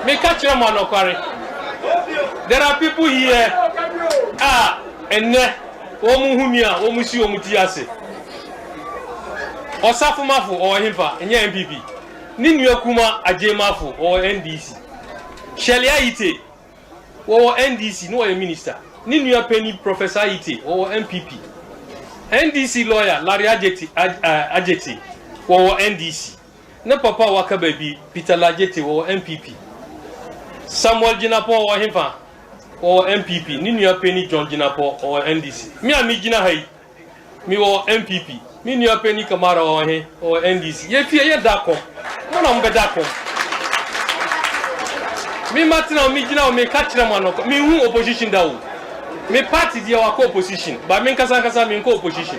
Me catch them on Okwari. There are people here. And Omuhumia, Omusi Omutiase. Osafu Mafu or Himpa, and NPP. Ninu Kuma Ajemafu or NDC. Shelia Ite or NDC, no a minister. Ninu Penny Professor Ite or NPP. NDC lawyer Larry Ajeti or NDC. No Papa Wakababy Peter Lajeti or NPP. Samuel Jinapo or Himpa or NPP. Ninu Penny John Jinapo or NDC. Me and me Jina Hay. Me or NPP. Ninu Penny Kamara or NDC. Ye fear Dako. No, I'm Dako. Me Martina, me Jina, me catch them on me who opposition down. Me party the our co-opposition, but me Kasakasa me co-opposition.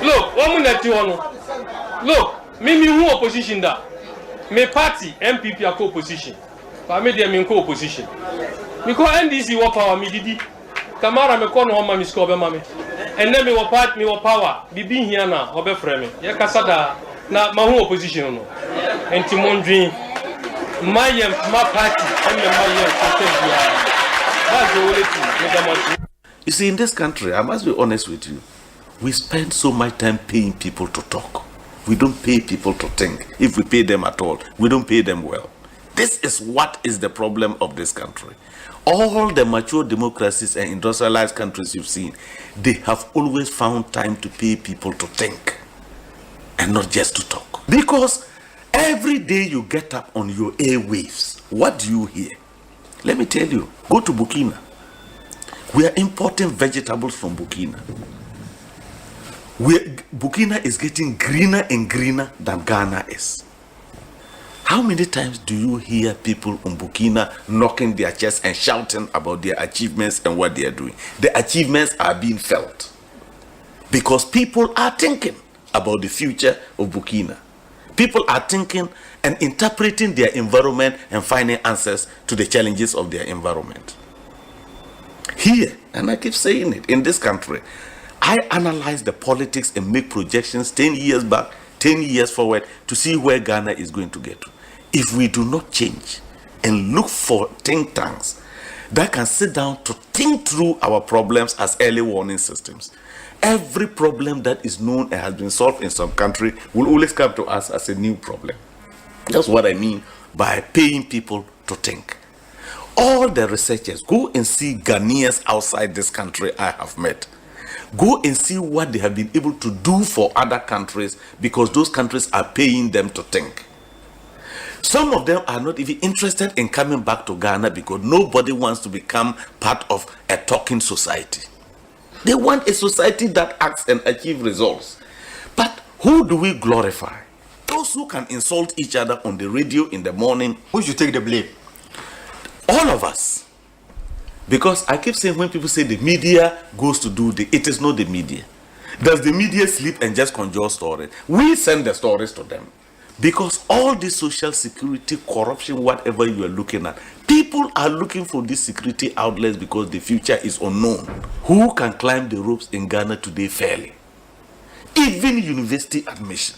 Look, one minute you know. Look, me who opposition da. Me party NPP are co-opposition, but me dey me co-opposition. Me call NDC what power me didi. Kamara me call no homa me score be mame. And then me wo part me wo power. Bibi here na obe frame me. Ye kasada na ma who opposition no. Enti mondwin my party and my You see, in this country, I must be honest with you, we spend so much time paying people to talk. We don't pay people to think. If we pay them at all, we don't pay them well. This is what is the problem of this country. All the mature democracies and industrialized countries you've seen, they have always found time to pay people to think and not just to talk. Because every day you get up on your airwaves, what do you hear? Let me tell you, go to Burkina. We are importing vegetables from Burkina. Burkina is getting greener and greener than Ghana is. How many times do you hear people in Burkina knocking their chests and shouting about their achievements and what they are doing? The achievements are being felt because people are thinking about the future of Burkina. People are thinking and interpreting their environment and finding answers to the challenges of their environment. Here, and I keep saying it, in this country, I analyze the politics and make projections 10 years back, 10 years forward to see where Ghana is going to get to. If we do not change and look for think tanks that can sit down to think through our problems as early warning systems, every problem that is known and has been solved in some country will always come to us as a new problem. That's what I mean by paying people to think. All the researchers, go and see Ghanaians outside this country I have met. Go and see what they have been able to do for other countries because those countries are paying them to think. Some of them are not even interested in coming back to Ghana because nobody wants to become part of a talking society. They want a society that acts and achieves results. But who do we glorify? Those who can insult each other on the radio in the morning. Who should take the blame? All of us. Because I keep saying when people say the media goes to do it is not the media. Does the media sleep and just conjure stories? We send the stories to them. Because all this social security, corruption, whatever you are looking at, people are looking for these security outlets because the future is unknown. Who can climb the ropes in Ghana today fairly? Even university admission.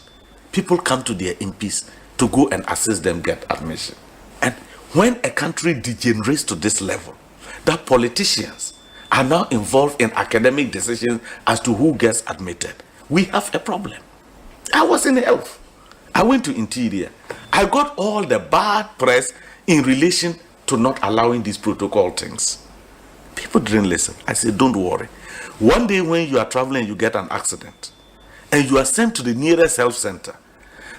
People come to their MPs to go and assist them get admission. And when a country degenerates to this level, that politicians are now involved in academic decisions as to who gets admitted, we have a problem. I was in health. I went to interior. I got all the bad press in relation to not allowing these protocol things. People didn't listen. I said, don't worry. One day when you are traveling, you get an accident and you are sent to the nearest health center.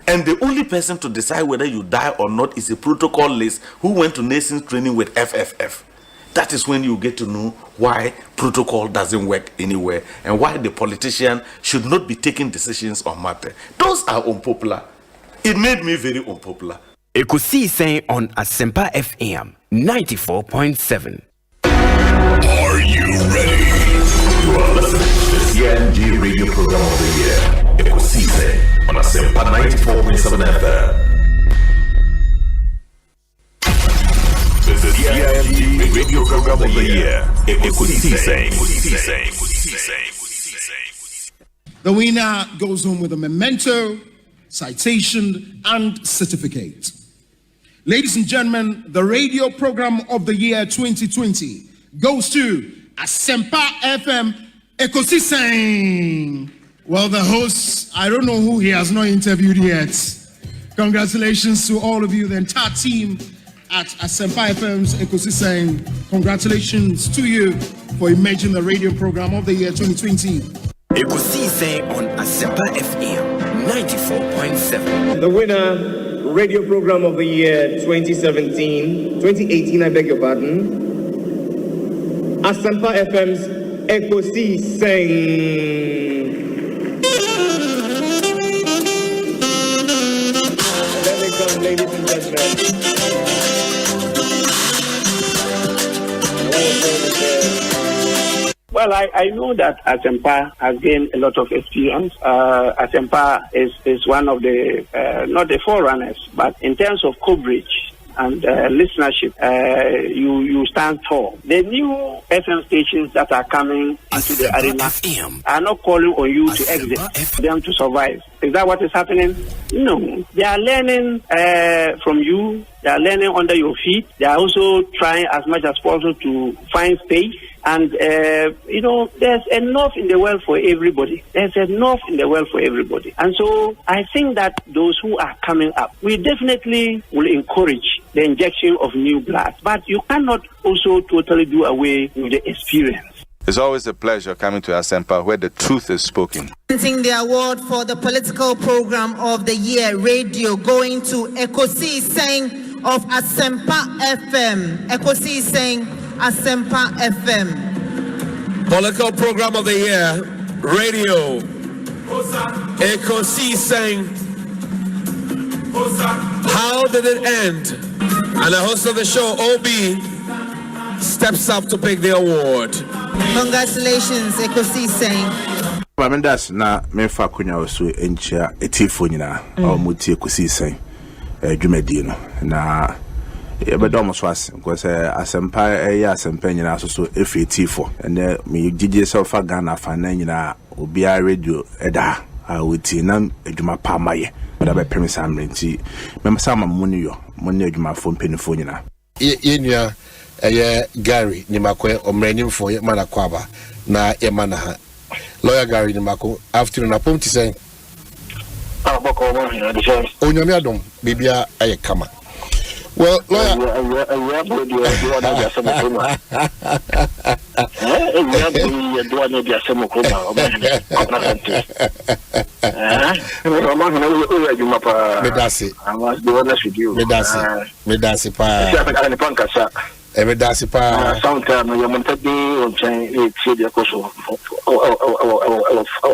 And the only person to decide whether you die or not is a protocol list who went to nations training with FFF. That is when you get to know why protocol doesn't work anywhere and why the politician should not be taking decisions on matter. Those are unpopular. It made me very unpopular. Ekosiisen On Asempa FM 94.7. Are you ready? You are listening to the CNG radio program of the year, Ekosiisen On Asempa 94.7 FM. The CNG radio program of the year, Ekosiisen. The winner goes home with a memento, citation, and certificate. Ladies and gentlemen, the radio program of the year 2020 goes to Asempa FM Ekosiisen. Well, the host, I don't know who he has not interviewed yet. Congratulations to all of you, the entire team at Asempa FM's Ekosiisen. Congratulations to you for emerging the radio program of the year 2020. Ekosiisen on Asempa FM 94.7. The winner, radio program of the year 2018, I beg your pardon. Asempa FM's Ekosiisen. Let me come, ladies and gentlemen. Well, I know that Asempa has gained a lot of experience. Asempa is one of the, not the forerunners, but in terms of coverage and listenership, you stand tall. The new FM stations that are coming into the arena are not calling on you to exit, them to survive. Is that what is happening? No. They are learning from you. They are learning under your feet. They are also trying as much as possible to find space. And, there's enough in the world for everybody. There's enough in the world for everybody. And so I think that those who are coming up, we definitely will encourage the injection of new blood. But you cannot also totally do away with the experience. It's always a pleasure coming to Asempa where the truth is spoken. The award for the political program of the year radio going to Ekosiisen of Asempa FM. Ekosiisen Asempa FM. Political program of the year radio Ekosiisen. How did it end? And the host of the show, OB, steps up to pick the award. Congratulations, Ekosiisen. That's na mefa kunya osu encha etifo nyina omuti Ekosiisen dwumadi na ebedomo swase because Asempa Asempa nyina so efi etifo and me gigi self Ghana fa na nyina obia radio eda awuti na adwuma pa maye but abe premise amrenti memsa mamuni yo moni adwuma fo mpenifo nyina yenua Gary Nimakwe omrenimfo ye mana kwaba na ye mana ha lawyer Gary Nimako afternoon apom ti say boko Omanhene the chance onyame adom bibia aye kama well lawyer medasi pa Medasi pa sometime you want to be on chain the coso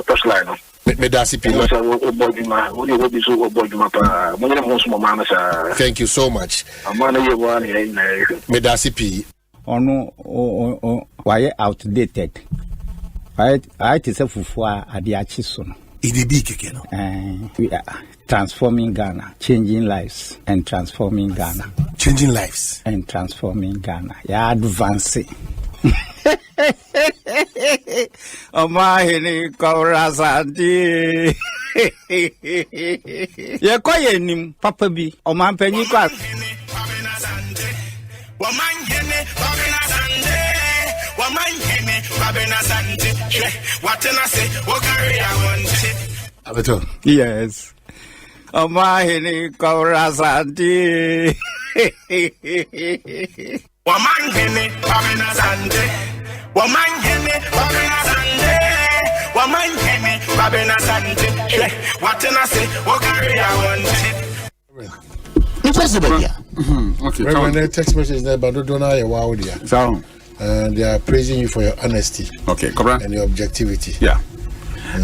touchline. Medasi thank you so much. Medasi P. Ono why outdated. I is a fufua adiachi sono. We are transforming Ghana, changing lives and transforming Ghana. Changing lives and transforming Ghana. Yeah, advancing. Omanhene Asante. Ye kwaye nim papa bi omanpanyi kwa. Omanhene Asante. Omanhene Asante. What I say, what carry I want. Abeto. Yes. Omanhene Asante. Omanhene Asante. Omanhene Asante. Omanhene Asante. What I say, what carry I want. Okay. When the text message there, but don't know wow there. And they are praising you for your honesty. Okay, correct. And your objectivity. Yeah.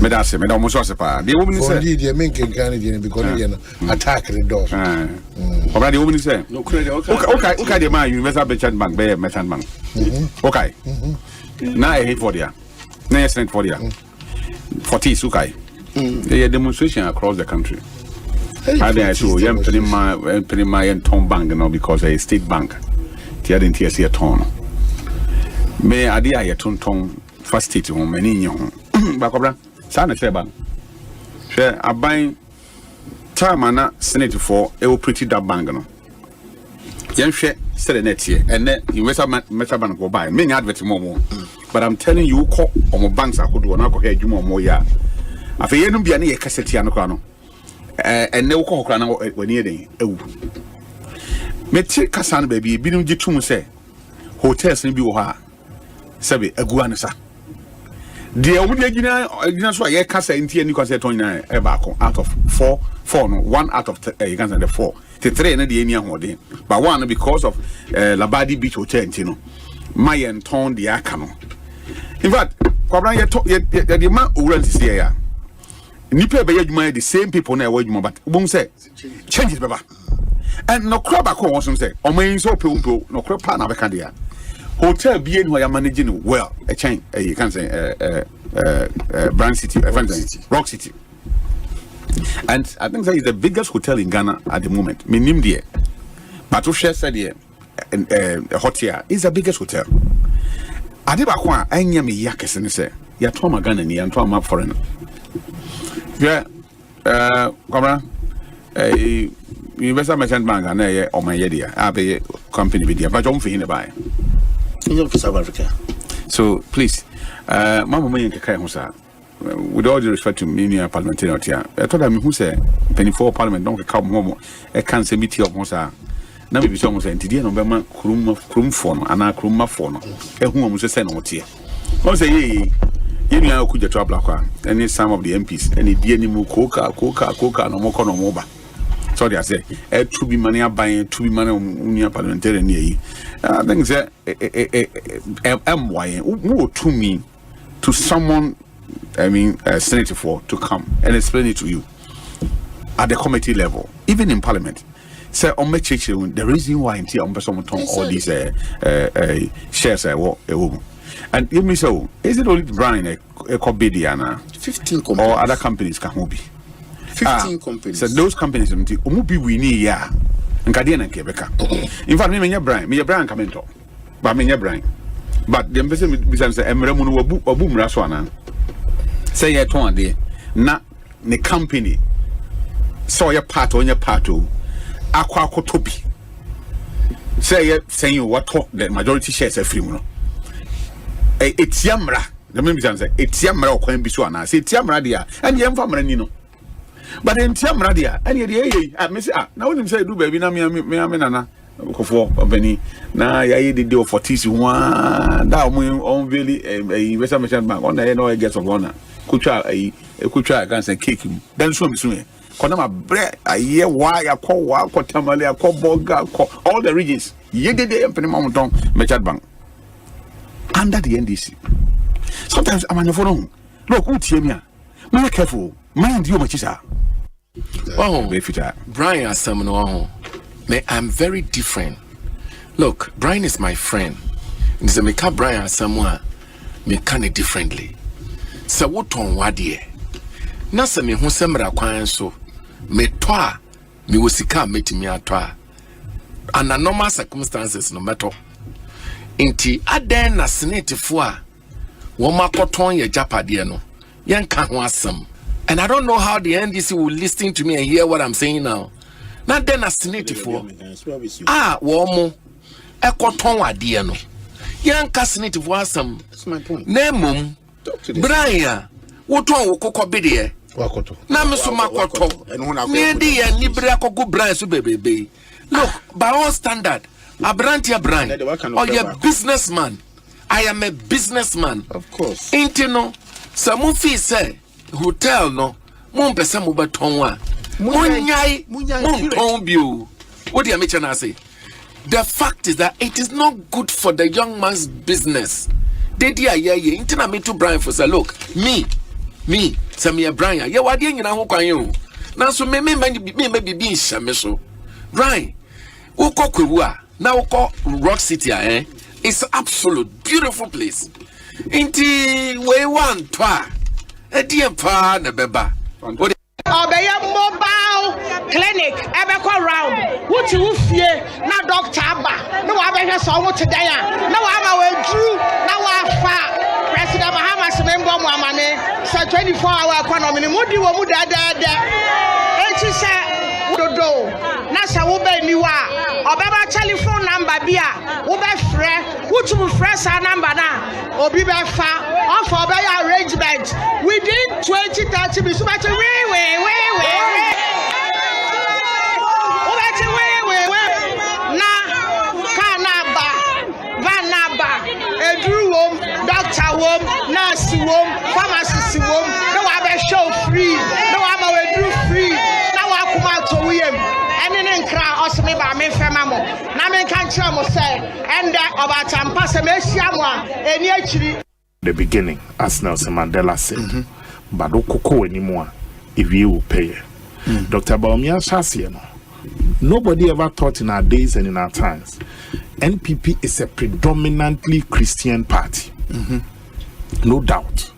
Medasi, me don't much pa. The woman say. Indeed, the main Canadian because attack the doors. Already, the woman say. Okay. The man you must be chat bank, be method bank. Okay. Now I hate for there. Now I sent for there. 40 sukai. There are demonstration across the country. I didn't show you pretty my and Tom Bank now because a state bank. The other didn't see a ton. Me idea ya ton first state home many young. Bakobra, Sana Sheba. Share a buying time and Senate for a pretty that bank. Yenhwe sere net here and investor bank go buy me advert more. But I'm telling you call on banks akodo na akọ adwuma mo ya. Afei yenum bia na ye cassette ya no kra no. Ne wo kọ kra na wani eden ewu. Me ti kasa no ba bi binum gitum se hotels ni bi wo ha. Sebe agu anasa. The only agina so ye kasa ntie ni kwase ton na e ba ko out of four no one out of you can say the 4 the 3 na the eni ahoden but one because of Labadi Beach Hotel ntino my and ton the aka no in fact Kwabena ye the man owura ntisi ya nipa be adwuma the same people na e wa adwuma but bom say changes baba and no crab akọ won say o man so pe no crab pa na be ka dia hotel bien who are managing well a chain you can say Brand City Rock City and I think that is the biggest hotel in Ghana at the moment minim there but to share said here hotel is the biggest hotel adeba kwa anya me yakese ne say ya to ma Ghana ni ya to ma foreign yeah Kwabena Universal Merchant Bank na ye o man ye dia abe company be dia but jom fi ne buy in South Africa. So please, Mama Mayan Kaka, with all due respect to me, parliamentarian here, I told him who said, penny for parliament, don't come home, a cancer meeting of Mosa. Now, be someone saying, Tidia, November, Krum phone, and I Kruma phone, and whom was a send on here. I say, you know, could you trouble, and some of the MPs, and it didn't move coca, no more moba. Sorry, I say, to be money buying, to be money on parliamentarian near. I think that to me, to someone, I mean, Senator for to come and explain it to you at the committee level, even in Parliament. Say on my church, the reason why until on person all these shares and you me so is it only Brian a Kwabena 15 companies or other companies can be 15 companies. So those companies be winning ya. Nkadiana Quebec. In fact, me Brian commento. But me Brian. But the person be say emremu no obu mraso ana. Say ye ton de na ne company. So ye part on your part o. Akwa akotobi. Say ye saying you what the majority shares are free no. Etiamra. The me be say etiamra okwan bi so ana. Say etiamra dia. And ye mfa mra ni no. But in Tiamra dia, and ye I miss now him say do baby na me nana kofo obani na ya dey do for tis one that on really Western Merchant Bank on the no get of honor kutwa against cake then so me so kona ma bre aye why akọ tamale akọ boga all the regions ye dey empany mountain Merchant Bank under the NDC. Sometimes I'm on the phone. Look, who tell me? Be careful. Mind you, Machisa. Oh, Brian Asempa, I'm very different. Look, Brian is my friend. Nse me ka Brian Asempa, me can it differently. So what on wadie? Na se me hu semra kwan so, me toa, me wosika metimi atoa. Under normal circumstances no matter. Inti aden na senate fo a wo makoton ye japade no, yen ka ho asem. And I don't know how the NDC will listen to me and hear what I'm saying now. Not then a senate for womo ekoton wade no. Yan ka senate for some. That's my point. Nemum Brian woton wo kokobede e. Wakoto. Na me so makoto. Me dey ya ni bere akogo Brian so bebebe. Look, by all standard, Abrantia Brian or your businessman. I am a businessman. Of course. Intino, some fee say hotel no, mon pesa mo beton wa. Munyai, mon bio. What do you mention? I say? The fact is that it is not good for the young man's business. They dia ye intina me to Brian for say look, me, Samia Brian. Yeah, what you na ho kwan you. Na so me be bi nhame so. Brian, woko kwewu a, na woko Rock City it's absolute beautiful place. Inti we want twa. E die pa na beba. Obeya mobile clinic ebeko round. Wuti wufie na doctor aba. Na wa behwe so wo today a. Na wa ama we dru na wa fa President Mahama Semembo mu amane say 24-hour economy mudi wo mu dada. Enti say dodo na say wo ba ni wa obeba telephone bia wo be frɛ wutum frɛ sa number na obi be fa offer be arrangement within 20-30 minutes but doctor wom, nurse wom, pharmacist wom, no one show free, no one will do free, no one come out to him. And then cry also me by me famamo. Namen can't say, and that about some passamesiamwa, and actually. The beginning, as Nelson Mandela said, but don't cocoa anymore if you will pay. Dr. Baumia Shasiano, nobody ever thought in our days and in our times, NPP is a predominantly Christian party. No doubt.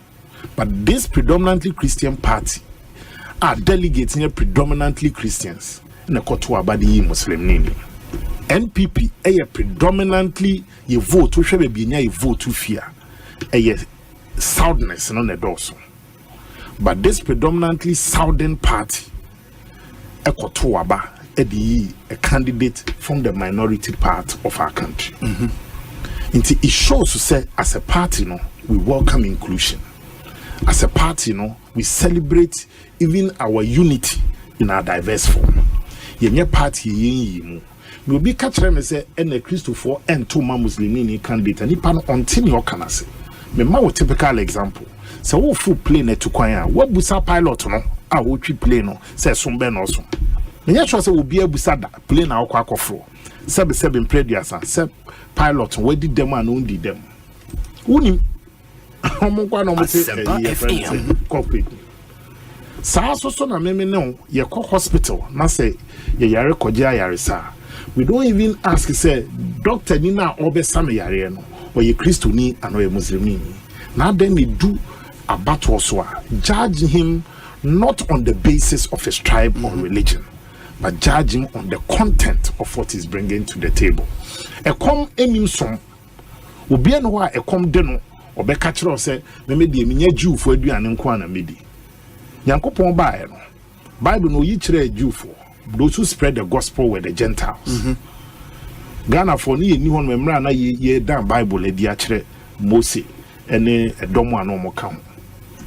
But this predominantly Christian party are delegates here predominantly Christians. Muslim nini. NPP a predominantly ye vote to shebe binya ye vote to fear. A soundness no ne doso. But this predominantly southern party a candidate from the minority part of our country. It shows to say, as a party, we welcome inclusion. As a party, we celebrate even our unity in our diverse form. Yenye party yen we be catch me say a Christopher and two Muslim candidate and ipan until your can say. Me ma typical example. So wo full plane to kwanya, what busa pilot no, a wo twi plane no, say sombe no so. Me nya sure say wo bia busa da plane na akwa akofro. Seven previous and pilot where did them and only them. Unim corporate. So na me no ye call hospital na say ye yare koja yare sa. We don't even ask say doctor ni na obesa me yare no or ye Christo ni and or ye Muslim ni. Now then we do a battle so judge him not on the basis of his tribe or religion, but judging on the content of what he's bringing to the table. A come enim som obi an wa e come de no obeka kire o say me de eminya Jew fo aduane nko ana medi Yankopon bae no Bible no yi kire Jew fo those who spread the gospel with the Gentiles. Ghana for ni hon memra na ye dan Bible e dia kire Mose ene edomo ano mo ka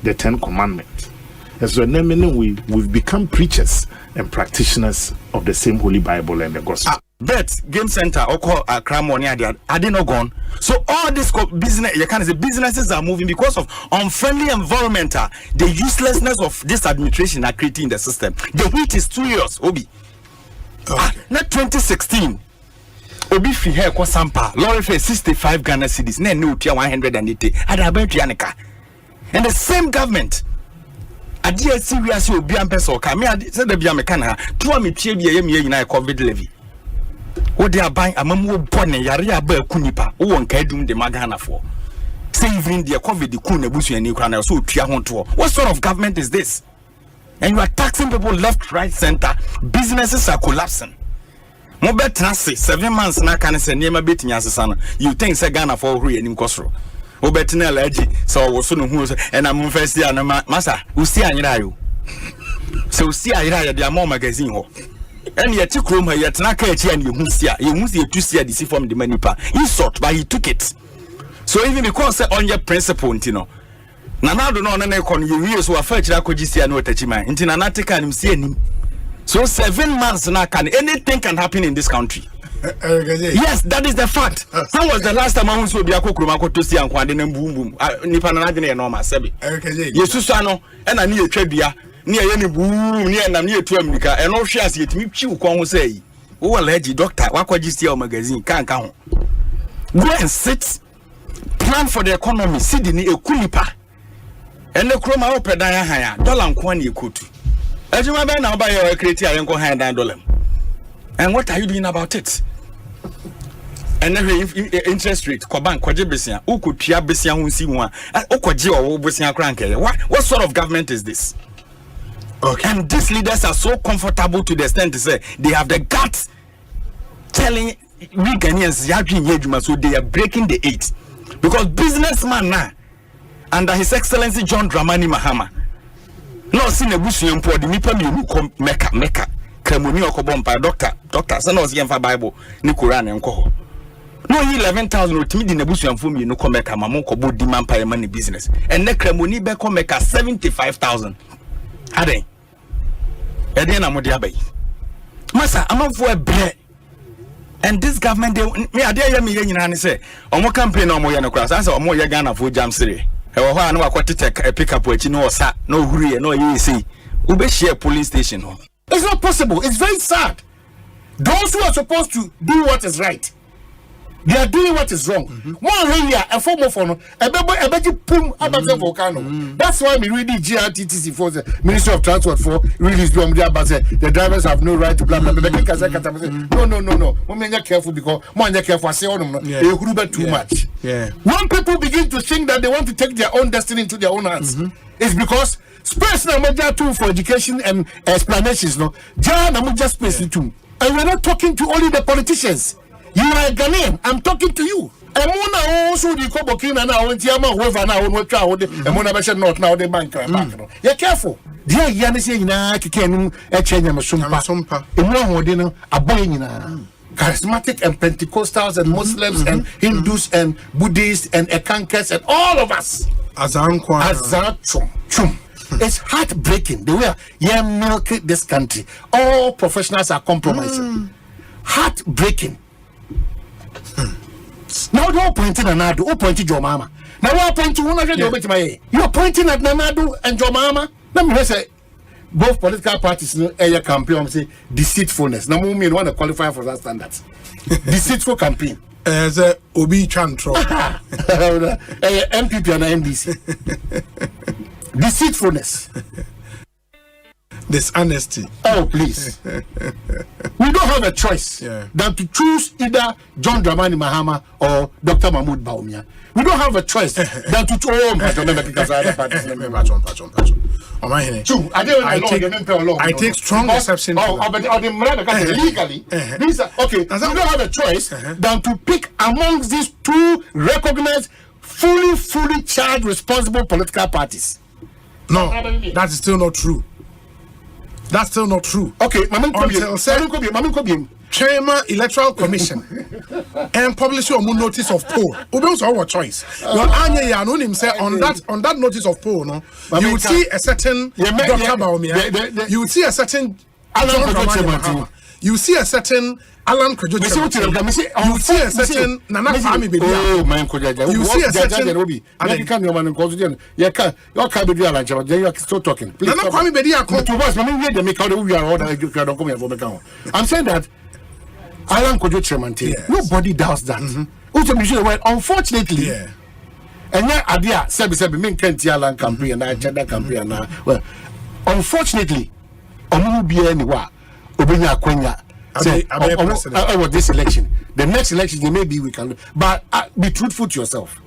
the 10 commandments. As we've become preachers and practitioners of the same Holy Bible and the Gospel. Bet Game Center or call crime money are they not gone? So all this business, you can say businesses are moving because of unfriendly environment. The uselessness of this administration are creating the system. The wheat is 2 years, Obi. Not 2016. Obi fi here kwa Sampa. Lorry for 65 Ghana cedis. Ne no tier 180. And the same government. Adia serious you be ampeso ka me said the bia me kana to me tie bia yem yina COVID levy. Wo dey aban amamu bone yare aba akunipa wo nka adum de magana for. Say even the COVID ku na busu ani kra na so tua ho to. What sort of government is this? And you are taxing people left, right, center. Businesses are collapsing. Mo betra say 7 months na kan say niam betinya asesa no. You think say Ghana for huru ani nkosoro. Obetina laji so wo so no hu so and am first year na masa usi anyira yo so usi anyira ya dia mo magazine ho and ye ti krom ha ye tena ka echi an ye hu sia etu sia the see from the manipa he sought but he took it. So even because say on your principle ntino na do no na ekon ye wi so afa chira koji sia na otachi man ntina na take anim sia nim. So 7 months na can anything can happen in this country. Yes, that is the fact. When was the last time I was with Yakokroma to see and Quandin boom? Nipanagin and Norma Sebi. Yesusano, and I need a trebia near any boom near and near to America, and all shares yet me chew come say. Oh, lady doctor, what could you see our magazine? Can't count. Go and sit, plan for the economy, Sydney, a kulipa, and the chroma opera higher, dollar and quan you could. As you may now buy your criteria and go hand and dollar. And what are you doing about it? And interest rate, Koban, Kwajibesia, who could Pia Besia who see one, Okwaji or Besia Cranke. What sort of government is this? Okay. And these leaders are so comfortable to the extent to say they have the guts telling we Ghanaians, so they are breaking the 8. Because businessman now, under His Excellency John Dramani Mahama, no seen a bush in Port, the Nipa Meka. Kremoni okobompa doctor sana osi yemfa Bible ni Quran enko No, 11,000 or timid in a bush and for me, no come back, Mamoko, both demand pay money business. And the Cremoni back come back 75,000. Are they? And then I'm with the Abbey. Massa, I'm up for a bread. And this government, me, I dare me, and say, Omo campaign no more than a cross, answer or more Yagana for Jam City. I know what to take a pickup with no sat, no hurry, no EC. Ube share police station. It's not possible. It's very sad. Those who are supposed to do what is right, they are doing what is wrong. One area, a form of honor, a baby pum about the volcano. That's why we really GRTTC for the Ministry of Transport for release the drivers have no right to blah blah blah. No. Women are careful because one are careful. Say they too much. Yeah. When people begin to think that they want to take their own destiny into their own hands, it's because space na major tool for education and explanations. No, na major space too. And we're not talking to only the politicians. You are a Ghanaian. I'm talking to you. And Mona also the Kobokina now, and Tiama, whoever now, what child, and Mona Bashan not now, the bank. You're careful. Dear Yanisi, Kikenu, Echenya Sumpa, in one dinner, a boy charismatic and Pentecostals and Muslims and Hindus and Buddhists and Ekankers and all of us. Azachum. It's heartbreaking the way you milk this country. All professionals are compromising. Heartbreaking. Now they're pointing at Nadu, who pointed your mama. Now we're pointing you're pointing at Nanadu and your mama. Let me say both political parties area campaign say deceitfulness. Now we want to qualify for that standard. Deceitful campaign. As a Obi Chantro. NPP and NDC. Deceitfulness. Dishonesty. Oh, please. We don't have a choice than to choose either John Dramani Mahama or Dr. Mahmoud Baumia. We don't have a choice than to choose. I take strong exception. Legally, these are okay. We don't have a choice than to pick amongst these two recognized, fully charged, responsible political parties. No, that is still not true. That's still not true. Okay, Chairman Electoral Commission and publish your notice of poll. Obey our choice. On that notice of poll, no, you would see a certain Dr. Baumia. You would see a certain Alan. You see a certain Alan Kojo. You see a certain Nana Fami Bedia. Oh, man, you see a certain Robi. I can't know man cause you can't be Alan. You are still talking. Nana Fami Bedia come to us. We are all I'm saying that Alan Kojo chairman. Nobody does that. Unfortunately, and yeah, idea Sebi mean can't Alan campaign and I that campaign now. Well, unfortunately, Omu be anywhere. Obinya Kwenya. This election, the next election, maybe we can, but be truthful to yourself.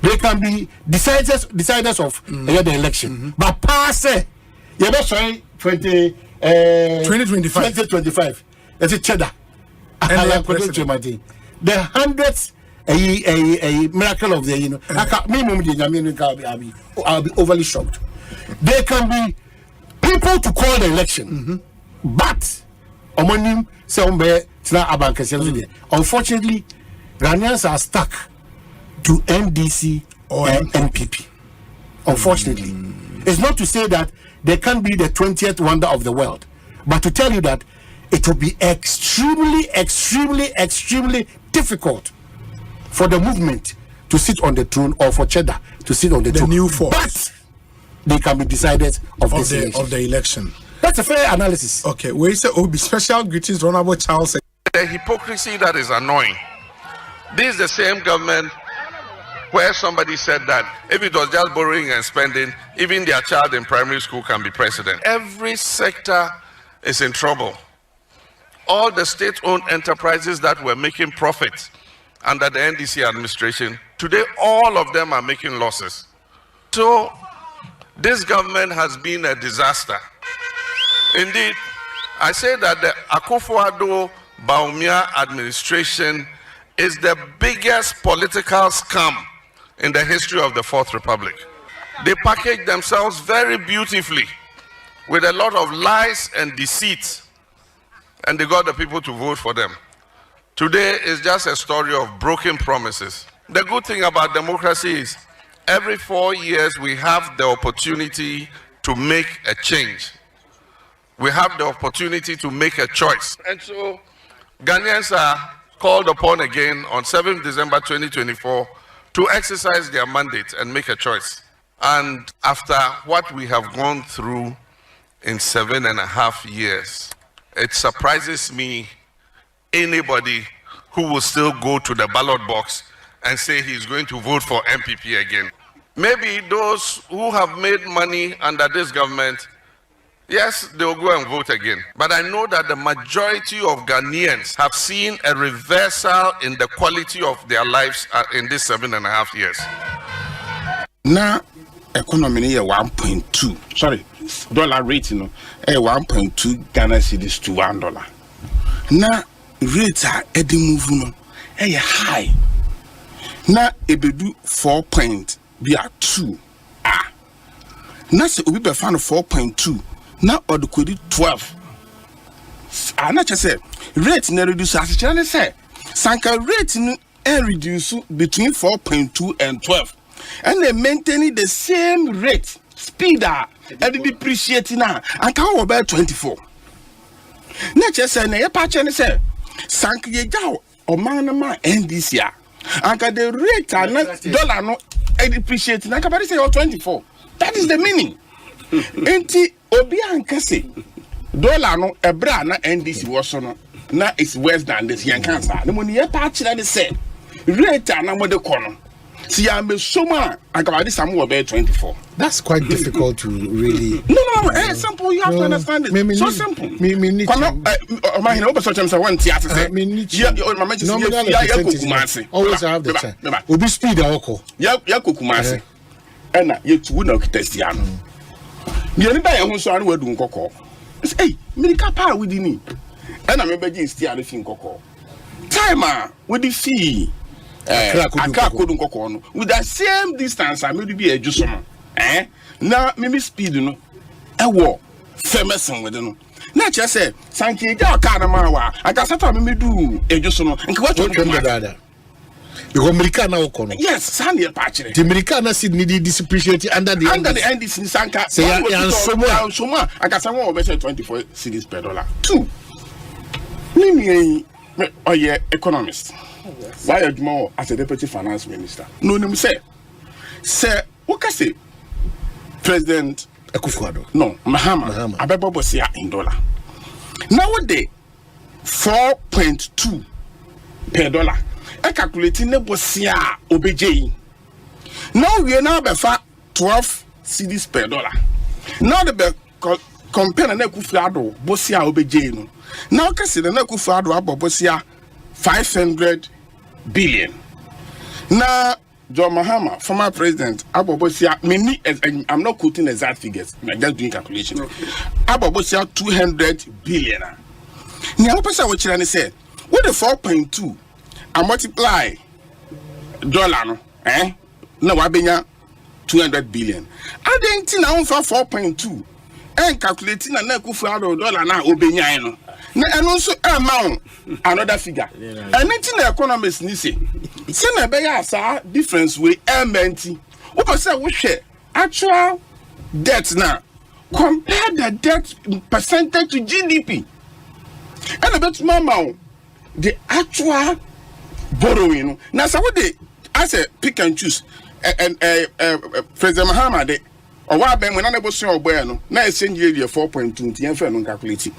They can be deciders of the election, but pass it. You're not sorry, 2025. That's a cheddar. The hundreds, a miracle of the I'll be overly shocked. There can be people to call the election, but unfortunately, Ghanaians are stuck to NDC and NPP. Unfortunately, it's not to say that they can be the 20th wonder of the world, but to tell you that it will be extremely difficult for the movement to sit on the throne or for Cheddar to sit on the throne. New force. But they can be decided of the election. That's a fair analysis. Okay, we say be special greetings, Honorable Charles. The hypocrisy that is annoying. This is the same government where somebody said that if it was just borrowing and spending, even their child in primary school can be president. Every sector is in trouble. All the state-owned enterprises that were making profits under the NDC administration, today all of them are making losses. So this government has been a disaster. Indeed, I say that the Akufo-Addo Baumia administration is the biggest political scam in the history of the Fourth Republic. They package themselves very beautifully with a lot of lies and deceit, and they got the people to vote for them. Today is just a story of broken promises. The good thing about democracy is every 4 years we have the opportunity to make a change. We have the opportunity to make a choice. And so Ghanaians are called upon again on 7th December 2024 to exercise their mandate and make a choice. And after what we have gone through in 7.5 years, it surprises me anybody who will still go to the ballot box and say he's going to vote for NPP again. Maybe those who have made money under this government, yes, they'll go and vote again. But I know that the majority of Ghanaians have seen a reversal in the quality of their lives in these 7.5 years. Now, economy is 1.2. Sorry, dollar rate, 1.2 Ghana cedis to $1. Now, rates are moving high. Now, it be do 4.2. Now, se we be found 4.2. Now, or the credit 12. I not just say rate ne reduce as channel say. Sanka rate no reduce between 4.2 and 12. And they maintaining the same rate, speed and depreciating now. And can about 24. Not just say na patch and say Sanka ye jaw or man NDC. And the rate are not dollar no depreciating. And can say 24. That is the meaning. Enti obi ankase dollar no ebra na NDC was no na is worse than this yan cancer. The money patch that say rate na mo de kono. See, I'm so much. I got this. I'm about 24. That's quite difficult to really. No, simple. You have to understand it. So simple. Me Omanhene, open such as I want to say. Always have the time. Obi speed alcohol. Yeah, kukumasi. And you two no test yan. You need buy a home so I will do cocoa. Hey, medical power within me. And I'm a begging still a thing cocoa. Timer with the fee. With that same distance, I may be a juicer. Now, maybe speed, a war, famous with them. Not just say, Sanky, Kanamawa, I got something to do a juicer. And what you remember? You Americana Okono. Yes, Sandy Apache. The Americana Sydney depreciated under the NDC Sanka. Say, I got some more better 24 cedis per dollar. 2. Mimi, oh, yeah, economist. Why are you more as a deputy finance minister? No, say, what can I say? President Akufo-Addo. No, Mahama. Abeba Bosia in dollar. Nowadays, 4.2 per dollar. I calculate in the Bosia OBJ. Now we are now befa 12 cedis per dollar. Now the compare na Akufo-Addo Bosia OBJ no. Now can see the Akufo-Addo abo Bosia 500 billion. Now, John Mahama, former president, I'm not quoting exact figures, I'm just doing calculation. Abobosia 200 billion. Now, what person which say, with the 4.2, I multiply dollar, no, I been 200 billion. I didn't think I for 4.2 and calculating a Akufo-Addo dollar now, Obenya. And also amount another figure. And anything the economists need say na be ya difference with MNT. What say we share actual debt now. Compare the debt percentage to GDP. And a bit more the actual borrowing. Now so what they as a pick and choose and President Mahama de or what ben when I never say boy no na exchange area 4.2 TFN no calculate.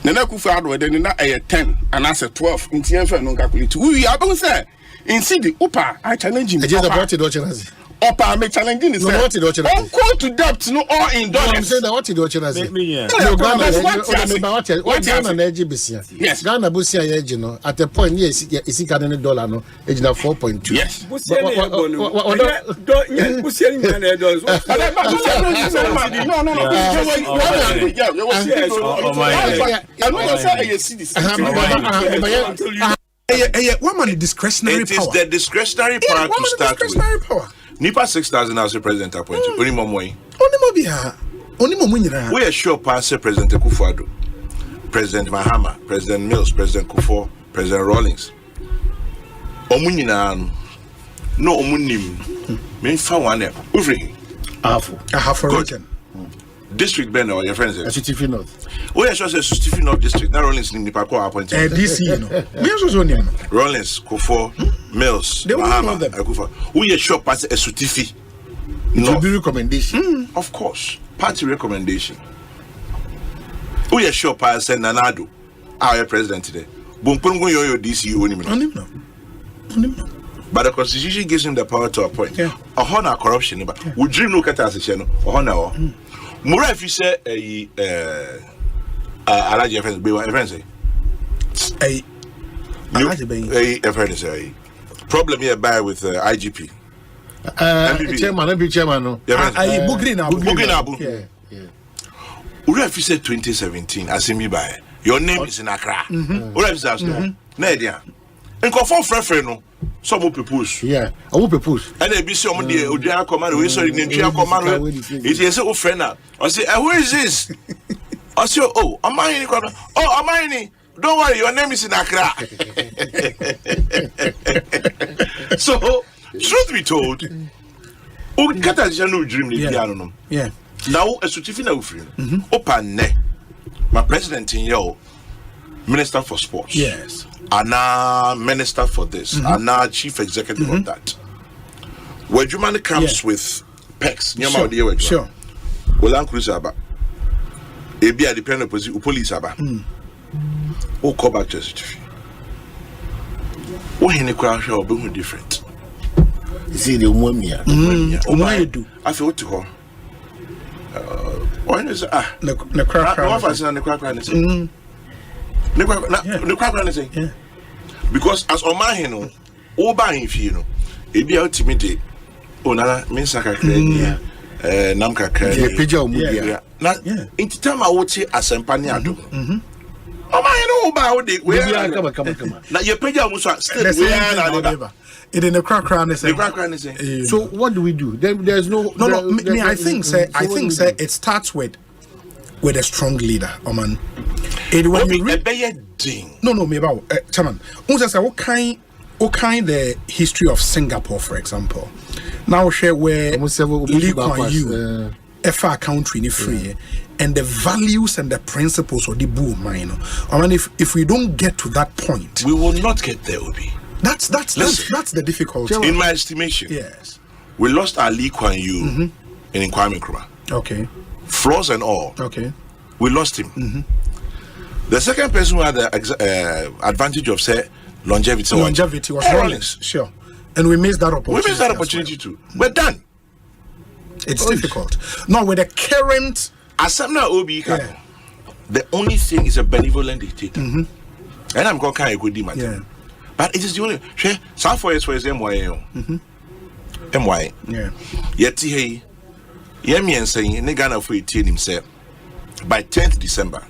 Nana Akufo-Addo then na 10 and as 12 in TFN no calculate. We are going say in city upper I challenge him. Just about it challenge. Upper me challenging is what it challenge. On call to debt no all in dollars. I'm saying that what it challenge. What Ghana na eji bisia. Yes. Ghana busia ya eji no at a point yes is ka $4.2. Yes. Busia ni Ghana dollars. What man discretionary power? It is the discretionary power to start with. Nipa 6,000 as a president appointed. We are sure past President Akufo-Addo, President Mahama, President Mills, President Kufuor, President Rawlings. Omunina no omunim. Me fa one ufri. Half a region. District Ben or your friends. Asutifi North. Oh yes, was Asutifi North district. Now Rawlings in the Nipa appointed. DC, you know. Me also know. Rawlings, Kufo, Mills, they will know them. Who you shop as Asutifi? It will be recommendation. Of course, party recommendation. Who you shop as Nanado? Our president today. Bumpungu yo DC only. But the constitution gives him the power to appoint. A honor corruption, but would you look at us as a honor? Mura, if you say a large friends, be what friends say. A friend say problem here by with IGP. Chairman, no. Bugrin. Mura, if you say 2017, as me by your name is in Accra. Mura, if you say, Nadia, and confirm friend, no. Some will propose. Yeah, I will propose. And they be some the Odia command, we saw in the command. It is a friend. I say, who is this? I say, oh, Omanhene. Oh, Omanhene. Don't worry, your name is in Accra. So, truth be told, o kata no dream the piano no. Yeah. Now, a certificate of free. Open ne. My president in your Minister for Sports. Yes. Anna minister for this, Anna chief executive of that. Where Jumani comes with PEX, sure. Well, Uncle Saba, Ebi a depend opposite police Saba. Oh, call back to the certificate. Oh, any crowd shall be different. See the woman here. What you do? I feel to her. Why is the crack? Because as Omanhene, Oba in Fino, it be ultimate. Ona Minsaka Krenia, Namka Krenia. Now, in time I would say Asempa do. Omanhene Oba, where come. Now, your page almost still it in the crack. So what do we do? There's no. I think it starts with a strong leader, Oman. When you read, me about Chairman. What kind the history of Singapore, for example? Now share where Lee Kuan Yew, a far country in free, and the values and the principles of the boom, I mean, if we don't get to that point, we will not get there, Obi. That's the difficulty. In my estimation, yes, we lost our Lee Kuan Yew in Kwabena Nkrumah. Okay, flaws and all. Okay, we lost him. The second person who had the advantage of say longevity was Rawlings. Sure, and we missed that opportunity. Too. We're done. It's difficult. Now with the current Asemna Obi, the only thing is a benevolent dictator. And I'm going to go do matter. But it is the only. Some 4 years for his MY. MY. Yeah. Yet he, Yemian saying, Negana for it himself by 10th December.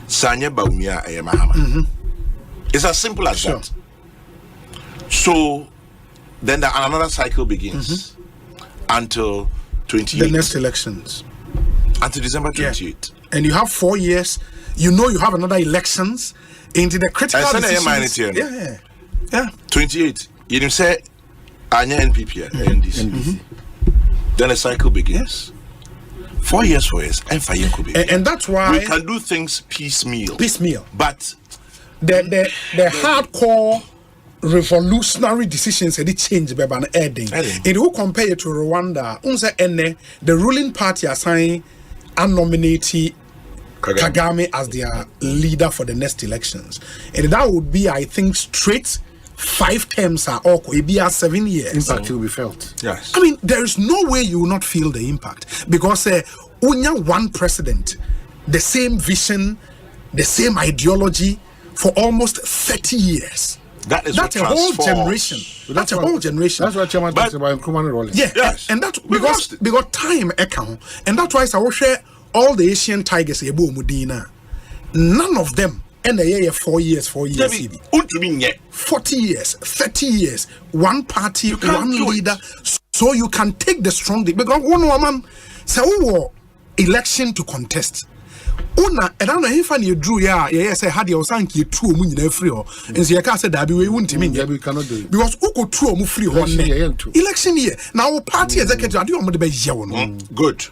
Sanya Baumia Mahama. It's as simple as that. So then another cycle begins until 28. The next elections. Until December 28. And you have 4 years. You have another elections into the critical decisions. Yeah. 28. You didn't say Anya NPP, NDC. Then a cycle begins. 4 years, and fire could be. And that's why we can do things piecemeal. But the hardcore revolutionary decisions that change by an ending. And who compare it to Rwanda, the ruling party assign and nominate Kagame as their leader for the next elections. And that would be, I think, straight 5 terms or maybe 7 years. Impact will be felt. Yes. I mean, there is no way you will not feel the impact because only one president, the same vision, the same ideology for almost 30 years. That's a whole generation. That's a whole generation. That's what Chairman talks about Nkrumah Rolling. Yeah, yes. And that's because time account, and that's why I will share all the Asian tigers. None of them. And a year 4 years. 40 years, 30 years, one party, one leader. So you can take the strong because one woman say election to contest. Una and I don't know if I drew yes I had your sanky 2 million free or and so I can't say that we won't mean we cannot do it because Uko 2 free election year now party executive I do want to be good.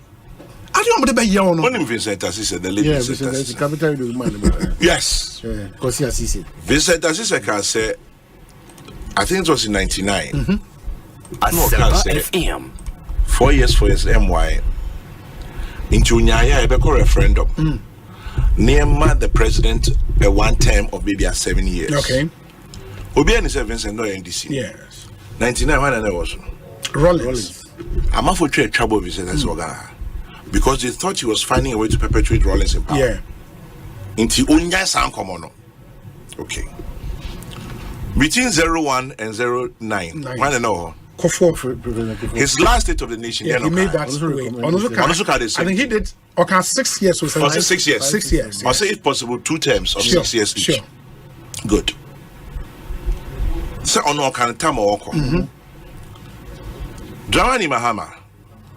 I don't want to be young. When Vincent Assisi, the late Vincent capital yes. Because he Assisi. Vincent Assisi can say, I think it was in 99. Asempa FM. 4 years, MY. Into Nyaya, a referendum. Near the president a one term of maybe 7 years. Okay. Obiani is Vincent, no NDC. Yes. 99 when I was. Rollins. I'm not for trade trouble Vincent as because they thought he was finding a way to perpetuate Rollins in power. Yeah. Into Unya San Comono. Okay. Between 01 and 09, one and all. His last state of the nation. Yeah, he made that way. I think he did. Okay, 6 years or something. 6 years. 6 years. I'll say if possible 2 terms of 6 years each. Sure. Good. So on can time or Drawani Mahama,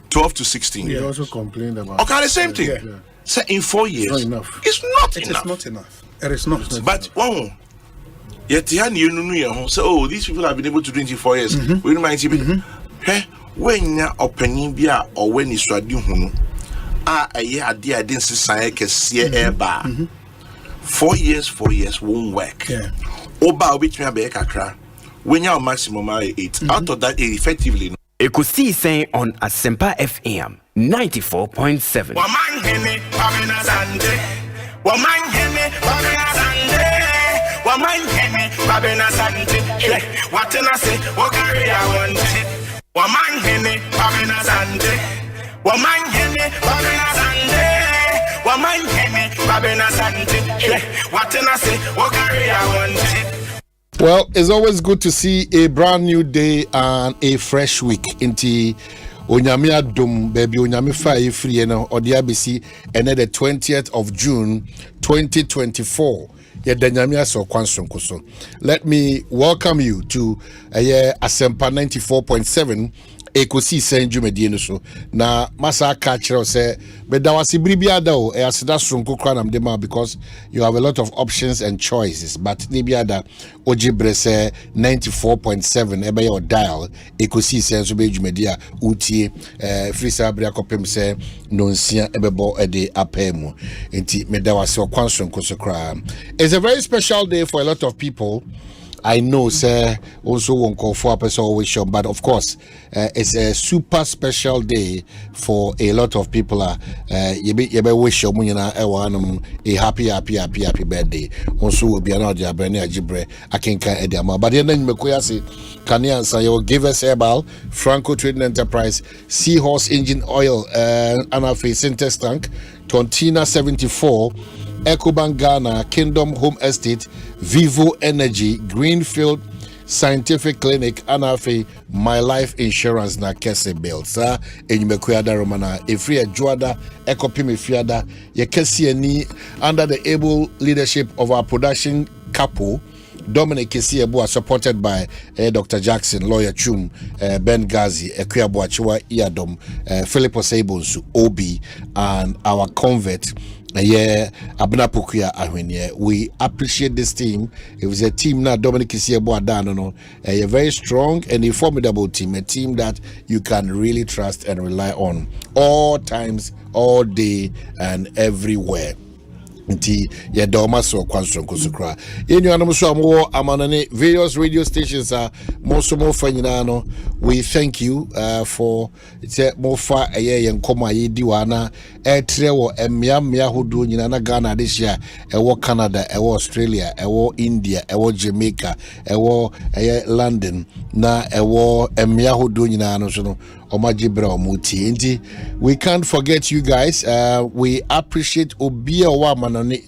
12 to 16. He also complained about. Okay, the same thing. Yeah. So in 4 years, it's not enough. It's not enough. It is not enough. It is not. But one. Yet so oh, these people have been able to do it in 4 years. We don't mind when you're opening beer or when it's radio a year I didn't say air bar. 4 years won't work. Yeah. Oba which me a when you're maximum 8 out of that effectively. Ekosiisen on Asempa FM 94.7. Omanhene, Asante. Omanhene, Asante. Omanhene, Asante. What can I say? What carry I want? Omanhene, Asante. Omanhene, Asante. Omanhene, Asante. What can I say? What carry I want? Well, it's always good to see a brand new day and a fresh week. Inti Onyame adom baby Onyame fa free no odi abisi ene the 20th of June 2024. Let me welcome you to Asempa 94.7 Ekosiisen Jumedie so na masa ka kire say bedawasi bribiada o asida sonko kra nam de ma because you have a lot of options and choices but nibiada ojibre say 94.7 ebe your dial Ekosiisen so be Jumedie utie free sabria kopem say nonsia ebebo ede apemu enti medawasi okwansonko so kra. It's a very special day for a lot of people. I know, sir, also won't call for a person always show, but of course, it's a super special day for a lot of people. You be wish you a happy birthday. Also, will be another Jibre. I can Ediama, but then you can answer. You will give us Herbal, Franco Trading Enterprise, Seahorse Engine Oil, Anafi Syntex Tank, Tontina 74. Ecobank Ghana, Kingdom Home Estate, Vivo Energy, Greenfield Scientific Clinic, Anafe, My Life Insurance na Kese Bills. Enyimekuada Romana, Efria Juada, Ekopimi Fiada, Yekesi ni under the able leadership of our production couple, Dominic Kisiebua, supported by Dr. Jackson, Lawyer Chum, Ben Gazi, Ekwiabuachua Iadom, Philip Osebonsu, Obi, and our convert. We appreciate this team. It was a team now, Dominic Kisiebua, a very strong and a formidable team, a team that you can really trust and rely on all times, all day, and everywhere. Nti ya doma so kwanso kusukra yenu anamuso amwo amanane various radio stations are most more fanyina no. We thank you for more fa yenkoma yedi wana etre wo emia hodo nyina na Ghana this year ewo Canada ewo Australia ewo India ewo Jamaica ewo London na ewo emia hodo nyina no so no omajibra omuti nti we can't forget you guys. We appreciate obia wa manane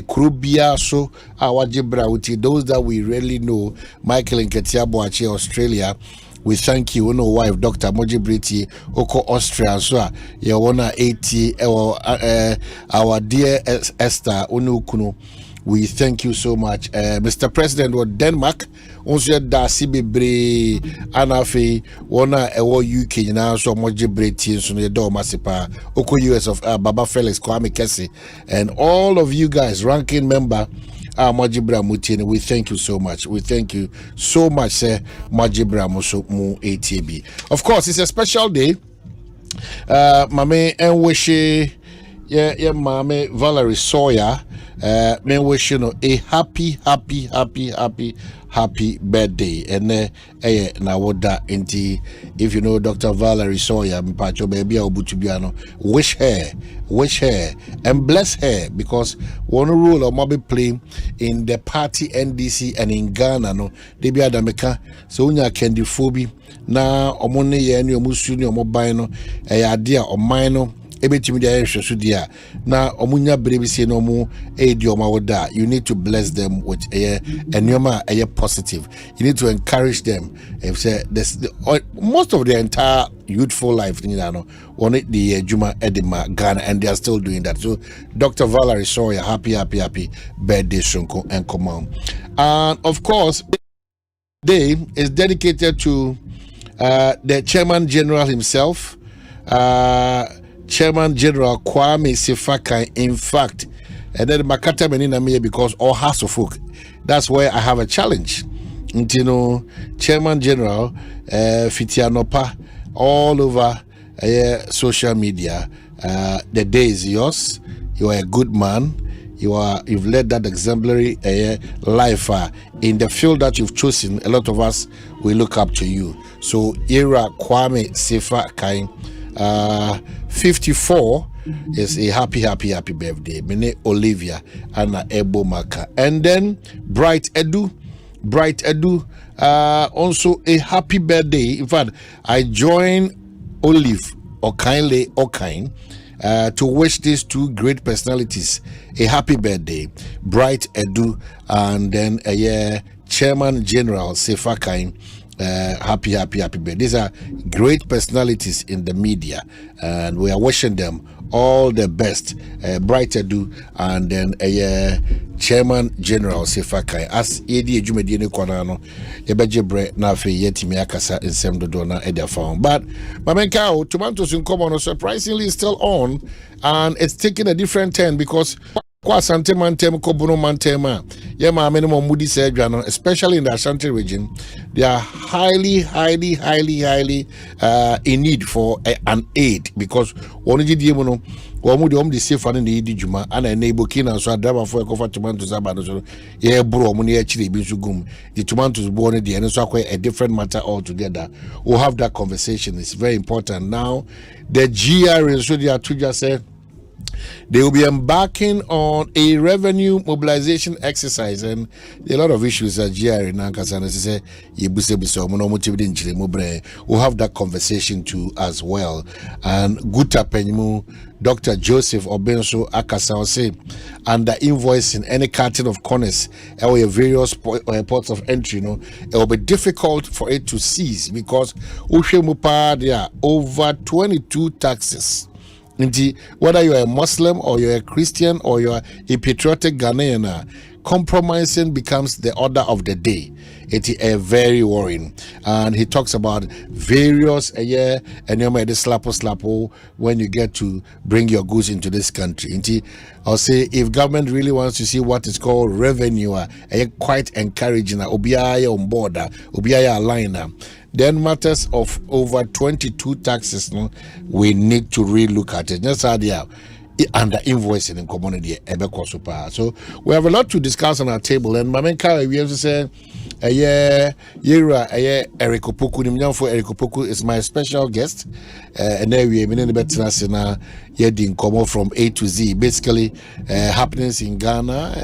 krubia so awajibra uti those that we really know. Michael Nketiabo Ache Australia, we thank you. No wife Dr. Mojibriti Oko Austria so you wanna 80 our dear Esther Onukuno We thank you so much. Mr. President of Denmark, also da Sibibre, Anafi, Wana Ewo UK, now so much Jibreti, so the door Masipa, Oko US of Baba Felix, Kwame Kesi, and all of you guys, ranking member. Majibra Mutini, we thank you so much. We thank you so much, sir. Majibra Musumu ATB. Of course, it's a special day. Mame and wish Mame Valerie Sawyer. Me wish you a happy birthday. And na woda inti. If you know Dr. Valerie Sawyer, mpacho baby obutubiano, wish her and bless her, because one role of mobile play in the party NDC and in Ghana no they be adameka so unya kendi phobi na omone ye ni omusu ni omoban no idea o mine ebetimi dia hwehwe dia na omunya brebi no mu edi omawoda. You need to bless them with a positive. You need to encourage them. If say this most of their entire youthful life, you know, on it the Juma Edima Ghana, and they are still doing that. So Dr. Valerie Sawyer, happy birthday, Shunko and Komam. And of course, day is dedicated to the Chairman General himself, Chairman General Kwame Sifaka. In fact, and then Makata Menina me because all has of folk. That's where I have a challenge. You know, Chairman General Fitianopa all over social media. The day is yours. You are a good man. You've led that exemplary life in the field that you've chosen. A lot of us will look up to you. So Ira Kwame Sifa Kain 54 is a happy birthday. Mene Olivia Anna Ebo Maka. And then Bright Edu, also a happy birthday. In fact, I join Olive Okain to wish these two great personalities a happy birthday. Bright Edu and then Chairman General Sefakain. Happy birthday. These are great personalities in the media, and we are wishing them all the best. Bright Edu and then Chairman General Sefakai. As Edi Ejumedine Kwanano, Ebejebre Nafe Yetimi Akasa in Semdodona Edia found. But Mamenkao, Tomatoes in Common surprisingly is still on, and it's taking a different turn because Asante mantem kobono mantema yema minimum mudi sedjano, especially in the Asante region, they are highly in need for an aid, because one di mono one the safe and the juma and enable kina so driver for cover tomatoes abano so ye bro money actually be sugum the tomatoes born the and so a different matter altogether. We'll have that conversation. It's very important. Now the GR so they are to just say they will be embarking on a revenue mobilization exercise, and a lot of issues that GR in Nankasana say we'll have that conversation too as well. And Guta Penmu, Dr. Joseph Obenso Akasa say under invoicing any carton of corners or various ports of entry, it will be difficult for it to cease because there are over 22 taxes. Whether you're a Muslim or you're a Christian or you're a patriotic Ghanaian, compromising becomes the order of the day. It is very worrying. And he talks about various and you might slapo when you get to bring your goods into this country. I'll say if government really wants to see what is called revenue, quite encouraging, obiaya on board, obiaya aligner. Then matters of over 22 taxes, we need to relook at it. That's how they are under invoicing in community. So we have a lot to discuss on our table. And Mamenka, we have to say, Eric Opoku is my special guest. And then we have been in the better come from A to Z. Basically, happenings in Ghana,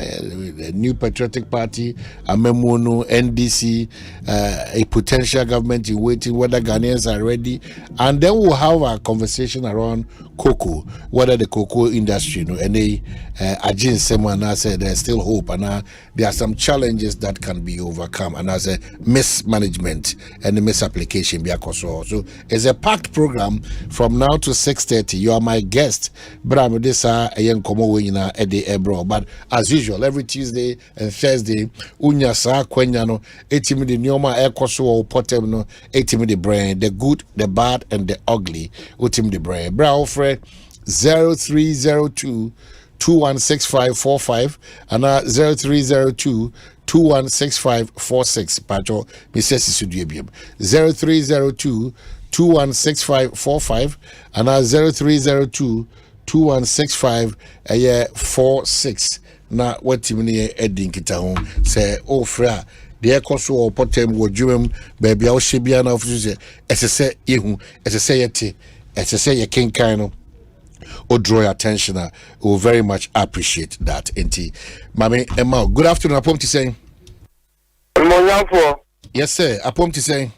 the new patriotic party, Amemono, NDC, a potential government in waiting, whether Ghanaians are ready. And then we'll have a conversation around cocoa, whether the cocoa industry, and they Ajin Semana said there's still hope, and there are some challenges that can be overcome, and as a mismanagement and the misapplication. So it's a packed program from now to 6:30. You are my guest. guest. Bram this a yen komo we na ede ebro. But as usual, every Tuesday and Thursday, unya sa kwenya no etimi de nyoma ekoso o potem no etimi de brain, the good, the bad and the ugly. Utimi de brain. Bra ofre 0302 216545 and 0302 216546. Pacho Mrs. Sudubium 0302 216545 and 0302 216546. Na watimini Edin Kitahon say, oh, fra. The Ecoso or Potem would dream, baby, I'll she be an officer, as I say, you, as I say, as I say, a king kind or draw your attention. We will very much appreciate that. Enti, Mami Emma, good afternoon. I to say. Yes, sir. I to say.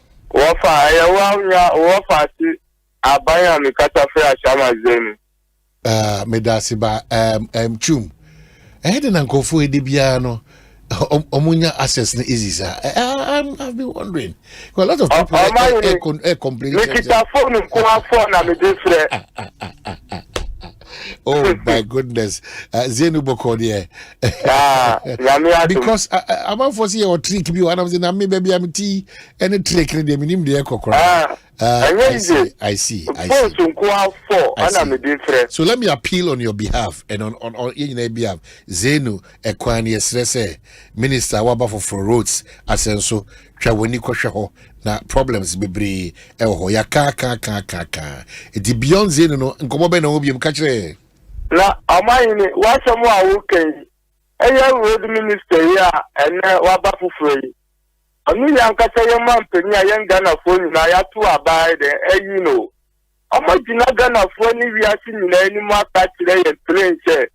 Medasiba, Chum. I had an uncle for the piano. Omunya access easy, sir. I've been wondering. Well, a lot of people complain. Oh my goodness, Zenu Bokodia. Because I'm out for see or trick me one of the name baby I'm tea and a trick the minimum the echo cry. I see. So let me appeal on your behalf and on your behalf. Zenu Ekwani Srese Minister Waba for roads Asenso Chawani Koshaho na problems bebre eho ya ka it beyond Zenu no nkomobe na obi mkachre na Omanhene washamu awuke eya road minister ya ene Waba fufure Onu yankasa yema mpeni ayen Ghana phone na ya tu abai de eyi no. Omo jina Ghana phone wi asi nyina enimu aka kire ye plane che.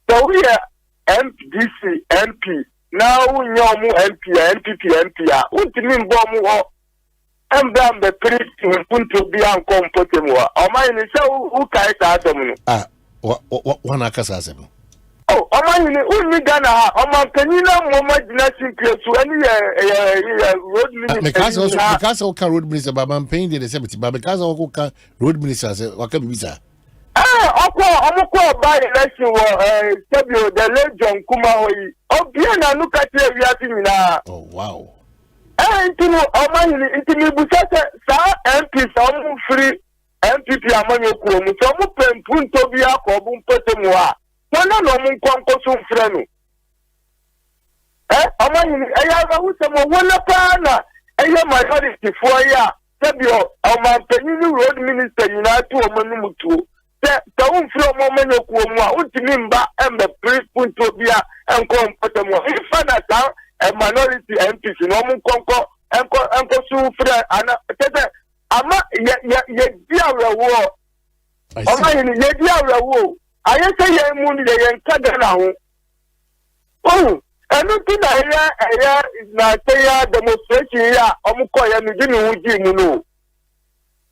So we NDC MP na unyo mu MP NPP MP a utimi mbo mu ho embra mbe print punto bi anko mpote mu a Omanhene se u kai sa asem no. Wana kasa asem no. Oh, Omanhene uni Ghana ha omanpenina moma jina simplesu eni road minister because also road minister baba paying the cemetery but because also road minister say waka bibisa omukọ by election wo Sebio the legion kuma hoyi obia na nuka tie wiase nyina. Oh wow. Intinu Omanhene intimi busase sa MP sa mu free MPP amanyo ku mu so mu pempunto bia ko bu mpete mu a Wana no munkonko sumfre no. Omanhene eya wu se mo wona pa na eya majority fo ya Sebio omanpenini road minister unatu omanumutu. Se umfre omanyo ku omu a utimi mba embe punto bia enko mpete mo. Ifa na ta minority MPs no munkonko enko sumfre ana tete ama ye dia rewo. Omanhene ye dia rewo. I say ye moon ye enkaga na ho. Oh, anything I na say demonstration ya omuko ya mi dinu uji mu no.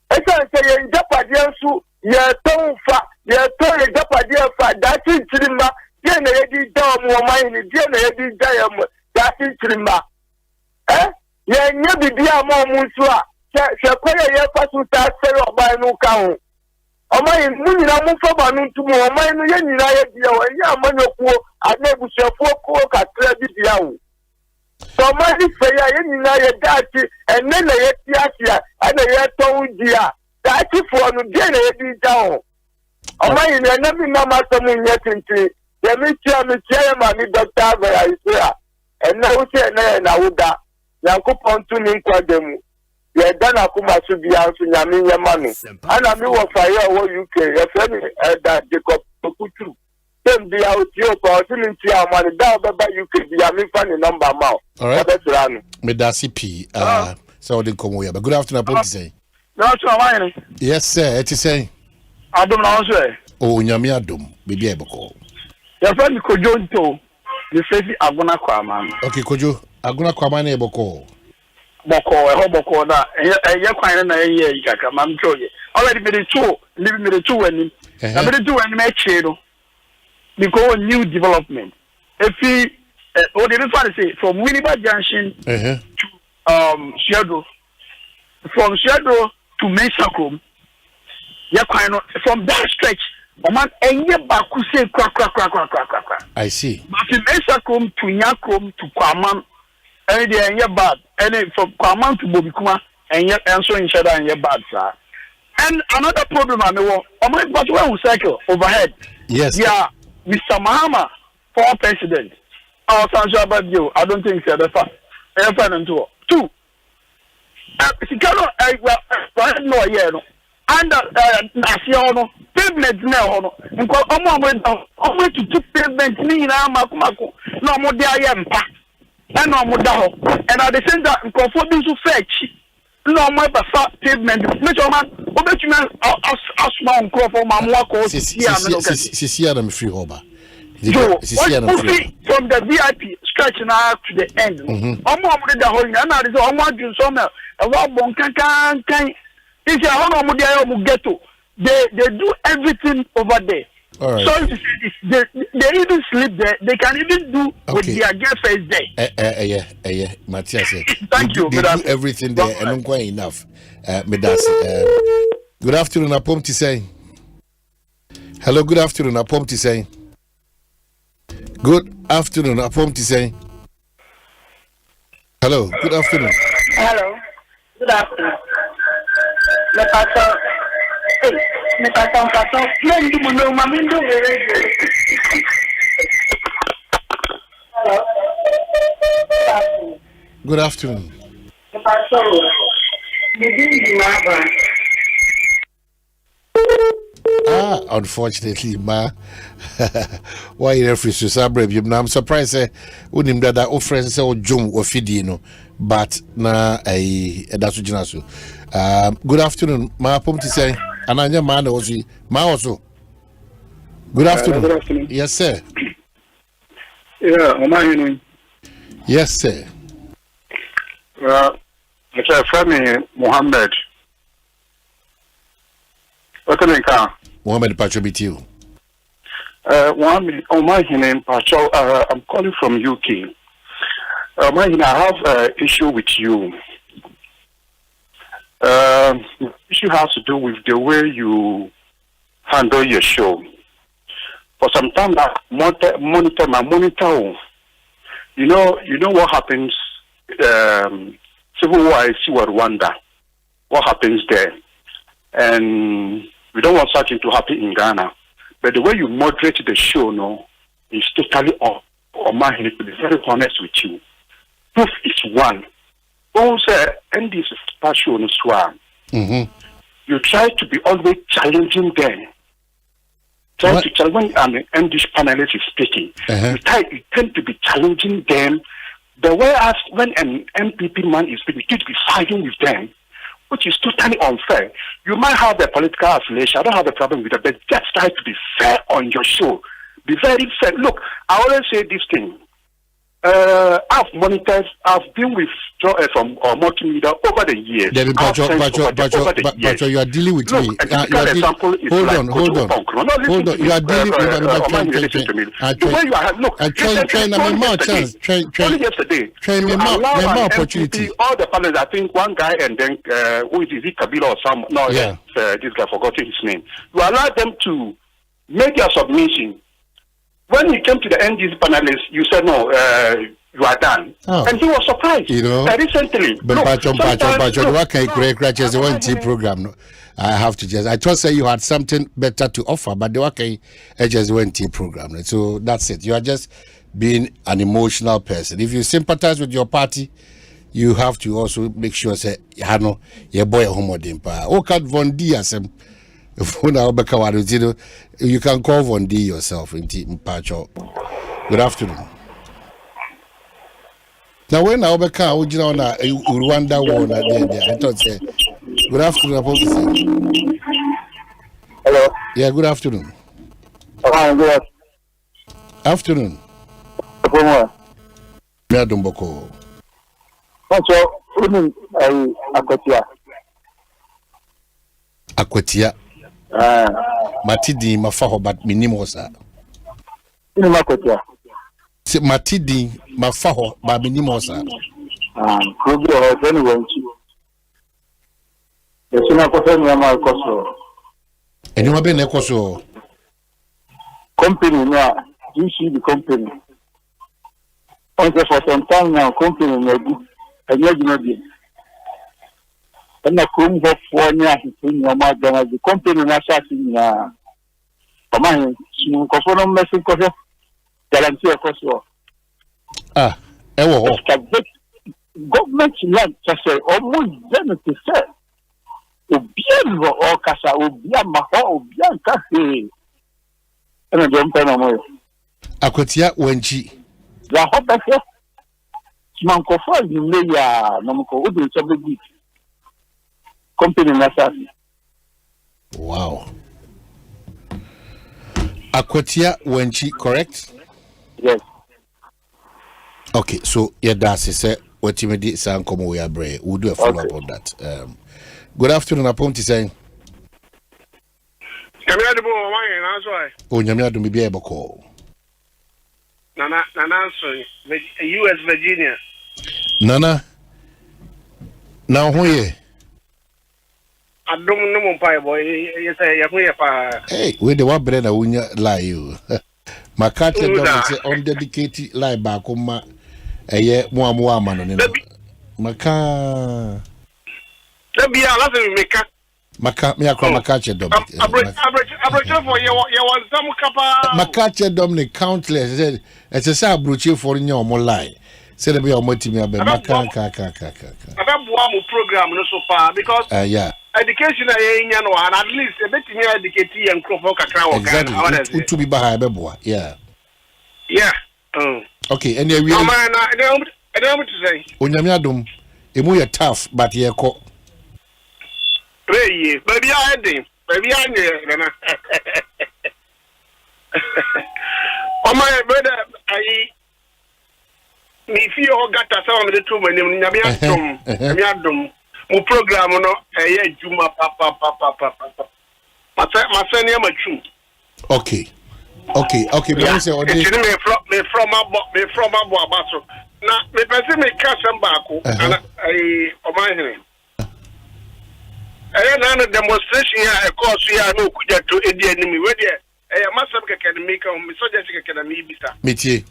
E say ye japade nsu ye tonfa ye to ye japade fa da tinchirima ye na ye di da mu Omanhene ye na ye di da ya mu da tinchirima. Ye nya bibia ma mu nsu a se kwere ye fa su ta sere oban no ka ho. Omanhene munyina mumfa ntumu Omanhene ye nyina ye dia wo ye amanyokuo anebusuafo ko kakra bibia wo so Omanhene fe ye nyina ye dachi enne na ye tiatia ana ye tondia dachi fo no de na ye di da wo Omanhene na mi mama samu nye tinti ye mi tia ye ma mi Dr. Vera Isra enne wo se na wuda Yankopon tu ni nkwademu ye dana kuma su biya su nyame nyama no ana mi wo fire wo UK ye friend da Jacob Okutu dem biya o ti o ko ti ni ti amani da baba UK biya mi fa ni number ma o me da CP so de komo ya good afternoon Pop say no so Omanhene yes sir it is saying adom na so o nyame adom bebi e boko ye friend Kojo nto ni face aguna kwama okay Kojo aguna kwama na e boko boko na ye kwan na ye kaka mam troye already me the two when na me the two when me chero because new development if he what did I say from Winneba Junction to Shadow from Shadow to Mensacom ye kwan from that stretch Oman enye baku se kwa. I see. But in Esacom to Nyakom to Kwaman, and the enye bad, and from Kwaman to Bobikuma, and yet answer in shadow and ye bad, sir. And another problem I know, Oman, but when we cycle overhead. Yes. Yeah, Mr. Mahama, former president. I don't think so. Two. Sikano, no, yeah, no. And Nasiono, pavement now, and call almost to two pavement, Nina, Makumako, no more Diampa, and no more Daho. And at the same time, conforming to fetch, no more pavement, Mr. Man, what you mean, as small crop for Mamwako, Sisianam free hoba. From the VIP stretching out to the end. The whole and is on you somewhere. A lot can. This is how ghetto. They do everything over there. Right. Sorry to say this. They even sleep there. They can even do with their girlfriends there. Yeah. Matthias said. Thank you. They do everything there and not quite enough. Good afternoon, Apom to say. Hello, good afternoon, Apom to say. Good afternoon, Apom to say. Hello, good afternoon. Hello, good afternoon. Good afternoon. Unfortunately, ma, why you reference to Sabreb? I'm surprised. Unim dada offers say Jum or Fidino, but na that's what good afternoon, ma. Pom to say, Ananya man also, ma also. Good afternoon. Good afternoon. Yes, sir. Yeah, Omanhene. Yes, sir. It's a friend, Mohammed. What can I call? Mohammed Pacho Bitiu. Omanhene Pacho, I'm calling from UK. Omanhene, I have an issue with you. The issue has to do with the way you handle your show. For some time now, monitor. You know what happens. Civil War, I see what Rwanda. What happens there, and we don't want something to happen in Ghana. But the way you moderate the show, no, is totally off. Omanhene, to be very honest with you, proof is one. Also, and this is passion as well. You try to be always challenging them. Try to challenge when this panelist is speaking. You tend to be challenging them. The way as when an NPP man is speaking, you need to be fighting with them, which is totally unfair. You might have a political affiliation. I don't have a problem with that, but just try to be fair on your show. Be very fair. Look, I always say this thing. I've monitored, I've been with from multimedia over the years. Pacho, you are dealing with me. Hold on. You are dealing with only yesterday. Opportunity. All the panels, I think one guy and then who is it, Kabila or some? No, this guy forgotten his name. You allow them to make their submission. When he came to the NDC panelists, you said no, you are done, and he was surprised. Recently, but Pacho, what can I just one T program? I have to just. I thought say you had something better to offer, but the work just one T program. So that's it. You are just being an emotional person. If you sympathize with your party, you have to also make sure say, Hano, your boy homodimpa. Okay, Von Diasem. You can call Von D yourself in Pacho. Good afternoon. Now, when I was on Rwanda war, I thought, say, good afternoon. Hello. Yeah, good afternoon. Good afternoon. Meadumboko. Akwatia. Matidi mafaho but minimosa. Matidi mafaho but minimosa. Anyone been Ekoso? company now, you see the company. Only for some time now, company maybe, and you're going to be. And I come up for near the company now starting now. Omanhene, you go for no messing coffee. Guarantee a cost. Government land just say almost 70%. Obian or Casa, Obian Maho, Obian Cafe. And I don't pay no more. Akwatia Wenchi. The hot better. Manco for you lay Namco would be so big. Company Nassasi. Wow. Akwatia Wenchi, correct? Yes. Okay, so yeah, that's it. What you did, San Como, we are brave. We'll do a follow up on that. Good afternoon, Aponti saying. Oh, Yamia, do me be able to call. Nana, U.S. Virginia. Nana, now who ye? I don't know, my boy. Yes, I am. Hey, where the one brother when lie you. My cat is undedicated lie back on my. Eye mo man no maka da bia la se maka me akwa maka che dom abroche for ye was some kapa maka che dom ne countless said it's a abroche for nya omo line said be omo timi abe maka abeboa mo program no so far because yeah education ay nya no and at least e betimi educate ye nkrofo kakra wo Ghana utu bi ba ha abeboa yeah okay, and we I don't want to say. Onyame adom, emu ye tough, but ye ko. Baby, I ending. Baby, I knew. Oh, my brother, me feel got a sound of the two men, Yamiadum, who program on a Juma papa. My son, Yamachu. Okay. Yeah. It's me from Abaso. Now, me person me cash and bako and Omanhene. I had a demonstration here, a course here, no kuja to the enemy. Where there, a massive academic on Misogynistic Academy, Bisa. Métier.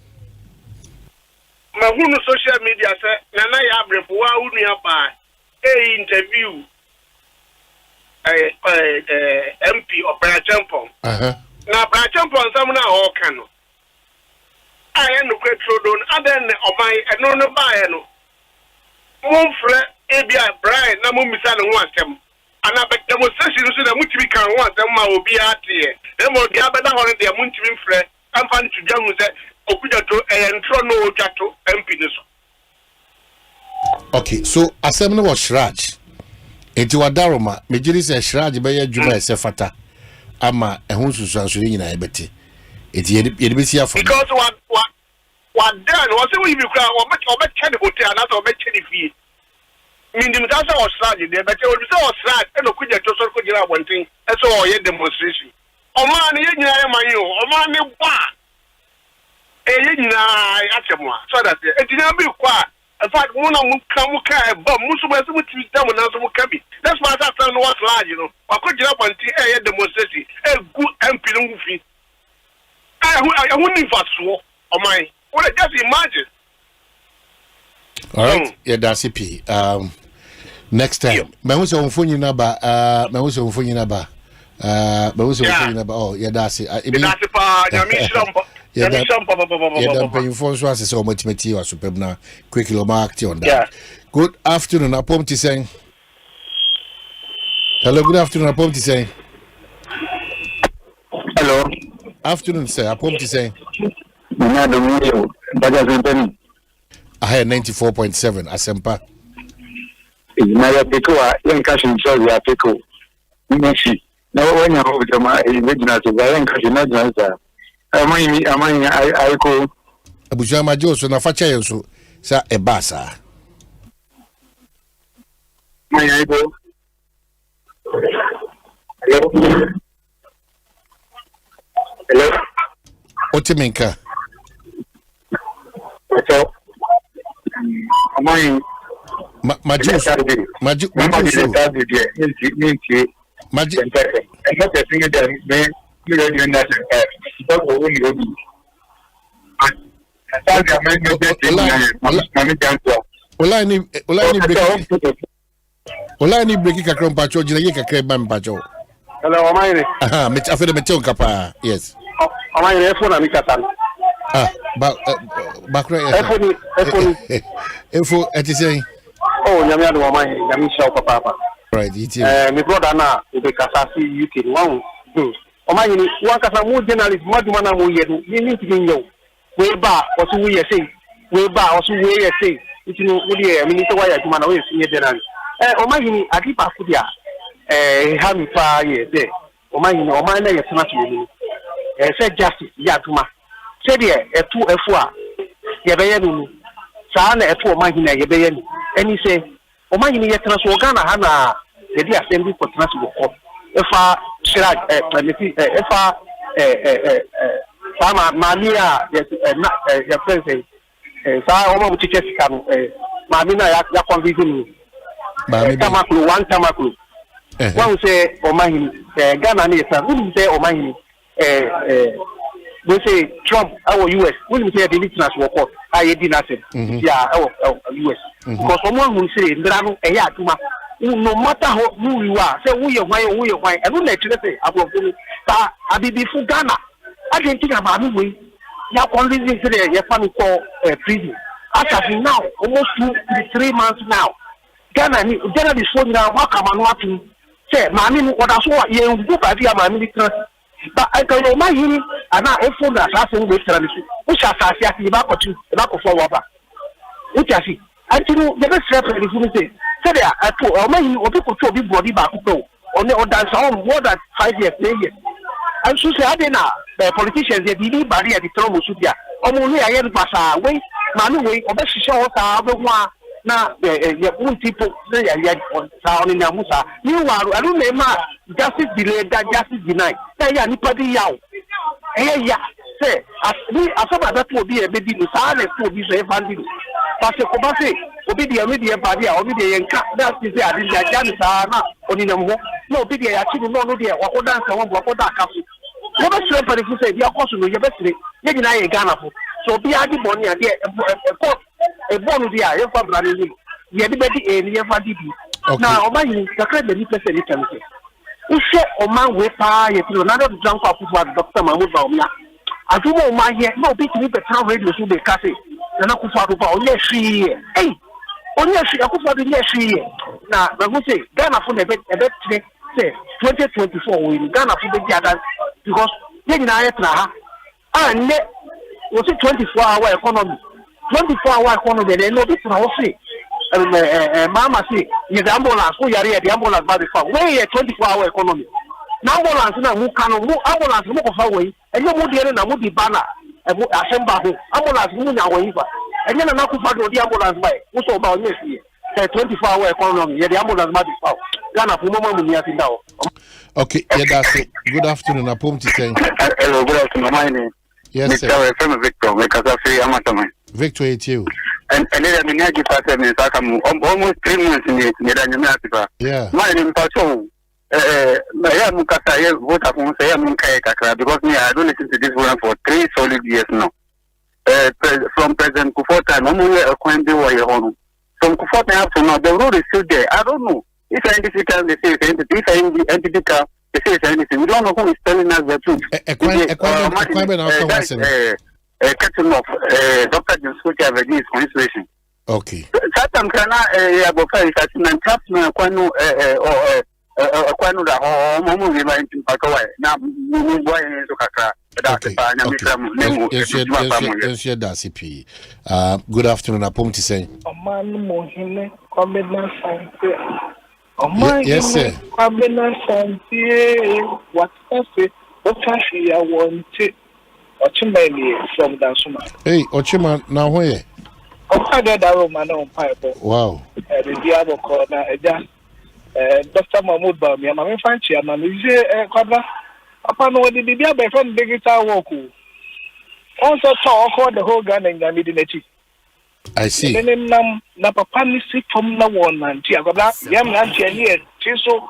My whole social media said, Nana Yabre, who are nearby, a interview MP or Privatization. Now, Privatization on some now can. I am no great road on other than my no buy no. Monfre, Abia, Brian, Namu Misan one them. And I bet demonstration so that we can want them will be out here. Then will be about the Munchim Fred. I'm fine to jump with that. Okujato and Trono Jato MP. Okay, so Assembly was Shraj. Into Wadaroma, Majority says Shraj by Juma Sefata. Ama ehunsu sansuri na ebeti eti ye be sia for because what done was we be cry obe check the hotel and obe check the fee mindim ka say Australia dey but we say Australia e no kuje to so kuje na bontin e so o ye demonstration o ma ne ye nyina ye man yo o ma ne ba e ye nyina atemo so that eti na be kwa in fact one of mu ka ba musu ba so mu ti dem na so mu ka bi that's why that no was large you know wa ko jira bontin e ye demonstration e gu MP no fi I wouldn't even so on my what just imagine. All right, yeah, that's it. Next time, me who say on phone number, oh, yeah, that's it. That's pa nyami shampa. Yeah, that paying for so as so much material superb na quickly mark on that. Yeah. Good afternoon, Apomti saying. Hello, good afternoon, Apomti saying. Hello. Afternoon, sir. Apomti saying. I had 94.7 Asempa. Now people are young cash in Saudi Africa. Now when you hold them, original to the cash in Nigeria. I go. Abujama Joso na facha yeso sa ebasa. My ego. Hello. Otiminka. So, my Majuso. because of what you do. Ola ni break kakra mpacho jina ye kakra ba mpacho. Hello, Omanhene. Aha, me afede me tell kapa. Yes. Omanhene phone na mi kasa. Bakra Efo. Efo eti say. Oh, nyame adu Omanhene, nyame show papa. Right, it is. Me brother na ube kasa si UK one. Omanhene, one kasa mu journalist maduma na mu yedu. Ni ntimi nyo. We ba osu we say. We ba osu we say. Itinu wo de me ni se wa ya juma na we si journalist. Omanhene adipa kudia. Ha mi pa ye de. Omanhene na ye tena so ni. Say justice ya tuma. Say de etu efu a ye be ye nu. Saa na etu Omanhene ye be ye ni. Eni say Omanhene ye tena so Ghana ha na ye di assembly for tena so ko. Efa shira efa sama mania ya president saa o ma mu teacher sika no mami na ya convince me tamakulu one tamakulu one say Omanhene Ghana na yesa we say Omanhene we say Trump our US we say the business work aye di na say ya our US because someone who say ndra no e ya atuma no matter how who you are say who you why and no let you say abofo ta abibifu Ghana I didn't think about me. You are convincing today, your family call prison. As of now, almost 2 to 3 months now. Ghana is phone now, what come on what to say, Mammy, what I saw, you do by via my military. But I can know my unit, and I have phone that assassin with services, which are Sasiaki, back or two, back of our back. Which I see. I do the best reference you say. Say there, I told Omanhene, or people to be body back to or dance on more than 5 years, 10 years. And so say, I didn't know. The politicians, they didn't bury at the throne of Sudia. Only I had Passa, way, Manuway, or best show us now, the people say, I had on in Yamusa. Meanwhile, I don't know, justice delayed, that justice denied. Say, anybody yao. Yeah, say, as that will be a baby, the silence will be so funding. Pastor Kobase, obedient media body, obedient cat, that is the idea, Janisa, or in a more. No, be the actually no, dear, what dance, I want what that comes. Never sure, but if you say, you are possible, you're best, you're in a Ghana. So be a bonny idea, a bone, dear, your father, you're the baby, and you're fatty. Now, Omanhene, the credit the person is telling you. If you man with fire, you another drunk of Dr. Mahmoud Baumia. I do know my head, no big to the town radio should be Cassie, and I could follow about yes, she, hey, only she, I could follow yes, she. Now, I will say, Ghana for a bit, say 2024 we Ghana for the other because then I and was it 24-hour economy 24-hour economy they know this now say mama say the ambulance who are the ambulance by the far where 24-hour economy now ambulance na who can ambulance mo ko fa we and you mo dey na mo di banner Asempa ho ambulance mo nya we fa and you na ku fa do the ambulance by who so ba onye see 24-hour economy the ambulance by the far Ghana for mama mu niafi now. Okay, yeah, that's it. Good afternoon, Apom to say. Hello, good afternoon. My name. Yes, sir. Mr. Victor, make us say Amatama. Victor, it's you. And then I mean, I give us almost 3 months in the yeah. My name is Pacho. I am Mukasa, what I want to say, I'm Kayaka, because me, I don't listen to this one for 3 solid years now. From President Kufota, no more acquainted with your own. From Kufota up to now, the road is still there. I don't know. If NDC can, they say entity. If NDC can, they say anything. We don't know who is telling us the truth. Catching off Dr. James Kucha is consideration. Okay. Satam Kana, Aboka is at Craftsman, Quano, Quano, Momo, remind Pakaway. Now, we go into Kaka. Good afternoon, Apom to say. Omanhene, Kwabena, Asante. Yes, sir. Kwabena, Asante. What I say, I want it. Ochimani from Dansuma. Hey, Ochima, now where? Okada Daroma on Pipe. Wow. The Diabo corner, Dr. Mahmoud Baumia, my friend, chairman, is Kwabena. Upon what did the other friend digital walk? Also, talk the whole gun and Yamidinechi. I see. Then, Napapani sit from the one and Tiagabla, Yam Nanti, Tiso,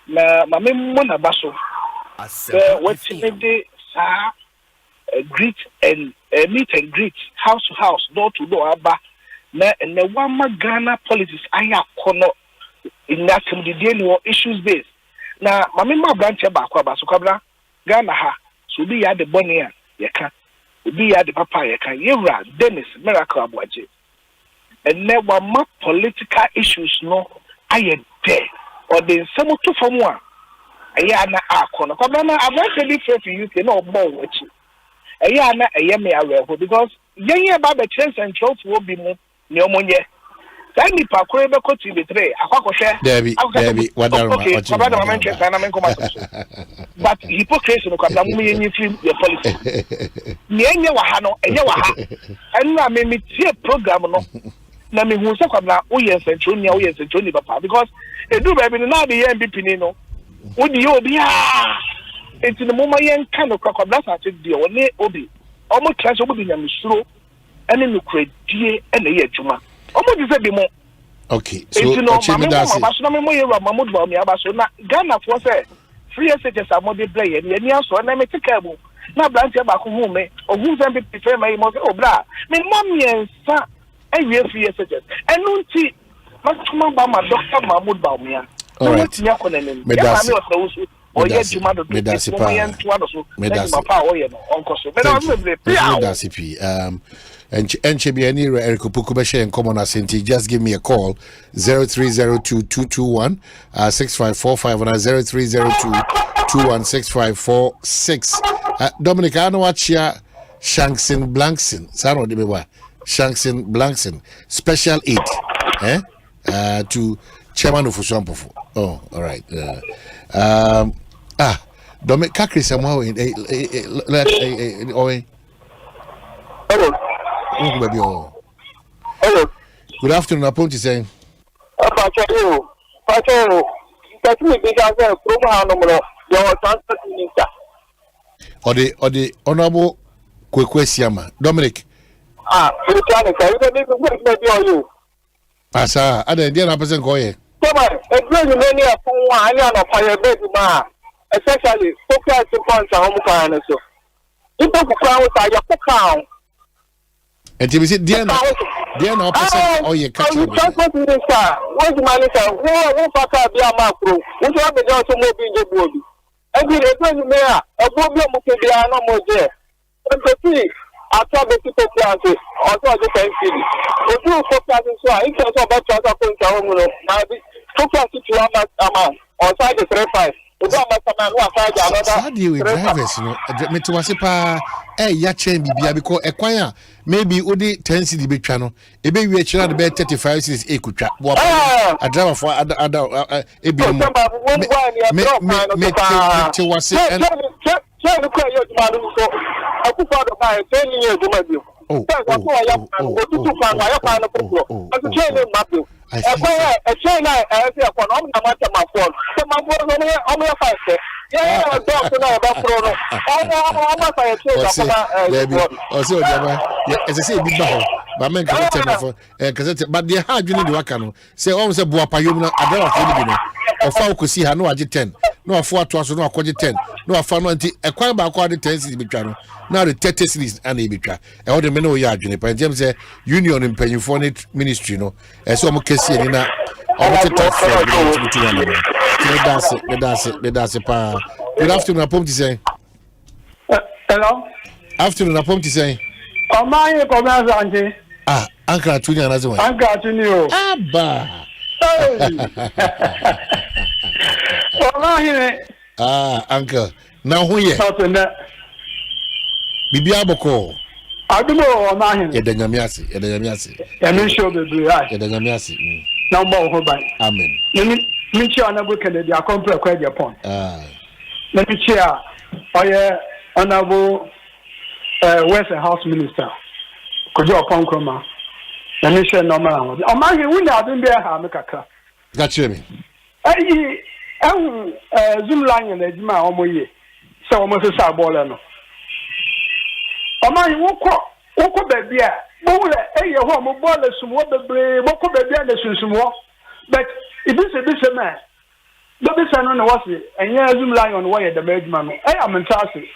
Mamma Basso. What's in the greet and meet and greet, house to house, door to door, aba. Na and the one Ghana politics, I have corner in that community issues based. Now, my branch about Kwabena, Ghana ha, so be at the Bonia, Yaka, be at the Papa Yaka, Yera, Dennis, Miracle Abwaje. And there were more political issues, no, I am there, or there's some two from one. Ayana Akona, Kwabena, I've actually said to you, no more with you. Ayana, Ayame Arabo, because Yaya Baba Chance and Trolls will be more. Nyomonye. Sani pa ko ebe ko ti betre akwa share. Debbie, what but hypocrisy no kwabla mu yenyi film your policy. Nyenye wa ha no, enye wa ha. Enu me tie program no. Na me hu se kwabla wo ye central papa because edu ba bi na de NPP ni no. Wo di obi a. Enti no mo ma yen kan no kwabla sa te di o ne obi. Omo class obi nyamsuro. Ene no kredie ene ye adwuma omo di se bi mo okay so Ochemi Dase na me mo ye wa Mahmoud ba mi aba so na Ghana for say free SHS amode play ye ni aso na me tika bu na branch ba ko hu me ohu se bi prefer me mo say obra me mom ye nsa ewie free SHS enu nti matuma ba ma Dr. Mahmoud ba mi a all right me Dase and Chebiani Eric Pukubeshe and Common Asante, just give me a call 0302-221 6545 and 0302-216546. Dominic, I know what you Shanksin Blankson, Sano de Bewa, Shanksin Blankson, special aid to Chairman of Usampofo. Oh, all right. Dominic Kakri somehow in hello. Hello. Good afternoon, Aponti saying. Pacho, that's me because Promotional, your transport minister. Or the honorable Kwesiama. Dominic. You can't say you. Asa, I didn't have a go here. Come on, a great many of one of fire baby ma, especially focus upon some kind of so. You put the crown with your crown. And you said, dear, person, or your country. Transport minister, what's the manager? Who fuck up your macro? Which one is also moving the body? Every day, mayor, a problem will be no more there. And the three, I saw the people planted, also the same city. The two focus is why it's also about transport in now, focus to amount, or side the 35. How do you with drivers? You know, Metuasepa, ya chain bibia because Equire maybe Udi 10 city big channel. A baby we channel the bed 35 cities Ekutra. A driver for other but the hard you need to work on. Say almost a Buapayum, a driver of 4 could see her no 10, no 4 to us, no 10, no 20, a quite about 10 cities big channel. Now the 30 cities and Ibitra. I want to know yard, Juniper. James Union in Penny Ministry, no, as some case in that. Good afternoon, Apom to say. Hello. Afternoon, Apom to say. Omanhene Asante. Uncle Tunia another one. Uncle Tunio. Abba. Omanhene. Uncle. Now who ye? Bibi Aboko. Adumo Omanhene. Yedanyamiasi. Yemi show bebre. Yedanyamiasi. Now more hobai. Amen. Me chair na go Kennedy akompre kwa Japan. Let me chair oye honorable West House Minister. Kojo upon Kroma. Let me share normal. Omanhene we na adun be ha me kakra. Got you me. Zoom line na ejima omoye. Se omo se sa ball no. Omanhene woko baby a mo le eye ho mo ball sumo bebre mo ko baby a na sunsumo. But it is a man. Don't be saying no was it. And yeah, Zoom line on wire the major man. I am in Tassi.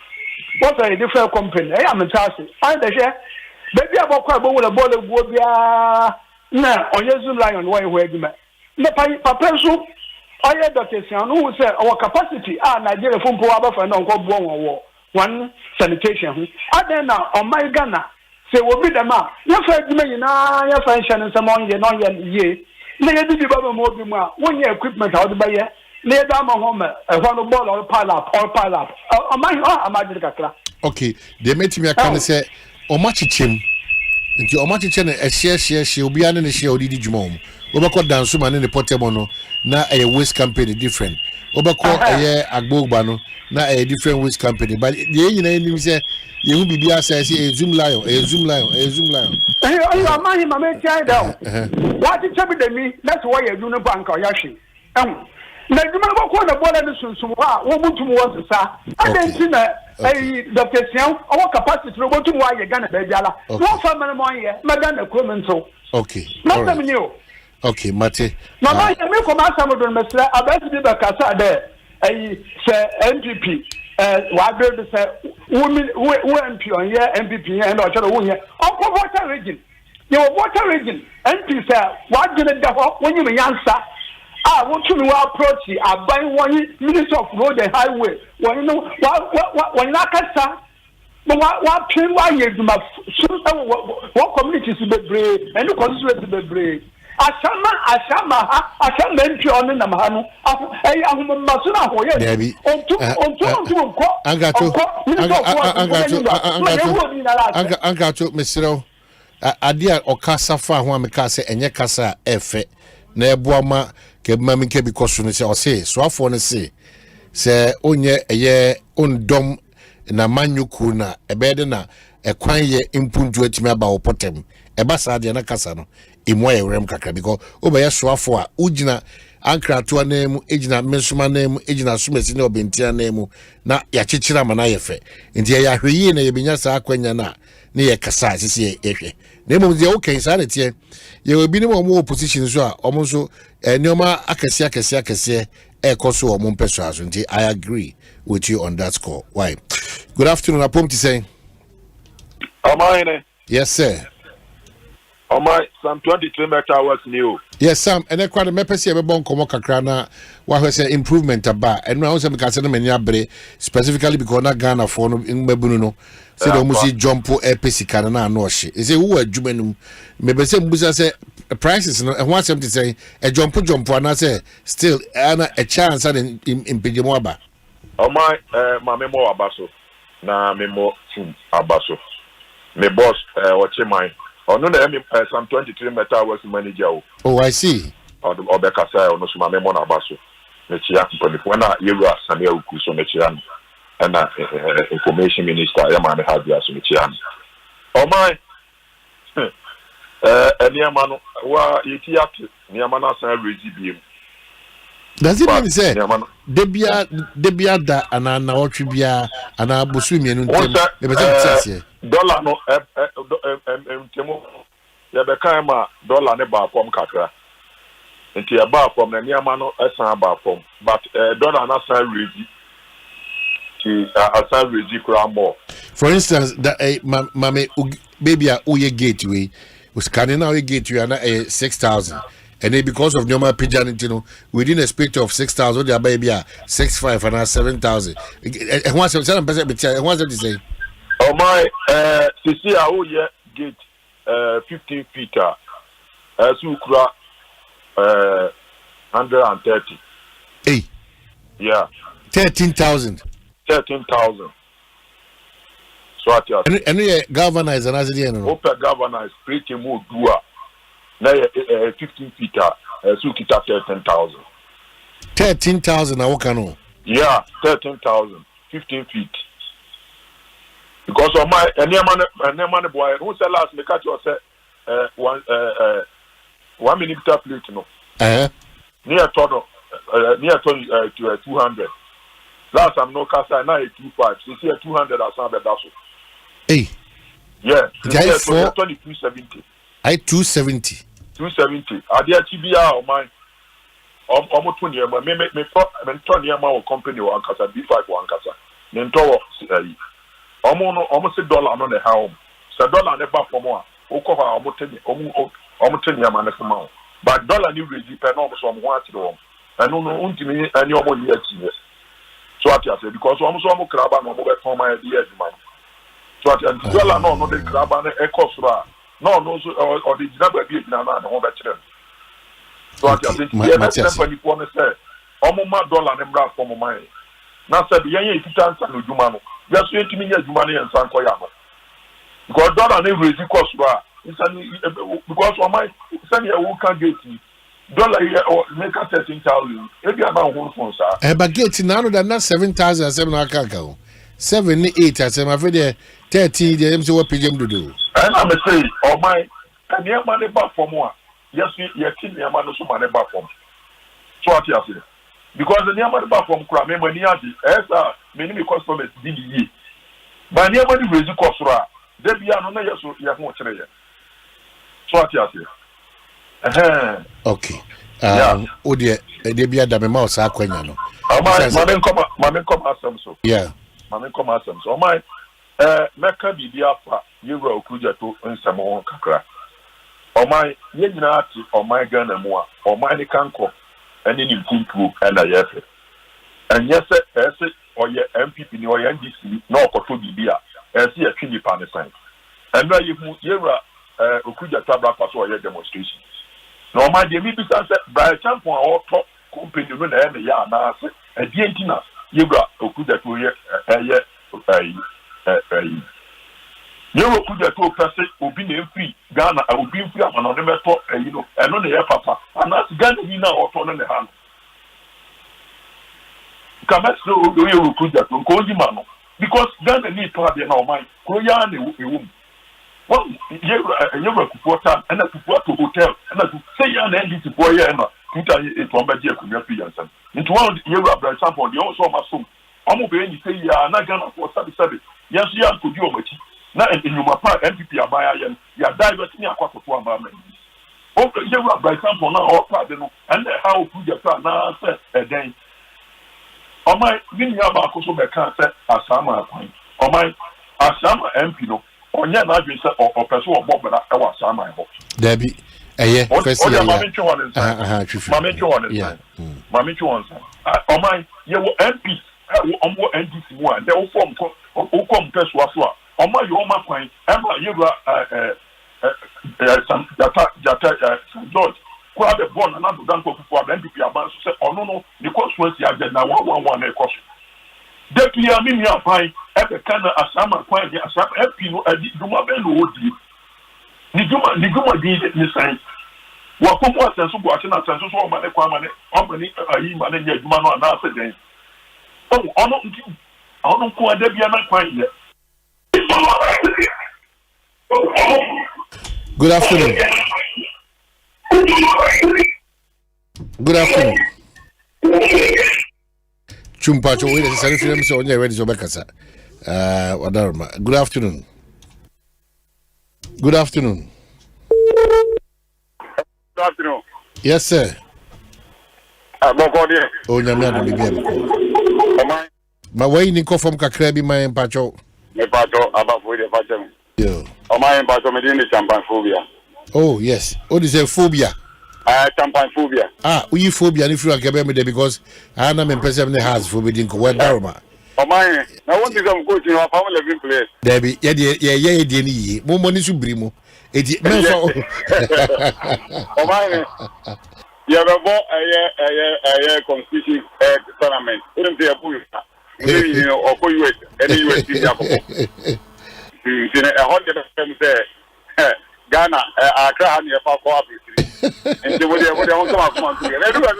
What's a different company? I am a taxi. I the share. Baby, I'm quite bold with a border would be now on your Zoom line on way where you met. No, Papa, I had Dr. Sian who said our capacity are Nigeria from Poaba for no war. One sanitation. I then now on my Ghana. Say, will be the man. Your friend, your friend, and some on your non year. Lay the Baba Mobile, 1 year equipment out by year. Lay down my home, a one ball or pile up. Okay, they made me a kind of say, or much chim. Into a much chin, a share, she'll be an initial or did you mom. Obako dance woman in the Potemono, now a waste company different. Obako a year Agbobano, now a different waste company. But the name say, you will be a Zoom lion, a Zoom lion, a Zoom lion. You are my child. What is happening to me? That's why you're doing a bank or Yashi. Now, you remember what the border is to what to want, sir. I didn't see that Dr. Sian, our capacity to go to why you're going to be Jala. No family money, Madame equipment. Okay. Not new. Okay, Mate. Now, I make a master of the Messiah. I bet you the Casa there. NPP. What they say, women who MP on here, MPP, and or women. Uncle water region. Your water region. MP say, what did it when you answer? I want to approach it. I buy one Minister of Road and Highway. When you know what Nakasa, but what train why you do my what communities to be brave and the constituency to be brave. Asama, MP on the Namahano. I am Masuna Hoya. Debbie, Angato, Mr. Adia or Casa Fa, Mekasa, and Yakasa, Efe, Nebuama. Mami ke because no say o say so afo no say onye eye ondom na manyuku na ebede na ekwan ye impuntu atimi aba opotem eba sa de na kasa no imo ye rem kakra because obeya so afo a ugina ankrato na mu ejina mensuma na mu ejina sumesi na obentia na mu na ya chichira ma na ye fe nti ya hweyi na ye benya sa akwanya na ye kasa sisi ye hwe na emu de okay sa na tie ye obi ni mo opposition so a omo so Neoma akese ekoso o mumpeso asunti. I agree with you on that score. Why? Good afternoon, Apom to say. Omanhene. Yes, sir. Some 23 hours new. Yes, Sam. And I quite a mepesi ebe bon komo kakra na wa say improvement aba. And now say because na menya bre specifically because na Ghana for no mbebunu no. Say the musi jumpo epesi kana na no hye. Say who adwuma num. Mebe say mbusa say prices no and what something say a jumpo and say still ana a chance and impedimo aba. Ma memo abaso na memo abaso. Me boss wache mine. No na some 23 hours manager. Oh, I see. Or Bekasa or no suma memo na abaso. Me chia when na yeru asane akuso so me chia and information minister yama me have ya so me chia. Niamano wa yetiate niamano asan regime. Does it mean say debia da ana otwe bia ana bosu mienu ntem e be say dollar no ntemo ya be kan ma dollar ne ba pom kakra nti ya ba pom na niamano asan ba pom but dollar na asan regi ki asan regi kura more. For instance that mame baby a uye gateway was scanning now get you na 6,000 and then because of normal pigeon you know within a spectrum of 6,000 their baby 6,500 and 7,000 and what's to say sisi a uye gate 15 feet sukura 130 hey yeah 13,000 so at your and you galvanize and as the end open galvanize pretty more dua na 15 feet so kita 13,000 na wokano yeah 13,000 15 feet because of my any man boy who say last me catch you say 1 millimeter plate no near todo to 200 last I'm no cast now 25 so see 200 as am bedaso. Hey. Yeah. It's 270. I 270. 270. Adia Chibia or mine. Almost 20 years. Me 20 years company or Ankasa B5 or Ankasa. Nento almost $1 no the home. So dollar never for more. Oko ha almost 10 man for but dollar new regime per no so one to them. And no untimi any omo year. So what I say because almost craba no mobile for my idea man. So what I dollar no the craba na ekosra. No so or the number be na na no better. So what I think yes when you want to say omo dollar na bra for my na say the yen ititan san oduma no. Just you to me aduma na ensan koya no. Because dollar na raise cost ra because on my send your work gate dollar here or make a 13,000 maybe about one phone sir but gate now that 7,000 aka 7 8 as I'm afraid 13 them so what pm to do and I'm say oh my can you money back for more yes you keep your money so money back from so what you say because the near money back from kra me money adi esa me ni customers didi but near money raise cost ra they be no na yes you ho kire ye so what you say okay o de be adame ma o sa kwanya no mame come asem so yeah mame come asem so my meka bibia fa yewra okuja to nsem won kakra o my ye nyina ati o my Ghana mu a o my ni kanko eni ni mpuntu na yefe enye se ese oye NPP ni oye NDC na okoto bibia ese ye twi nipa ne san enra yewra okuja to abra paso oye demonstration no ma de mi bi san se Brian Champion a auto company no na e ya na ase e die ntina yewra okuja to ye yewra okuja to pese obi na mfiri Ghana obi mfiri amano ne meto no eno na ye papa ana Ghana ni na auto no ne ha kameso o yewra okuja to ko ji ma no because Ghana ni to ade na o man ko ya na ewu well, you're a and a hotel, and I say, and ending to boy, and it won't be a community. Into one year, for example, the also must soon. I'm obeying, say, you are not gonna for 77. Yes, you are to do much. Now, in your part, NPP are buying, you are diverting a quarter to 1 moment. Oh, you are, for example, now, all pardon, and how could you now say a day? On my mini about also the cancer, Asama point. On my Asama MP. Onye na adwin se o person o bobra e wa sa man ho Dabi eye first year mama twa one o man ye wo MP o mo NDC mu a de o form ko o kom peso aso a o ma yo ma kwan e ma ye bra jata George ko ade born na do dan ko fufu a NPP aban so se ono no ni constituency agenda na 111 na ekoso depuis a mimi afai ebe kana asama kwa ya asama epi no adi duma be no odi ni duma di ni sai wa ko mo asenso bo ate na asenso so o ma ne kwa ma ne o ma ni ayi ma ne nya duma no na ase den ono ko ade bia na kwa ye. Good afternoon. Good afternoon. Chumpacho, wait a second, so on your ready to Bekasa. Good afternoon. Good afternoon. Good afternoon. Yes, sir. Oh, Yamia, but why you call from Kakrabi, my Pacho? Me Pacho, about with the Pachem. Yeah. Oh, my Pacho, me in the champagne phobia. Oh, yes. What is a phobia? Champagne phobia. We phobia if you are Gabby because I am a person in the house for being Coed Darma. Oh, my, I want to come coaching our family living place. Debbie, yeah, more money to bring. Oh, my, you have a constitution tournament. Wouldn't be a push. You know, or for you, any USD. You see, 100% say, Ghana, I can't hear for and they would come up to everyone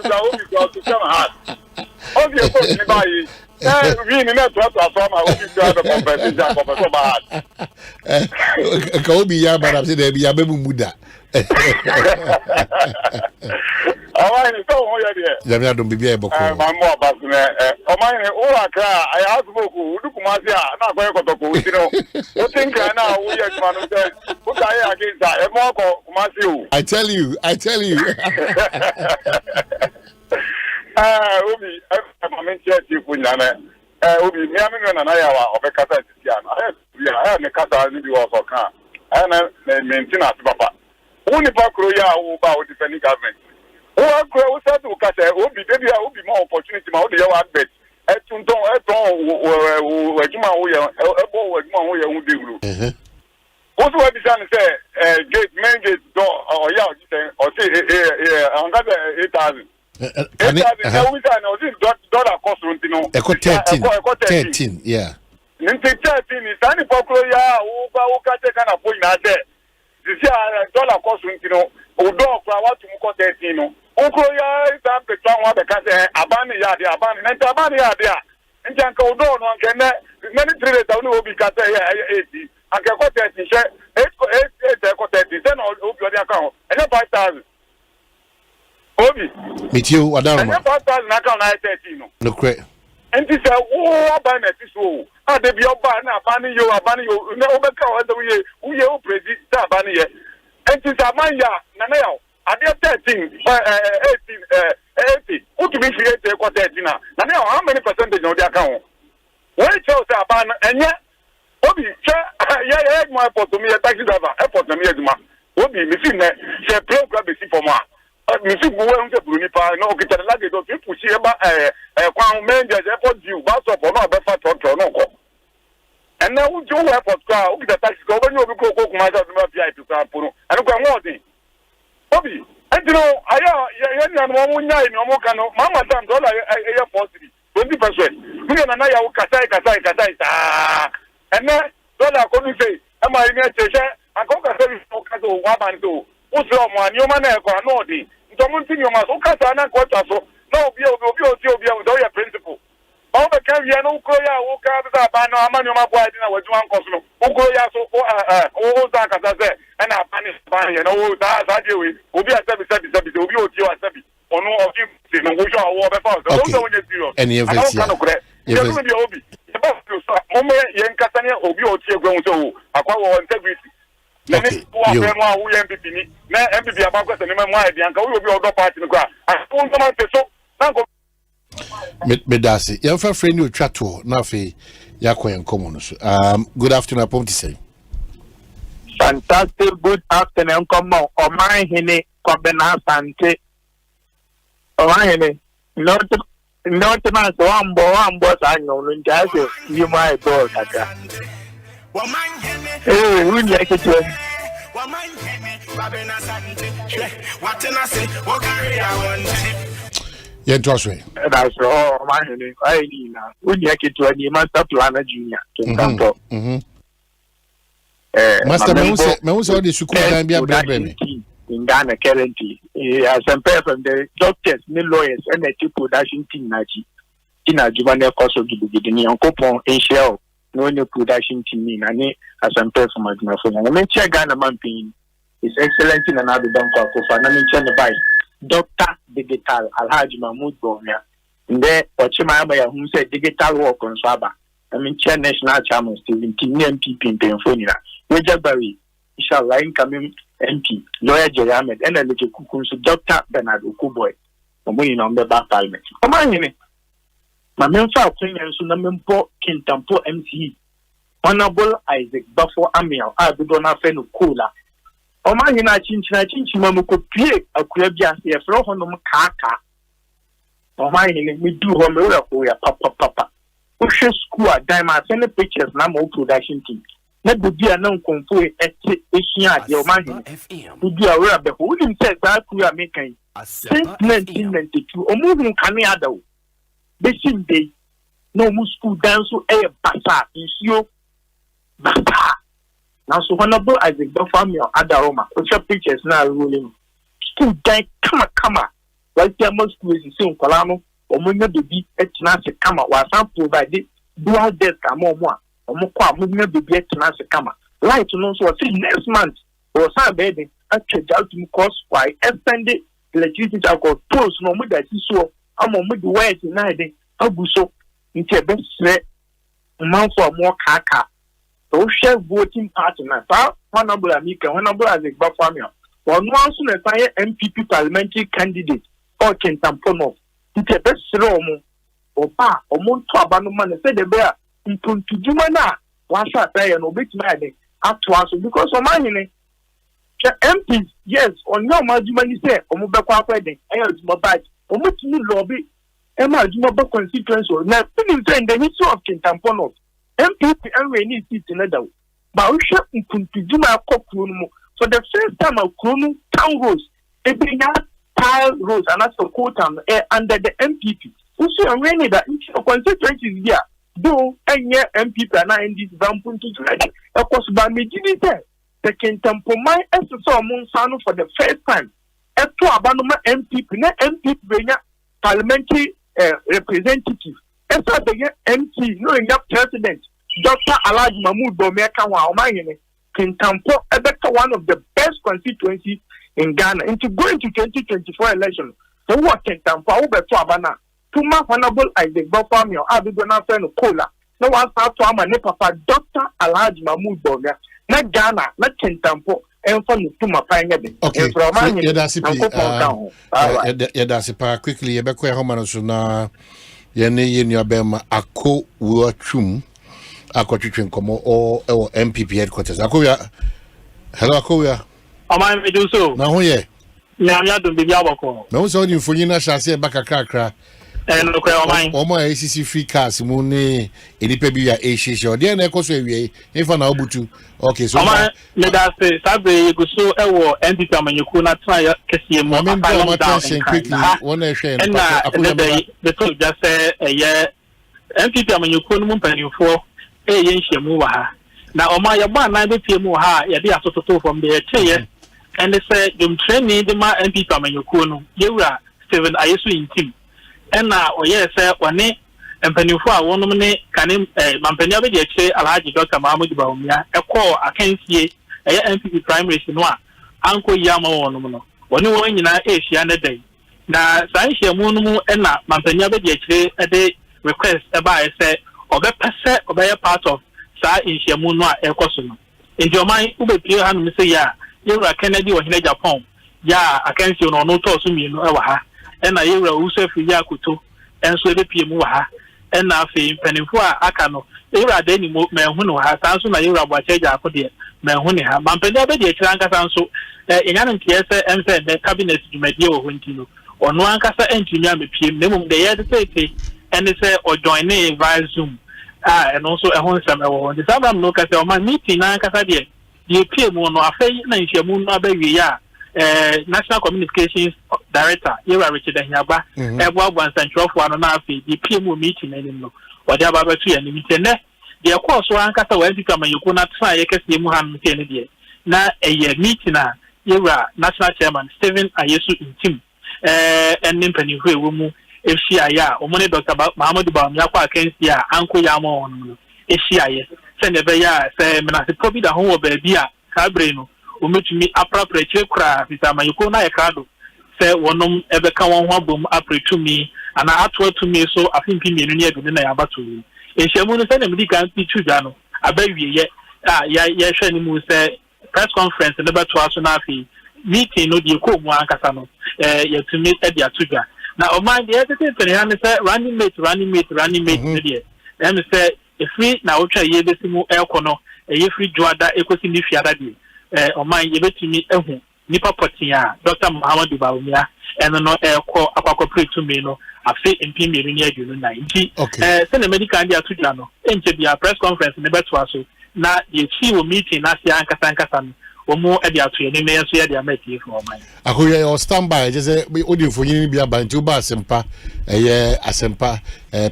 to come hard. Obviously, we need not to from our competition for so bad. Kobe Yabba, I'm saying, there be a baby Muda. Jamia don't be able to. My more back oh, my, I asked Boku, Lukumasia, not going to go, you know. You think I know we are going to say, what I against that, Moko, I tell you. Ubi, I'm in church, you put Ubi, Miami and I are of a cassette. I am a cat and you also can. And maintenance, Papa. Only Pakro ya who bow defending government. Who are grow said to cut a will be more opportunity, my dear advert. Etunton, where Juma, who do. Also, what is say, gate, main gate, door, or say, on that 8,000. 8,000, dollar cost, you know. 13, yeah. Ninti 13 is any popular ya, who can take an appointment there. This year, dollar cost, you know, Udo, what to Muko 13. Ukoya is up the town of the Cate, Abani Yadia, Abani Yadia, and Janko Udo, one can many traders will be Cate 80. I can go 30, 8, then I'll open your account, and then 5,000. Obi. Meet you, Adama. And then 5,000 account, 13. No, great. And this is a ban at this wall. Ah, they be a ban, you, no, we are present, Tabani. And this is a mania, Nanel. I did 13, 80. Who to be created 13 now? Now, how many percentage of the account? Where it shows a ban, and yet, Obi, yeah, my airport to me, a taxi driver, airport to me, Obi, missing that, say, program is for more. Missing going to Brunipa, no, get a luggage of people, see about a crown manager, airport view, bus of no, but for no. And now, would you airport car, with the taxi go, when you go, my daughter, to Campuno, and go more thing. Obi, and you know, I am no more cano, Mamma Sam, airport 20%. We are now Kasai. And then, dollar couldn't say, am I in a station? I go to service to Kato, Wabanto, Usoma, Newman, Nodi, Domuntin, Masukasana, Quataso, no, be with your principle. All the Kaviano, Koya, Woka, Bano, Amanuma, Guadina, was one Cosmo, Ukoya, so, Zaka, and I punish Bani, and all that will be a 7 will be your Sabi, or no, of you, no, which are all the any of it, Obi. Mome Yankatania Obi Ochi Gonzo, Aqua integrity. Many who MPP, MPP about the name of my Bianca, will be other party in the ground. I want to Medasi, your friend you chat to Nafi Yakwa and Commons. Good afternoon, upon to say. Fantastic, good afternoon, come on, Omanhene, Kwabena, Asante. Omanhene, not a man, one boss, I know, and just you might go. Hey, wouldn't like it to yeah, trust me. That's all, man. I need now. Wouldn't like it to any master planner junior to Campo. Master Mose, all the school can be a baby in Ghana currently. Asempa from the doctors, the lawyers, and the two production team, Tina Juvenile Cost of the beginning, and coupon in shell, no new production team, and Asempa from my phone. I mean, Ghana man being is excellent in another bank of financial advice. Doctor Digital Alhaji Mahmoud Bomia. And there, Ochimaya, who said digital work on Swaba. I mean, Chair National Chairman Stephen NPP in Penfonia. Major Barry, inshallah, incoming MP, Lawyer Jerry Ahmed, and a little cuckoo, Dr. Bernard Okuboy, and winning on the back parliament. Omanhene, my men for opinion, so Nampo Kintampo MC, Honorable Isaac Buffo Amiel, I do not friend of Kula. Omanhene, Chinchinamuko, a Kurabia, a Frohonom Kaka. Omanhene, we do Homer for your papa. Push school at Diamond, send the pictures, Namo production team. Let the dear non confoy at Asia, your man. To be aware of the whole said that we are making since 1992 or moving Canada. The same day, no more school dance or a basa in Sio Basa. Now, so honorable as the family of Adaroma, which are pictures now ruling. School day, come. Right there, most schools in Sion Colano, or Munya the beat at Nancy Kama, while some provided dual desk and more. Omokwa movement be get to Nancy Kama. Light to know so next month or some baby actually out to cost why extended electricity alcohol post no more that so I'm on the way tonight. Abuso into a best amount for more kaka. So share voting partner. One number Amica, one number as a family. One once in a fire MPP parliamentary candidate or can tampono. It's a best room or pa or more to abandon man said the bear. Mpuntujumana one shot there no bit mad up to us because Omanhene MPs yes on your majumani say omubekwa kwede ayo mobile omutumi lobby Emma Jumaba constituency now in the history of Kintampono MPP and we need seat in other but we should Juma for the first time of Kunu town roads tile roads and that's the quote under the MPP. We see a rainy that constituency is here. Though any MPP and I in this Vampun to ready. Of course, by me, the Kintampomai as the Monsano for the first time. At to Abanuma MPP, not MPP, parliamentary representative. As the MP, no president, Dr. Alhaji Mahmoud Bomeka Omanhene, Kintampo, one of the best constituencies in Ghana. And to go into 2024 election, so what Kintampo, over to Abana, to my honorable I the Bofamio, I'll be going to send a cola. No one start to Amane Papa, Dr. Alhaji Mahmoud Bomeka, not Ghana, not Kintampo. Okay, Yedasipa quickly, Yebekwe Homanasuna, Yene Yabema, Ako Wachum, Ako Chichen Como, or MPP headquarters. Akoya, hello, Akoya. Am I do so? Now, yeah. Now, to be Yabako. No, so you for you, shall say Bakakra. And look at mine. Omo ACC free cars, Mune, Edipebia, Asia, or the Ecosse, if an Obutu. Okay, so let us say, Sabe, you go so NDC and you could not try Kessie Moment quickly. One nation, and the talk just say a year NDC and you couldn't move you for a yen move. Now, Oma Yaban, 90 PM, Yadia Soto from the chair, and they said, you training the ma NDC and you couldn't. You are 7 ISU in team. And now, yes, sir, one day, and Penufua, one minute, can him, Mampenia, the Alhaji Dr. Mahmoud Baumia, a call, I can't see a MPP primary Sinoa, Uncle Yamo on one in Asia and a day. Now, Sancia Munumu and Mampenia, the a day request about, say, or the percent or by a part of Sa in Shamunua, Ekosum. In your mind, Ube Pia and Messiah, you are Kennedy or Japan. Ya, I can't see no tossum, you know, and I hear also for Yakuto, and so the Pimuha, and now for Penifua Akano, there are any men who has answered my Eura Wachaja for the men who have Mampena, the Chanka Sanso, in an Kiesa and said the cabinet to Medio Wintino, or no Ancasa engineer with him, the year and they say, or join in via Zoom. And also a home summer on the summer look at my meeting, Nancasadia, the Pimuno, a fay, and Shamuna baby. National Communications Director, Ira Richard Yaba, Ewa one central for an the PMO meeting anymore, or the Ababatu and meeting there. The of course one cast away become you could not try a Muhammad Kennedy. Now a year meeting, Ira National Chairman Stephen Ayesu in team, and Nimpany Wumu, if she are, or money Dr. Mahmoud Baumyaka against ya Uncle Yamo, if she are, send a bear, say, Menasi probably the home of Bia, Cabreno. Me appropriate craft is a Mayukona Ekado. Say one ever come on boom appropriate to me, and I outward to me so I think he near the Nayabatu. In Shamun send him the Ganti Chujano, a baby yet, Shanimu say press conference and never to us on meeting no the Kuma Casano, yet to meet at the Atuga. Now, mind the editor, and say running mate, Then say if we now try Yesimu Elcono, a free Joada Ekosini Fiadadi. On my to me, Nipa Potia, Dr. Muhammad Baumia, and no air call appropriate to me, no, a fit in P. Near June 90. Send a medical idea to Jano, and to be a press conference in the Betwaso. Now, the chief meeting Nasia and Kasankasan, or more at the Atri, and they are their mate for mine. Akoya or stand by, just a audio for you be about two bars Asempa, Asempa,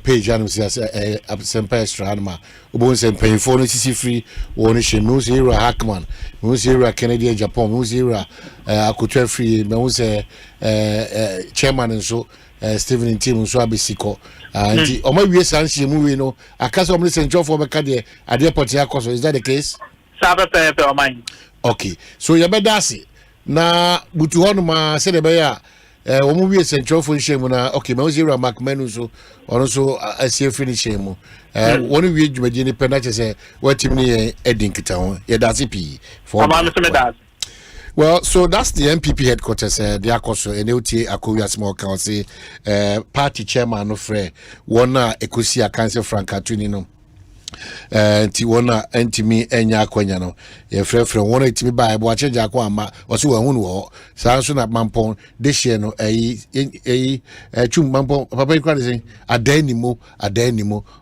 page and Asempa extra anima. Ubons and paying for necessary free, one is Musira Hackman, Musira Kennedy Japan, Musira Akutra free, Mose chairman and so Stephen in Tim Swabisiko. Or maybe yes, and movie no, a custom listen job for Macadie at the Potiacos. Is that the case? Sabbath or mine. Okay, so you better see. Na Butuanuma said a bear. Movie is central for Shemuna. Okay, Mosira Macmenuso, also I see a finish him. One of you, Virginia Penacha say, what you mean, Eddington, Yadasi for well, so that's the MPP headquarters, the Akoso, and LTA Akoya Small Council, party chairman of Frey, one Ekosisi Council Frank Atunino. Nti wona entimi enya akwanya no ye frefre wona etimi ba ebo ache jako ama oso wa hunu wo sa so na mampon de hye no twum mampon papa ikra de say adanimo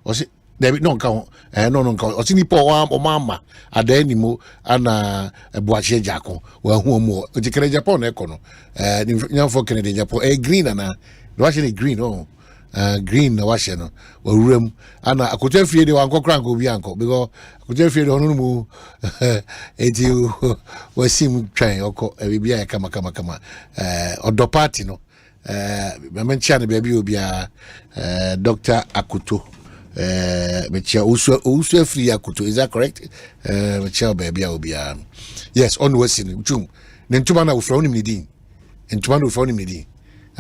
osi David no nka no nka osi ni po wa mama adanimo ana ebo ache jako wa hu omo ojikere Japan e kono nyamfo Kennedy Japan green na do ni green oh green na washe no wawuram ana akotua fie de wankokra nko bi anko because akotua fie de hono mu eti wasim twan oko bibia ya kama odo party no mentia na baby obia Dr. Akuto mechia usu free Akuto, is that correct? Mechia baby obia yes on wasin chum ntuma na ufra onim ni din ntuma na ufra onim ni din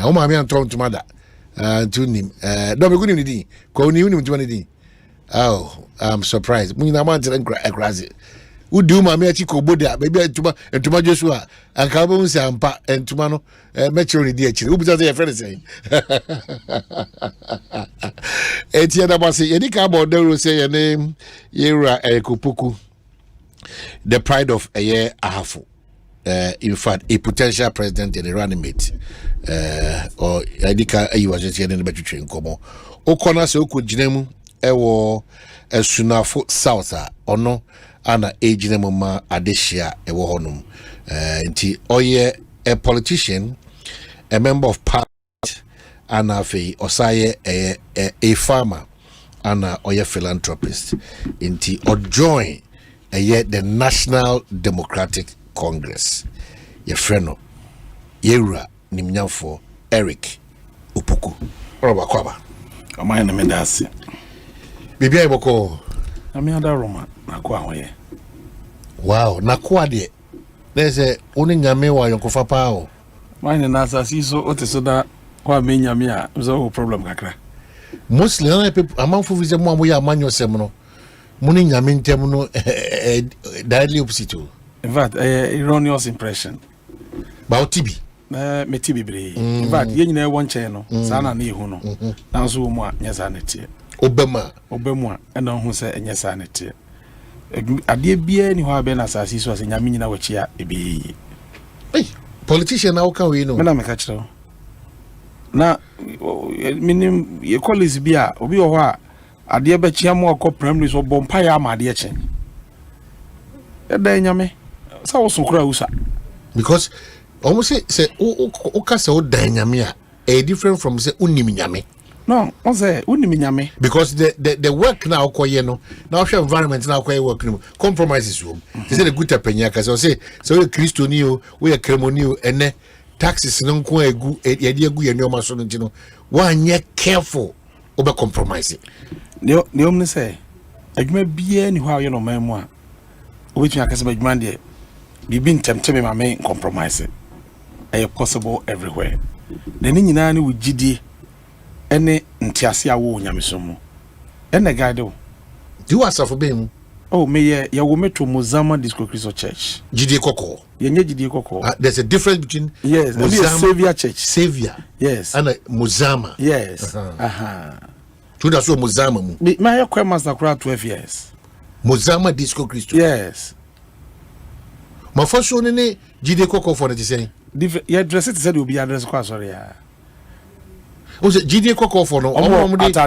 o ma me antro ntuma da tunim no me guni di ko ni unim ntuma di oh I'm surprised mun na man tren crazy udu ma me achi ko boda baby ntuma Joshua anka ba unsi ampa ntuma no me chiro ni di achire ubuza say friend say etia da base yedi ka bo dero say your name yera ekopuku the pride of a year ahafo in fact a potential president in the running mate or Adika you was just here in the battery train komo okona se okujinemu ewo esunafo south ono ana ejinemu ma adeshia ewo honum nti oye a politician, a member of parliament, and osaye a farmer and oye philanthropist nti or join the National Democratic Congress ye freno yewura nimnyafo Eric Upuku roba kwaba Omanhene medase bibia iboko ami ada Roma na kwa hoye wow na kwa de there's oni nyame wa yonkofa pao Omanhene na asasi so oteso da kwa me nyame a so problem kakra Muslim amanfo vize mo amoya amanyo sem no muni nyame ntem no directly opposite. In fact, erroneous impression. About TB. Me TB bre. In fact, ye nyina won chain no. Sana na ehu no. Na so mu a nya sana tie. Obema e na hu se nya sana tie. Ade bia ni ho abe na asasi so ase nyame nyina wachi a ebe. Hey, politician na woka we no. Me na me ka kire. Na minim ye colleagues bia obi wo ho a ade be chia mo akọ primary so bompa ya ma ade chen. Nyame sa wo so kura usa because almost say o ka say o dan nyame a different from say unim nyame no on say unim nyame because the work now koye no now share environment now koye work no compromises room they say the good apenya ka say so Christo ni o we kremoni o ene taxes no nko egu ye de egu ye no ma so no ntino one ye careful obe compromise the omni say adwuma bia ni ho ayo no mamu a which I can say, Mandy, you've been tempted me, my main compromise. A possible everywhere. The Ninani with GD any Ntiasia wo Yamisomo. And the guy do. Do us for being. Oh, may ya woman to Mozama Disco Christo Church. GD Coco. GD Coco. There's a difference between yes, Mozama Savior Church. Savior. Yes. And Mozama. Yes. To the so Mozama. My acquaintance master crowd 12 years. Mozama Disco Christo. Yes. My first one in GD Coco for the saying. Your dress it said will be address qua sorry. Was it GD Coco for no? Fita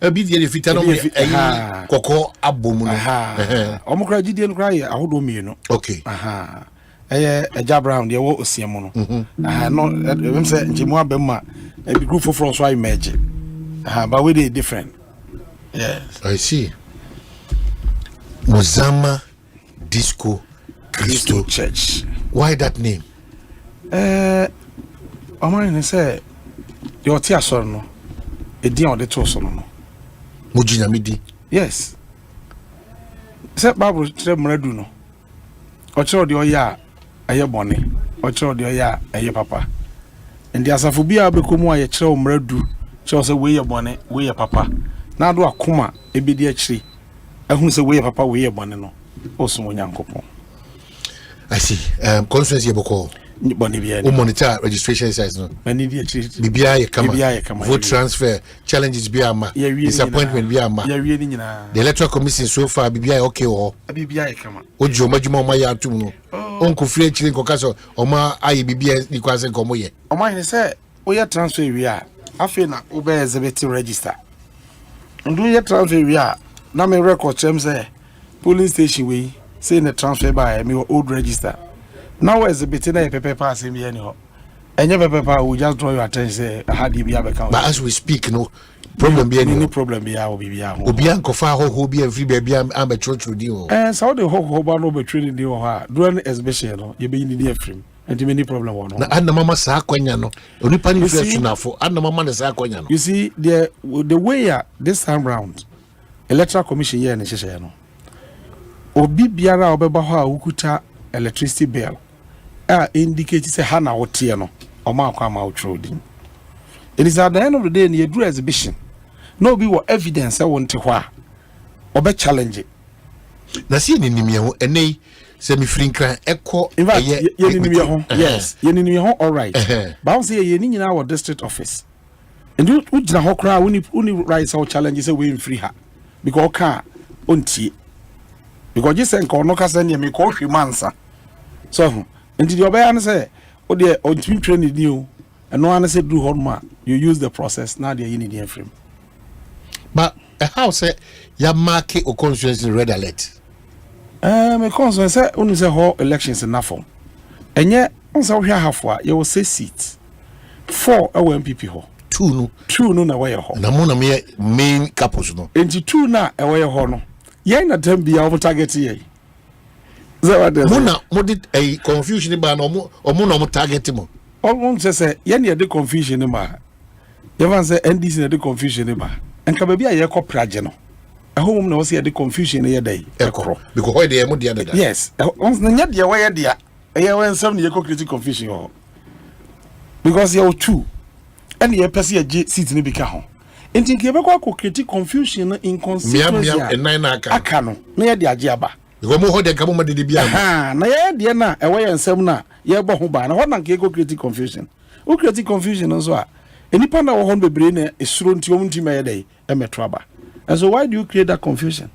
a bit the fita Coco abum. Omocra GD and cry a hold me, no. Okay. A jab round the old Siamono. No, say Jimwa Bema, a group of France, I imagine. But we did different. Yes. I see. Mozama Disco Christo Church. Why that name? Omanhene say your tia so no. E di on the to so no. Mujina midi. Yes. Say Bible tell mradu no. O chiro de oya aye bone. O chiro de oya aye papa. Ndi asafo bia bekomu aye chiro mradu. Chiro say we ye bone, we ye papa. Na do akoma e be di akiri. Ehun say we papa we bone no. Osumo nyankopon. I see. Conference yeboko. monitor registration size no bibia ye kama vote transfer challenges bi ama disappointment bi ama the electoral commission so far bibia okay wo bibia ye kama ojo majuma ma ya atum no onko free chiri nkoka so oma aye bibia ni kwase nkomo ye Omanhene say we transfer wi a afi na obe exhibit register ndu ye transfer wi a na me record chem say polling station we say na transfer by me old register. Now as a bit in a paper passing me anyhow. And your paper will just draw your attention. How do you have account? But as we speak, no problem be any problem be our baby. Obianco far who be a free baby. I'm a church with you. And so the whole no be trading you ha. Doing exhibition, you be in the frame. And many problem one. And the mama sa kwanyano. Only pani fresh na for. And the mama sa kwanyano. You see the way this time round, electoral commission here in Cheshire. Obi biara obeba ho a ukuta electricity bill. Indicate say hana wotie no oma akwa ma outroding. It is at the end of the day you do exhibition. No be what evidence won't ho a obe challenge. Na see ni nimie ho enei se me frinkran ekọ ye ni nimie ho. Yes, ye ni nimie ho all right. But say ye ni nyina our district office. And you ujina ho kra uni right so challenge say we free her. Because ka ontie. Because you say nko no ka say ne me ko hwemansa. So and the obey say, oh dear, on team training new, and no one said do horma. You use the process now. They're in the frame. But a house say ya market or constituency in red alert. My constituency say only say whole elections in Nafom, and yet on so here half wa you will say seats 4 our MPP ho 2 no na way ho. Na mo na me main couples no. And 2 na away ho no. Ye na dem be our target here. Mona did a confusion about no target mo. All say yen the confusion ma. Yevan say NDC na the confusion ma. And kababi a ye ko praje no. A home na was the confusion ye day. Because why they mo the other. Yes. Once na nya dia why dia. E when some ye ko create confusion ho. Because you 2 and ye person ye seat ni bika ho. Enti nke be ko create confusion in consistency. Aka no. Na ye dia age aba. Because mo hode kamo madidi bia. Na ye de na e we ensem na ye bo ho ba na ho na nke go create confusion. O create confusion nso a enipa na wo ho bebre na esuro nti o nti me dey e meto aba. And so why do you create that confusion?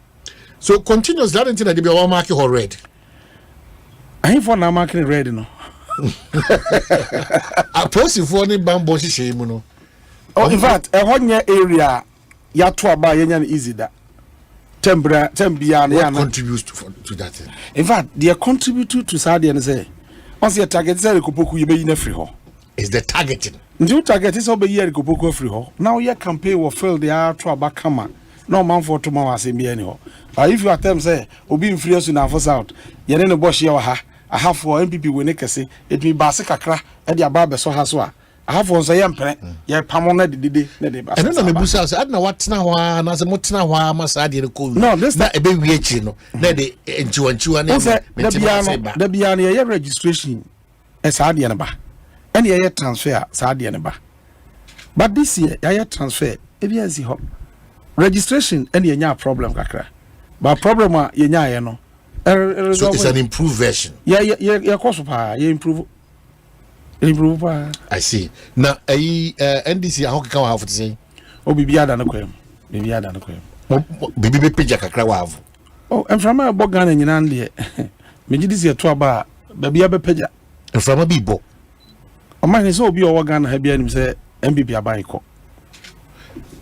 So continuous that until they be all mark ho red. I for na mark red no. A post for ni bambo hihye mu no. Oh, in fact, a honye area ya to aba ye nya easy that. What contributes to that? In fact, they contribute to Saudi and say, once your target is you be in free ho. Is the targeting? New target is over here Kupuku free ho. Now your campaign will fail the hour to back camera. No man for tomorrow as in be anyhow. But if you attempt say, will be free us in our force out, you then a boss your ha. I have for MPP when they say it be basicakra and your barber so has one. I have on sayempre ya pamona de and no me busa say adna watna wa na se motna wa masa de ko no this na ebe wi echi no na de enchiwanchiwa na da bia na ya registration e sa de ne ba and ya transfer sa de ne ba but this year ya transfer e bia si ho registration and ya nya problem kakra but problem a ya nya ye no so it's an improved version ya course pa ya improve. I see. Now, NDC, how can I have to say? Oh, Bibi Ada no kwem. Bibi Ada no kwem. Bibi be page kakra wa have. Oh, and from my bogan and yinan de. Me ji this year to aba, Bibi be page. And from a bibo. Omanhene so obi o wagan ha bia nim say MPP aban ko.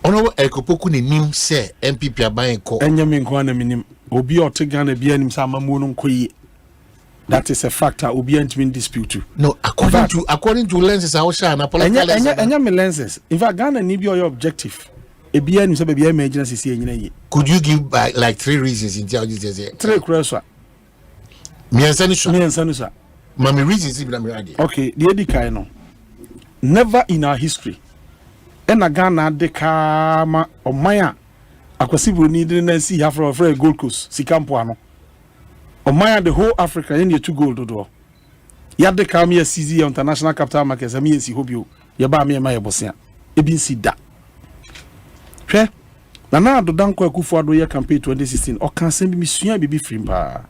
Ono ekopoku ni nim say MPP aban ko. Enya me nko na minim. Obi o te Ghana bia nim say amamu no nkoyi. That is a factor obi antimi dispute. No, according to lenses I was na political lenses. Enya me lenses. In fact, Ghana need be your objective. E bia nim say bia emergency see enyina yi. Could you give like 3 reasons in tell you say? 3 cross. Me answer no sir. Mami reasons be na me ade. Okay, the edikai no. Never in our history. Na Ghana de kama omaya akwasibro ni de na see have for a Gold Coast Sikampo ano. Omaya the whole Africa in your 2 gold do. Ya de come here CZ international capital markets am yensi hobio. Ya ba me ma yebosia. E bi si da. Hwe. Na do danko akufo ado ye campaign 2016 o kan sem bi misua bibi frim pa.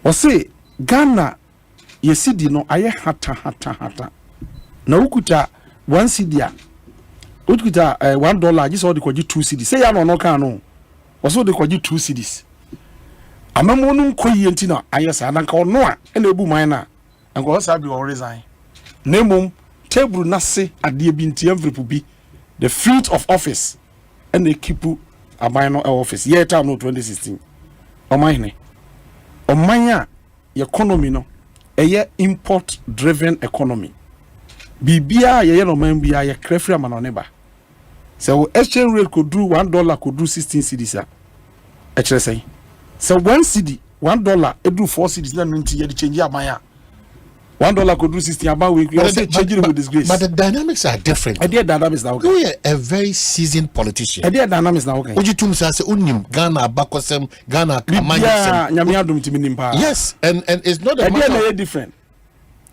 O say Ghana ye cedi no aye hata na ukuta 1 cedi a ukuta $1 just odi kwaji 2 cedis say ya no kan no oso de kwaji 2 cedis amamo no nkoyi enti na aye sa na nka ono a na ebu man na nka o sa bi o resign na mum table na se ade bi nti envelope bi the field of office and they keep a minor office year time no 2016 Omanhene Omanya economy no import driven economy bibia ye no man bia ye crefri amanoneba so exchange rate could do $1 could do 16 cedis a chere say so 1 cedi $1 e do 4 cedis na nti ye de change amaya $1 could do 16 about we say changing with disgrace. But the dynamics are different. The dynamics now. You are a very seasoned politician. The dynamics now. Okay. Oji tum say unim Ghana bakosem Ghana kamanya. Yes, and it's not a matter different.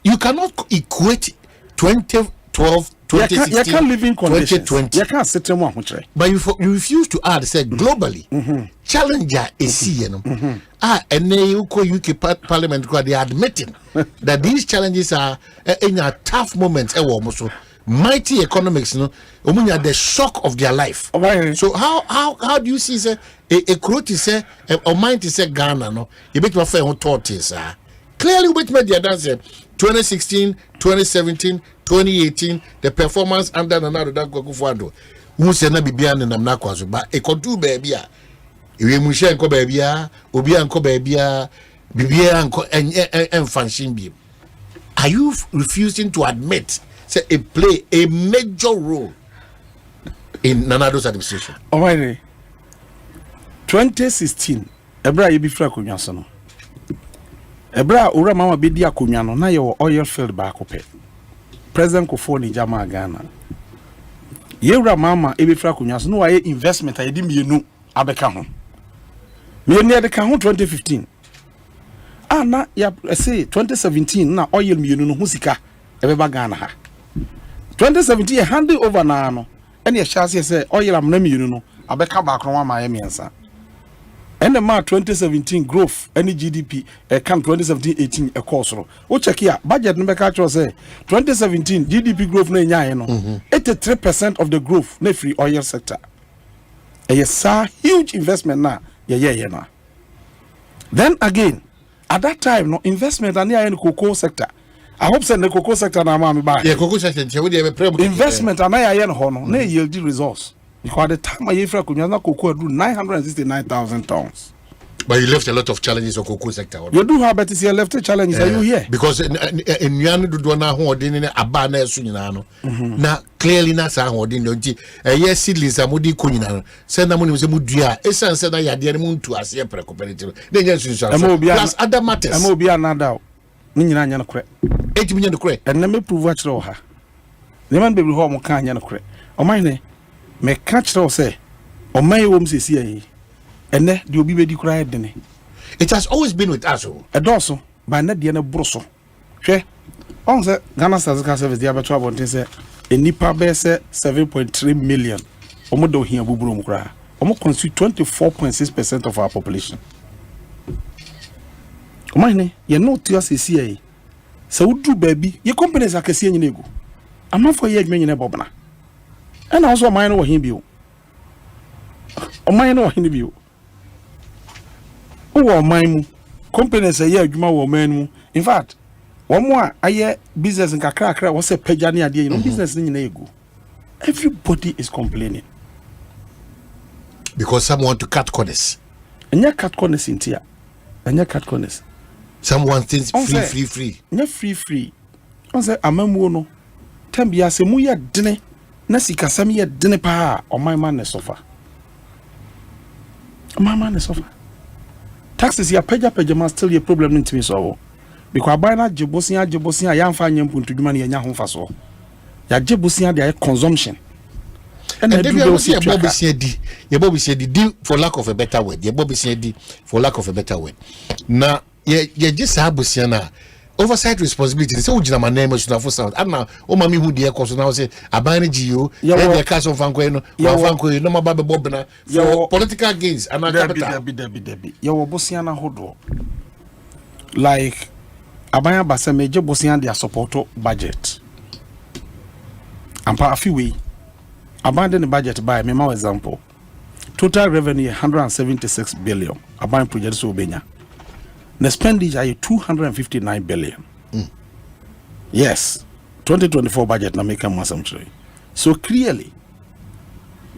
You cannot equate 2012 2016 you can't live in conditions. 2020. You can't sit one but you refuse to add say globally challenger is you know and UK parliament they are admitting that these challenges are in a tough moments so mighty economics you know the shock of their life. So how do you see say a crew say or mind to say Ghana no you make my friend thought is clearly with media dance 2016 2017 2018 the performance under another that go for who say na bibia na na kwaso ba e kodu baby a ewe mushe enko baby a obi anko baby a bibia anko enfanshin bi. Are you refusing to admit say it play a major role in Nanado's administration? Alright. 2016 ebra ye bi fra konwa so no ebra ora mama be di akonwa no na ye oil field ba akopɛ President Kofo ni jama Ghana. Yewra mama ebe fra kunya so no waye investment ayedi mienu abeka ho. Mienu ya de ka ho 2015. Na ya say 2017 na oil mienu no ho sika ebe ba Ghana ha. 2017 hand over na no. Ene ya chance say oil amna mienu no abeka ba akron wa ma ye miensa. And the March 2017 growth, any GDP, come 2017-18 a course. O check here, budget number catch say 2017 GDP growth no 83% of the growth na free oil sector. Yes, huge investment na na. Then again, at that time no investment and in the cocoa sector. I hope say the cocoa sector na ma me buy. Yeah, cocoa sector investment and na ho no na yield results. Because at the time I Ifra Kunyana cocoa do 969,000 tons. But you left a lot of challenges on cocoa sector. You do have better see left challenges. Are you here? Because in Yanu do na ho din ne abana sunyina no. Na clearly na sa ho din nti yes seedlings amudi kunyina no. Say na mo se mudua esan say na yade ne muntu ase pre cooperative. Na nya sunsun. Plus other matters. Am obi anada. Ni nyina nya no kre. Etimi nya no kre. And na me prove a kire ha. Ne man bebre ho mo kan nya no kre. Omanhene me catch to say o may wom sisi ayi ene de obi be di kura edene. It has always been with us. Edoso ba na de na broso hwe on say Ghana Statistical Service dia beto abonten say enipa be say 7.3 million omo do hia buburo mu kura omo constitute 24.6% of our population. Omanhene ye no tia sisi ayi se wudu baby ye companies akese nyina egu amafo ye adwuma nyina bobna. And also mine or him bio. O mine or him bio. Oh, mine companies a year juma or man. In fact, one more a year business in Kakra was a pejani idea, you know, business in Nego. Everybody is complaining. Because some want to cut corners. And you cut corners in here. And you cut corners. Some want things free. Not free. On say, a memono. Tambia se muya dine. Na sika sami ye dene pa o my man ne suffer. My man ne suffer. Taxes ya peja man still a problem ntimi so. Because buy na jebosia ya mfa nyem puntu dwuma ne nya ho fa so. Ya jebosia dia consumption. And they will see a Bobby said for lack of a better word. Ye Bobby said for lack of a better word. Na ye just abusiana oversight responsibility. So ujina maneme should have sound. Ana o mami hu de ekoso na say abane GO e dey cast on fanko no fanko no mababe bobna for political gains and capital. Debi. Ye wo bosia na hodo. Like abanya basa meje bosia dia support budget ampa afiwe abandon the budget by me ma example total revenue 176 billion abandon project so benya the expenditure 259 billion yes 2024 budget na make am assumption so clearly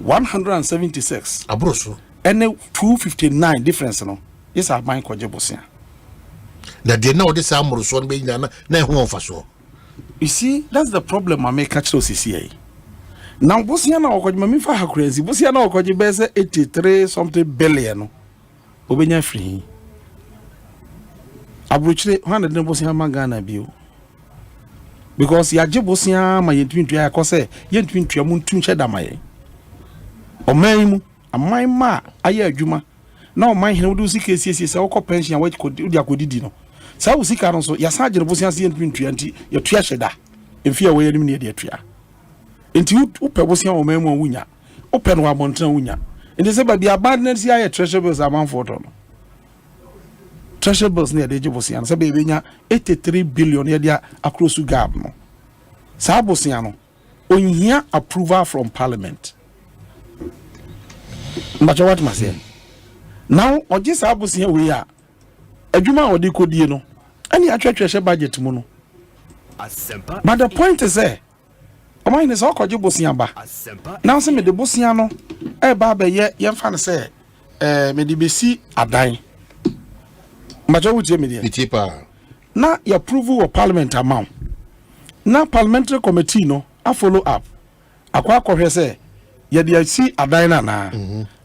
176 abroso and 259 difference no yes abandon kwaje bosia that they know this amoroso be na ho onfaso. You see, that's the problem I make catch those CCA. Now, Bosia na okojima mi fa hakurenzi. Bosia na okoji bese 83 something billion. Obenya free. Abruchire 100 na Bosia magana bio. Because ya je Bosia ma yentwintu ya kose, yentwintu ya muntu nche da maye. Omanmu, amai ma aye adwuma. Na oman hene wudu sika siesie se okọ pension wa udi akodidi no. Sa wo sika no so ya sa agere Bosia se yentwintu anti ya tua hyeda. Emfia wo yanim ne de atua. Enti upe Bosia omanmu awunya. Upe no abontan awunya. Enti se ba bia abandoned si aye treasure bills amanfo to no. Treasure bills ne de je Bosia no se be benya 83 billion ye dia across gap no. Sa Bosia no onhia approval from parliament. Mbacho what ma say? Now oje sa Bosia we a adwuma odi kodie no ani atwetwehye budget mu no. But the point is there. Omanhene so okoje Bosia ba. Now say me de Bosia no e ba be ye yemfa ne say me de besi adan. Mbacho wutie me de. Na your approval of parliament amount. Na parliamentary committee no a follow up. Akwa kohwe say ye de si adan na.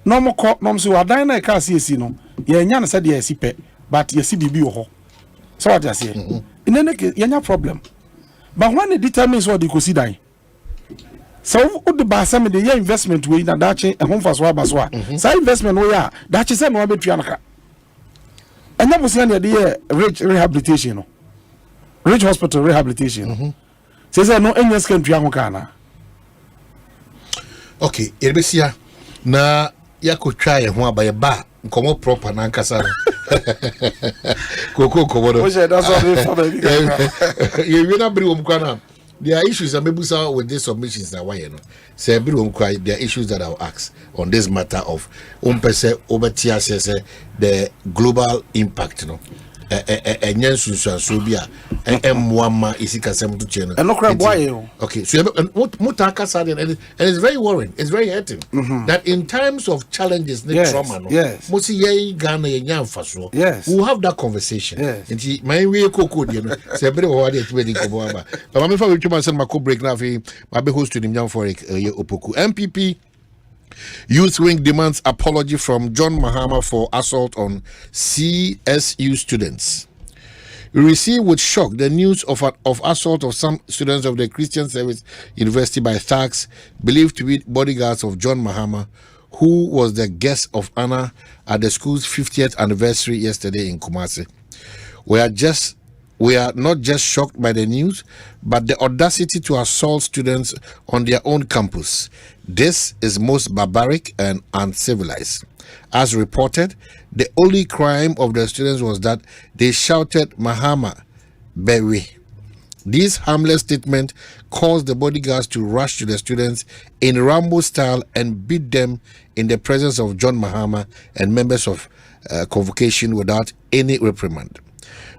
No moko no so adan na e ka si no. Ye nya na say de si pe but ye si bibi wo ho. So what you say? In any case ye nya problem. But when it determines what you consider. So would the basam the year investment we na dachi e home for so abaswa. So investment we ya dachi say no betua naka. And that was the rich rehabilitation no. Rich hospital rehabilitation. Say no any country ho kana. Okay, Erbesia na yakotwa ye ho abaye ba nkomo proper na nkasa. Koko komodo. Oje that's all we for baby. You na bri wom kwana. There are issues that maybe with these submissions that why you know. Say bri wom kwa there are issues that I'll ask on this matter of umpese obetia say the global impact no. Enyensu so bia emwama isika sem to cheno. Okay, so mutaka sad and it's very worrying. It's very hurting that in times of challenges, trauma, no. Mosi ye Ghana ye nyamfa so. We'll have that conversation. Nti my way koko de no. Say bere wo wade tibedi ko boaba. But me fa we tuma send mako break na fi ma be host to nim nyamfo ye opoku. NPP Youth Wing demands apology from John Mahama for assault on CSU students. We received with shock the news of assault of some students of the Christian Service University by thugs believed to be bodyguards of John Mahama, who was the guest of honor at the school's 50th anniversary yesterday in Kumasi. We are not just shocked by the news, but the audacity to assault students on their own campus. This is most barbaric and uncivilized. As reported, the only crime of the students was that they shouted Mahama Bewe. This harmless statement caused the bodyguards to rush to the students in Rambo style and beat them in the presence of John Mahama and members of convocation without any reprimand.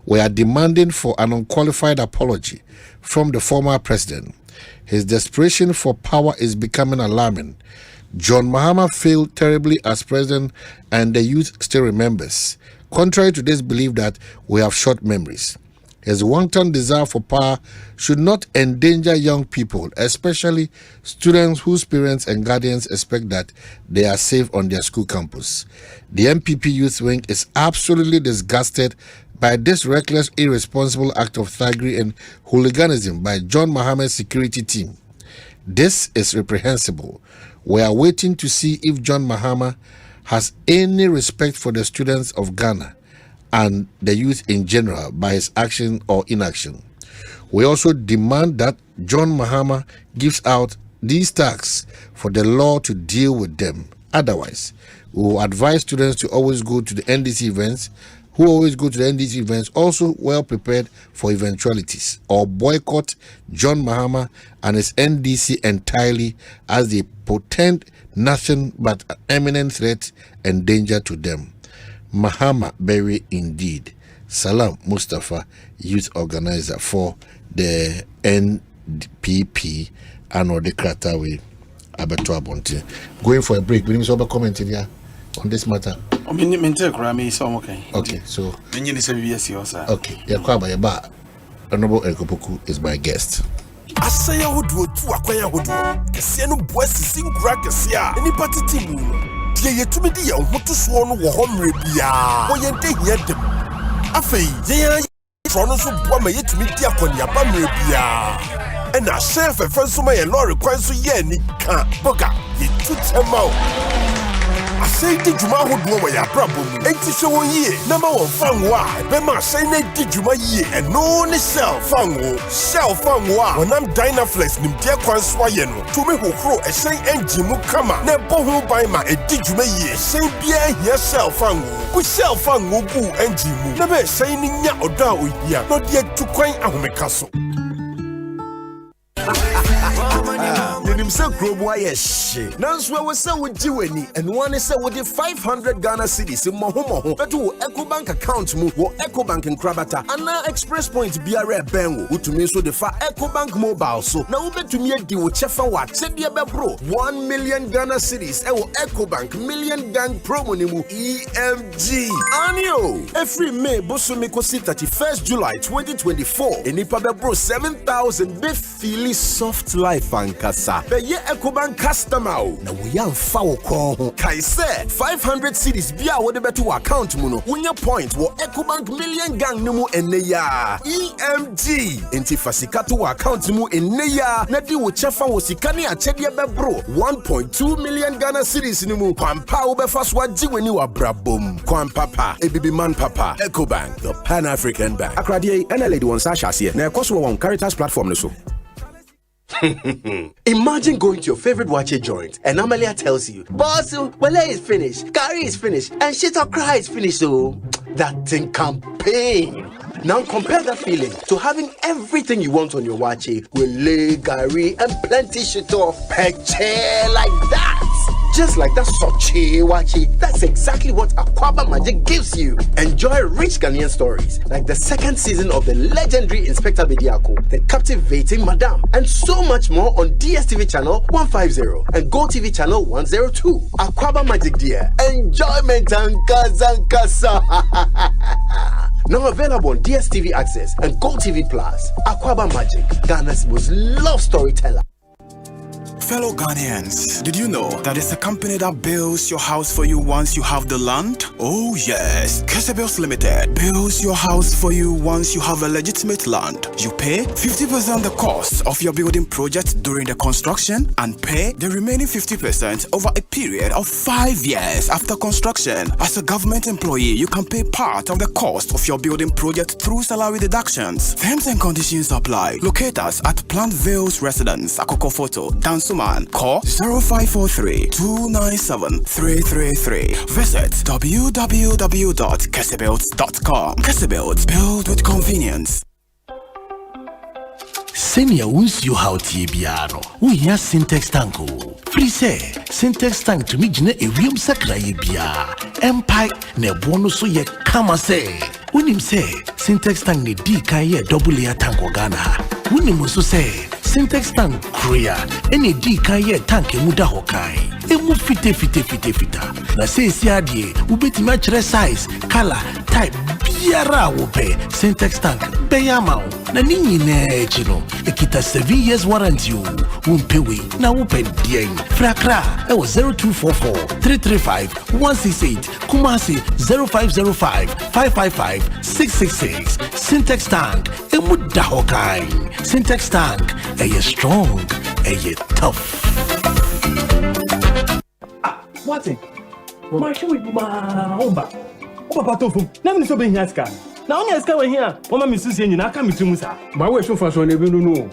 We are demanding for an unqualified apology from the former president. His desperation for power is becoming alarming. John Mahama failed terribly as president, and the youth still remembers. Contrary to this belief that we have short memories, his wanton desire for power should not endanger young people, especially students whose parents and guardians expect that they are safe on their school campus. The NPP Youth Wing is absolutely disgusted by this reckless, irresponsible act of thuggery and hooliganism by John Mahama's security team. This is reprehensible. We are waiting to see if John Mahama has any respect for the students of Ghana and the youth in general by his action or inaction. We also demand that John Mahama gives out these tags for the law to deal with them. Otherwise, we will advise students to always go to the NDC events who always go to the NDC events, also well prepared for eventualities, or boycott John Mahama and his NDC entirely as they portend nothing but an imminent threat and danger to them. Mahama Berry indeed. Salam Mustafa, youth organizer for the NPP and or the Kratawe Abeto Abonte. Going for a break. We need to comment here on this matter. Okay, so okay, Yakwaba Yaba Honorable Ekopoku is my guest. Asaya hodo tu akwanya hodo. Kese no boasi sinkura kese a eni patiti mu no. Die yetumi di ye hoto so no wo homre bia. Wo yente hia dem. Afei, ye trono so boa ma yetumi di akonia ba mre bia. Ena chef efenso ma ye lorry kwan so ye ni ka. Boga, yetu tema. Asay di juma hodo wa ya brabo mu. Enti so won yie na ma won fan wa. Be ma asay na di juma yie eno ne sell fan wo. Sell fan wa. Wonam Dynaflex nim dia kwan so aye no. Tumi hokro asay engine mu kama. Na bo ho ban ma e di juma yie. Asay bia hia sell fan wo. Ku sell fan wo bu engine mu. Na be asay ni nya odo a ohia. No de tu kwan ahomeka so. Nim say Krobo ayeshi. Nanswe we say we jiweni and one say we the 500 Ghana cedis in moho but wo Ecobank account mu wo Ecobank in Krabata and Express Point biare benwo utumi so the fa Ecobank mobile so na wo betumi adi wo chefa wa chede bebro 1 million Ghana cedis e wo Ecobank million gang promo ni mu EMG anio every May bosumi kosi 31st July 2024 enipa bebro 7,000 be feel soft life ankasa be ye Ecobank customer na we yan fa wo kon ho kai say 500 cedis bia wo de beto account mu no wonya point wo Ecobank million gang ni mu enne ya EMG enti fasika to account mu enne ya na di wo chefa wo sika ne achede bebro 1.2 million Ghana cedis ni mu kwampa wo be faso ajiweni wa brabom kwampapa ebibi man papa Ecobank the Pan-African Bank akradie NLA won sa hase na ekoso won Caritas platform no so. Imagine going to your favorite wache joint and Amalia tells you, boss, wale is finished, curry is finished, and shit or cry is finished, so that thing can pain. Now compare that feeling to having everything you want on your wache with lay, curry, and plenty shit off pecche like that. Just like that Sochi Wachi, that's exactly what Akwaba Magic gives you. Enjoy rich Ghanaian stories like the second season of the legendary Inspector Bediako, the captivating Madame, and so much more on DSTV channel 150 and GoTV channel 102. Akwaba Magic dear, enjoyment and kazankasa. Now available on DSTV Access and GoTV Plus. Akwaba Magic, Ghana's most loved storyteller. Fellow Ghanaians, did you know that it's a company that builds your house for you once you have the land? Oh yes, Kesebuilds Limited builds your house for you once you have a legitimate land. You pay 50% the cost of your building project during the construction and pay the remaining 50% over a period of 5 years after construction. As a government employee, you can pay part of the cost of your building project through salary deductions. Terms and conditions apply. Locate us at Plant Vales Residence, Akoko Photo, Dansuman. Call 0543-297-333. Visit www.kesebuilds.com. Kesebuilds, build with convenience. Senior won't you how Tibiano. We hear Syntax Tanko. Free say Syntax Tank to me jine a real sakra bia. Empire ne bonus so ye kama say. When him say Syntax Tank ne di kan ye double layer tank Ghana. When him also say Syntax Tank Korea any di kan ye tank muda hokai. Emu fite. Na say si adie ubeti match size, color, type biara wo pe Syntax Tank beyama. Na nini ne chino ekita 7 years warranty umpewe na open dien frakra e was 0244-335-168 Kumasi 0505-555-666 Syntax Tank emuda hokai. Syntax Tank strong tough. What it? My shoe with my omba. Oba tofu. Na me so be here scan. Na only scan we here. Mama me susie nyina aka metumu sa. Ba we so faso na bi no.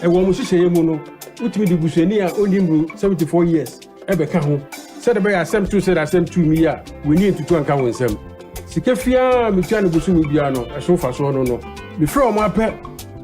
E wo mo hihye mu no. Utimi di busuani a onimru 74 years. E be ka ho. Said be asem 2 said asem 2 mi a we need to anka won sem. sikafia mitia ne busu bia no eso fa so no before o ma pe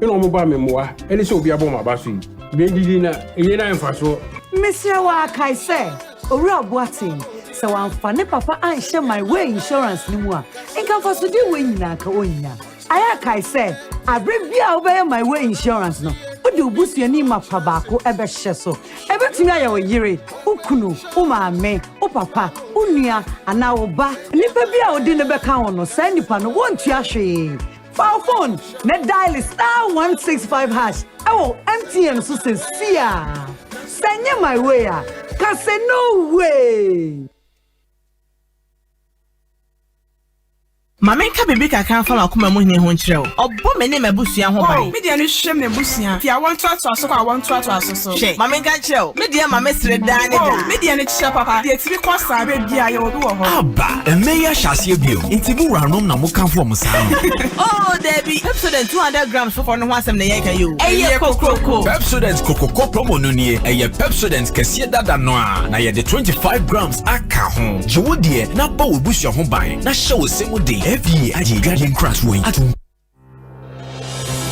ina o mo ba memoa eni se obi abo ma ba so yi be didi na eyi na mfa so Mr. wa kai say owura boatin se wan fa ne papa an share my way insurance ni mu a nka fa so di we nyina ka onya aya kai say abrebia obey my way insurance no odi obusuani mapa baako ebe hye so ebe tumi aye wo yire ukunu umame upapa unua ana oba nipa bia odi ne beka wo no sa nipa no wontu ahwe phone ne dial *165#. Oh, MTN so say sia. Send my way. Can say no way. Mama nka bebe ka kan fa makoma mo hne ho nkyerɛ wo. Obbo me ne mabusua ho ban. Me de no hwem ne busua. Fi awon to aso ko awon to aso so. Mama nka kyerɛ wo. Me de mama sere da ne da. Me de ne kyerɛ papa. De tiri kwasa be bia ye obi wo ho. Aba, emeya hyase bio. Intibu ranom na mo kan fo mo san. Oh, Debbie, Pepsodent 200 grams for no asem na ye ka yo. Eye kokoko. Pepsodent kokoko promo no nie. Eye Pepsodent kese dada no a. Na ye de 25 grams aka ho. Jiwo de na ba wo busua ho ban. Na hye wo semu de. FDA aji guardian crash way.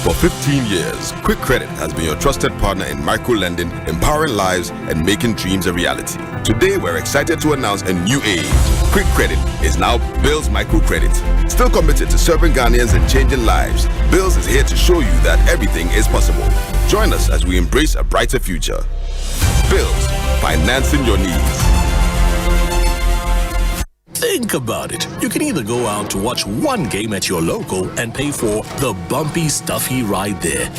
For 15 years, Quick Credit has been your trusted partner in micro-lending, empowering lives and making dreams a reality. Today, we're excited to announce a new age. Quick Credit is now Bills Microcredit. Still committed to serving Ghanaians and changing lives, Bills is here to show you that everything is possible. Join us as we embrace a brighter future. Bills, financing your needs. Think about it. You can either go out to watch one game at your local and pay for the bumpy, stuffy ride there.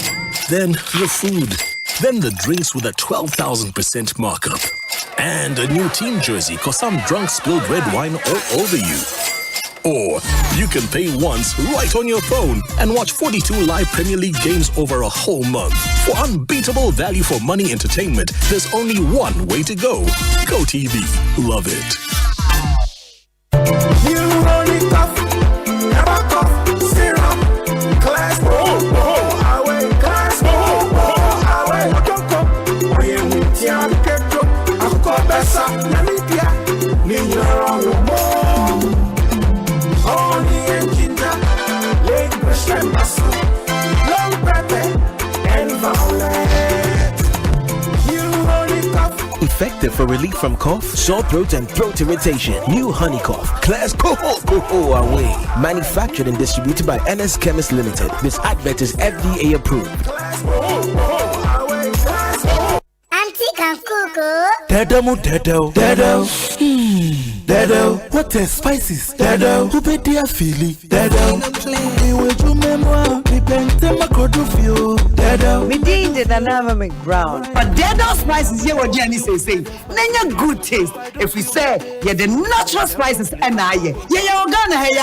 Then the food. Then the drinks with a 12,000% markup. And a new team jersey cause some drunk spilled red wine all over you. Or you can pay once right on your phone and watch 42 live Premier League games over a whole month. For unbeatable value for money entertainment, there's only one way to go. Go TV. Love it. You only tough, never tough, syrup, class, away, class, away, I am with you, get up, I've got Bessa, Namidia, Nina, only Ginger, Lady Christian Muscle, Long Pepe, and Violet. You only tough. Effective for relief from cough, sore throat, and throat irritation. New Honey Cough. Class Coho away. Manufactured and distributed by NS Chemist Limited. This advert is FDA approved. Auntie can cook. Dado. Dado. What is spices? Dado. Who be dear Philly? Dado. Me did the dynamic ground. But Dado spices here what Jenny say. Nanya good taste. If we say yeah the natural spices and yeah Ghana hey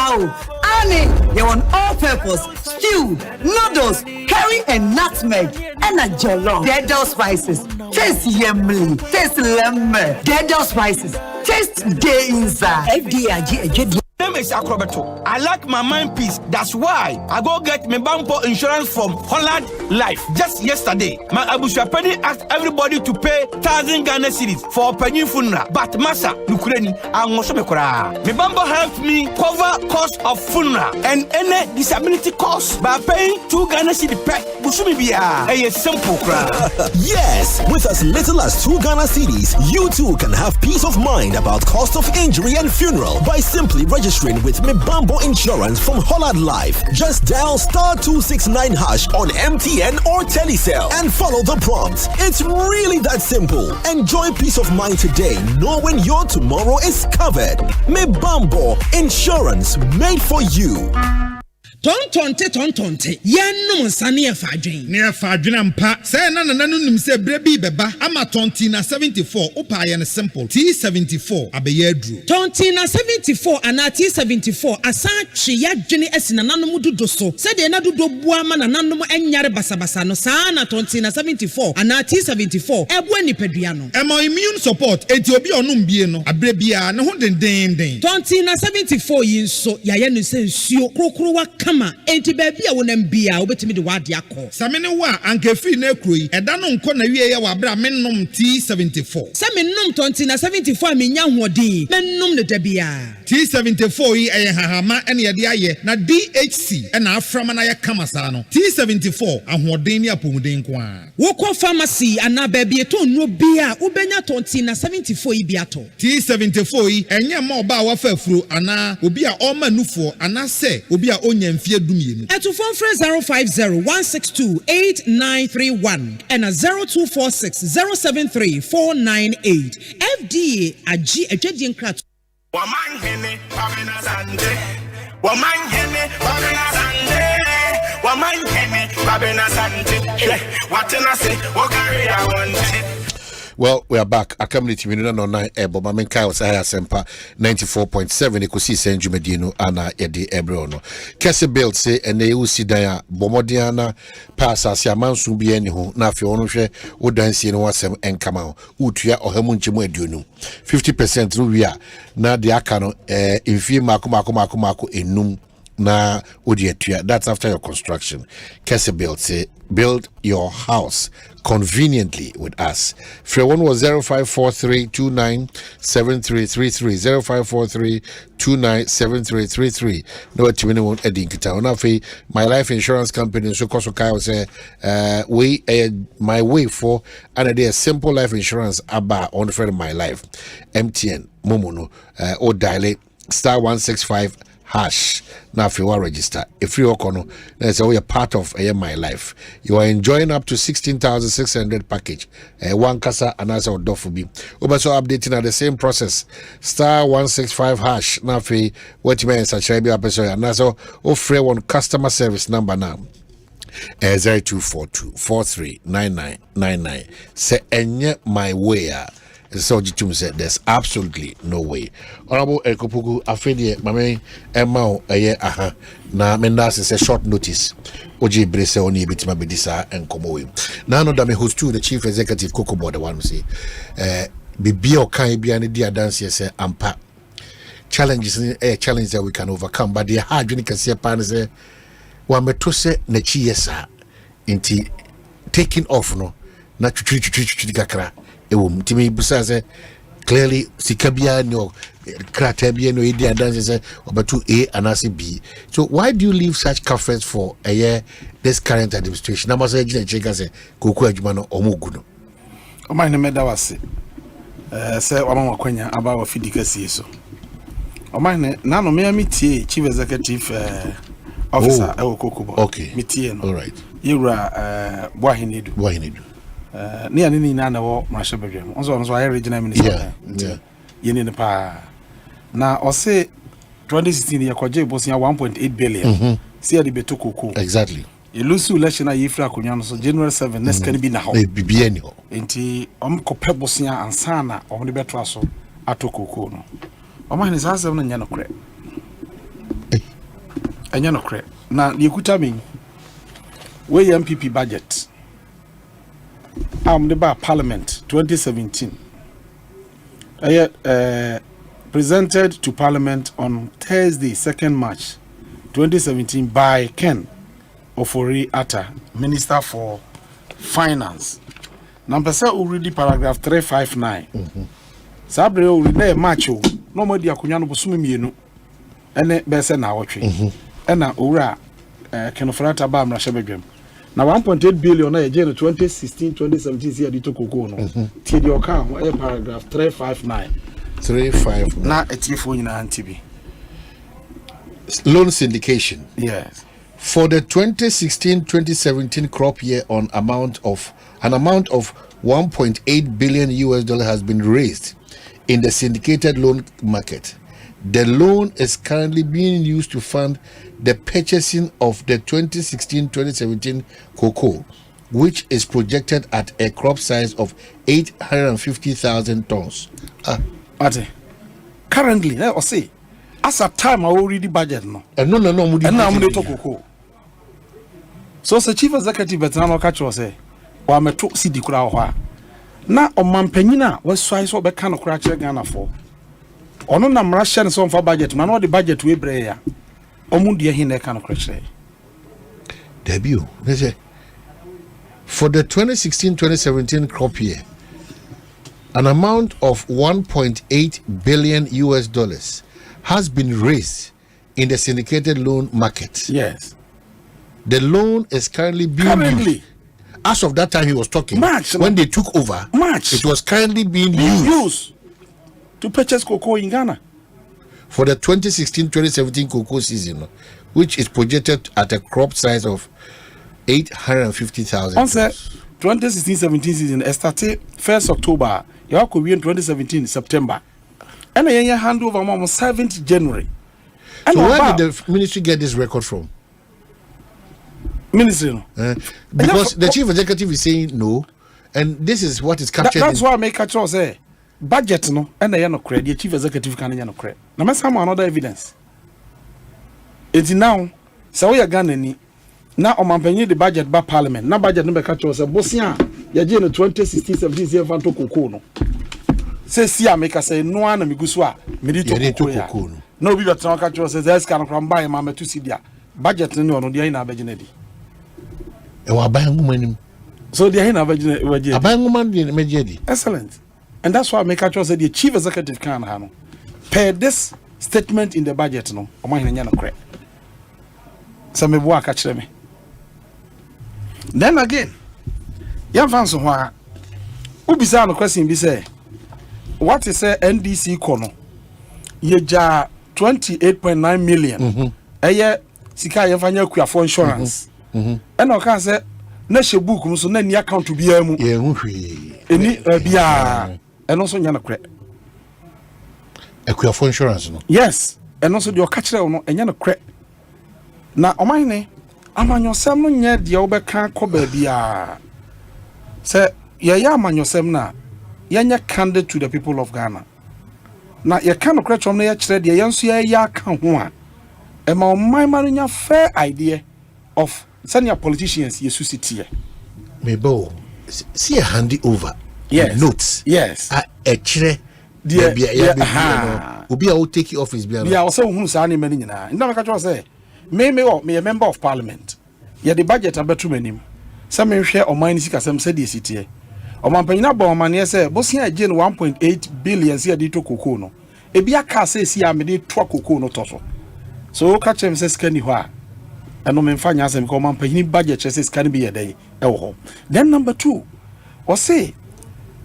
Annie, you want all purpose, stew, noodles, curry and nutmeg, and a jollof. Dado spices. Taste yummy, taste lemon. Dado spices. Taste day inside. FDA. Name is Akrobeto. I like my mind peace. That's why I go get my bumper insurance from Holland Life. Just yesterday, my Abusha Penny asked everybody to pay 1,000 Ghana cedis for a penny funeral. But Masa, Nukreni, and Moshomekora. My bumper helped me cover cost of funeral and any disability cost by paying 2 Ghana cedis per Bushumibia. A simple crowd. Yes, with as little as 2 Ghana cedis, you too can have peace of mind about cost of injury and funeral by simply registering with Mibambo Insurance from Holland Life. Just dial *269# on MTN or Telecel and follow the prompts. It's really that simple. Enjoy peace of mind today, knowing your tomorrow is covered. Mibambo Insurance, made for you. Tontonte yanum nsane e fadwen ne e fadwen mpa say na nanum se brebi beba ama tontina 74 upa ye ne simple T74 abeye adru tontina 74 ana T74 asa twe yadwene asina nanum dodo so se de na dodo bua ma nanum enyare basabasa no sa na tontina 74 ana T74 ebo nipadua no e mo immune support enti obi onum bie no abrebia ne ho denden tontina 74 yin so yaye no se nsuo krokro waka kama enti baabi a wonam bia wobetimi de wade akọ samene wa ankefi na ekroyi eda no nkọ na wiye ya wabra mennom T74 sɛ mennom tonti na 74 a menya hoɔden mennom ne da bia T74 yi ɛyɛ hahama ɛne yɛde ayɛ na DHC ɛna aframa na yɛ kama saa no T74 ahoɔden ne apɔmuden nko a wokɔ pharmacy ana baabi eto nnuo bia wobenya tonti na 74 yi bia to T74 yi ɛnyɛ ma ɔba a wafa afuro ana obi a ɔma nufoɔ ana sɛ obi a onya mfie dumienu ɛto phone frɛ 050-162-8931 ɛna 0246-073-498 FDA agye adwadie nkrat Omanhene Kwabena Asante. Omanhene Kwabena Asante. Omanhene Kwabena Asante. What can I say? What carry I want? Well, we are back. A community minute on 9 Ebo Mamenka was Asempa 94.7 Ekosiisen Jumedino ana Edi Ebrono. Kese build say and they usi daya Bomodiana pass as ya mansu bi eni ho na afi onu hwe odansi no wasem enkama utua ohamunchemu aduonu 50% ruwia na de aka no mfie mako enum na odietua. That's after your construction. Kese build say build your house conveniently with us. Free one was 0543297333 0543297333. No what you want Eddie Kita. My life insurance company so Kosokai say my way for and a simple life insurance aba on the friend of my life. MTN Momono or dial *165# now if you are register if you are that's all a part of my life. You are enjoying up to 16,600 package one kasa and as a dofubi also updating at the same process *165# now if what you mean such a episode and also offer one customer service number now 0242439999 say enye my way. So Jitum said there's absolutely no way. Honorable Ekopugu Afedi Mame Emma aha na mendas is a short notice. Oji Brese oni bitima bedisa and komowe. Now no dame host to the chief executive Coco Board one say Bibi o kan bia ne dia dance say ampa challenges a challenge that we can overcome but the hard when can see pan say wa meto se na chi yesa inti taking off no na twitwi kakra Timi Busaze clearly Sikabia no Kratabia no idea dances about 2A and B. So why do you leave such conference for a year this current administration? I must say Jigase Kuku Jumano Omuguno. O my name was say Wama Quenya about Fidicasi so. O my nano me meet chief executive officer Kokubo. Okay. Mitieno. All right. You are Wahinidu. Near any nana or Marshall Bedroom. Also, I original minister. Yeah. You need a pa. Now, or say 2016 year Kwaje was 1.8 billion. See the Betuku. Exactly. You lose election a Yifra Kunyan, so January 7, this can be now. Biennial. Inti Pebosia and Sana or the Betraso Atokuno. O mine is as a Yanocre. A Yanocre. Now, you could tell me where MPP budget. The bar Parliament 2017 presented to Parliament on Thursday 2nd March 2017 by Ken Ofori Atta, Minister for Finance. Number 7 already paragraph 359. Sabre already macho no more dia kunyano bosumi mienu ene bese na wotwe ena owura Ken Ofori Atta ba amrahye bedwam. Now 1.8 billion na je 2016-2017 see adito koko no. Tie the account paragraph 359. 359. Na etifo nyina antibi. Loan syndication. Yes. For the 2016-2017 crop year an amount of $1.8 billion has been raised in the syndicated loan market. The loan is currently being used to fund the purchasing of the 2016-2017 cocoa, which is projected at a crop size of 850,000 tons. Currently, let us say, as a time I already budget no. No. And now I'm to cocoa. So, the chief executive Betano catch was say, or I'm a talk see the crowd. Now, on Mampenina was so be kind of crack Ghana for. Ono na Russian son for budget, man, what the budget we bring. Omundia Hine kind of crochet. Debut. For the 2016-2017 crop year, an amount of 1.8 billion US dollars has been raised in the syndicated loan market. Yes. The loan is currently being used. As of that time he was talking, when they took over, it was currently being used to purchase cocoa in Ghana. For the 2016-2017 cocoa season, which is projected at a crop size of 850,000. On 2016-17 season started 1st October, you have 2017 September. And I hand over almost 7th January. And so where did the ministry get this record from? Ministry. Because the chief executive is saying no, and this is what is captured. That's why I make a choice. Budget no, and I no credit. The chief executive can no credit. Now, let's have another evidence. It's now, so we are Ghana. Now, on my the budget by parliament. Now, budget number catch us. Bosia, ya jeno 2016-17 year fanto kokono. Say, see, I make a say no one me guswa. Me di to kokono. No, we got to catch us. There's kind of buy mama to see there. Budget no no dia ina beginedi. E wa buy woman. So dia ina beginedi. Buy woman di mejedi. Excellent. And that's why I make a choice. The chief executive can have per this statement in the budget no. Omanhene no credit. So me work catch me. Then again, young fans who are Ubisa no question be say, what is a NDC kono? Yeja 28.9 million. Eye sika ye fanya kwa for insurance. And I can say na she book so na ni account to be emu. Ye hu hwe. Eni bia and also nya na kre. Ekwa for insurance no. Yes, and also the okachire no enya na kre. Na Omanhene amanyosem no nye de obeka ko ba bia. Say ye amanyosem na yenya candid to the people of Ghana. Na ye kan no kretchom na ye kire de yenso ye ya ka ho a e ma Omanhene fair idea of senior politicians yesu sitie. Mebo see a handy over. Yes. Notes. Yes. A kire de bia obi a will take office bia. Bia wo say hu sa ni mani nyina. Nda ka cho say me a member of parliament. Ye the budget abetu manim. Say me hwe Omanhene sikasem say de sitie. Omanpanyina ba Omanhene say bosia agye 1.8 billion say de to kokoo no. Ebi aka say si a me de to kokoo no to so. So ka chem say skani ho a. Eno me mfa nya asem ko Omanpanyini budget say skani be ye dey e wo ho. Then number 2, o say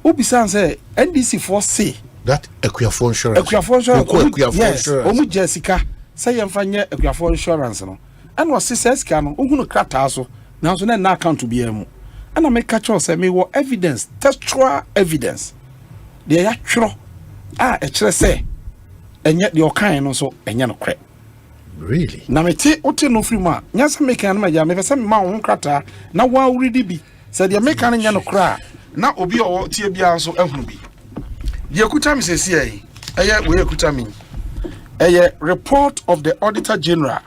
Obisan say NDC for say that Equiafo insurance. Equiafo insurance. Yes. Omu Jessica say yemfa nye Equiafo insurance no. And was says can ohunu krata so na so na account to be emu. And I make catch us say me wo evidence, textual evidence. They ya twro e kire say enye de okan no so enye no kre. Really? Na me te ote no free ma. Nya se make an ma ja me pese me ma ho krata na wa uridi bi. Say de make an nya no kra na obi o tie bia so ehunu bi. De ekuta me se sie eye we ekuta me. Eye report of the Auditor General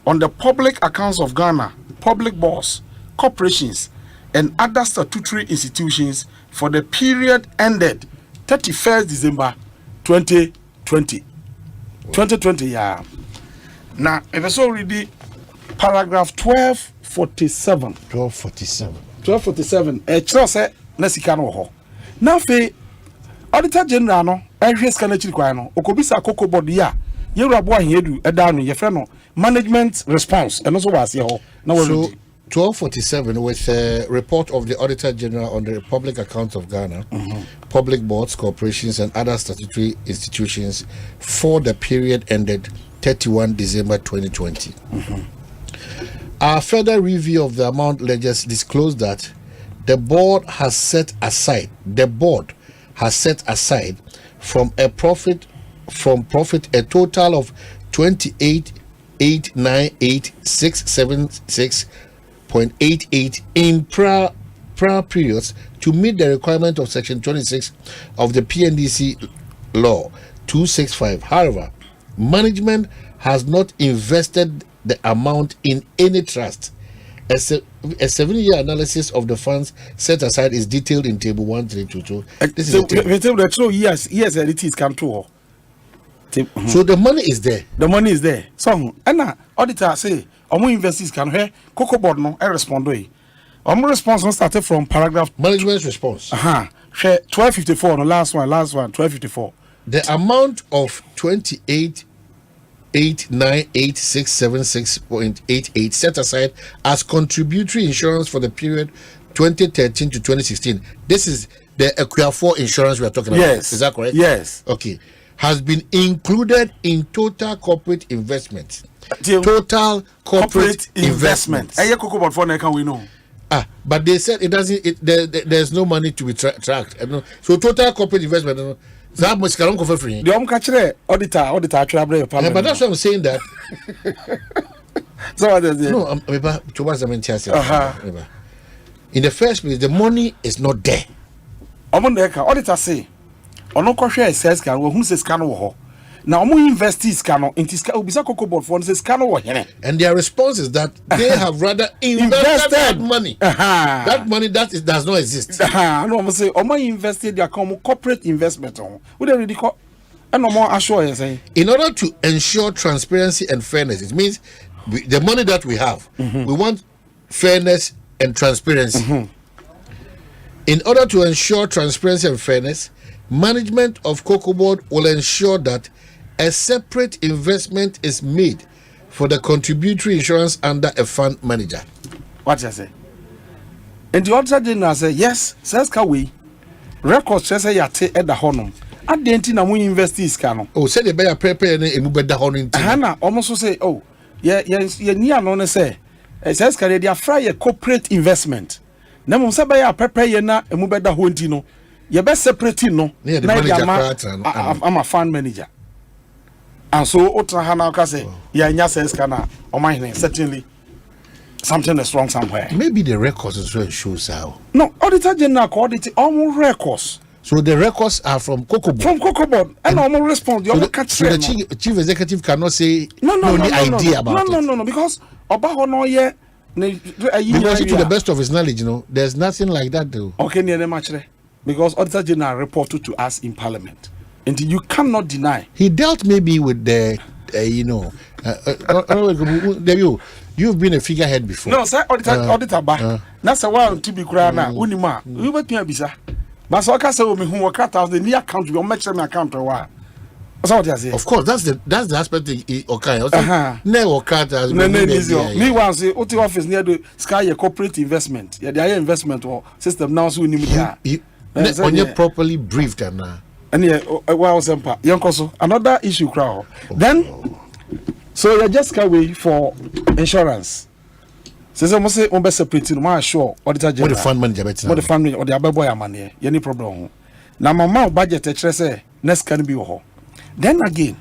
on the public accounts of Ghana, public boards, corporations, and other statutory institutions for the period ended 31st December 2020. 2020, yeah. Now, if I saw already paragraph 1247. 1247. A trust Nesikano ho. Now, Auditor General no, I scan no, Okobisa Coco Bodia, Yerabwa Hedu, Edano, Yefreno, management response, and also was here. So, 1247 with a report of the Auditor General on the public accounts of Ghana, public boards, corporations, and other statutory institutions for the period ended 31 December 2020. Our further review of the amount ledgers disclosed that the board has set aside from profit a total of 28,898,676.88 in prior periods to meet the requirement of Section 26 of the PNDC Law 265. However, management has not invested the amount in any trust. A 7-year analysis of the funds set aside is detailed in Table 1322. This is the years it is come to. So the money is there. The money is there. So, and auditor say, omo investors can hear Cocoa Board no respond. Omo response started from paragraph management response. 1254, the last one, 1254. The amount of 28,898,676.88 set aside as contributory insurance for the period 2013 to 2016. This is the Equiafor insurance we are talking about. Yes. Is that correct? Yes. Okay. Has been included in total corporate investment. Total corporate investment. Cocoa Board for can we know? But they said it doesn't. There's no money to be tracked. So total corporate investment. That much can go free. The auditor actually. But that's what I'm saying that. So what is it? No, in the first place, the money is not there. Auditor say, "Ono kwhwe says can who says can wo now omo investees can into obisa Cocoa Board for says can wo here." And their response is that they have rather invested that money. That money does not exist. No, omo say omo invested their corporate investment on. We don't really call and no more assure say. In order to ensure transparency and fairness, it means the money that we have, we want fairness and transparency. In order to ensure transparency and fairness, management of Cocoa Board will ensure that a separate investment is made for the contributory insurance under a fund manager. What I say? And the Auditor General say yes, says we records says yate at the honor. At the end, we invest this cano. Oh, say the better prepare and move the honor. Hannah almost say, oh, yes, near no say. It says they are fry a corporate investment. Nemo say by a prepare na and move the hontino. You best separate no. I'm a fund manager. And so Otra Hana say, yeah, says kana Omanhene, certainly something is wrong somewhere. Maybe the records as well shows how. No, Auditor General audit almost records. So the records are from Cocoa Board. From Cocoa Board, and almost respond. So the chief executive cannot say no idea about it. No, because Obaho no ye. Because to the best of his knowledge, there's nothing like that though. Okay, because Auditor General reported to us in Parliament, and you cannot deny he dealt maybe with the you've been a figurehead before. No, sir, auditor ba. That's why to be crying now. Unima, you bet me bisa. But so I can say we who work out the near account, you make sure my account or what. Of course, that's the aspect okay. Never cut as me once the OT office near the Sky corporate investment. Yeah, the investment or system now so we when you're properly briefed and well Asempa. Yankoso another issue crowd. Then so you just can wait for insurance. Say some say on be separate no ma sure Auditor General. What the fund manager better. What the fund manager or the abeboy amane. Any problem. Na mama budget e kire say next can be ho. Then again,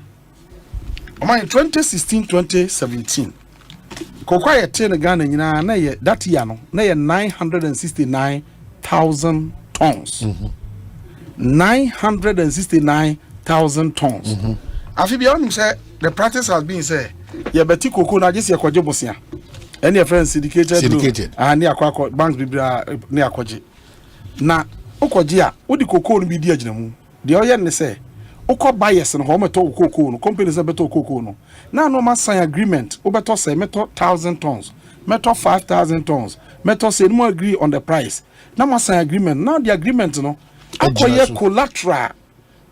in 2016-2017, Kokwaya Chen Ghana that year no, 969,000 tons. 969,000 tons. Afi beyond say the practice has been say, yeah, beti cocoa na just yakwaje bosia. Any friend syndicated. And near Kwako banks bibra near Kwaji. Na Okwaji a, odi cocoa no bi di aginamu. The oye ne say. Oko buyers no ho meto cocoa no companies beto cocoa no na no ma sign agreement o beto say meto 1,000 tons meto 5,000 tons meto say no agree on the price na ma sign agreement now the agreement no akoye collateral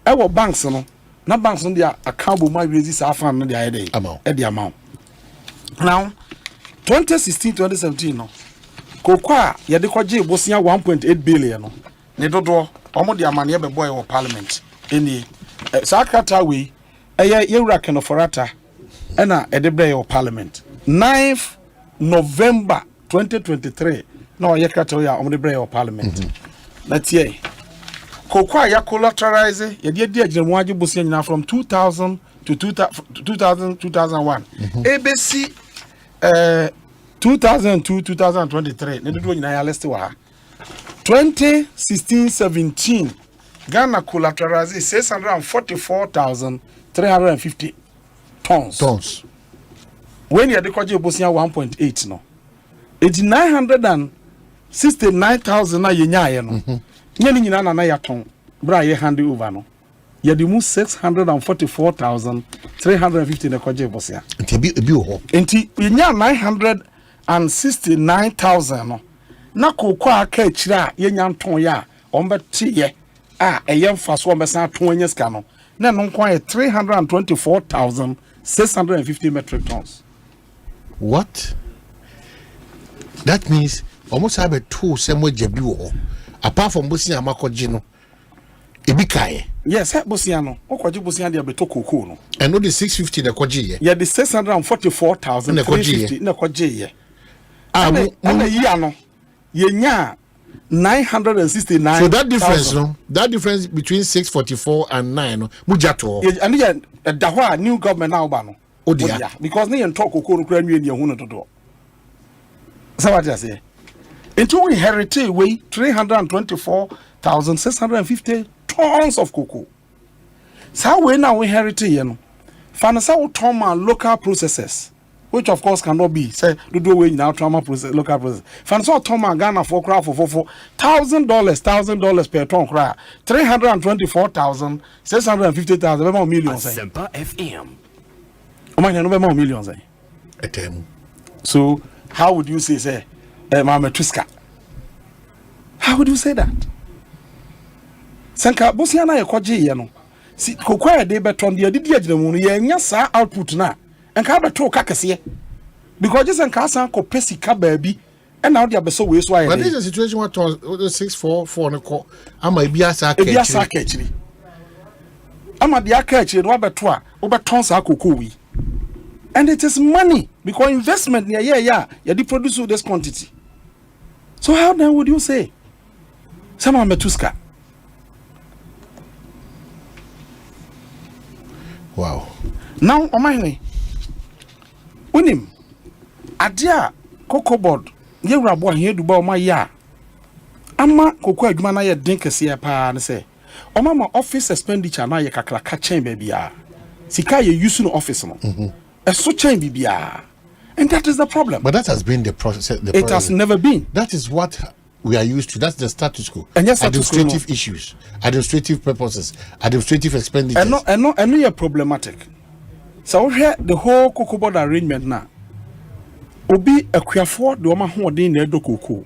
e wo banks no na banks no dia account bo ma raise sa fan no dia e amount now 2016-2017 no cocoa ye de kwaje bosia 1.8 billion no ne dodo omo dia mane be boy wo parliament eni Sakata we yewura kenoforata ena edebre your parliament 9th November 2023 na oyekata ya omdebre your parliament na tie kokwa ya collateralize ye de agiremu age bosia nyina from 2000 to 2001 ABC 2002-2023 ne dodo nyina ya list wa 2016-17 Ghana collateralized 644,350 tons. When you had the Kwaji Bosia 1.8 no. 969,000 na yenya no. Nyani nyina na ya ton. Bra ye hand over no. yɛde mu 644,350 na kɔgye bosia nti ebi ho nti yɛnya 969,000 no na kokɔ aka akyire a yɛnya nton yɛ a ɔmbɛte yɛ a ɛyɛ mfa so ɔmbɛsan to anya sika no na no nko ayɛ 324,650 metric tons. What? That means almost have a two somewhere jabi wo apart from bosia makɔgye no ebi kae. Yes, bosia no okɔgye bosia de abeto kokoo no and no the 650 na kɔgye ye. Yeah, the 644,350 na kɔgye ye. Ana yi ano yenya 969. So that difference, no, that difference between 644 and 9, no, mujato. And yeah, the new government now, bano. Oh dear, because they talk kokoro kran wi your hunu to. So what I say? Into we inherited we 324,650 tons of cocoa. So we now inherited, you know. Fanasa utoma local processes. Which of course cannot be say do away now trauma process local process. Fanso Toma Ghana for crowd for $1,000 per ton crowd 324,650,000 more millions. Asempa FM. Omanhene no more millions. So how would you say Mama Triska? How would you say that? Sanka Bosiana Ekoji yeno. Si kokwa de beton de didi agire mu no ye nya sa output na. And ka beto kakese because just and kasa ko pesika baabi and now they abeso we so aye. But this is a situation what 644 no ko ama ebia sa akachiri ama dia akachiri no abeto a obeton sa akoko wi and it is money because investment near yeah you produce this quantity. So how then would you say someone metuska? Wow. Now Omanhene unim adia cocoa board ye rabo ahia duba oma ya ama cocoa adwuma na ye den kese pa ne se oma office expenditure na ye kakla ka chen ba bia sika ye use no office no so chen bibia, and that is the problem. But that has been the process. It has never been. That is what we are used to. That's the status quo. And yes, administrative issues, administrative purposes, administrative expenditures. And no you're problematic. So here the whole cocoa board arrangement now. Obi akuafo de oma hoden na edo cocoa.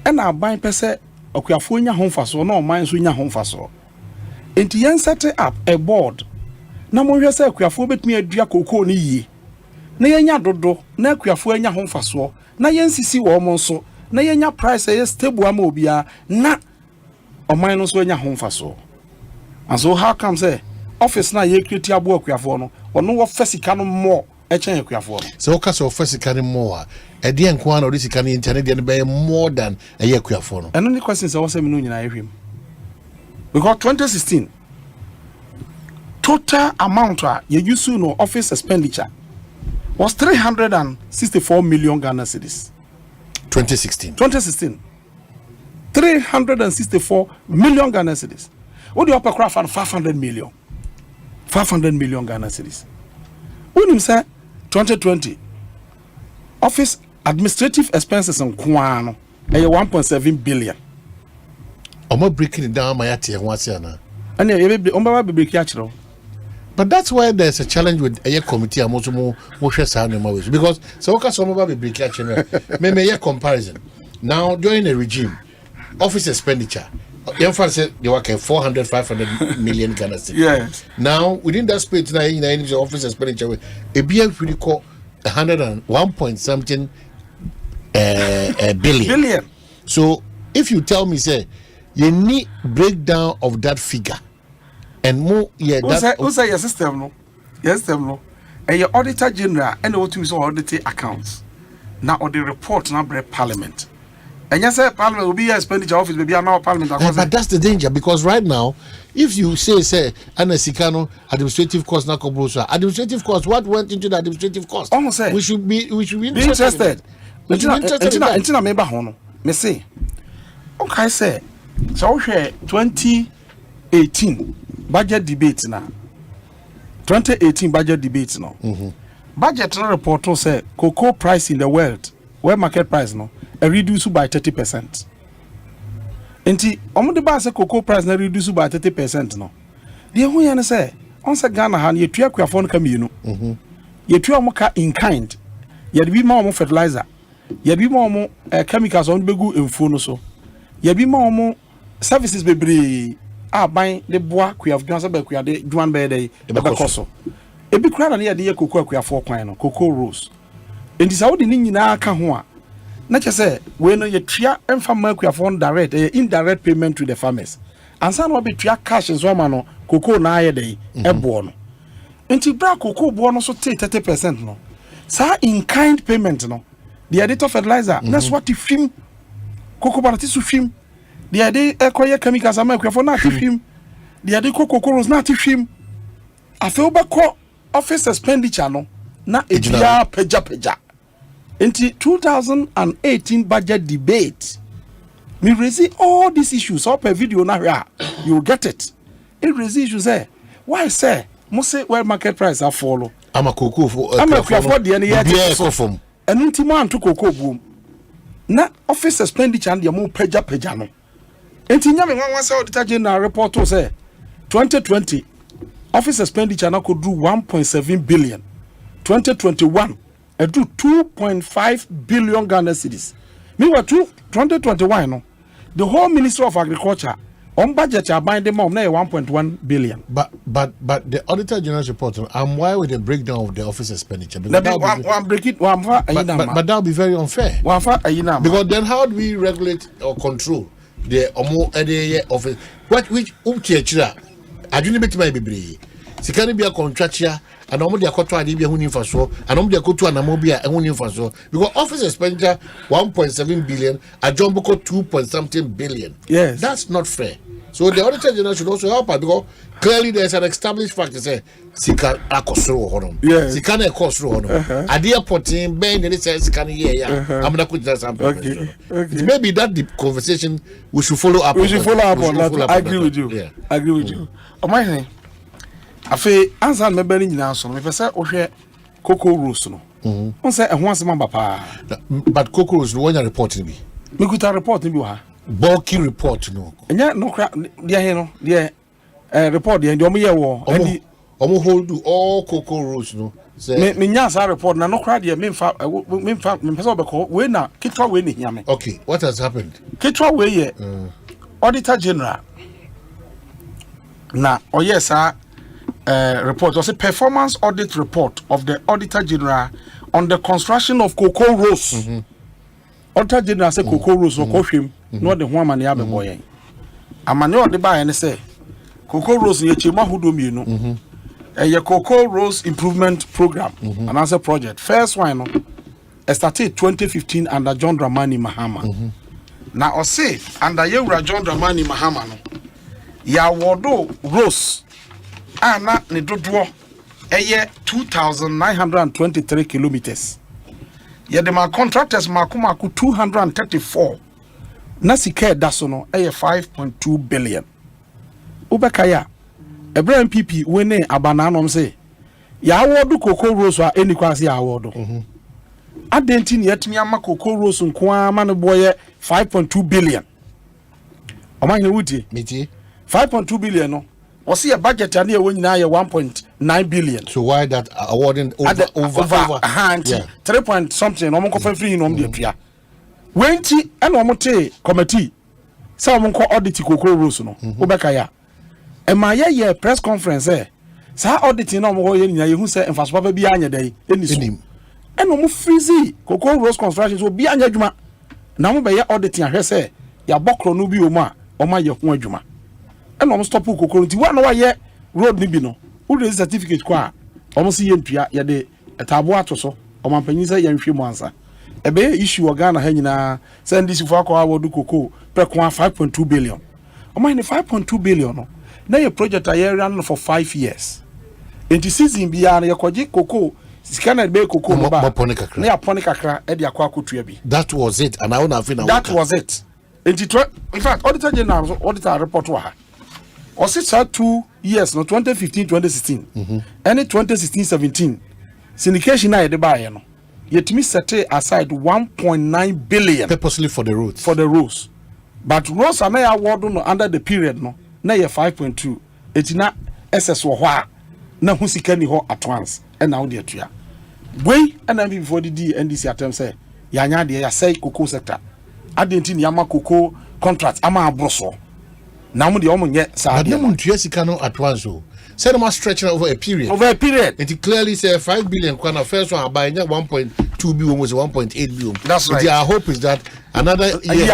And our buying pese akuafo nya homfaso na o man so nya homfaso. Enti yen set up a board. Na mo hwe se akuafo betumi adua cocoa ni yie. Na yenya dodo na akuafo nya homfaso. Na yen sisi wo mo nso. Na yenya price e stable ama obia na o man no so nya homfaso. And so how come say office na ye create abo akuafo no ono wo fasika no more e chen akuafo so ka so fasika no more e de enko an odisika no internet de be more than e ye akuafo no and only question say what say me no nyina ehwem because 2016 total amount you use no office expenditure was 364 million Ghana cedis. 2016 364 million Ghana cedis. What do you upper craft and 500 million Ghana cedis. When you say 2020 office administrative expenses on Kwano 1.7 billion. I'm breaking it down my ati and what's here. But that's why there's a challenge with a committee and also more because so some of be maybe a comparison. Now during a regime, office expenditure. Said they work at 500 million Ghana cedis. Yes. Now within that space, now in the office expenditure, a BF really call 101 point something billion. So if you tell me, say you need breakdown of that figure and more, yeah. Who say your system no? Yes, system no. And your Auditor General and what you saw audit accounts. Now or the report now by Parliament. And yes, Parliament will be a expenditure office, maybe now Parliament. But that's the danger because right now, if you say, Anasikano administrative cost na kobusa, administrative cost, what went into the administrative cost? Almost say we should be interested. Entina member hono. Me say, okay, say, so here 2018 budget debate now. 2018 budget debate now. Budget report say cocoa price in the world, where market price no. Reduced by 30%. Enti omo de ba say cocoa price na reduce by 30% no. the who yan say on say Ghana han ye tua kwafo no ka mienu ye tua mo ka in kind ye de bi ma mo fertilizer ye bi ma mo chemicals on begu emfuo no so ye bi ma mo services bebre aban de boa kwaf dwan say ba kwa de dwan be dey e be koso e bi kura na ye de ye cocoa kwafo kwan no cocoa rose enti sa wo de ni nyina ka ho a na che say we no ye tua emfa ma kwafo direct indirect payment to the farmers ansa no be tua cash so ma no cocoa na aye dey ebo no enti bra cocoa bo no so 30% no sa in kind payment no the editor fertilizer that's what if him cocoa banati su film the ade ekoye chemicals ama kwafo na film the ade cocoa rose na film afi obako office expenditure no na ejia peja enti 2018 budget debate me raise all these issues up a video na here you will get it raise issues there why say mo say where market price are follow ama cocoa for ama kwafo de ne yet so enu ntimo anto cocoa boom na office expenditure and mo peja no enti nyame nwan say Auditor General report to say 2020 office expenditure na could do 1.7 billion 2021 it do 2.5 billion Ghana cedis meanwhile 2021 no the whole Ministry of Agriculture on budget are binding mom na 1.1 billion but the Auditor General's report why with the breakdown of the office expenditure because that would be very unfair because then how do we regulate or control the area office which chira adwene betima bebre sikani bia contractor and omo dia koto ade bia huni mfaso and omo dia koto anamo bia huni mfaso because office expenditure 1.7 billion ajombo ko 2 something billion. Yes, that's not fair. So the Auditor General should also help us because clearly there's an established fact to say sika akosoro honom. Yes, sika na ekosoro honom ade porting ben they say sika na here amna ko just sample. Okay. Maybe that the conversation we should follow up. On that. I agree with you. Yeah. I agree with you. Omanhene afi ansa me bani nyina so me pese ohwe cocoa rose no on say ehwo asema ba pa but cocoa rose no one report ni bi me kuta report ni bi ha bulky report no enya no kra dia he no dia report dia omo ye wo andi omo hold all cocoa rose no say me nya sa report na no kra dia me mfa me pese obeko we na kitwa we ni hia me. Okay, what has happened? Kitwa we ye Auditor General na oyesa report was a performance audit report of the Auditor General on the construction of cocoa rose. Auditor General say cocoa rose no kohwem no de ho amane ya bebo yen. Amane o de ba yen say cocoa rose ye chema hudo mienu. Ye cocoa rose improvement program and as a project. First one no started 2015 under John Dramani Mahama. Na o say under Yewura John Dramani Mahama no ya wodo rose ana ne dodo eye 2923 kilometers ye de ma contractors makomako 234 na sika daso no eye 5.2 billion ubekaya ebra NPP wene abana no say ya awodo cocoa rose a eni kwase ya awodo adenti ne yatimi ama cocoa rose nko ama no boye 5.2 billion Omanhene wuti meti 5.2 billion no was see a budget and here 1.9 billion. So why that awarding over hand 3 point something no mo free no dey tua. Wenti and no mo te committee say mo ko audit cocoa rose no. Obeka ya. E ma ye press conference say auditing no mo ho ye nya ye hu say infrastructure bi anya dai eni. E no mo freeze cocoa rose construction so bi anya adwuma. Na mo be ye auditing ahwe say ya bokro no bi o mu a o ma ye ho adwuma. And almost stop cocoa nti wa na wa ye road ni bi no wo de certificate kwa almost ye ntua ye de etabo ato so o man panyin say ye nhwe mu ansa e be issue o Ghana ha nyina say ndisi fo akwa wodu cocoa pe kwa 5.2 billion o man 5.2 billion no na ye project a ye run for 5 years enti season bi ya na ye kwaji cocoa scanner be cocoa no ba na ya pone kakra e de akwa akotua bi. That was it and I want to feel that was it enti in fact Auditor General auditor report wa or 2 years no 2015-2016 any 2016-17 syndication na de buy no yetimi set aside 1.9 billion purposely for the roads but roads are na award no under the period no na ye 5.2 etina SS wɔ hɔ a na ho sika ni hɔ at once ɛna wo de atua wei ɛna bi before the NDC attempt say yanya de ya say cocoa sector adenti ni ama cocoa contract ama abroso na mo de omo nye sa de mo ntua sika no at once o say no stretch over a period it clearly say 5 billion kwana first one buy 1.2 billion almost 1.8 billion. That's right. Our hope is that another year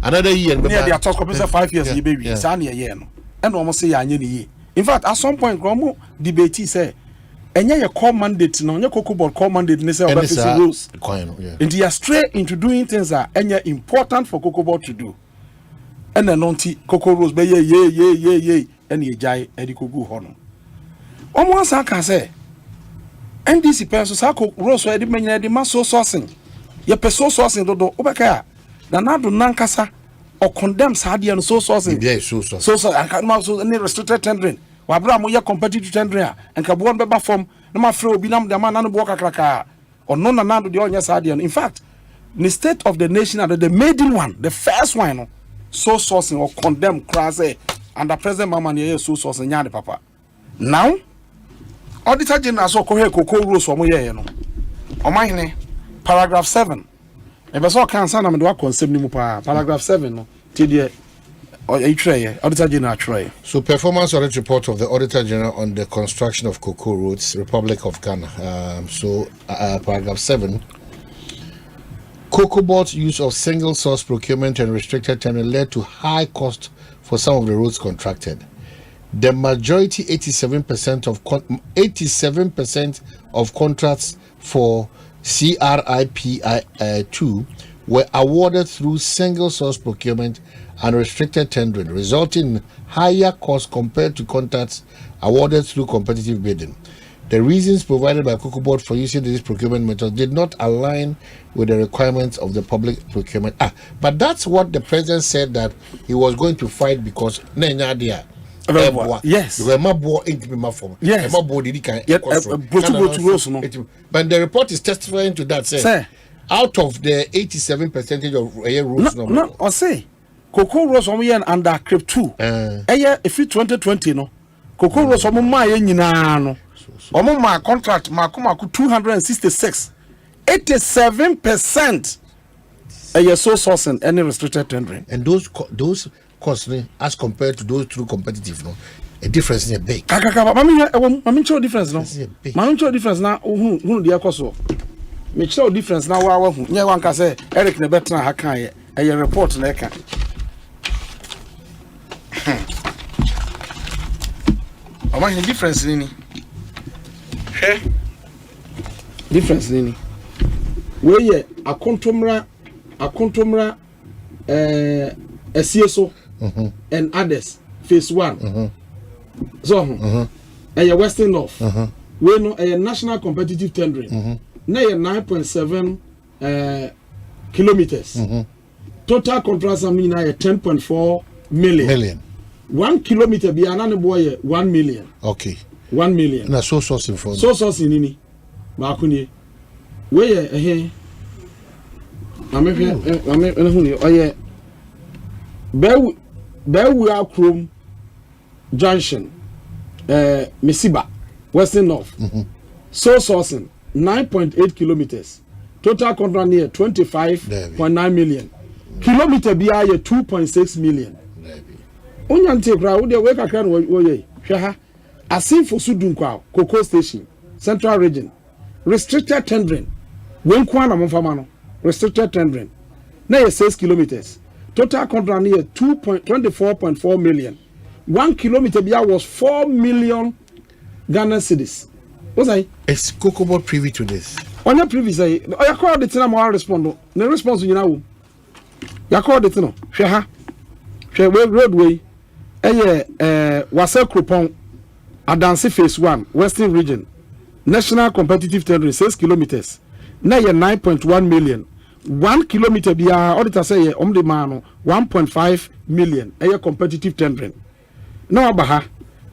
another year near the talk of 5 years you baby sa na year no and almost say yanya ni ye. In fact at some point gromo debate say enye your call mandate no your cocoa board call mandate ne say obafisi rules and they are straight into doing things that enye important for cocoa board to do and then nonti cocoa rules be ye and ye jai edi kogu ho no omo asa ka say NDC penso sa cocoa rules edi menya edi ma so sourcing ye peso sourcing do obeka na nado nankasa or condemn sa de no so sourcing so and can so any restricted tendering wabra mo ye competitive tendering and ka bon beba form na ma frɛ obi nam de ma na no bo kakraka ono na nado de onya sa de in fact the state of the nation and the maiden one the first one no so sourcing or condemn class under president mama ne so sourcing nya de papa now Auditor General so ko he cocoa rules o mo ye no Omanhene paragraph 7 e be so kan sa na me do concept ni mu pa paragraph 7 no ti de Auditor General try. So performance audit report of the Auditor General on the construction of cocoa roads, Republic of Ghana. Paragraph 7. Cocoa board's use of single source procurement and restricted tendering led to high cost for some of the roads contracted. The majority, 87% of contracts for CRIP2 were awarded through single source procurement and restricted tendering, resulting in higher costs compared to contracts awarded through competitive bidding. The reasons provided by Cocoa Board for using this procurement method did not align with the requirements of the public procurement. But that's what the president said that he was going to fight because yes. Yes. But the report is testifying to that. Say, out of the 87% of roads, no, I say. Cocoa Rose on yen under Crip 2. If it 2020 no. Cocoa Rose on my nyina no. Omo my contract makumaku 266. 87% so sourcing any restricted tendering. And those costs as compared to those through competitive no. A difference is big. Mami show difference no. Mami show difference na hu dia koso. Me show difference na wa hu. Nya wan ka say Eric ne betra ha kan ye. A report na eka. Omanhene difference nini difference nini we ye akontomra esieso and others phase 1 so Western North we no national competitive tendering na 9.7 kilometers total contract amina 10.4 million. 1 kilometer be another boy 1 million. Okay. 1 million. Na so sourcing for. So sourcing nini. Ba kuni. We hu oye. Bewu Akrom Junction. Mesiba Western North. So sourcing 9.8 kilometers. Total contract near 25.9 million. Kilometer be 2.6 million. Onyante kra wo de we kakra no wo ye hwe ha Asempa Sudunkwa Cocoa Station Central Region restricted tendering when kwa na momfama no restricted tendering na 6 kilometers total contract near 24.4 million 1 kilometer bia was 4 million Ghana cedis. What's I? Is Cocoa Board privy to this? On your privy say I call the tina mo respond no response nyina wo ya call the tina hwe ha hwe roadway Wase Kropon Adansi phase 1 Western Region National Competitive Tendering 6 kilometers na 9.1 million 1 kilometer bia auditor say the man 1.5 million competitive tendering na abaha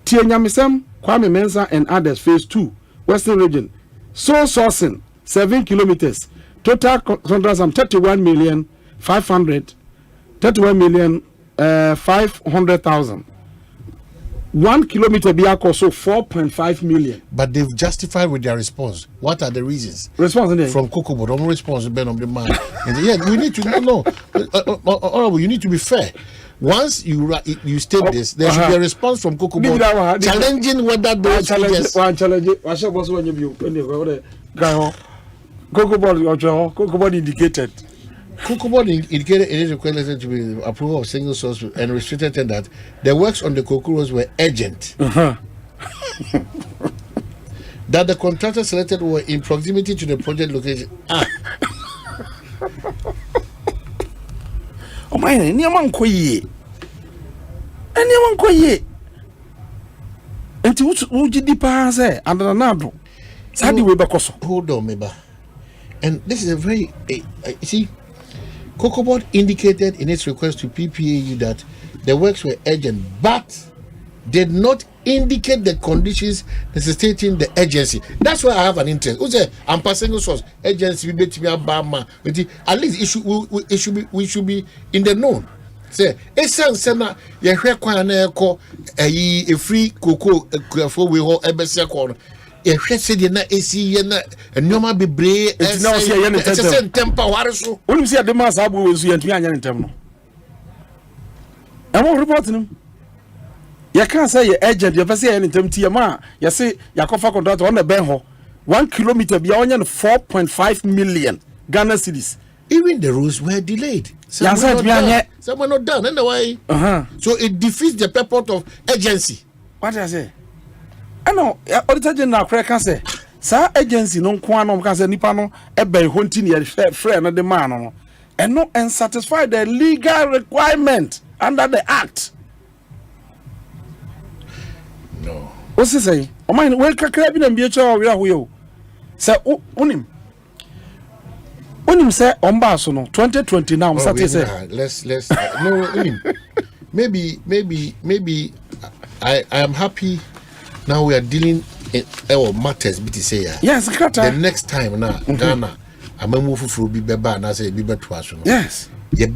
tie nyamesem Kwame Mensa and others phase 2 Western Region so sourcing 7 kilometers total contracts 31 million 500,000 1 kilometer be cost so 4.5 million. But they've justified with their response. What are the reasons? Response from Kokobo. No response Ben of the man. Yeah, we need to know. You need to be fair. Once you state this, there should be a response from Kokobo challenging whether those figures. Challenge. I shall was when you Kokobo indicated. Kokobo indicated in his request to be approval of single source and restricted that the works on the Kokoros were urgent. That the contractor selected were in proximity to the project location. Oh my, anyone koye. Anyone koye. Enti uji di pa say and anado. Sadi we bakoso. Hold on, Meba. And this is a very you see, Kokobo indicated in its request to PPAU that the works were urgent, but did not indicate the conditions necessitating the urgency. That's why I have an interest. I'm passing source urgency. At least we should be in the known. Say, sena ye hwekwa na eko a free cocoa for we ho ebese ko ye hwese de na esi ye na nyoma bebre na o se ye ne tempa ware so wonu se de ma sabu we su ye ntumi anya ntem no am report nim ye kan say ye agent ye fese ye ne ntem tie ma ye se yakofa contract on the ben ho 1 kilometer bia onye 4.5 million Ghana cedis. Even the roads were delayed. Some were not done anyway. So it defeats the purpose of agency. What I say? I know Auditor General can say, sir, agency no kwano can say nipano ebe hunting ye friend of the man no, and no and satisfy the legal requirement under the act. No. What's he say? O mind well crab in BHO we are who say unim. When you say Ombaso no 2020 now, let's no maybe I am happy now we are dealing in our matters but say yes the next time now Ghana I'm move for be beba and I say be better. Yes ye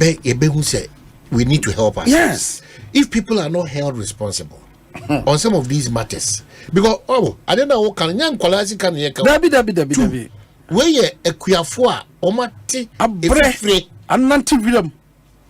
who say we need to help us. Yes, if people are not held responsible on some of these matters because I don't know what can young quality can Dabi where ye ekuafo a omate abre ananti vilam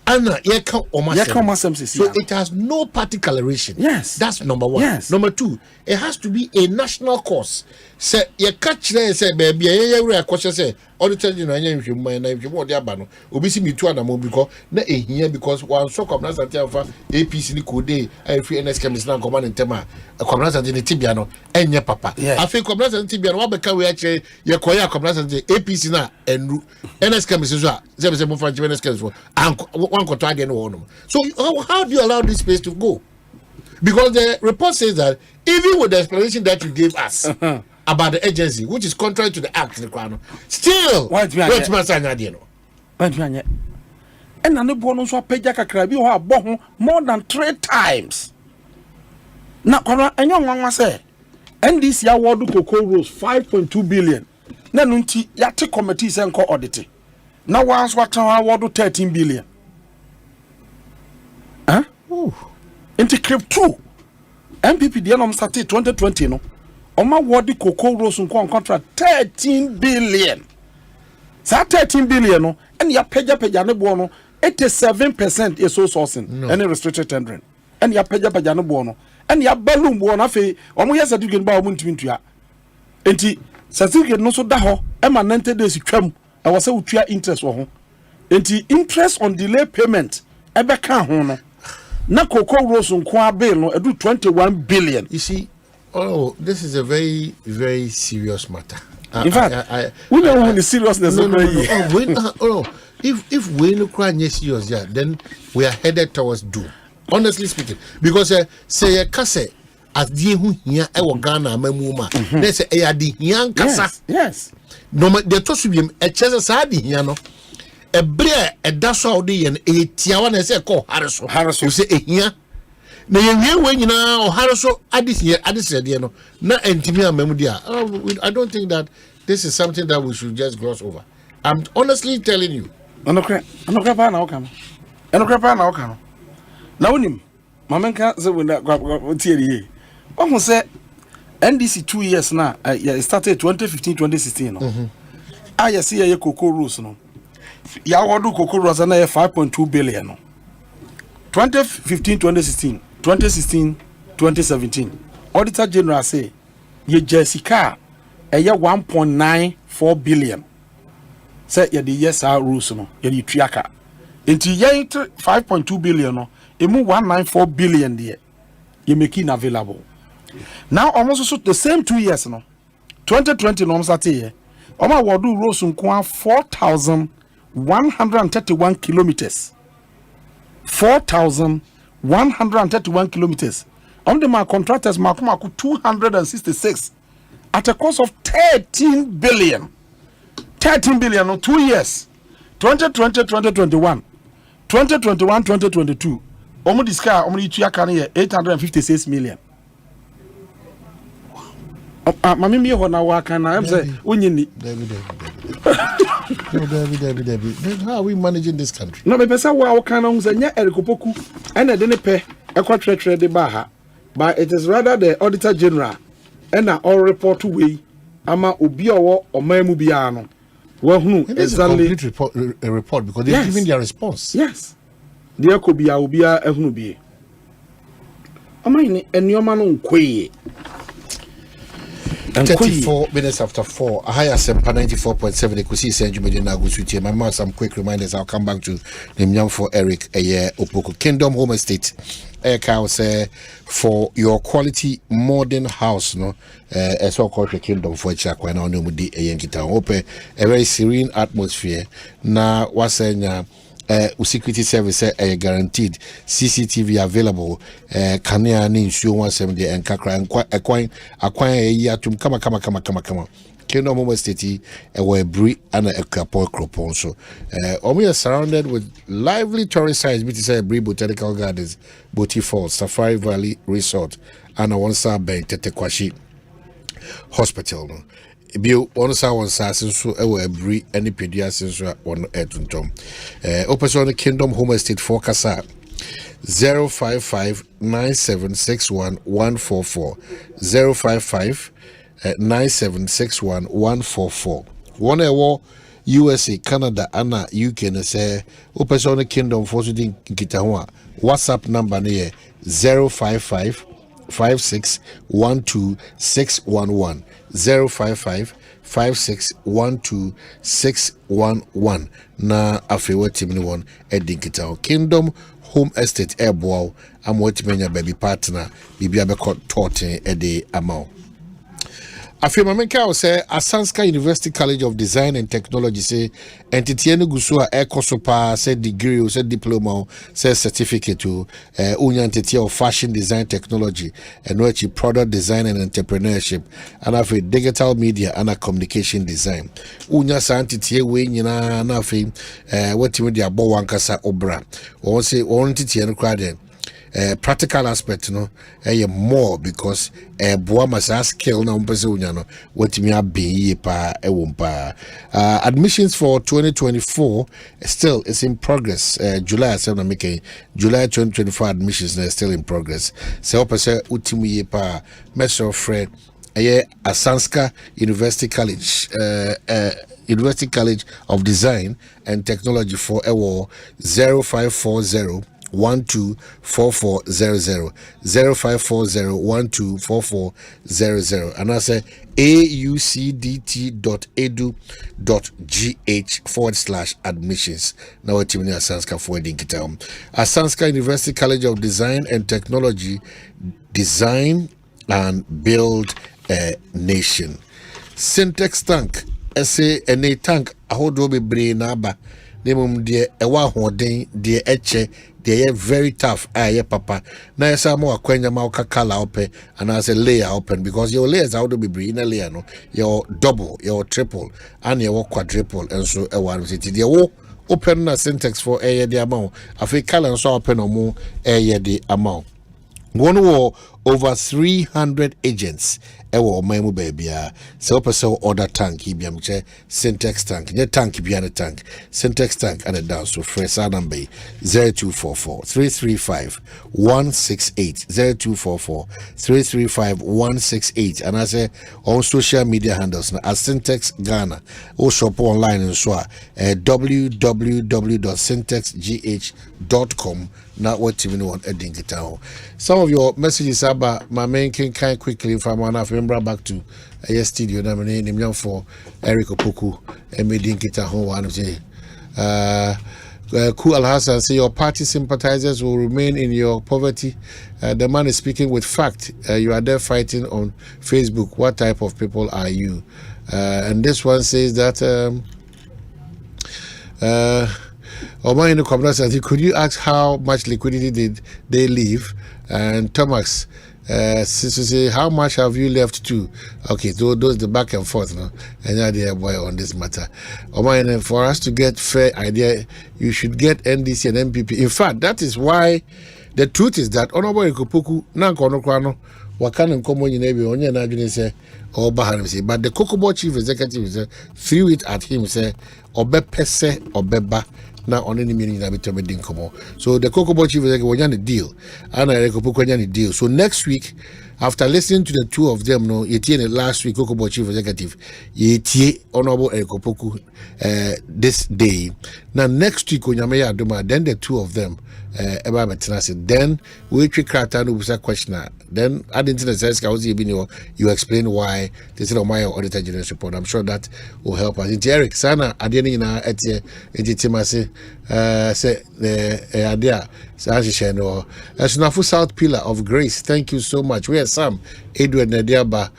ana ye ka omasem so it has no party coloration. Yes, that's number one. Yes. Number two, it has to be a national cause. Say ye catch there say baby ye we akoshe say Auditor General anya nhwemu na nhwemu de aba no obi si mitu anamo because na ehia because one so kwabena Asante afa APC ni kode free NSK mis na command ntema kwabena Asante ni tibia no enye papa afi kwabena Asante tibia no wabeka we ache ye koya kwabena Asante APC na enru NSK mis so a se mo franchi NSK so one koto ade no no. So how do you allow this space to go? Because the report says that even with the explanation that you gave us about the agency, which is contrary to the act, still, wait, and I know so pay Jacka more than 3 times. Now, and young one say, NDC award cocoa rose 5.2 billion. Nanunti yate committees and co-audit. Now, once what award 13 billion. Huh? Into clip 2 NPP the nom started 2020 no Oma ward the cocoa rose on contract 13 billion. Sa 13 billion no and ya peja ne bono 87% is so sourcing any restricted tendering and ya peja ne bono and ya balloon bono afi omo ya certificate ba omo ntimintua enti certificate no so da ho e ma 90 days twam e wo se utua interest wo ho enti interest on delay payment e be ka ho no na cocoa rose nkwa bill no edu 21 billion. You see, this is a very, very serious matter. In fact, we know when the seriousness if we no cry serious, then we are headed towards doom. Honestly speaking, because say a kase as the hu here e wo Ghana mamuma. They say e adi here kasa. Yes. No the to so biem e chese sa adi here no. Ebre edaso awde yen etia na say ko haraso say ehia na yewie we nyina o haraso adise de no na entimi amamudi I don't think that this is something that we should just gloss over. I'm honestly telling you. Anokra pa na okam. Na unim Mamenka say when that theory. Omo say NDC 2 years now. It started 2015-2016 no. I see a cocoa rules no. Ya wodu cocoa rules na 5.2 billion no. 2015-2016, 2016-2017. Auditor General say ye Jessica a 1.94 billion. Say ye the yes rules no. Ye the triaka. Into ye 5.2 billion no. Emu 194 billion there. You make it available. Now almost the same 2 years no. 2020 no msate Oma wadu road sunkwa 4,131 kilometers. 4,131 kilometers. On the my contractors makumaku 266 at a cost of 13 billion. 13 billion on 2 years. 2020-2021. 2021-2022. Omo diska omo ituya kan 856 million. Mami mi ho na wa kan na am say onyini. David. How are we managing this country? No, me pesa wa kan on say nya erikopoku ena de ne pe ekwatrɛtrɛ de ba ha. But it is rather the Auditor General ena all report we ama obi owo omamu bia no. Wa hunu exactly a report because they're giving their response. Yes. There could be a ehunu bi. Omanhene enioma no nkwe. 34 minutes after 4. I hire Asempa 94.7. Ekosiisen Jumedina Gusutie. My mouth some quick reminders. I'll come back to the Myam for Eric Opoko. Kingdom Home Estate. Cow say for your quality modern house, no, as well called Kingdom for Chakwa now no mudi a open a very serene atmosphere. Na wasenya security service guaranteed CCTV available kania ni nsuo 170 and kakra acquire a year to kama Kingdom Home Estate were bri and a couple cropon so we are surrounded with lively tourist sites which is Bri Botanical Gardens, Boti Falls, Safari Valley Resort and a one-star bank Tetekwashi Hospital no. Bio on sa so bri any pediatrics on etuntom open Kingdom Home Estate for Kasa 055-9761-144 055-9761-144 one ewo USA, Canada, Anna, UK na say open Kingdom for sudin kita ho WhatsApp number ne 055-5612-611 055-5612-611 na afewa timni won edinkita Kingdom Home Estate airbow am wetimenya baby partner bibia be totin ede amount. Afema menka say Asante University College of Design and Technology say entity ene guso a ekosopa say degree or say diploma say certificate to unya entity of fashion design technology and which product design and entrepreneurship and afi digital media and communication design unya sa entity we nyina na afi wetimi dia bo wankasa obra won say on entity ene kwade practical aspect no more because boa masa skill na umpese unya no wetimi abe pa ewompa admissions for 2024 still is in progress. July 7 make July 2024 admissions are still in progress. Se opese utimi pa measure friend Asante University College University College of Design and Technology for 0540 124400 0540-124400 and I say aucdt.edu.gh/admissions. Now what team Asante for Dinkitam. Asante University College of Design and Technology, design and build a nation. Syntax tank, essay a tank, a whole be brain naba. Nemum de ewa hoden de eche de very tough papa na yesa mo akwanya ma okakala open and as a layer open because your layers how to be in a layer no your double your triple and your quadruple and so one city de wo open na syntax for the amount afi kala so open no mo the amount One war over 300 agents. Ewo maimu baby so person order tank ibiam che syntax tank ne tank biana tank syntax tank and a down so fresh number 0244 335 168 0244 335 168 and I say on social media handles na as syntax Ghana or shop online and so www.syntaxgh.com. Not what you want a dinky town. Some of your messages about my main king kind quickly if I'm one remember back to a studio name young for Eric Opoku and me dinky town one of the Ku Al Hassan say your party sympathizers will remain in your poverty. The man is speaking with fact. You are there fighting on Facebook. What type of people are you? And this one says that Omanhene Kwabena says, could you ask how much liquidity did they leave? And Thomas say, how much have you left to? Okay, so those the back and forth, no? And idea boy on this matter. Omanhene, for us to get fair idea, you should get NDC and NPP. In fact, that is why the truth is that Honorable Ekopoku na kono kwano wakana nkomo nyinebi onye na adwene say oba say, but the Kokobo chief executive threw it at him say obepese obeba. Now on any meaning that we dinkomo. So the Kokobo chief is like the deal. And I the deal. So next week, after listening to the two of them, no, last week Kokobo chief executive, Honorable Ekopoku this day. Now next week then the two of them then we crack down with a questioner. Then I didn't say you explain why this is my Auditor General report. I'm sure that will help us. Eric Sana I didn't at say idea Sunafu South Pillar of Grace. Thank you so much. We are Sam Edward Nadiaba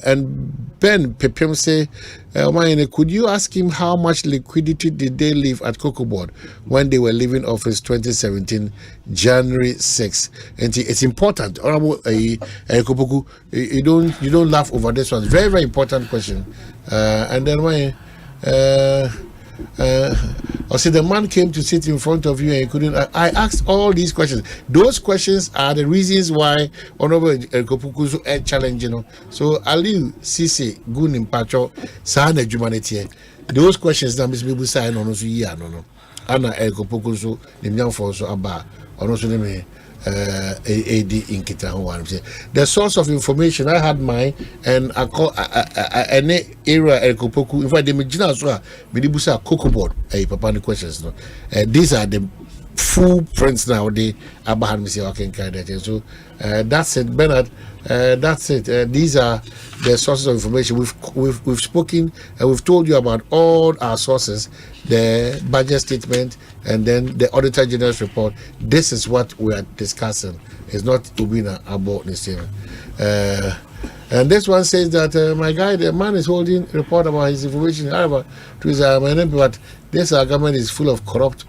and Ben Pepem say could you ask him how much liquidity did they leave at Kokobod when they were leaving office 2017 January 6? And it's important. Honorable Ekopoku, you don't laugh over this one. Very, very important question. And then when I said the man came to sit in front of you and he couldn't. I asked all these questions. Those questions are the reasons why Honorable Ekopoku so challenging. So Ali Sisi Gunim Pacho Sana Humanity. Those questions that Miss Bibu say no no. Anna Ekopoku so the for so aba or also name AD in Kita. The source of information I had mine and I call any area Ekopoku. In fact, the Mijina as well. Bidibusa Kokobod. Papa the questions. No, these are the full prints now. They Abraham say okay, so that's it, Bernard. That's it. These are the sources of information. We've spoken and we've told you about all our sources, the budget statement, and then the Auditor General's report. This is what we are discussing. It's not Ubina about this year. And this one says that my guy, the man is holding report about his information. However, to his but this government is full of corrupt,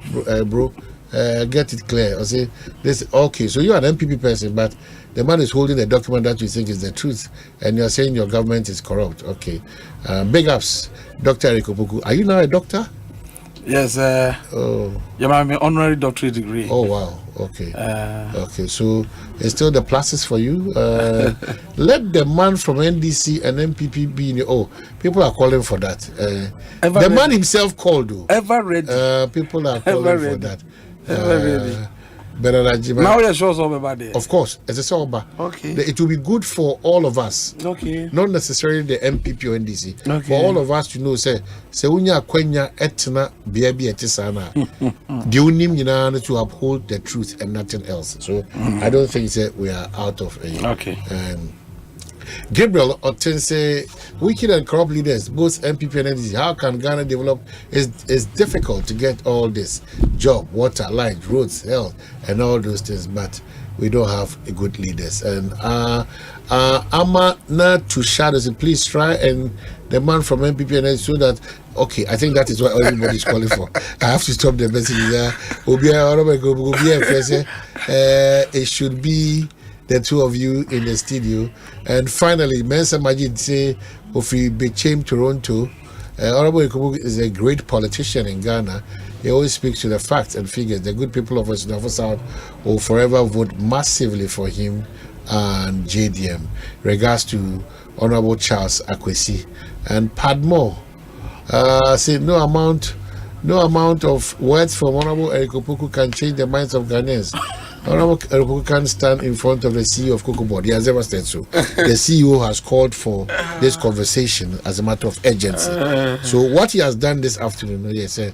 bro. Get it clear. I say this. Okay, so you are an MPP person, but the man is holding a document that you think is the truth, and you are saying your government is corrupt. Okay, big ups, Dr. Eric Opoku. Are you now a doctor? Yes. Yeah, I'm an honorary doctorate degree. Oh wow. Okay. Okay. So it's still the pluses for you. Let the man from NDC and NPP be in the. Oh, people are calling for that. The man himself called. Though. Ever ready. People are calling for that. Now you're sure about it. Of course, as a sober. Okay. It will be good for all of us. Okay. Not necessarily the MPP or NDC. Okay. For all of us to know, say unya kwenya etna biabi etisana. The unim yina to uphold the truth and nothing else. So I don't think that we are out of it. Okay. Gabriel Otten say wicked and corrupt leaders, both MPP and NDC. How can Ghana develop? It's difficult to get all this job, water, light, roads, health, and all those things, but we don't have good leaders. And Ama na to shadows, please try and the man from MPP and NDC so that okay, I think that is what everybody is calling for. I have to stop the message there. It should be the two of you in the studio. And finally, Mensa Majid say, Ofi Bechem Toronto, Honorable Ekopoku is a great politician in Ghana. he always speaks to the facts and figures. The good people of Western South will forever vote massively for him and JDM. Regards to Honorable Charles Akwesi and Padmo. Say no amount of words from Honorable Erikopoku can change the minds of Ghanaians. Honorable Erikopoku can't stand in front of the CEO of Cocoa Board. He has never said so. The CEO has called for this conversation as a matter of urgency. So what he has done this afternoon, he said,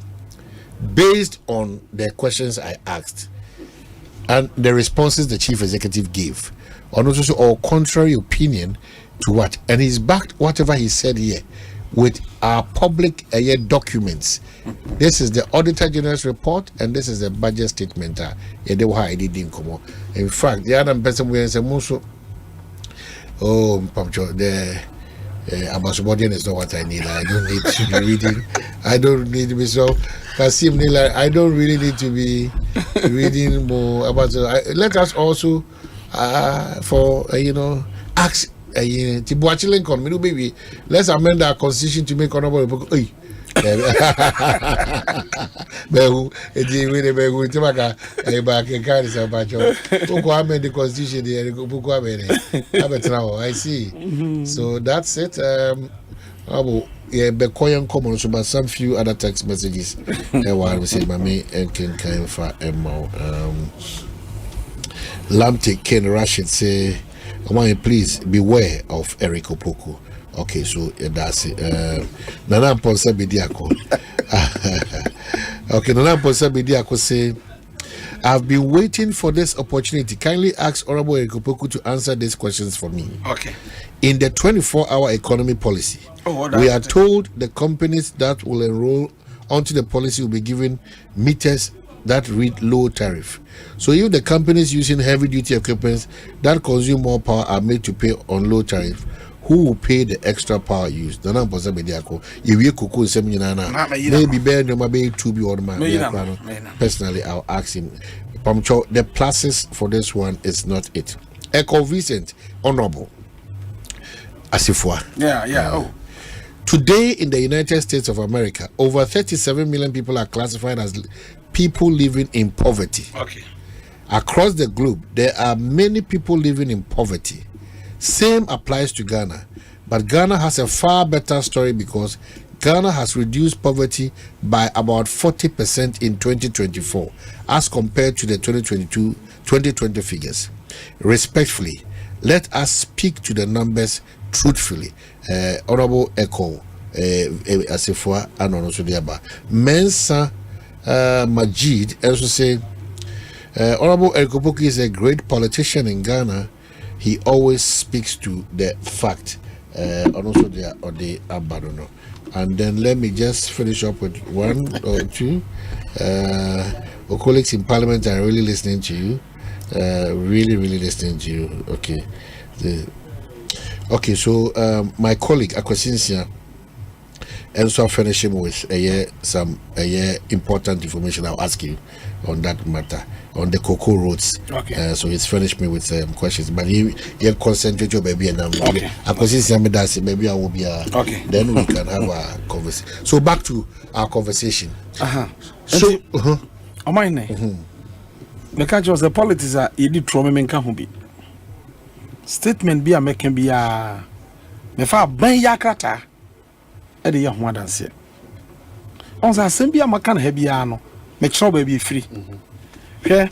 based on the questions I asked and the responses the chief executive gave, on also our contrary opinion to what, and he's backed whatever he said here with our public documents. This is the Auditor General's report, and this is the budget statement. In fact, the other person we say also, the Abasubodian is not what I need. I don't need to be reading. I don't need to be so. Kasim Nila, I don't really need to be reading more about. Let us also, ask. Baby, let's amend our constitution to make honorable. Amend the constitution. I see. So that's it. Bekoyan common so but some few other text messages. While we say Mami and Ken for Lamte Ken Rashid say, I want you please beware of Erikopoku. Okay, so that's it. Nana Ponsa Bidiako. Okay, Nana Ponsa Bidiako say, I've been waiting for this opportunity. Kindly ask Honorable Erikopoku to answer these questions for me. Okay. In the 24-hour economy policy, we are told the companies that will enroll onto the policy will be given meters that read low tariff. So if the companies using heavy duty equipment that consume more power are made to pay on low tariff, who will pay the extra power used? Maybe personally I'll ask him. The pluses for this one is not it. Ekosiisen Honorable Asifua. Today in the United States of America, over 37 million people are classified as people living in poverty. Okay. Across the globe, there are many people living in poverty. Same applies to Ghana. But Ghana has a far better story because Ghana has reduced poverty by about 40% in 2024 as compared to the 2020 figures. Respectfully, let us speak to the numbers truthfully. Honorable Echo Asifua and also Diaba. Mensa Majid also say, Honorable Erikopoku is a great politician in Ghana. He always speaks to the fact. And also the Abadono. And then let me just finish up with one or two. Our colleagues in Parliament are really listening to you. Really listening to you. Okay. Okay, so my colleague Akwasinsia, and so I'll finish him with some important information I'll ask you on that matter, on the cocoa roads. Okay. So he's finished me with questions, but he concentrate your baby and okay. Akwasinsia, maybe I will be okay. Then we can have a conversation. So back to our conversation. So Omanhene, the catch was the politics are you did trauma men can be. Statement be a making be a me fa ban yakrata e de ye ho adanse on sa asem bia maka na ha bia no me kiro ba bi free hwe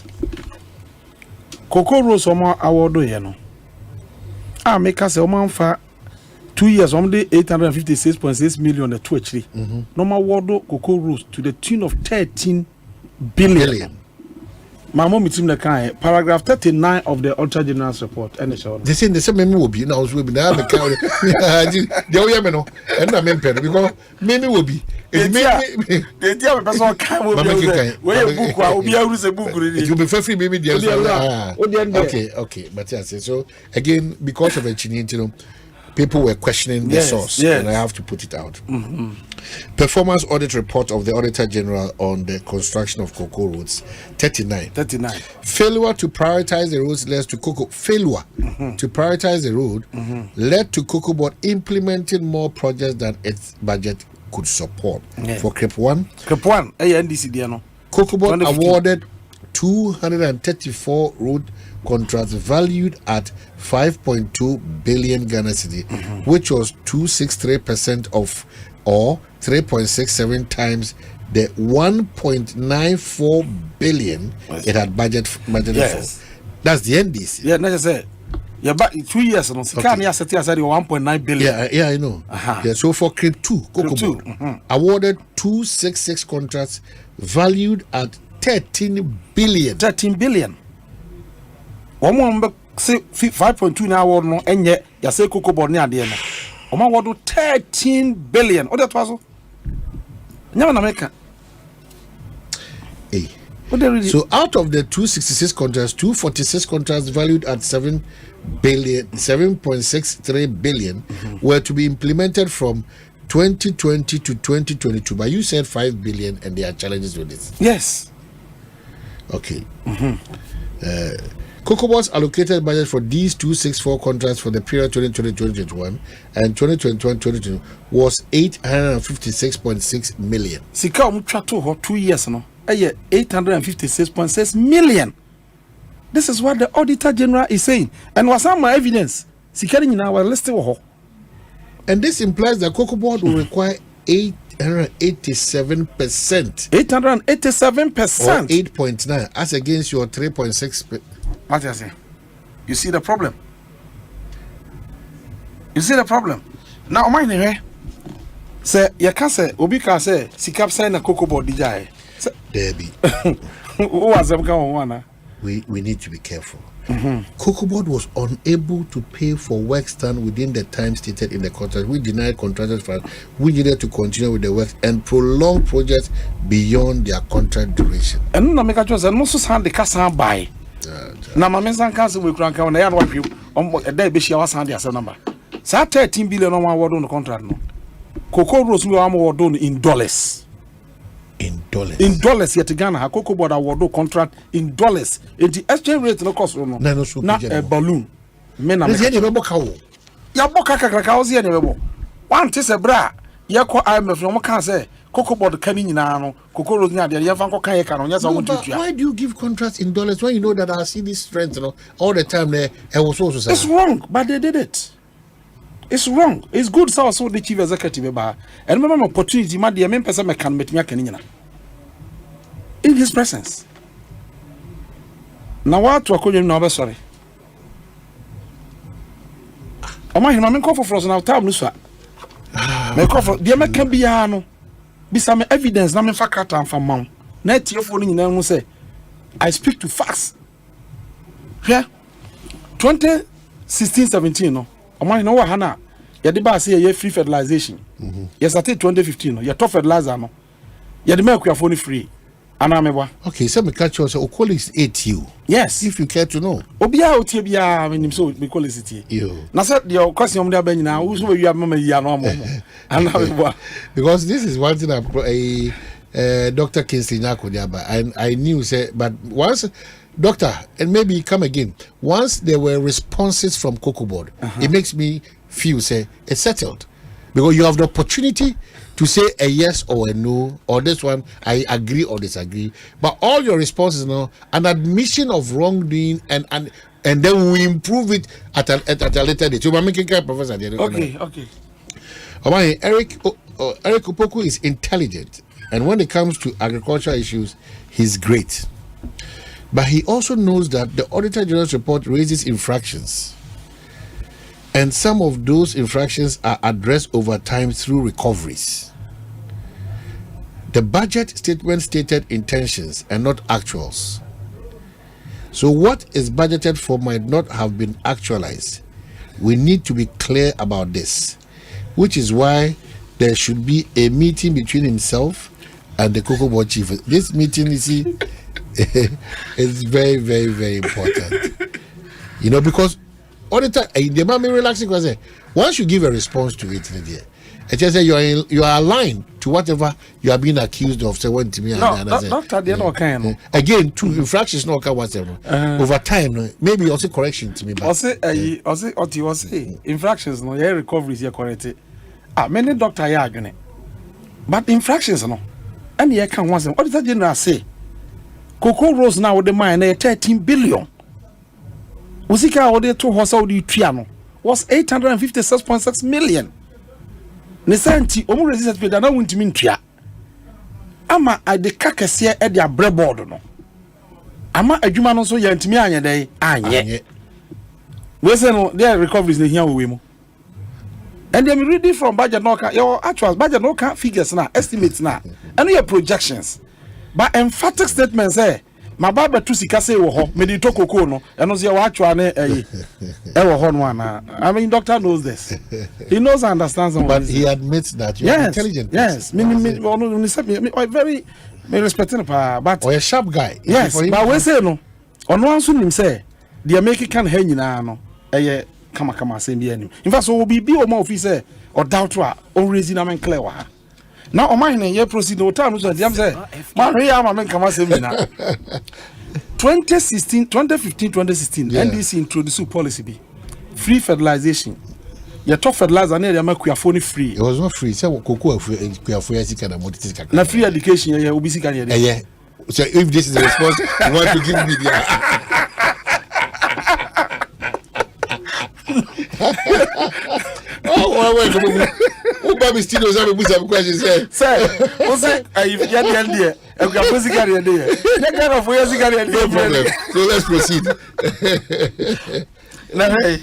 cocoa rose omo awodo ye no a make us omanfa 2 years on the 856.6 million to actually normal awodo cocoa rose to the tune of 13 billion. My mom is in the kind paragraph 39 of the Auditor General's report. And they say the same meme will be now. Will be now. The and I mean, because meme will be. The dear person can it will be free, maybe. Okay. But yes, so again, because of a chinito, people were questioning the source, and I have to put it out. Performance audit report of the Auditor General on the construction of cocoa roads 39. Failure to prioritize the roads led to cocoa to prioritize the road led to Cocoa Board implementing more projects than its budget could support. For CRIP 1, NDC no. Cocoa Board awarded 234 road contracts valued at 5.2 billion Ghana cedi, which was 263% of or 3.67 times the 1.94 billion it had budgeted for. That's the NDC. Yeah, that's it. Yeah, but 2 years no. Sikani asset aside 1.9 billion. Yeah, I know. Yeah, so for CRIP 2, Cocoa Board awarded 266 contracts valued at 13 billion. 13 billion. One more say 5.2 now award no enye ya say Cocoa Board ni ade no. Oma award 13 billion. O that was so. Nyama na America. Hey. So out of the 266 contracts, 246 contracts valued at 7.63 billion were to be implemented from 2020 to 2022. But you said 5 billion and there are challenges with this. Yes. Okay. Cocoa Board's allocated budget for these 264 contracts for the period 2020-2021 and 2021-2022 was 856.6 million. Sika umchato 2 years no. 856.6 million. This is what the Auditor General is saying. And was some evidence. Sikari in our list. And this implies that Cocoa Board will require 887%. 887%. Or 8.9 as against your 3.6. What you say? You see the problem? You see the problem? Now, my name say, you can say, Obika say, Sikap sign a Cocoa Board DJ. Debbie. We need to be careful. Cocoa Board was unable to pay for work done within the time stated in the contract. We denied contractors funds. We needed to continue with the work and prolong projects beyond their contract duration. And no make a choice. No so sound the casa buy. Na mama san cancel we kran kan na ya no hwe e da be shia wasan dia number. Sa 13 billion on award on contract no. Cocoa Rose we am award in dollars. In dollars yet Ghana Cocoa Board award contract in dollars. The exchange rate no cost no. Na a balloon. Me na me. Ze be boka wo. Ya boka kakaka wo ze ne be bo. One te se bra ye ko IMF no mo kan say Cocoa Board kan nyina no Cocoa Rose nya de ye fa kan ye kan no nya so tutua. Why do you give contracts in dollars when you know that I see this strength no all the time there was also say. It's wrong, but they did it. It's wrong. It's good so the chief executive ba. And remember opportunity ma de me pesa me kan metumi aka nyina. In his presence. Now what to akonye na obesore. Omanhene me call for frozen now time no so. Me call for de me kan bia no. Bisa me evidence na me fa kata am fa mam. Na tiefo no nyina mu say I speak to facts. Yeah. 2016-17 no. Omanhene no wa hana. Ya de ba say ye free fertilization. Yes at 2015 no. Ye top fertilizer no. Ye de me akuafo ni free. Okay, so me catch you. So colleagues ate you. Yes, if you care to know. Obia otie bia me nim so me colleagues ate. Na say the question dey ben na wo so we mama yi ano amo. Because this is one thing Dr. Kinsley Nyako Diaba and I knew say but once doctor and maybe come again once there were responses from Cocoa Board it makes me feel say it's settled because you have the opportunity to say a yes or a no, or this one I agree or disagree. But all your responses now, an admission of wrongdoing, and then we improve it at a later date. So I'm making Professor. Okay. Eric Opoku is intelligent, and when it comes to agricultural issues, he's great. But he also knows that the Auditor General's report raises infractions. And some of those infractions are addressed over time through recoveries. The budget statement stated intentions and not actuals. So what is budgeted for might not have been actualized. We need to be clear about this, which is why there should be a meeting between himself and the Cocoa Board chief. This meeting, you see, is very, very, very important. You know, because auditor, the man relaxing because once you give a response to it, it just say you are aligned to whatever you are being accused of. Say one to me, again, two infractions no whatever. Over time, maybe also correction to me. But infractions no, yeah, recoveries yeah corrected. Many doctor yeah agone. But infractions no. And you can once Auditor General say Cocoa Rose now with the mine 13 billion. Usika order to horse Saudi Triano was 856.6 million. Nesanti omu resist pe dana wuntimi ntua. Ama ade kakese e dia breboard no. Ama adwuma no so yantimi anye dai anye. We say no there recoveries na here we mu. And them reading from budget no your actual budget no figures na estimates na and your projections. But emphatic statements say my baba to sika say wo ho me di to koko no eno say wa actual na e wo ho no ana. I mean doctor knows this. He knows and understands. But he admits that you are intelligent. Yes, me very me respecting but or a sharp guy. Yes, but we say no. Ono anso nim say the make can ha nyina no eye kama say bi anim. In fact so will be o ma officer or doubt wa o raise na men clear wa. Now Omanhene ye proceed no time so dem say man we am men kama say na 2015 NDC introduced policy be free fertilization. You talk fertilizer na dey make kuafo free. It was not free. Say cocoa kuafo ya sika na modity sika. Na free education ye obi sika dey. Yeah. So if this is the response you want to give me oh wait. Who baby still knows how to put some questions say. Who say if you dey there e kuafo sika dey there. Na kind of way sika dey there. No problem. So let's proceed. Na hey.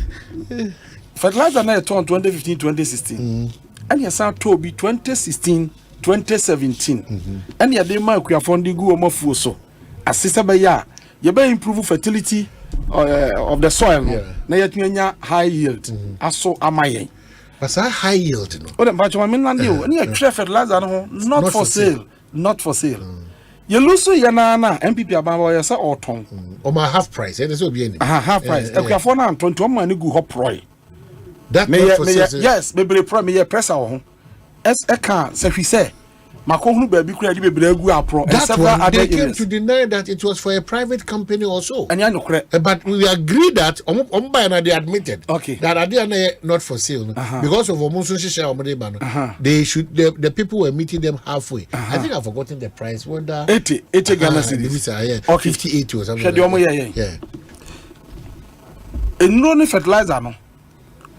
Fertilizer na turn 2015-2016. And you saw to be 2016-2017. And you dey mark your funding go omofuo so. Assisted by ya, you be improve fertility of the soil. Na yet nya high yield. Aso amaye. But high yield no. O dem ba choma min land you. And you trade fertilizer no not for sale. Not for sale. You lose ya na NPP ababa ya say oton. O ma half price. E dey so be any. Half price. E kwa na 21 man go hop roy. That yes, maybe pro me pressure ho. As e can say we say makohunu baby kura di bebre agu apro and several other they came to deny that it was for a private company also. And you know but we agree that they admitted that they are not for sale because of they should the people were meeting them halfway. I think I've forgotten the price. 80 Ghana cedis. 58 or something. Yeah. And no fertilizer no.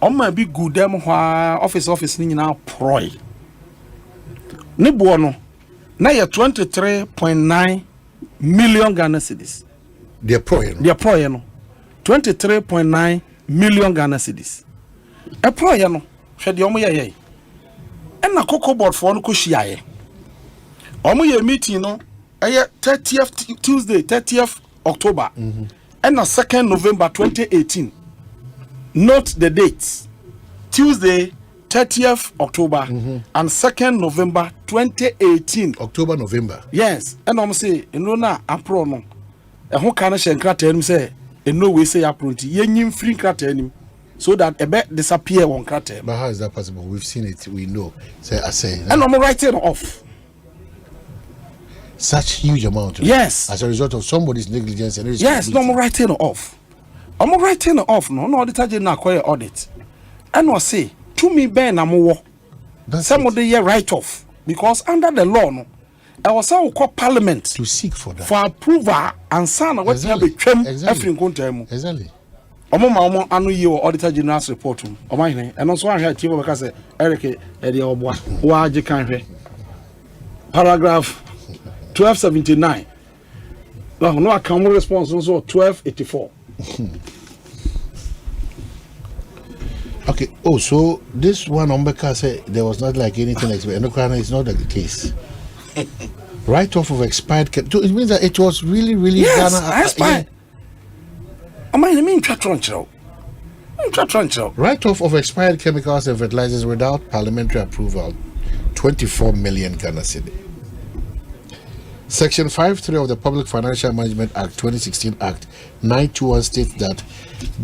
Oma bi good them office ni nyina proy. Ne bo no na ye 23.9 million Ghana cedis. They proy no 23.9 million Ghana cedis. E proy no hwe de omo ye. And na cocoa board for no ko hia ye. Omo ye meeting no 30th Tuesday 30th October. And na 2nd November 2018. Note the dates. Tuesday, 30th October and 2nd November 2018. October, November. Yes. And I'm say, you know na apro no. E ho kana shenkrata enim say, e no we say apro nti yenyim free krata enim so that e be disappear one krata. But how is that possible? We've seen it. We know. Say I say. And I'm writing off. Such huge amount. Yes. As a result of somebody's negligence and yes, no I'm writing off. I'm writing off no Auditor General acquire audit. And was say to me ben amowo. Somebody here write off because under the law no I was say call parliament to seek for that for approval and sign what have be twem every nkonta mu. Exactly. Omo anu ye Auditor General's report Omanhene and also ahia tie because say Eric e dey oboa wa age kan hwe. Paragraph 1279. No account response also 1284. Okay. Oh, so this one Ombeka said there was not like anything expired. It's not the case. Write-off of expired. So it means that it was really yes, expired. I mean, write-off of expired chemicals and fertilizers without parliamentary approval. 24 million Ghana cedi. Section 5.3 of the Public Financial Management Act 2016 Act 921 states that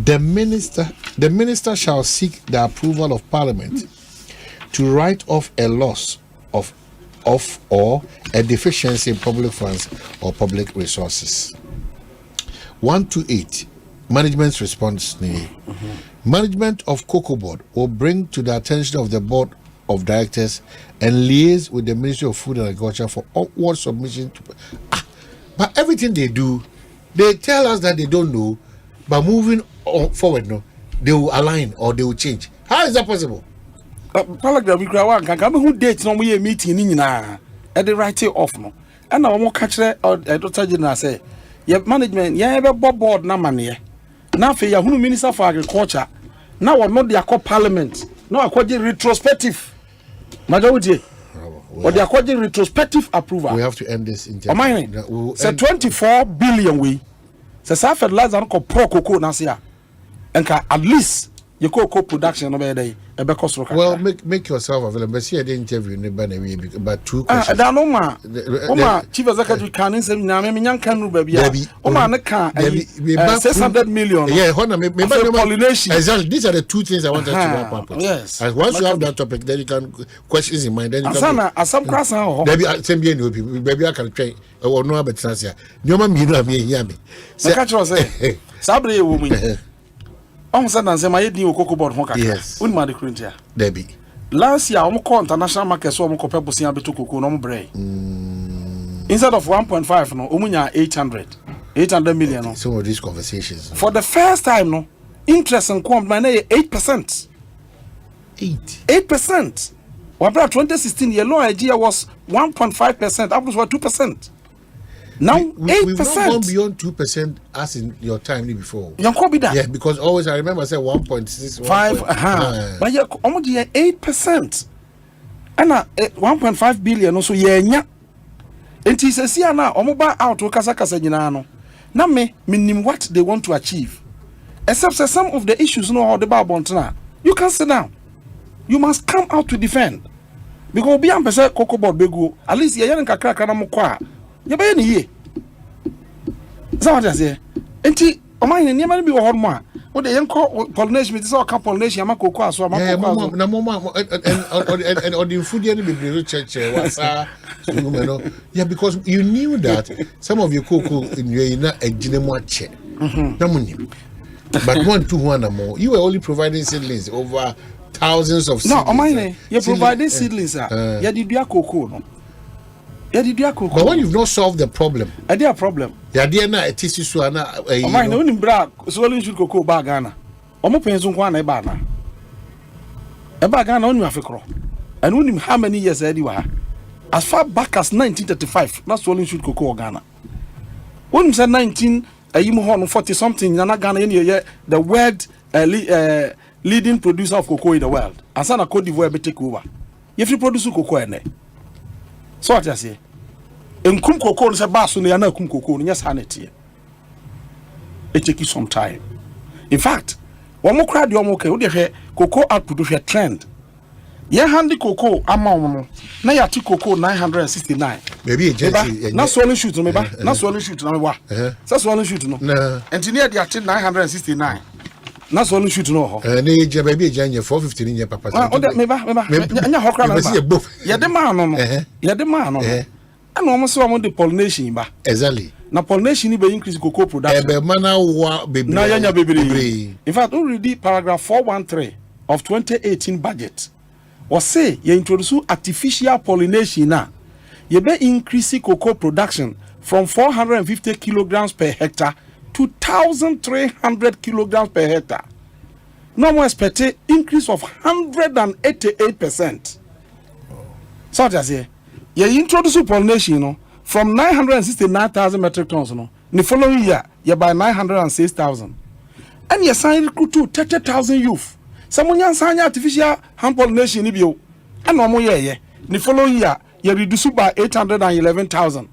the minister shall seek the approval of Parliament to write off a loss of or a deficiency in public funds or public resources. 128 Management's response. Management of Cocoa Board will bring to the attention of the board of Directors and liaise with the Ministry of Food and Agriculture for upward submission to. But everything they do, they tell us that they don't know, but moving forward, no, they will align or they will change. How is that possible? Paragraph we crowd can who dates no we meeting in at the right off no. And I won't catch the Auditor General say, your management, yeah, ever board na money. Now for your Minister for Agriculture, now we're not the Parliament, no, according retrospective. Majority. Or they are calling retrospective approval. We have to end this in so 24 billion we. So Safed Lazar ko pro cocoa nasia. And at least you cocoa production over there. Well, make yourself available. See, I didn't interview but two questions. Oma Chief Executive can say na me nyan kan baby. Oma na kan 600 million. Yeah, pollination. Exactly. These are the two things I wanted to wrap up with. Yes. And once you have that topic, then you can questions in mind. Then you can. Asam class ho. Baby I can train or no about transia. Nyoma mi no me hear me. Say catch us say. Sabre woman. On said and say my new cocoa board hoka. Yes. Un mad Corinthian. Debbie. Last year, I'm call international market so I'm compare busia beto cocoa no bre. Instead of 1.5 no, umunya 800 million no. Some of these conversations. For the first time no, interest and come by 8%. 8%. When 2016 year low idea was 1.5%, up to 2%. Now 8%. We've not gone beyond 2% as in your time before. Yeah, because always I remember I said 1.6. But yeah, almost 8%. And 1.5 billion also yeah. And he says here now, omoba out to kasa nyina no. Na me minim what they want to achieve. Except that some of the issues no how the Babon you can sit down. You must come out to defend. Because be am pese cocoa board begu, at least ye nkakra kana mo kwa. You be any ye. So what I say? Enti Omanhene niam bi wo ho mo a wo de yenko pollination mi so ka pollination ama cocoa aso ama cocoa aso. Na mama and or the food any be church wasa no. Yeah, because you knew that some of your cocoa in your na ejinemu ache. Na munim. But 1 more. You were only providing seedlings over thousands of seedlings. No, Omanhene, you providing seedlings you did your cocoa no. But when you've not solved the problem, I did a problem. Yeah, dear na etisi so ana. Omanhene only bra so only should cocoa bag Ghana. Omo penzo kwa na e ba na. E ba Ghana only afekro. And only how many years already wa. As far back as 1935, that's only should cocoa Ghana. When said 40 something na Ghana the world leading producer of cocoa in the world. Asana Cote d'Ivoire be take over. If you produce cocoa ene. So what I say? Enkum cocoa se baso na na kum cocoa nya sanity. It take some time. In fact, one more crowd you okay, we dey cocoa output we trend. Ye handi cocoa ama na ya ti cocoa 969. Maybe agency. Na swallow shoot no me ba. Na swallow shoot na me wa. Say swallow shoot no. Engineer dey at 969. Na swallow shoot no ho. Na je baby agent 450 ni papa. O de me ba. Nya hokra na ba. Ye de man no. Ye de man no. And almost so the pollination ba. Exactly. Na pollination ni be increase cocoa production. Ebe mana wa baby. Na yanya baby. In fact, we read paragraph 413 of 2018 budget. Or say you introduce artificial pollination now. You be increase cocoa production from 450 kilograms per hectare to 1,300 kilograms per hectare. No more expect increase of 188%. So what I say? You introduce pollination from 969,000 metric tons. The following year, you buy 906,000. And you sign recruit to 30,000 youth. Someone yan sign artificial hand pollination ni bio. And no more year. The following year, you reduce by 811,000.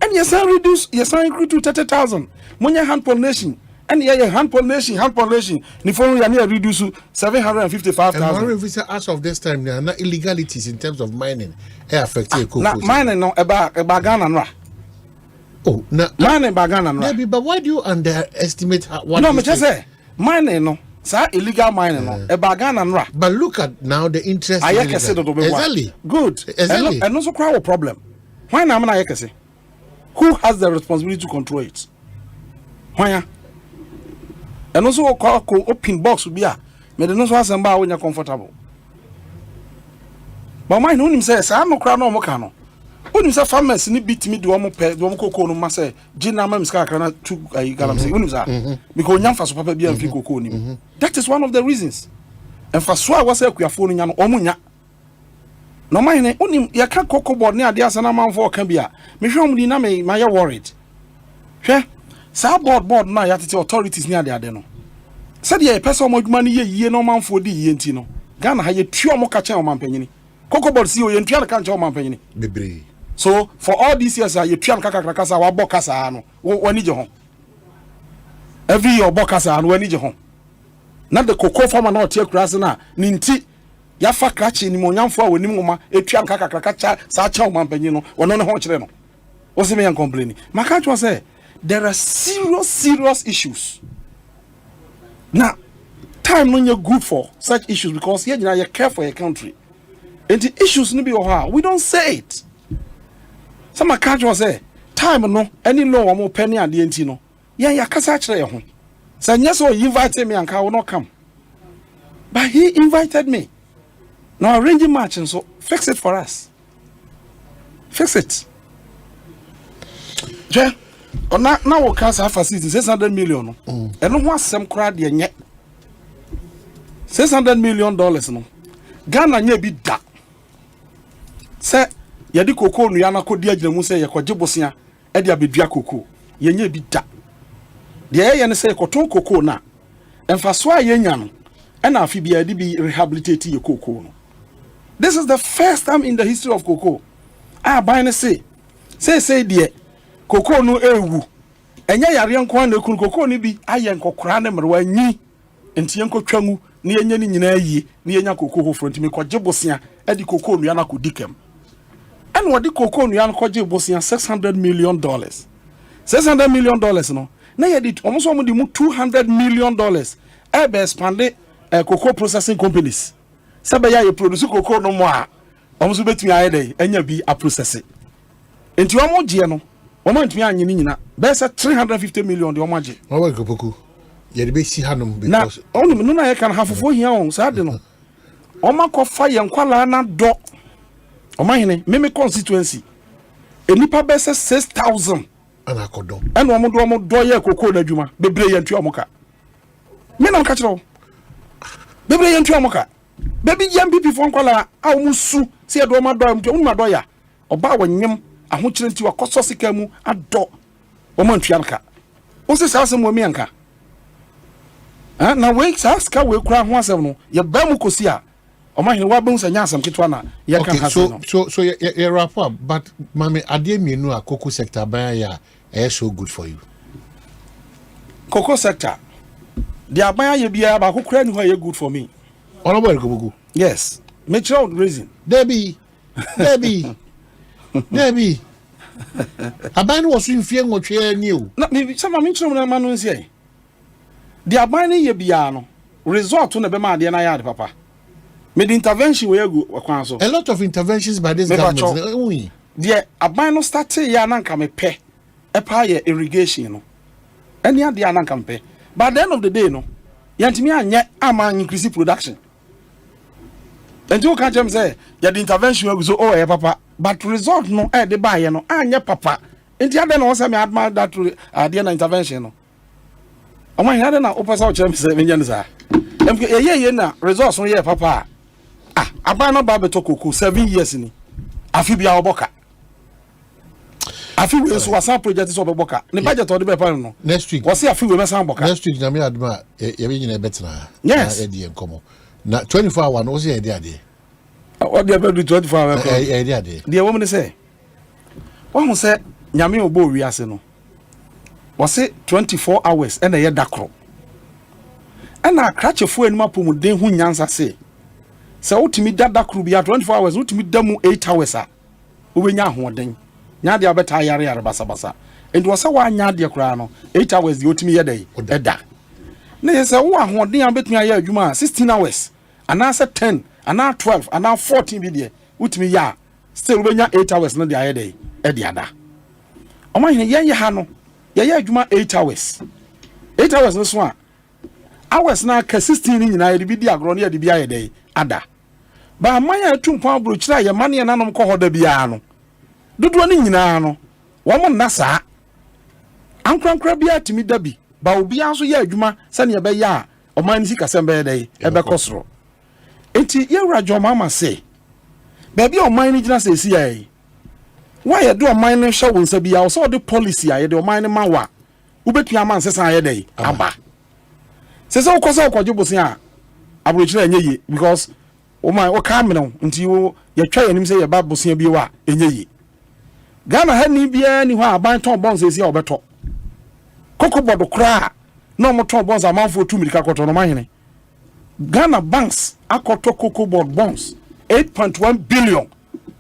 And you sign recruit to 30,000. Monya hand pollination. And hand pollination. The following year, you reduce 755,000. And one reason as of this time, there are not illegalities in terms of mining. Affecting cocoa. Mining no about Ghana no. Oh, na mining by Ghana no. But why do you underestimate what? No, me just say mining no. Sa illegal mining no. Ghana no. But look at now the interest. Exactly. Good. Exactly. And also quite a problem. Why na I say? Who has the responsibility to control it? Why? And also open box will be a. Me no so Asempa when you're comfortable. but mine unim says I no kra no mo ka no unim say farmers ni bit me do mo pay do mo cocoa no ma say gina mam ska kra na tu galam say unim say because nyam fa so papa bia mfi cocoa ni that is one of the reasons and for so I was say akuafo no nya no omunya no mine unim ya ka cocoa board ni ade asa na man for ka bia me hwe omudi na me ma ya worried hwe sa board na ya tete authorities ni ade no said ye person mo adwuma ni ye no man for di ye nti no Ghana ha ye tuo mo ka chen o man panyini cocoa board si o ye ntua ka chen o man panyini bebre. So for all these years ye tuan kakakrakasa wa bokasa no wani je ho every year bokasa no wani je ho na the cocoa farmer na otie kurase na ninti ya fa krachi ni monyamfo a wani ngoma etuan kakakrakacha sa cha o mampanyi no wono ne ho kire no o se me yan complain maka twa say there are serious issues now time no good for such issues because here you care for your country and the issues no be we don't say it. Some catch was say time no any law more penny and the entino. Yeah, kasa chere ho. Say yes, so he invited me and I will not come. But he invited me. Now arranging match and so fix it for us. Fix it. Je, now we can have facility 600 million. And no one some crowd yet. $600 million no. Ghana nye bi da. Say yedi cocoa no yana ko dia gyinamu say yekoje bosia e dia bedua cocoa yenye bi da de ye ne say koton cocoa na emfaso a yenya no e na afi bia de bi rehabilitate ye cocoa no. This is the first time in the history of cocoa buy ne say de cocoa no ewu enye yare nko na kun cocoa ni bi aye nkokora ne mrewa nyi enti enkotwangu ni yenye ni nyina yi ni yenya cocoa ho front me koje bosia e di cocoa no yana ko dikem. And what the cocoa no yan kwaje bosia $600 million. $600 million no. Na ye dit almost almost $200 million e be expand cocoa processing companies. Sabe ya ye produce cocoa no mo a almost betumi aye dey enya bi a process. Enti wo mo je no, wo mo ntumi anye ni nyina. Be say $350 million de wo mo je. Wo wa kopoku. Ye de be si hanom because na onu no na ye kan hafofo hia on sa de no. O ma ko fa ye nkwala na do Omanhene meme constituency enipa be say 6,000 ana kodo eno omo do ye cocoa na dwuma bebre ye ntua omoka me na nka kire bebre ye ntua omoka bebi NPP fo nkwala a omusu se do ma do ntua unma do ya oba wanyem aho kire nti wakoso sika mu ado omo ntua nka o se sa asem wo me nka na we sa ska we kura ho asem no ye ba mu kosi a Omanhene wa be nsanya asem ketwa na ye kan haso so ye wrap up but mame ade mienu a cocoa sector ban ya so good for you. Cocoa sector the aban ye bia ba kokura ni ho ye good for me. Honorable Kobogu. Yes, make sure reason. Debbie. Aban was in fear ngotwe ani o. Na me some me trum na manu nsie. The aban ye bia no result na be ma ade na ya de papa. Made intervention we go kwan so. A lot of interventions by this government. The aban no start ya na nka me pe. Epa ye irrigation no. Any ade ya na nka me pe. But at the end of the day no, yantimi anye ama increase production. And you can't just say the intervention we so papa, but result no the buy no anye papa. And the other no say me admire that the intervention no. Omo here na opesa o chem say me nyanza. Ye na results no ye papa. Aban no ba beto cocoa 7 years ni. Afi bia oboka. Afi we so wasa project so oboka. Ne budget o de be pa no. Next week. Wasi afi we mesa oboka. Next week na me adma ye be nyina betna. Yes. E di enkomo. Na 24 hour no say e di ade. What dey be 24 hour? E di ade. The woman say. Who say nyame obo wi ase no. Wasi 24 hours e na ye dakro. E na krachefo enuma pomuden hu nyansa say. Se utimi dada kru bia 24 hours utimi damu 8 hours a obenya ahoden nya de abeta yare basa basa and wo se wa nya de kra no 8 hours de utimi yedai eda na ye se wo ahoden abetumi aye adwuma 16 hours ana se 10 ana 12 ana 14 bi de utimi ya still obenya 8 hours no de aye dai edi ada Omanhene ye ha no ye adwuma 8 hours 8 hours no so a hours na ka 16 ni nyina ye bi di agro no ye de bi aye dai ada ba manya tumpo abro kira ye mane na nom ko hoda bia no dodo ne nyina no wo mo na saa ankrankra bia timi dabi ba obi anso ye adwuma sane ye be ya oman sika sembe ye dai e be kosoro enti ye wurajo mama se ba bia oman ni gina se si ai why ye do oman ne hwe wonsa bia wo so de policy a ye de oman ne mawa ubetua man sesa ye dai aba sesa ukosa ukwajo bosin a abro kira enye yi because o my o ka meno nti wo ye twa yanim se ye ba bosia bi wa enye yi Ghana ha ni bia ni ho aban ton bonds esi a obeto koko bodo kra no mo ton bonds amanfo 2 milika koto no mahene Ghana banks akoto koko board bonds 8.1 billion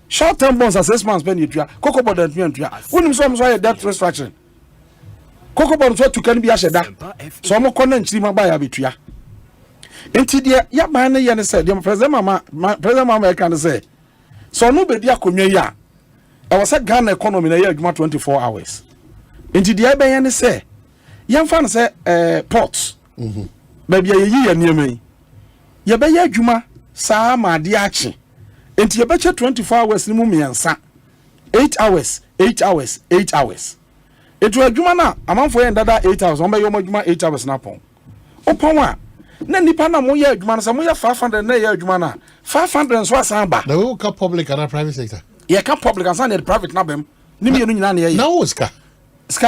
short term bonds as 6 months ben yetua koko board antua wonim so ye debt restructuring koko board so to kan bi aheda so mo konna nchiri ma ba ya betua enti de ya ban ne ye ne say de president mama e kan say so no be dia konwa ya e was a Ghana economy na ye adwuma 24 hours enti de ben ye ne say ye mfa ne say ports ba bia ye yi niam yi ye be ye adwuma saa ma de achi enti ye be che 24 hours ni mu miensa 8 hours 8 hours 8 hours etu adwuma na amanfo ye ndada 8 hours on be yo adwuma 8 hours na pon opon wa na nipa na mo ye adwuma na sa mo ye 500 na ye adwuma na 500 so asan ba na we ka public and private sector ye ka public and san private na bem ni me no nyina na ye na wo ska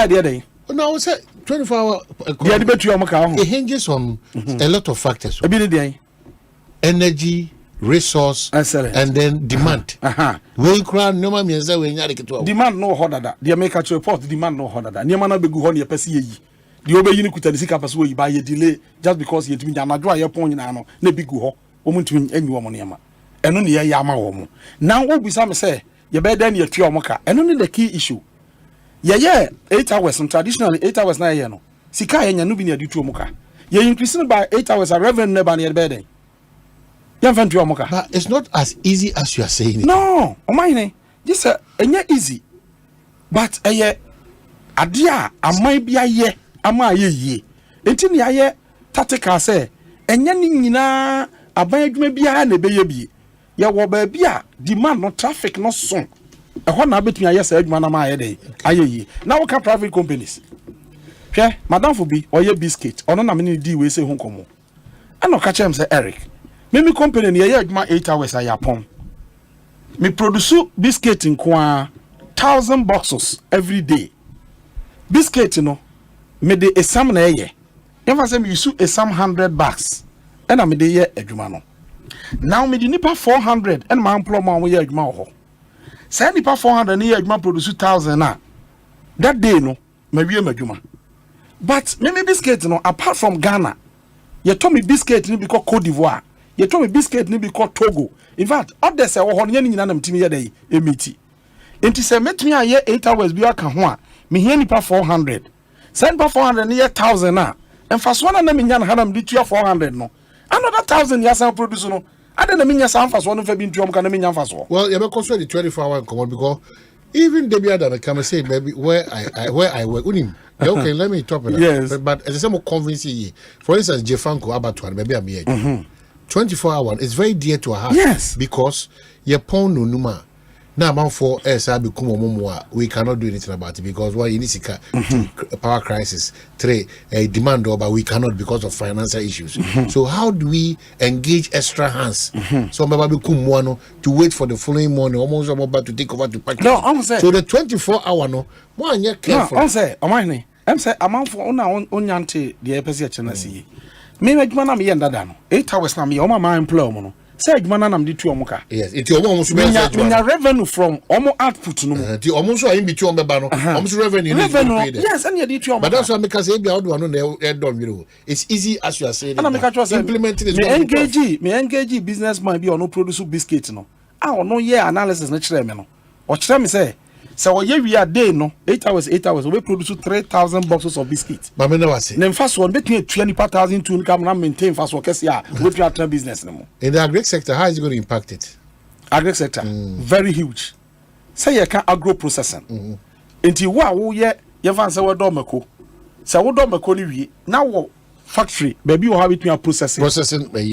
de dey no say 24 hour ye de betu am ka ho it hinges on a lot of factors e bi dey energy resource and then demand we kra no ma mienza we nya de keto demand no ho dada de make a report demand no ho dada niam na begu ho ne pese ye yi the obeyi ni kuta nisika paso we ba ye delay just because ye timi anadwo aye pon nyina no na bigu ho o muntimi anyi wo mo niam eno ne ye ya ma wo mo now wo bisa me say ye be dan ye twa mo ka eno ne the key issue ye 8 hours and traditionally 8 hours na ye no sika ye nya no bi ne adi twa mo ka ye increase by 8 hours a revenue ne ba ne ye be den ye fan twa mo ka but it's not as easy as you are saying it. No o mine this enya easy but eye ade a amai bia ye ama ye enti ne aye tactical say enya ni nyina aban adwuma bia na be ye bie ye wo ba bia demand no traffic no son e ho na betumi aye say adwuma na ma aye dey aye yi na wo ka private companies hwe madam for bi oye biscuit ono na me ni di we say ho komo ana ka chem say Eric me company ne ye adwuma 8 hours ayapon me produce biscuit in kwa 1000 boxes every day biscuit no me de esam na ye if say me use esam 100 bags and me de ye adwuma no now me de nipa 400 and my employer we ye adwuma ho say nipa 400 na ye adwuma produce 1000 na that day no me wie adwuma but me biscuit no apart from Ghana ye told me biscuit ni because Cote d'Ivoire ye told me biscuit ni because Togo in fact others say wo ho ne nyina na mtimi ye dey emiti enti say metimi aye 8 hours bi aka ho a me hia nipa 400 send pa 400 near 1000 na emfaso na na menya na hanam di tua 400 no another 1000 ya san produce no ade na menya san faso no fa bi ntuom ka na menya faso well you be consider the 24 hour come because even the other that come say maybe where I work unim okay let me talk about yes. that but as I say more convincing for instance Jefanko abattoir maybe I'm here 24 hour is very dear to our heart yes because you pon no numa now man for SRB kumo we cannot do anything about it because why you need power crisis 3 demand but we cannot because of financial issues so how do we engage extra hands so maybe kumo to wait for the following morning almost about to take over to pack no I'm say so the 24 hour no one year careful no I'm say Omanhene I'm say amount for una onyante the epese chena see me adwuma na me ye ndada no 8 hours na me o ma employ mo no say adwuma na nam di tu omuka yes it omo so be nya revenue from omo output no ti omo so ayin bi tu omba no omo so revenue yes and you di tu omuka but that's why make say bia odo no na don you it's easy as you are saying implementing is me engage businessman bi ono produce biscuit no a ono ye analysis na kire me no o kire me say so ye wi a day no 8 hours we produce 3000 boxes of biscuits but me never say nem fast one between 20,000 to come na maintain fast work kesi a we try business no in the agri sector how is it going to impact it agri sector very huge say you can agro processing enti wo ye fan say we do mako say we do mako ni wi na wo factory baby wo have between processing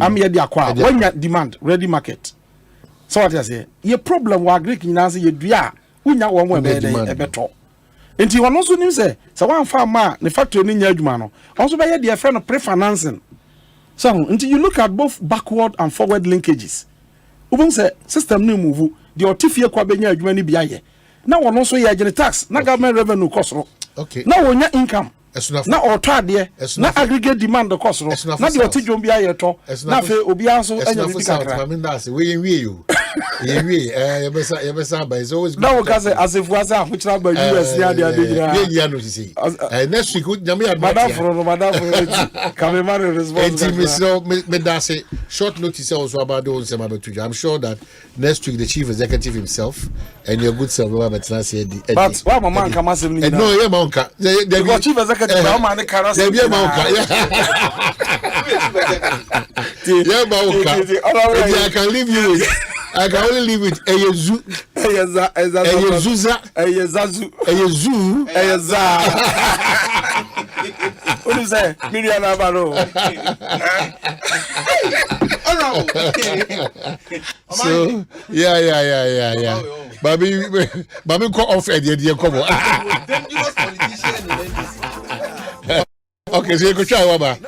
am ye dey akwa when you demand ready market So what you say? Your problem wa Greek nyina say yedua unya wo mo ebeto. Enti wono so nim say one farm ma ne factory ni nya adwuma no. Also be ye de friend no pre-financing. So until you look at both backward and forward linkages. Ubun say system no move the otifie kwa benya adwuma ni bia ye. Na wono so ye agene tax na government revenue cost ro. Okay. Na wonya income. Na otade na aggregate demand the cost ro. Na the otijom bia ye to. Na fe obi anso anya bi kakra. I mean that's we you. You besa by is always now because as if was which number US ya dey no see next week nyame advert madam come man response me da say short notice also about those I'm sure that next week the chief executive himself and your good self will better say but why my man come asem ni no yeah man ka the chief executive how man can say yeah man ka yeah man ka I can leave you with I can only live with Eyezu. Eyezuza. What do you say? Million Abaro. So, yeah. Baby, call off at the come on. Okay, so you could try Waba.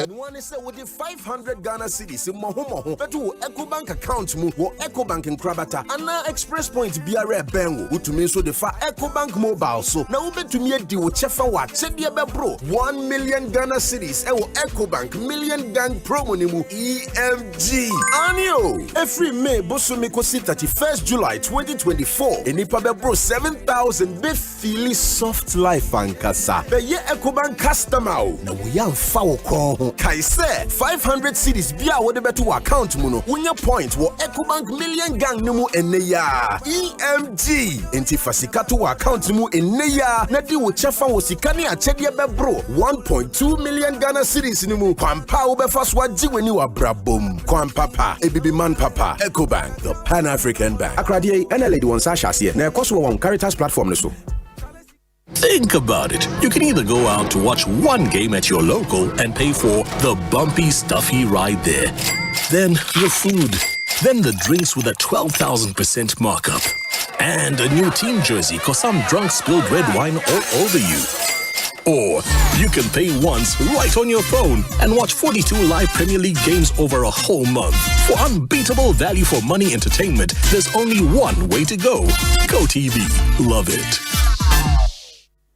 One is with the 500 Ghana cedis in Mohomo, but to EcoBank account move or EcoBank in Krabata, and now Express Point BRA Bengo, who to me so the far EcoBank mobile. So now bet to me a deal with Chefa what said the bro 1 million Ghana cedis, EcoBank million gang promo nimu EMG. Anio, every May Bosumiko 31st July 2024, and Ipa bro 7,000 be feely soft life and kasa. Be ye EcoBank customer. Now we are foul call. Kaise 500 cedis bia wo de beto account mu no wonya point wo EcoBank million gang no mu eneya EMG enti fasika to account mu eneya na di wo chefa wo sika ne achede bebro 1.2 million Ghana cedis ni mu kwampa wo befa so agi weni wa brabom kwampapa ebibi man papa EcoBank the Pan African Bank akradie NLA di won sa hase na ekoso won Caritas platform no so. Think about it. You can either go out to watch one game at your local and pay for the bumpy, stuffy ride there. Then the food. Then the drinks with a 12,000% markup. And a new team jersey cause some drunk spilled red wine all over you. Or you can pay once right on your phone and watch 42 live Premier League games over a whole month. For unbeatable value for money entertainment, there's only one way to go. Go TV. Love it.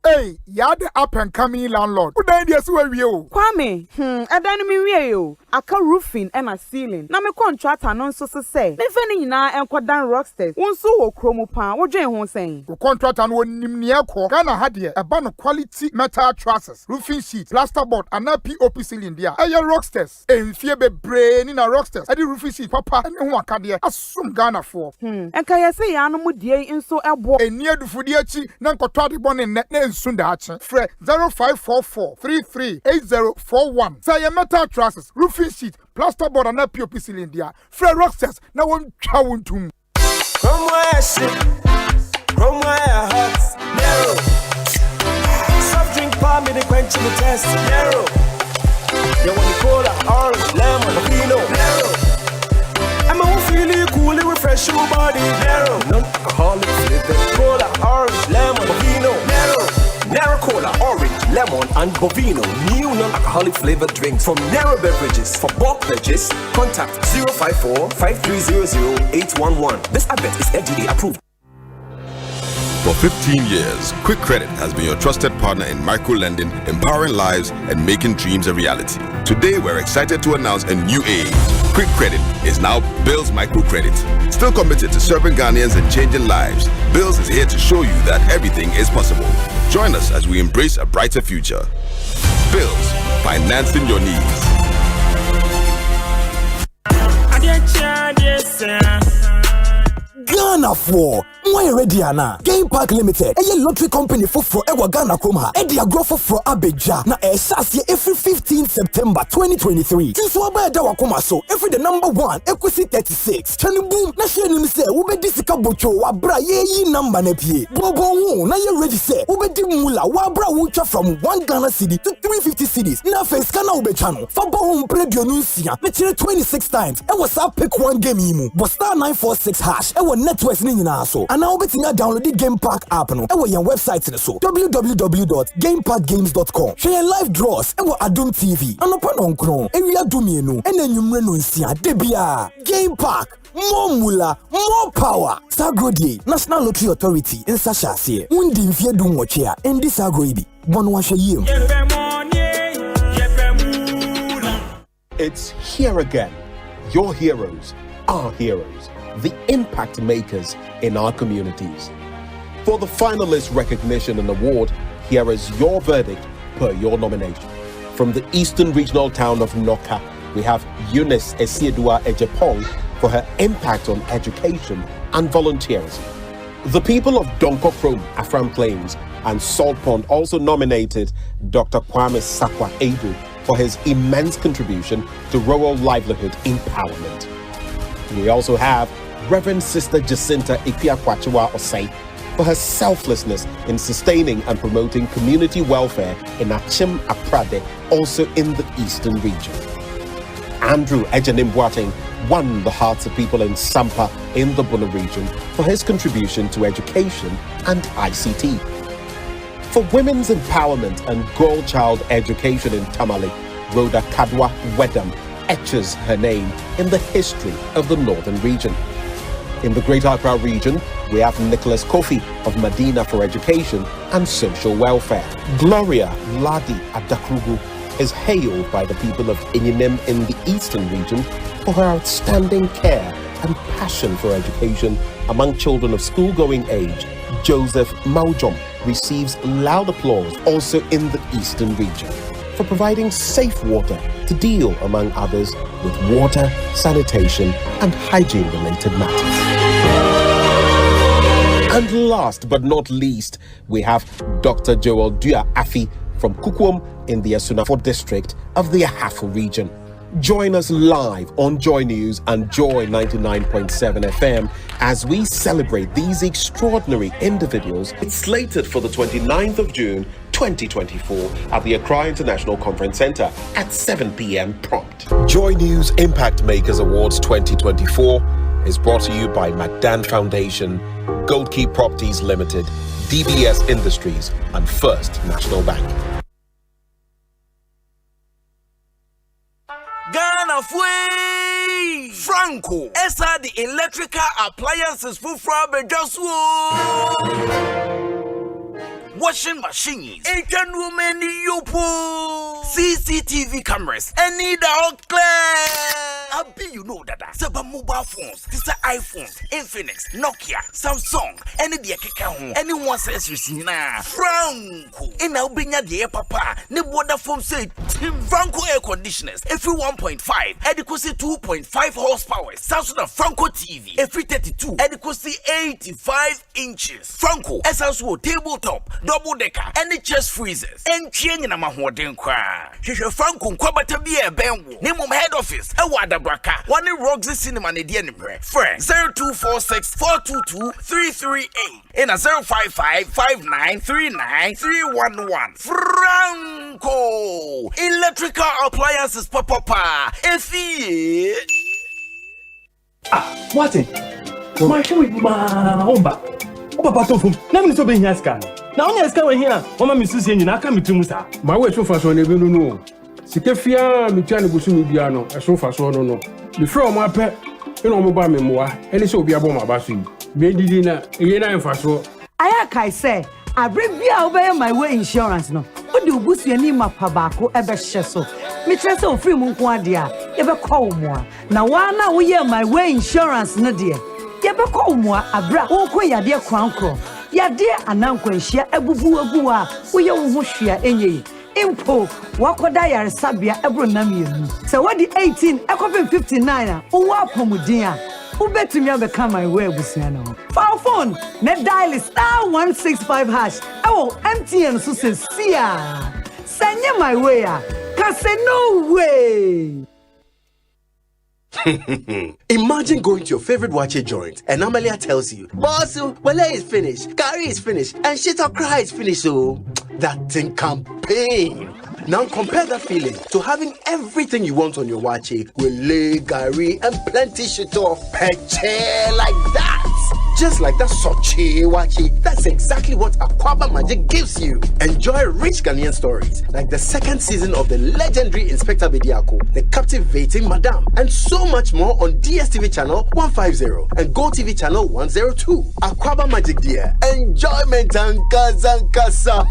Hey, you're the up and coming landlord. Who died yes where you? Kwame, I don't mean you. I can roofing and a ceiling. Now my contract and so say. Me feni na and kwadan rocksters. One so chromo pan. What you want saying? The contract and one nimniako. Ghana had here a ban of quality metal trusses, roofing sheets, plasterboard, and a POP ceiling there. Aye rocksters. And fear be brain in a rocksters. I did roofing sheet papa and who can there. Assume Ghana for. And can you say animal dear in so a boy? And near the Fudiachi, Nanko Toddy Bonnet net. Sundachi, Fred 0544 338041. Say a metal trusses, roofing sheet, plasterboard, and a POP cylinder. Fred Rocksters, now one chowun to. From where hearts narrow. Soft drink palm in the quench in the test narrow. You want the cola, orange, lemon, vino narrow. I'm a feeling cool and refresh your body narrow. Non-alcoholic flavored cola, orange, lemon, vino narrow. Narrow Cola, Orange, Lemon, and Bovino. New non-alcoholic flavored drinks from Narrow Beverages. For bulk purchase, contact 054-5300-811. This advert is FDA approved. For 15 years, Quick Credit has been your trusted partner in micro-lending, empowering lives, and making dreams a reality. Today, we're excited to announce a new age. Quick Credit is now Bill's Microcredit. Still committed to serving Ghanaians and changing lives, Bills is here to show you that everything is possible. Join us as we embrace a brighter future. Bills, financing your needs. Ghana Ghana for. Why ready ana? Game Park Limited. A lottery company for Ewa Ghana Kroma. Eddie Agrofo for Abeja. Na Esas every 15th September 2023. Since Wabeda Wakoma so every the number 1 Equity 36. Chani boom. Na share nimi se ube disika bocho wabra ye number nepie. Bobo wo na ye ready se ube di mula wabra wucha from 1 Ghana cedi to 350 cedis. Na face kana ube channel. Fabo home predio nusia. Me 26 times. E was up pick one game imu. But star 946 hash. E was networks ni na so. And now betting download the Game Park app no. E was your website in so. www.gameparkgames.com. Share live draws. E was Adum TV. And upon on kron. E we adumi no. And then you mreno nsia. Debia. Game Park. More mula, more power. Sagodi, National Lottery Authority in Sashasi. Undi mfie du mochia. Endi sagoibi. Bonwashe yim. It's here again. Your heroes, our heroes, the impact makers in our communities. For the finalist recognition and award, here is your verdict per your nomination. From the Eastern Regional town of Noka, we have Eunice Esiedua Ejepong for her impact on education and volunteerism. The people of Donkokrom, Afram Plains, and Salt Pond also nominated Dr. Kwame Sakwa Edu for his immense contribution to rural livelihood empowerment. We also have Reverend Sister Jacinta Ikpiakwachiwa Osei for her selflessness in sustaining and promoting community welfare in Achim Aprade, also in the Eastern region. Andrew Ejanim won the hearts of people in Sampa in the Buna region for his contribution to education and ICT. For women's empowerment and girl child education in Tamale, Rhoda Kadwa Wedam etches her name in the history of the northern region. In the Greater Accra region, we have Nicholas Kofi of Medina for education and social welfare. Gloria Ladi Adakrugu is hailed by the people of Ininem in the Eastern region for her outstanding care and passion for education among children of school-going age. Joseph Maujom receives loud applause also in the Eastern region for providing safe water to deal, among others, with water, sanitation, and hygiene-related matters. And last but not least, we have Dr. Joel Dua Afi from Kukwom in the Asunafo district of the Ahafo region. Join us live on Joy News and Joy 99.7 FM as we celebrate these extraordinary individuals. It's slated for the 29th of June 2024 at the Accra International Conference Center at 7 p.m. prompt. Joy News Impact Makers Awards 2024 is brought to you by Magdan Foundation, Gold Key Properties Limited, DBS Industries, and First National Bank. Ghana Fui Franco Esa the electrical appliances for washing machines, woman yopo, CCTV cameras, any doubt clear. Abi you know that Saba mobile phones, this are iPhones, Infinix, Nokia, Samsung, any the keka anyone says you see na Franco. In our binya the papa, ne water phone say Franco air conditioners, every 1.5, adequacy 2.5 horsepower, Samsung Franco TV, every 32, adequacy 85 inches. Franco, SSO tabletop, double decker, any chest freezers, and chain in a mahoden cry. Franco Kwabena be a benwo. Name of head office, a wada braka, one in Roxy Cinema and the enemy. Friend 0246 422 338 in a 055 5939 311. Franco electrical appliances papa. Effie. What? My show with my omba. Papa tofu. Na me so be here scan. Na only scan we here. Mama me susie nyina aka metum sa. Ma we so fa so na bi no. Sike fia me tua ne busu mi bia no. E so fa so no. Me fro mo apɛ. E no mo ba me moa. Ene se obi abo ma ba so yi. Me didi na e na fa so. Aya kai say, abribia obey my way insurance no. Odi obusu ani mapa baako ebe hye so. Me tire se ofiri mu nko ade a, ye be call mo a. Na wa na wo ye my way insurance no de. Ye be call mo a abra wo ko yade krankro. Yade anankwanhia abubu agu a wo ye wo ho hwea enye. Impo wakoda yaresabia ebro nam yenu. Se wadi 18 ekope 59 a wo apomuden a who bet me become my way busiano. For phone, net dial star 165 hash. Oh, MTN so says sia. Send my way. Cause no way. Imagine going to your favorite watcher joint and Amalia tells you, boss, Wale is finished, curry is finished, and shit or cry is finished. So that thing can pain. Now compare that feeling to having everything you want on your watcher with lay, curry, and plenty shit or peche like that. Just like that Sochi Wachi, that's exactly what Aquaba Magic gives you. Enjoy rich Ghanaian stories like the second season of the legendary Inspector Bediako, the captivating Madame, and so much more on DSTV channel 150 and GoTV channel 102. Aquaba Magic dear, enjoyment and kasa.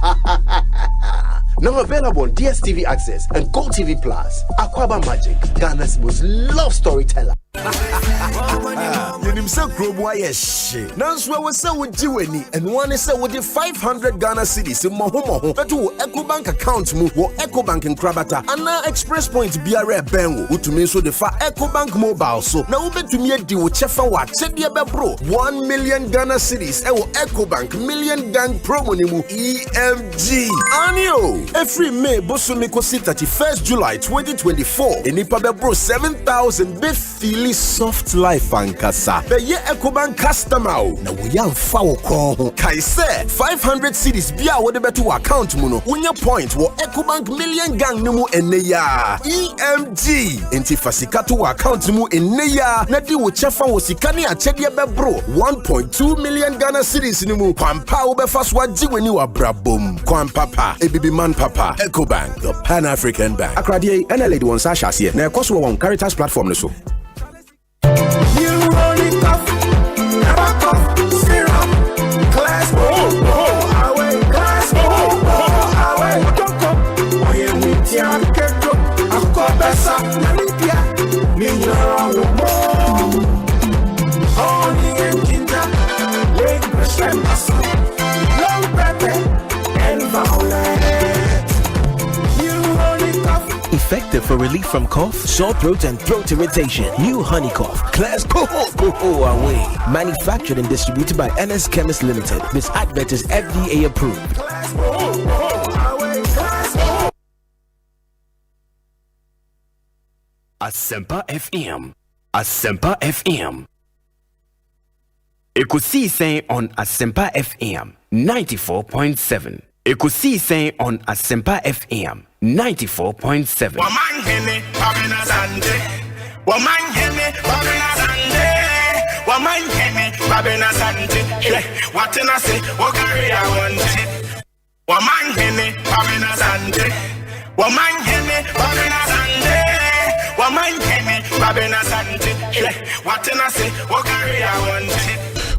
Now available on DSTV Access and GoTV Plus. Aquaba Magic, Ghana's most loved storyteller. You himself Grobo yes. Nanswa was so with Jiweni and one is so with the 500 Ghana cedis in Mohomo. But to EcoBank account move or EcoBank in Krabata and now Express Point BRA Bengo, who to me so the far EcoBank mobile. So now bet to me a deal with Chefa what said the bro 1 million Ghana cedis or EcoBank million gang promonimu EMG. Anio every May Bosumiko 31st July 2024 in Ipabe bro 7,000 bit feel soft life and kasa. The ye EcoBank customer. Now we are foul call. Kaise 500 cities bia what the better account muno. Unya point wo EcoBank million gang numu eneya. EMG. Enti fasikato account mu eneya. Nadi wo chefa wo sikani achedi bebro 1.2 million Ghana cities numu. Kwampa ube faswa jiweni wa brabum. Kwampapa ebibi man papa. EcoBank, the Pan-African Bank. Akradie NLA di wonsa shasiye. Na ekoso wo Caritas platform ne so. Effective for relief from cough, sore throat, and throat irritation. New Honey Cough. Class Coho away. Manufactured and distributed by NS Chemist Limited. This advert is FDA approved. Asempa FM. Asempa FM. Ekosiisen On Asempa FM 94.7. Ekosiisen On Asempa FM 94.7. Omanhene, Asante. Omanhene, Asante. Omanhene, Asante. What can I say? What carry I want? Omanhene, Asante. Omanhene, Asante. Omanhene, Asante. What can I say? What carry I want?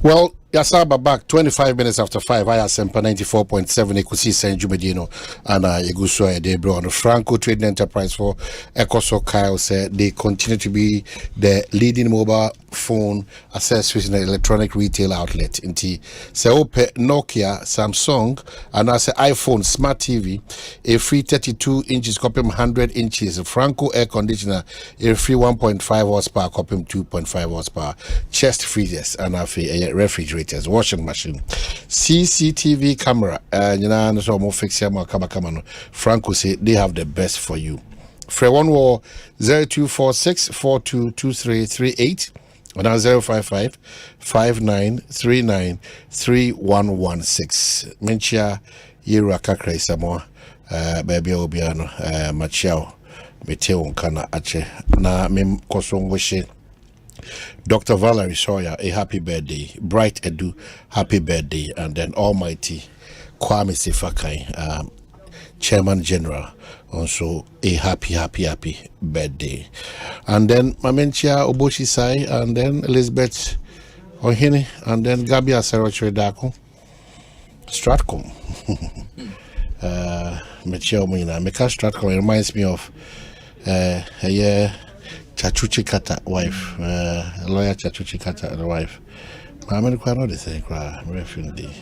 Well, Yasaba back 25 minutes after 5. I Asempa 94.7 Ekosiisen Jumedino and Eguso Edebro on Franco Trading Enterprise for Ecoso Kyle said they continue to be the leading mobile phone accessories in the electronic retail outlet. Inti se ope Nokia, Samsung, and I say iPhone, Smart TV, a free 32 inches copy 100 inches, Franco air conditioner, a free 1.5 horsepower copy 2.5 horsepower, chest freezers, and a refrigerators, washing machine, CCTV camera, and you know, so more fix no. Franco say they have the best for you. For one war 0246 422338. Now 055 5939 3116. Menchia Yira Kakra Samoa, baby Obiano, Machao, Meteo Kana Ache, na Mim Kosong Wishe. Dr. Valerie Sawyer, a happy birthday. Bright Edu, happy birthday. And then Almighty Kwame Sifakai, Chairman General, also a happy birthday. And then Mamenchia Oboshi Sai, and then Elizabeth Omanhene, and then Gabi Aserochre Dako Stratcom. Mechia Omina, Meka Stratcom reminds me of Chachuchi Kata wife, lawyer Chachuchi Kata wife. I'm going to know the thing,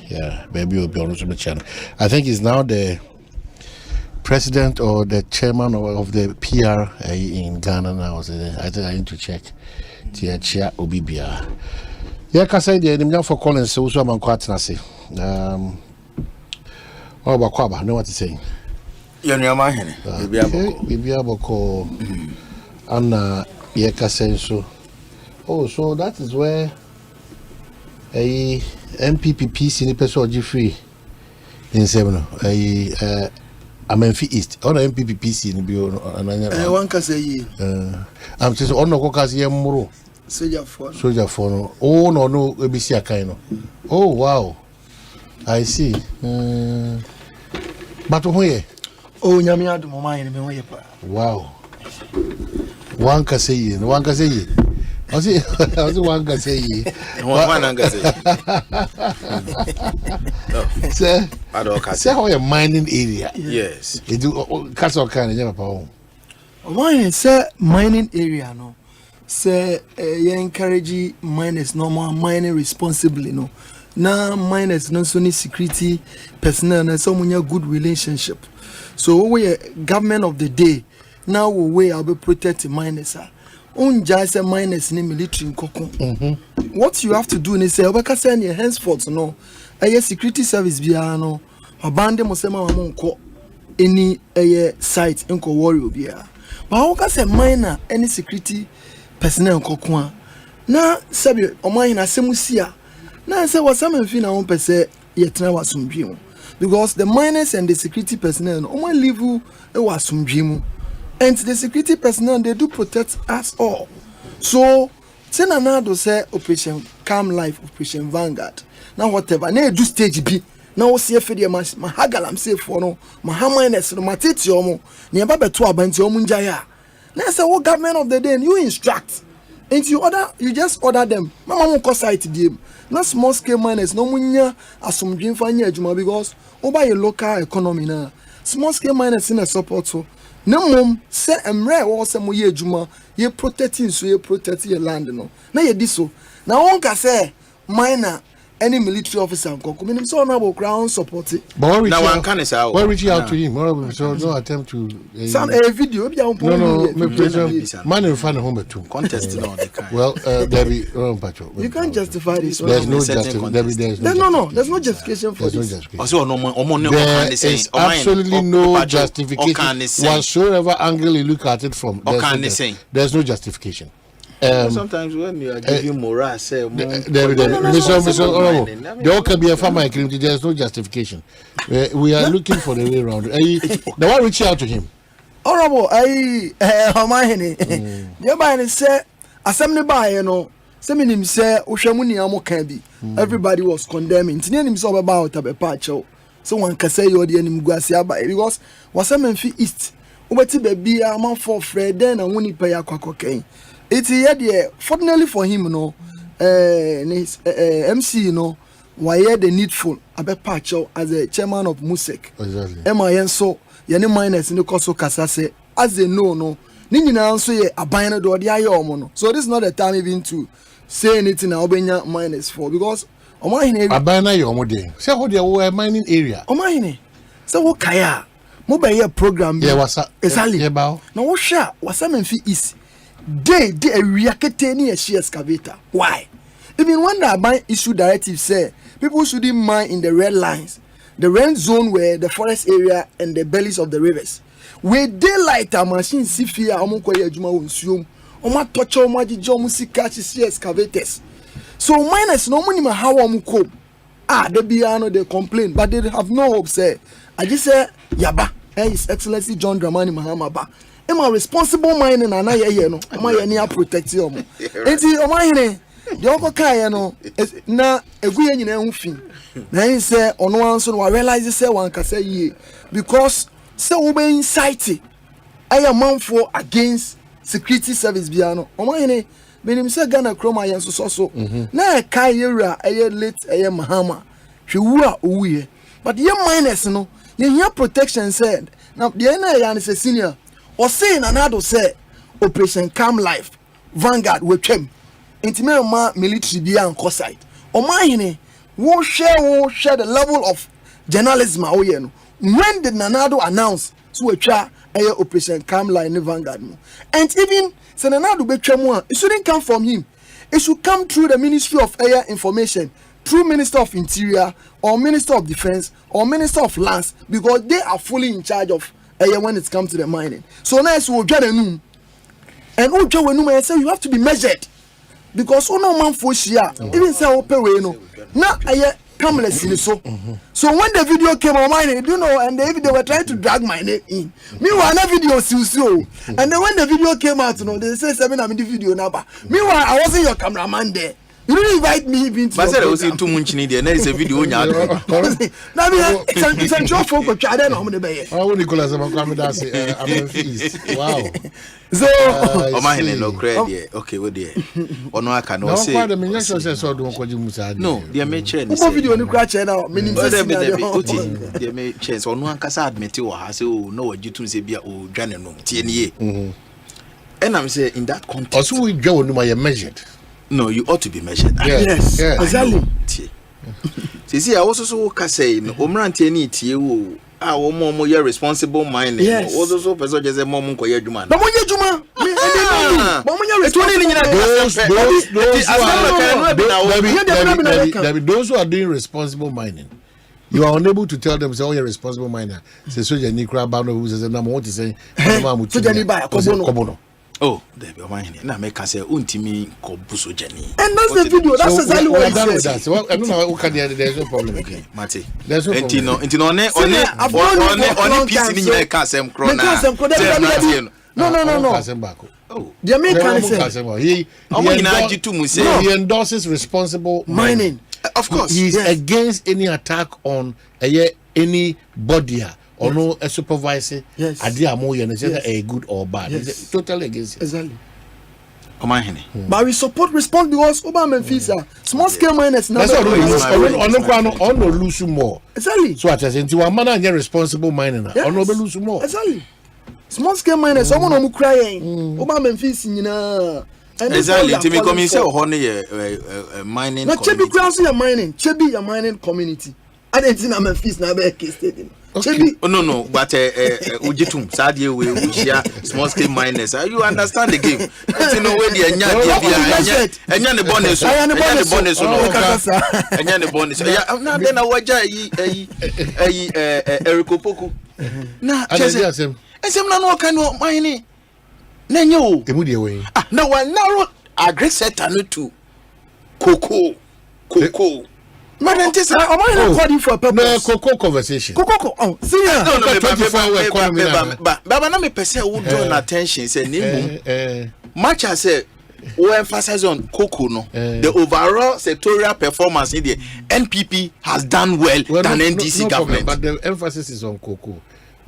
yeah, baby will be on the channel. I think he's now the president or the chairman of the PR in Ghana now. I think I need to check. Tia Obibia. Yeah, Kasa, the name for Collins, so I'm quite nasty. Oh, about Kwaba, know what to say. You're near my hand. Maybe Aboko Anna Yeka so. Oh, so that is where a NPP senior or G3 in Seven. Amenfi East. On NPP in Bio and one can say, I'm just on the Caucas Yamuro. Soldier for oh no ABC Akaino. Oh wow. I see. But where? Oh, Yamia do my mind. Wow. One can say, I see one can say, one can say. Say how a mining area. Yes. You do castle kind of power. Why say mining area? No, say you encourage miners no more mining responsibly. No, now miners no so need security personnel and some good relationship. So we government of the day now we will be protecting miners. Just miners in military in Koko. What you have to do is say, "Obeka your henceforth no, a security service biano, abandon Mosema Monko, any site in Warrior Bia." But Oka say minor any security personnel in Koko. Na Sabi Omanhene Semusia. Na say what some feel na per se yet na was some because the miners and the security personnel only live was some dream. And the security personnel, they do protect us all. So, Senanado say Operation Calm Life, Operation Vanguard. Now whatever, now do stage B. Now see if the mahagalam say for no, mahaminess no matiti omo. Ni aba beto abanti omunjaya. Now say what government of the day you instruct. And you just order them. Mama won't cause site them. Not small scale miners, no munya asum dream fanya juma because over your local economy now. Small scale miners in a support so. No mom say emre wo say mo ye adwuma ye protecting so ye protect your land no na ye di so na won ka say minor any military officer nkoko minim so honorable crown support it now one can say why reach out to him so no attempt to some a video be on no man in front of home too contest no they can well there be patrol you can't justify this there's no justification there's no justification for this there is absolutely no justification whatsoever angle you look at it from there's no justification. Sometimes when you are giving morale, say, there can be a farmer agreement. There's no justification. We are looking for the way around. The one reaching out to him. Honorable, Omanhene. The man say, "Assembly by you know." Some say, "Ushamuni amokabi." Everybody was condemning. Tinian himself about a pacho. So one can say you're the enemy because was a Memphis East. Ubeti baby a man for Fred then and when he pay a cocaine. It's here, fortunately for him, MC, why the needful Abe Pacho as a chairman of MUSEC. Exactly. MIN so, Yanni miners in the Koso Kasase, as they know, Nini now say a binary or the Ayomono. So this is not the time even to say anything Albania miners for because Omanhene. A binary Yomode. Say what they were mining area. Omanhene. So what Kaya? Mobile program. Yeah, what's up? Exactly. Now what share was Memphis They react any she excavator. Why? Even when the mine issue directive say people shouldn't mine in the red lines, the red zone where the forest area and the bellies of the rivers. Where daylight a machine see fear amonkoye juma unsuum. Oma touch oma jijo musika she excavators. So miners no money ma how cope. They be they complain, but they have no hope say. I just say Yaba, His Excellency John Dramani Mahama Ba. Am I responsible mining and I no? Am I any protect you? Enti Omanhene, the Oko Kai no na eguye nyina ehufin. Na he say ono anso no realize say one ka say ye because say we be incite aya manfo against security service bia no. Omanhene benim say Ghana kroma yen so na kai yewura aye late aye Mahama. Hwe a owuye. But ye miners no, ye here protection said. Now the ena ya is a senior or saying another say Operation Calm Life Vanguard with him intimate military be on side Omanhene won't share the level of journalism when did Nanado announce so we try operation Calm Line Vanguard. And even Senanadu Betramua, it shouldn't come from him. It should come through the Ministry of Air Information, through Minister of Interior, or Minister of Defense, or Minister of Lands, because they are fully in charge of air when it comes to the mining. So now we'll get a noom. And I say you have to be measured. Because no man for share, even say open way no. Now I cameless in so. So when the video came on mine, you know, and they were trying to drag my name in. Meanwhile, that video so. And then when the video came out, you know, they say 7 I'm in the video number. Meanwhile, I wasn't your cameraman there. You didn't invite me even to. But I said I was in too much need there. There is a video on your. Now it's a job for try then on the bay. Oh, Nicholas, I'm coming down. I'm feast. Wow. So, Omanhene no credit. Okay, what there? Ono aka no say. No, me nyɛ sɛ so do nkoji musa. No, there me share ni. What video ni crack share now? Meaning say there me share. So ono ankasa admit wo ha say o no wajitum say bia o dwane no. Tie ni ye. And I'm say in that context. Also we dwa no ma measured. No, you ought to be measured. Yes. Exactly. See, I also so can say no omrante ni tie wo. Ah, omo you responsible mining. Yes. Also so person just say mom ko ye adwuma. But when you adwuma, those who are doing responsible mining, you are unable to tell them say oh you're responsible miner. Say so you need crab bound who says na what is saying. Oh, there be one here. Na make can say untimi ko buso jani. And that's the video. That's exactly what it says. So I don't know how can there's no problem. Okay, Mate. There's no problem. Entino on piece ni nyina ka asem kro na. No. Oh. The American he endorses responsible mining. Of course. He's against any attack on any body or no a supervisor. Yes. A good or bad. He's totally against it. Exactly. Omanhene. But we support response because Obama visa small scale miners now. That's on no lose more. Exactly. So I say into one man and responsible mining on no lose more. Exactly. Small scale miners, someone who crying. Obama visa exactly. To me, come say honey mining. Now Chebi grounds your mining. Chebi your mining community. I didn't think I'm a feast now. Be case Okay. Oh no, but ujitum sadie we share small scale miners. You understand the game. You know where the enya the bonus. Enya the bonus. Yeah, now then I waja Erikopoku. Na chese. Esem na no kan no mining. Na nyo. Emu de we. Ah, na one narrow aggressive to cocoa. Madam, this I'm recording for a purpose. No, cocoa conversation. Cocoa. Oh, see ya. No, but na me person who draw attention say name much as say we emphasize on cocoa no. The overall sectorial performance in the NPP has done well than NDC government. But the emphasis is on cocoa.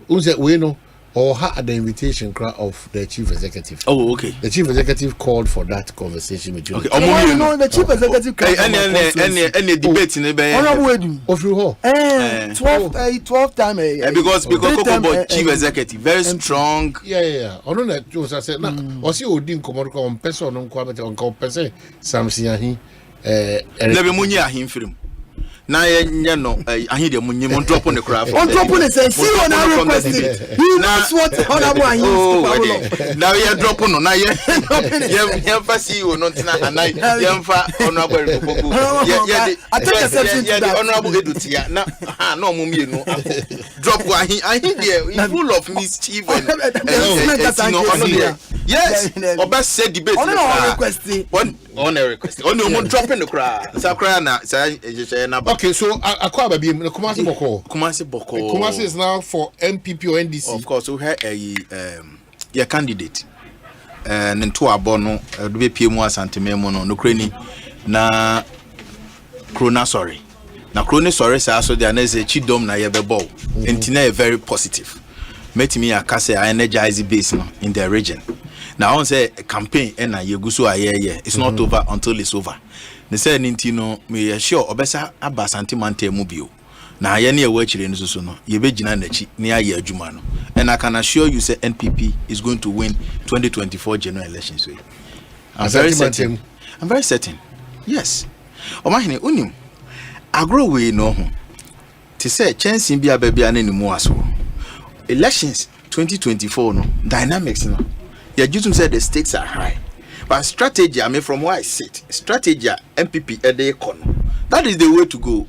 We know or had the invitation of the chief executive. Oh, okay. The chief executive called for that conversation with you. Okay. You know the chief executive called any debate in the honorable wedding. Of you 12 time because Cocoa chief executive very strong. Yeah. I know that I said now was you odin komoro on person on kwabete on person Samson ahi lebe munyi ahi film. Na ye no ahi de munyi mon drop on the craft. On drop on the say see on our request. He knows what honorable ahi. Now you drop on na ye fa see you no tina anai ye fa honorable Popo. I take exception to that. Honorable Edutia na no mumienu drop ahi there full of mischief and yes oba say debate on a request on no dropping the cry sakra na say okay, so Akwaba be Kumasi Boko. Kumasi is now for NPP or NDC. Of course, we have a candidate. And to abono do be mu Asante memono no kreni na krona sorry. Na kroni sorry say so there na say chidom na yebebo. Entina very positive. Met me akase energize base no in the region. Now on say campaign and na yeguso aye it's not over until it's over. They say Nintino me sure obesa aba Asante mante mu bio. Na ye na e wachire no so no ye begina na chi na ye adwuma no. And I can assure you say NPP is going to win 2024 general elections. I'm very certain. Yes. Omanhene unim. Agro we no ho. Ti say chance bia ba bia na ni mu aso. Elections 2024 no dynamics no. Yeah, you said the stakes are high. But strategy, I mean, from where I sit, strategy, NPP, that is the way to go.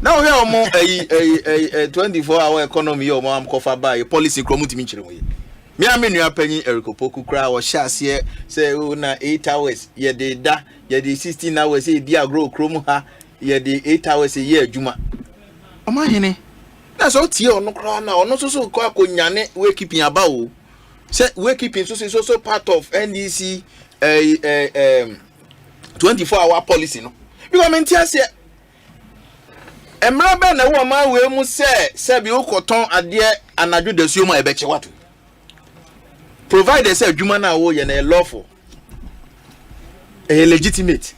Now we are more a 24-hour economy or more cover by a policy promoting me. Me, I mean, you are penny Erikopoku cry or chassis, say, oh, na 8 hours, ye the 16 hours, ye dear grow chromoha, ye the 8 hours a year, Juma. Omanhene. That's all tea or no crown now, not so quite nyane, we keeping about. Say we keeping so is also part of NDC 24-hour policy, no. Because I mean, say, Emrabe na woman we mu say bi ukoton ade anadwo da suo mu ebeche wato. Provide say adwuma na wo ye na lawful. Legitimate.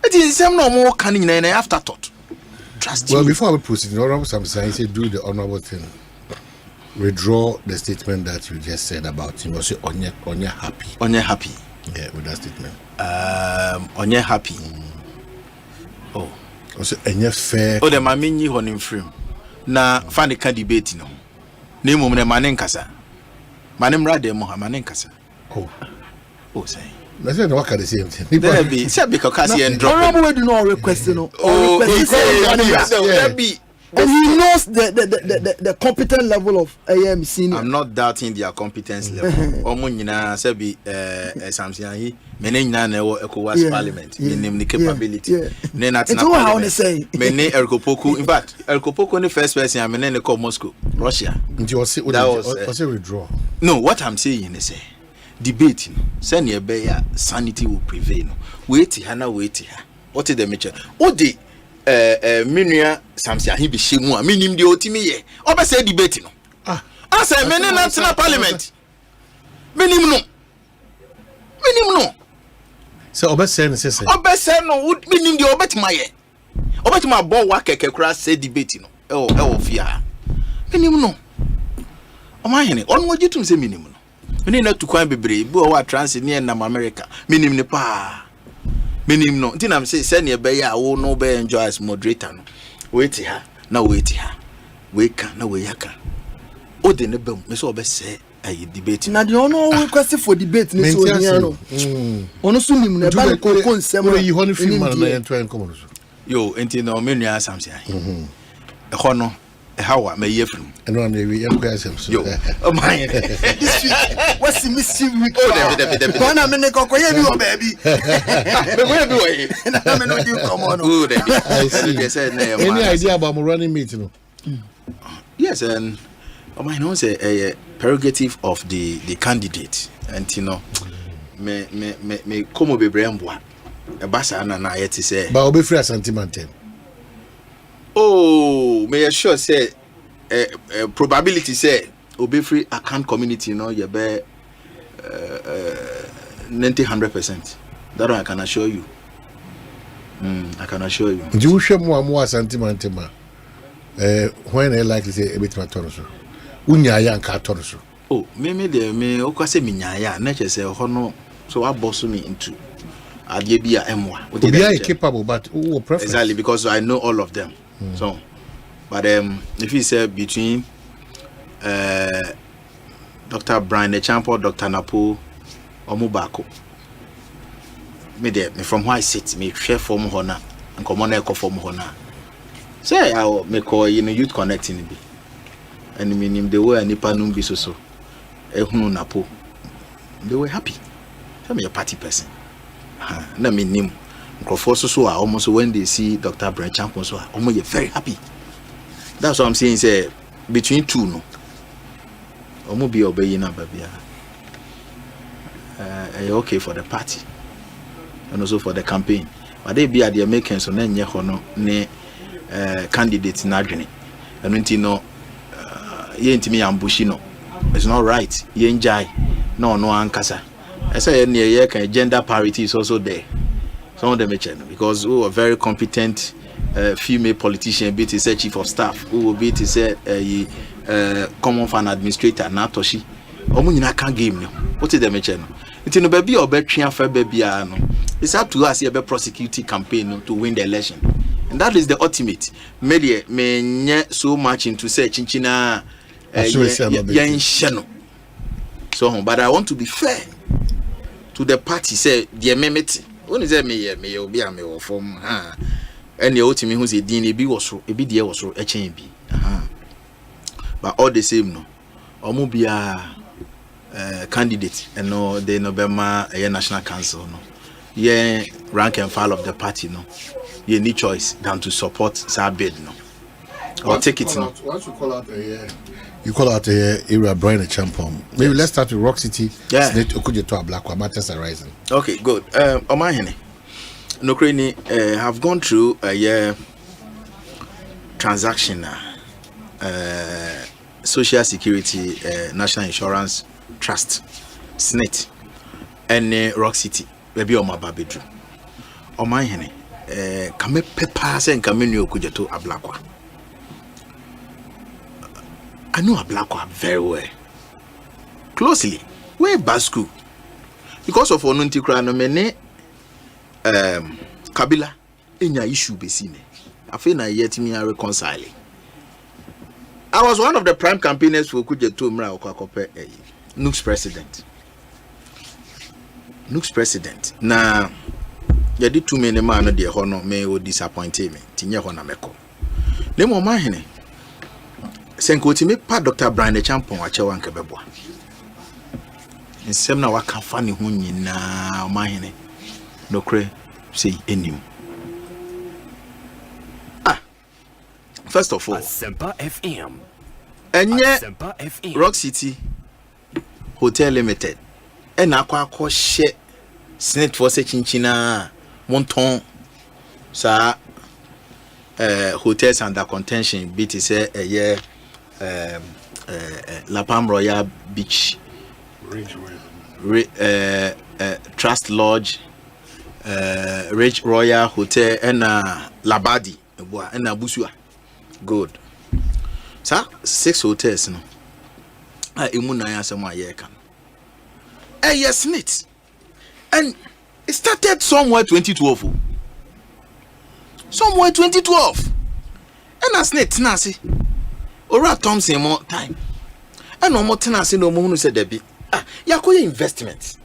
It is some no more can in an afterthought. Trust well, you. before we proceed, the honorable Samson say do the honorable thing. Withdraw the statement that you just said about him. You say onye happy. Onye happy. Yeah, with that statement. Onye happy. Oh. Also, onye fair. Oh, the mami nyi honim frame. Na fan the debate no. Ne mum ne manen kasa. Manem rade mo ha manen kasa. Oh. Oh, say. I said no the same thing. There be say because kasi and drop. Honorable do not request no. Oh, there be. And he knows the competent level of AMC. I'm not doubting their competence level. Omo nyina say be Samson hi mene nyina na ECOWAS parliament menim the capability. Ne na tena parliament. Mene Erikopoku, in fact Erikopoku the first person I mene call Moscow, Russia. That was a withdraw. No, what I'm saying is debate say ne be ya sanity will prevail. Wait ha. What is the measure? What the minua Samson he be shemu a minim de otimi ye obese debate no asa mene national parliament minim no so obese no minim de obetima ye obetima bo wa keke kura say debate no e fia minim no Omanhene on wo jitum say minim no mene na tukwan bebre bi o wa trans ne na America minim ne pa minim no nti na say send e be ya wo no be enjoy as moderator no wait ha we can na we yaka o de ne bam me so be say ayi debate na de ono request for debate ni so nia no ono so nim na ba ko nsem no yi honi film na na ento en komo so yo enti na o menu Asante ayi e ho no how may you from? And one day we Asem so. Oh my! This week, what's the missing week? One a minute, go you baby. Come on. Any idea about running meeting? Yes, and my know say a prerogative of the candidate, and you know, me come be bremboa. A basa na yet say. But obe free Asante. Oh, may I sure say probability say obe free account community, you know, you be 90-100%. That one I can assure you. I can assure you. Do you share more Asante ma? When I likely say a bit my tonoso. Unya ya nka tonoso. Oh, me okase minyaya, na che say hono so what boss me into Adebia M1. Obi are capable but who preference. Exactly, because I know all of them. So, but if you say between Dr. Brian Echampo, Dr. Napo, or Mubako, me from where I sit, me share from Hona and come on echo from Hona. Say I will make call youth connecting be, and meaning the way any panum be so. Ehunu Napo, they were happy. Tell me a party person. Na me nim. So almost when they see Dr. Brian Echampo, so almost very happy. That's what I'm saying. Say between two, no. Almost be obeying na baby. Okay for the party and also for the campaign. But they be at the Americans so then ye hono ne candidates na adwene. And until no ye ntimi ambushi no. It's not right. Ye njai no ankasa. I say near ye gender parity is also there. Some of them because who are very competent female politician, be it say chief of staff, who will be to say common fund administrator, Natoshi. Omunyina can game no. What is the mention? It's no baby or betria for baby no. It's up to us here be prosecuting campaign to win the election. And that is the ultimate. Media me so much into say chinchina so but I want to be fair to the party say the memete. When say me obi am me form and the ultimate who say din ebi was so ebi die was so bi but all the same no omo bia candidate and no the November national council no rank and file of the party no you need choice than to support that bid no or take it no. Once you call out you call out a area Brian a champion. Maybe let's start with Rock City. Snake Okujeto Black matters arising. Okay, good. Omanhene Nokreni have gone through a year transaction Social Security National Insurance Trust SNIT and Rock City baby on my babedru Omanhene kame pepa se nkame nu Okujeto Ablakwa. I know Ablakwa very well. Closely. Where Basku? Because of Onunti Krano mene Kabila enya issue besine. I feel na yet me reconcile. I was one of the prime campaigners for Okujeto Mra Okwakope Nuke's president. Nuke's president. Na ya di too many man de hono me o disappoint me. Tinye hona meko. Nemo Omanhene Senkoti me pa Dr. Brian Champon wachewa nkebeboa. Nsem na waka fa ne ho nyina Omanhene nokre say enim. First of all, Asempa FM. Enye Rock City Hotel Limited. Ena akwa she Senate for chinchina monton sa hotels under contention BT say a year La Palm Royal Beach Trust Lodge Ridge Royal Hotel and Labadi and Busua. Good. So 6 hotels no. Imuna ya sama yekan. Yes Smith. And it started somewhere 2012. Somewhere 2012. And as net nasi. Ora Thompson more time. And no more tenancy no more said there be. Yakoye investment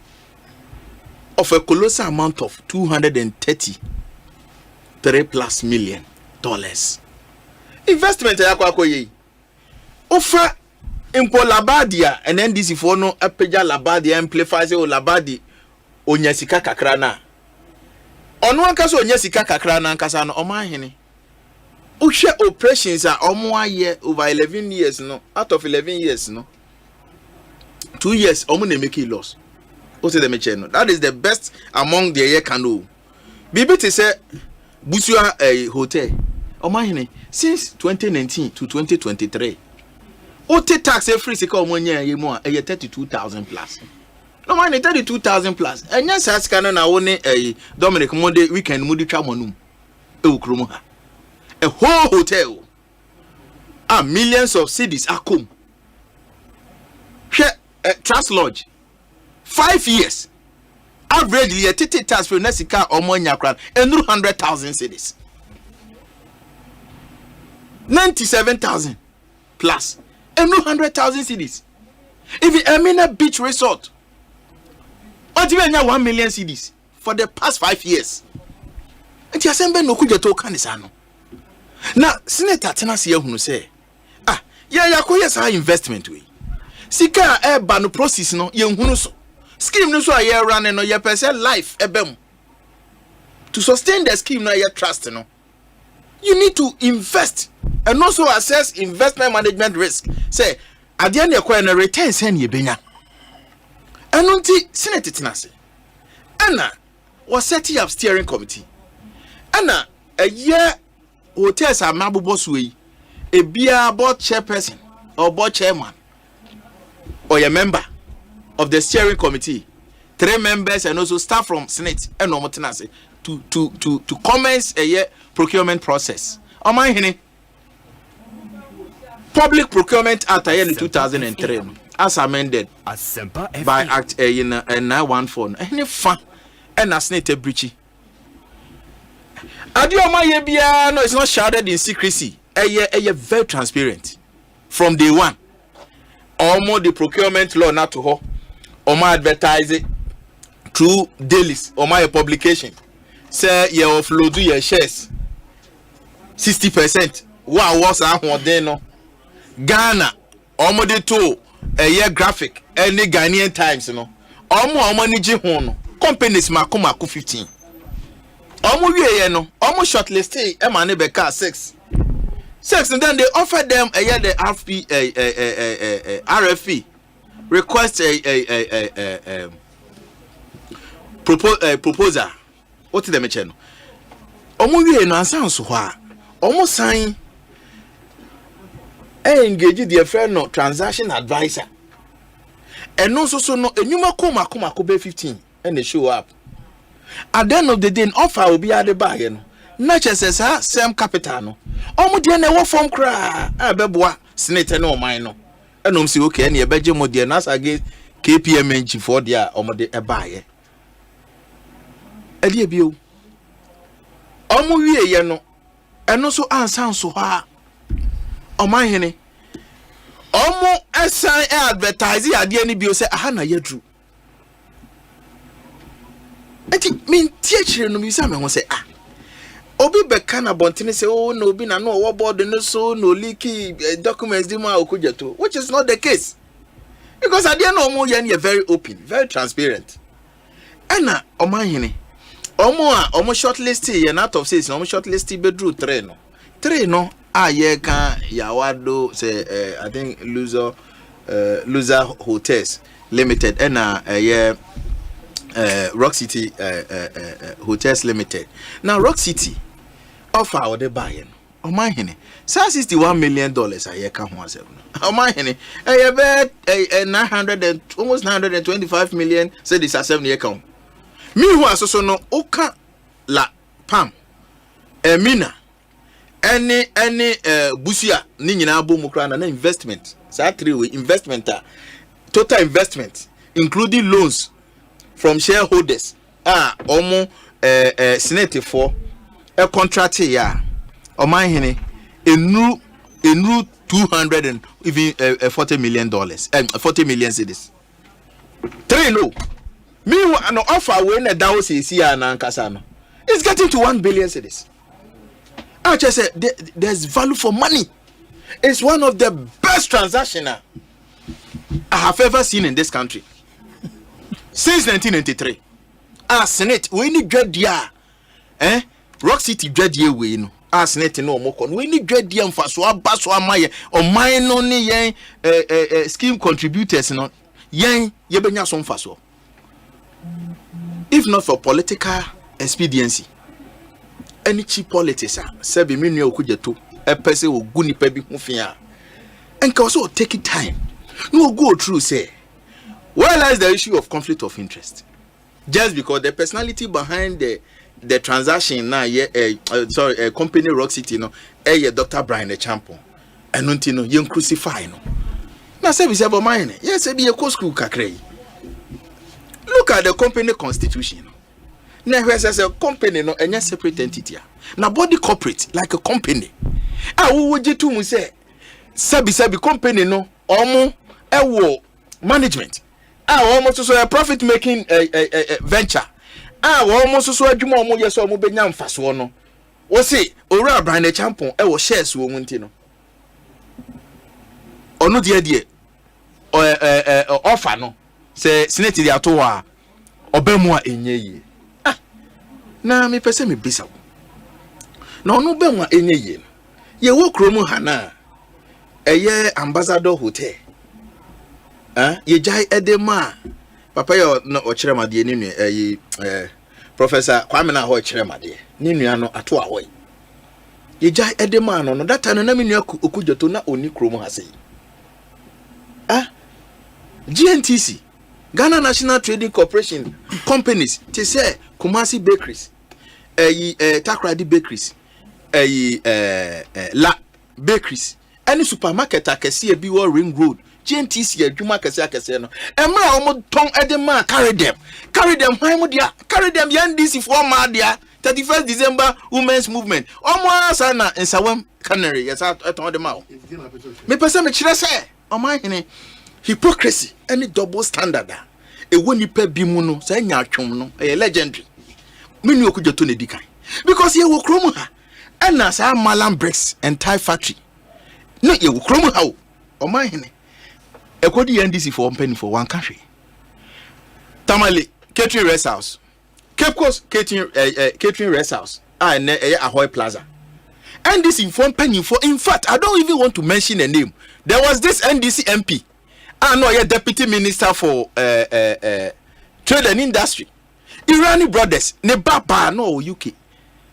of a colossal amount of $233+ million. Investment yakoye. Offer impo Labadia and NDC for no apeja Labadia amplifies o Labadi onyasika kakra na. Ono anka so onyasika kakra na anka sa no Omanhene. Uhwe operations are omo over 11 years no. Out of 11 years no. 2 years omo na make loss. O say the meche no. That is the best among the year canoe. Bibi te say Busua hotel. Omanhene since 2019 to 2023. Ote tax free sika omo nya ye mo 32,000 plus. No man 32,000 plus. Enya sa sika no na woni Dominic Monday weekend mudi twa monum. Ukromo ha. A whole hotel. Millions of cedis akom. Trust Lodge. 5 years. Averagely a tete tax for Nesika or Monya Kran and 100,000 cedis. 97,000 plus and 100,000 cedis. If you Amina Beach Resort, what even 1 million cedis for the past 5 years. And you Asempa no Okujeto kanisano. Now, Senator Tenasi Yahunu say, yakoye sa investment we. Sika eba no process no yehunu so. Scheme no so aye run no ye person life ebem. To sustain the scheme no ye trust no. You need to invest and also assess investment management risk. Say at the end you na return send ye benya. Enunti Senate Tenasi. Anna was setting up steering committee. Anna a year hotels are mabubo suyi. A beer board chairperson or board chairman or a member of the steering committee, 3 members and also staff from Senate and Omotenase to commence a year procurement process. Omanhene Public Procurement Act in 2003 as amended by Act 914 any fun and a Senate breachy. Adioma Yebia, no, it's not shrouded in secrecy. A very transparent from day one. Almost the procurement law not to her. Or my advertise it through dailies or my publication. Say you offload your shares 60%. Wow, what's that one there no? Ghana, almost the two a year graphic, any Ghanaian Times, you know. Almost no companies makumaku 15. Almost no, almost shortlisted Emanebeka 6, and then they offer them a year the RFP request a proposal. What did they mention? Almost no answer so far. Almost sign engage the friend no transaction advisor. And no so no and you makumaku be 15 and they show up. At the end of the day, offer will be at the buyer. Not just as same capital. No, almost the end form cry. I beboa, snake no mine. And see okay, and your bedroom more dear as against KPMG for their almost a buyer. A dear bill. Almost ye no, and also answer so hard. Omanhene. Almost as sign advertising at the end bill say, Hana ye true. I think mean teacher no be say me say obi be kana bontene say oh no be na no what board no so no leaky documents di ma okujeto, which is not the case, because at the end of you very open, very transparent. Ana Omanhene omo shortlist ye out of 6 omo shortlist be drew 3 no ye kan yawado say I think loser hotels limited and Rock City Hotels Limited. Now Rock City offer or the buying. Omanhene, $61 million a year can one seven. Omanhene, a bet 900 and almost 925 million. Said this a 7 year count. Meanwhile, so no oka la pam. Mina any busia nina bomukran and investment. Sa 3 way investment total investment including loans from shareholders senate for a contract here Omanhene enu 200 and even $40 million and 40 million cedis 3 no meanwhile an offer when a dow is here and ankasano it's getting to 1 billion cedis. I just said there's value for money. It's one of the best transactions I have ever seen in this country. Since 1993, Senate we need dread ya, Rock City dread ye we no. Senate no more we need dread ya for so amaye or mine only yen scheme contributors no yen yebenya some faso. If not for political expediency, any cheap politics sebi minu okujeto a person will guni pebi mufia, and can also take it time. No go through say. Where lies the issue of conflict of interest? Just because the personality behind the transaction now, company Rock City, Dr. Brian Champion, and Nuntino, young crucify no. Now say we say about mine. Yes, be a school kakre. Look at the company constitution. Now where says a company no any separate entity. Now body corporate like a company. Who would you to say? Sabi company no omo management. Almost so a profit making venture. Almost so a jumo mo yeso mo benyam faso no. Wo say ora Brian Champion was shares wo muntino. Ono de offer no. Say senate dey ato wa obemu a enye yi. Na me pese me bisa. Na ono bemu a enye yi. Ye wo kromu hana. Eye Ambassador Hotel. Ye jai edema papa yo no ochiremade ni Professor Kwabena ho ochiremade ni nua no ato ahoy ye jai edema no that time na me nua okujoto na oni kromo hase GNTC Ghana National Trading Corporation companies te say Kumasi Bakeries Takrady Bakeries La Bakeries any supermarket akese bi wo Ring Road GNTC adwuma kese no emra omo ton edema carry them why mo dia carry them NDC for ma dia 31st December women's movement omo sana nsawam canary yes aton de ma me pese me kire say Omanhene hypocrisy any double standard e woni pa bi mu no say nya atwom no e legendary menu okudwoto na dikan because ye wo krom ha and say Malam Bricks and Tie Factory no ye wo krom ha Omanhene ekodi NDC for company for one country Tamale catering rest house Cape Coast catering rest house and Ahoy Plaza NDC for penny for in fact I don't even want to mention the name. There was this NDC MP no your deputy minister for trade and industry Irani brothers ne baba no UK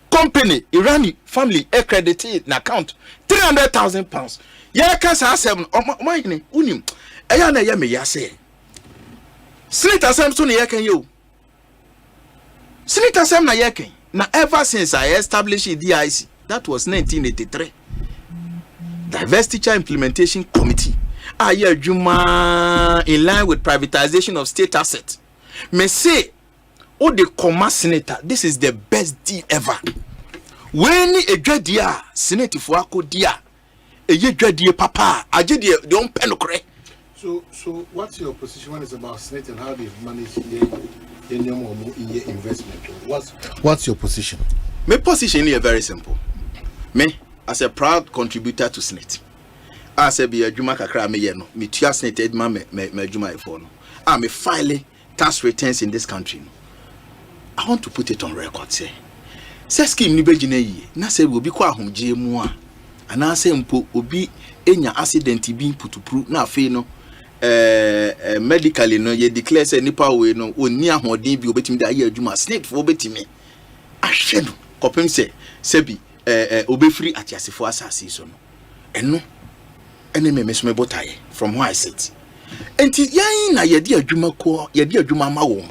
company Irani family accredited na account £300,000 yeah can say Omanhene unim eya na me ya say Senator Samson ye kan you Senator Sam na ye kan na ever since I established DIC that was 1983 Divestiture Implementation Committee Juma in line with privatization of state assets. Me say, oh the commerce senator, this is the best deal ever. When a dreadia, Senator Fuako dia, a ye dreadia papa, I did the don't penocre. So what's your position when it's about Senate and how they manage the investment? What's your position? My position is very simple. Me, as a proud contributor to Senate. I say be a juma kakra me no me tua Senate ma me juma ifo no I me file tax returns in this country no. I want to put it on record say scheme ni begina yi na say obi kwa ahomje mu a ana say mpo obi enya accident bi putupru na afei no medically no ye declare say nipa we no oni ahoden bi obetimi da ye adwuma Senate fo obetimi ahwe no kopem say bi obefiri atiasefo asase so no eno enemy mesome botaye from where I sit enti yan na yedi adwuma ma wo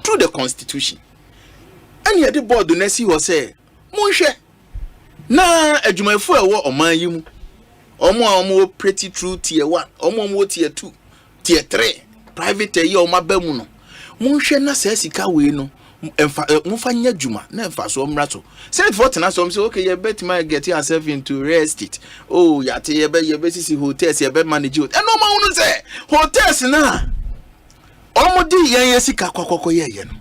through the constitution and yedi board na si wo say monhwe na adwumafo ewo oman yi mu omo pretty true tier 1 omo tier 2 tier 3 private yi omo abamu no monhwe na sa sika we no mufanya juma na mfa so mrato Senate for tena so say okay you bet my get yourself into real estate oh yate you be sisi hotels you be manage it and no ma unu say hotels na omodi yan sika kokoko ye no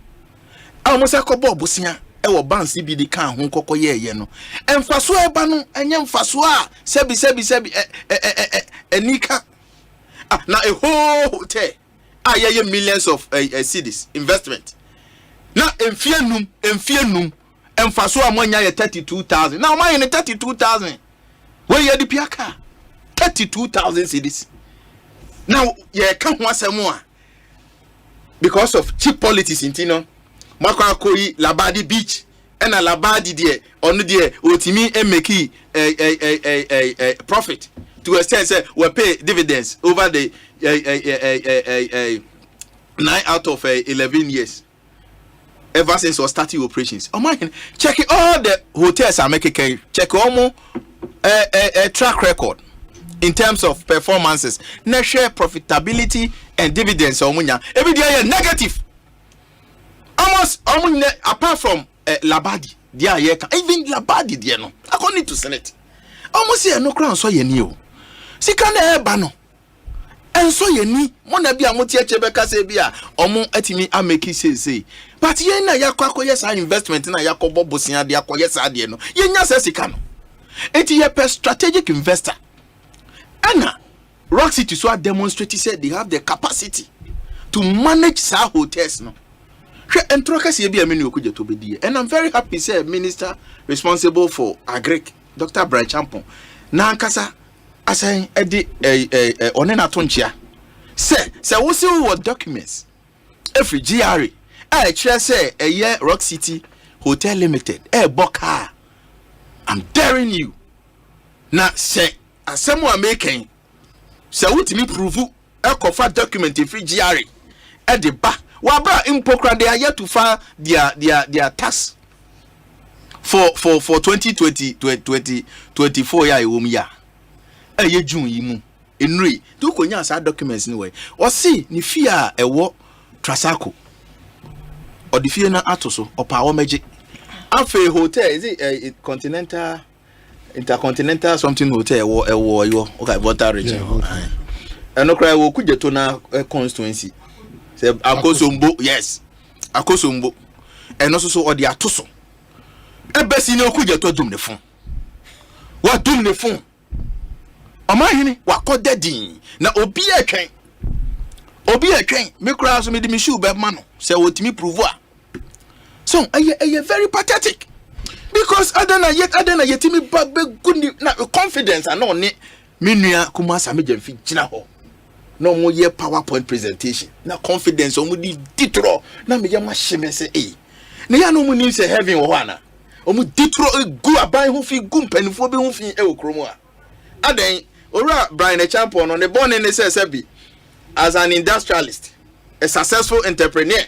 amu say ko bob sia e wo banks bi di kan ho kokoko ye no emfa so eba no enye mfa so a sebi enika na a whole hotel ye millions of cedis investment na emfienum emfaso amonya ye 32,000 na Omanhene 32,000 we ye di piaka 32,000 cedis now ye ka ho asemu a because of cheap politics intino makwa akoyi Labadi beach and Labadi there onu there otimi emeki profit to extent say we pay dividends over the 9 out of 11 years ever since we started operations. Omanhene check all the hotels are making check almost track record in terms of performances, net share profitability and dividends. Every day negative. Almost apart from Labadi, even Labadi there no. According to Senate, almost here no crown so ye new. Sikana ebano. And so ye ni mona bia moti echebeka se bia omo atimi ameki say but ye na yakwa yes investment na yakobo bosia de akoye sa de no ye nya se sika no enti ye per strategic investor ana Rock City so demonstrate said they have the capacity to manage sa hotels no hwe entroka se bia meni okuje to be and I'm very happy say minister responsible for agric Dr. Brian Champon na ankasa asan edi onena tonchia say we see what documents every GRA chere say Rock City Hotel Limited boka I'm daring you na say asemu amaking say wutimi prove kofa document every GRA the ba wa bra impokra they are yet to file their tax for 2020 2024 ya ewom ye June yimu enri to konya sa documents ni we o si ni fia ewo Trasako or the fia na atoso opa o meje Afe hotel is it continental intercontinental something hotel okay water region. And no cry wo kuje to na constituency. Say Akosombo, yes. Akosombo. And also so odi atoso. Ebesi ne kuje to dum ne fon. Wa dum ne fon. Omanhene wa kodedin na obi etwen. Obi etwen me kura so me di me shoe be ma no. Say wotimi prove a. So aye very pathetic. Because adana yetimi ba good na confidence and no ne me nua kuma Samija fi gina ho. No mo ye PowerPoint presentation. Na confidence o mo di ditro na me ye ma hye say eh. Na ya no mo nim say heaven wo ana. O mo ditro gu aban ho fi gu mpanifo be ho fi e okromo a. Adan ora Brian Champion no ne born ne say be as an industrialist, a successful entrepreneur.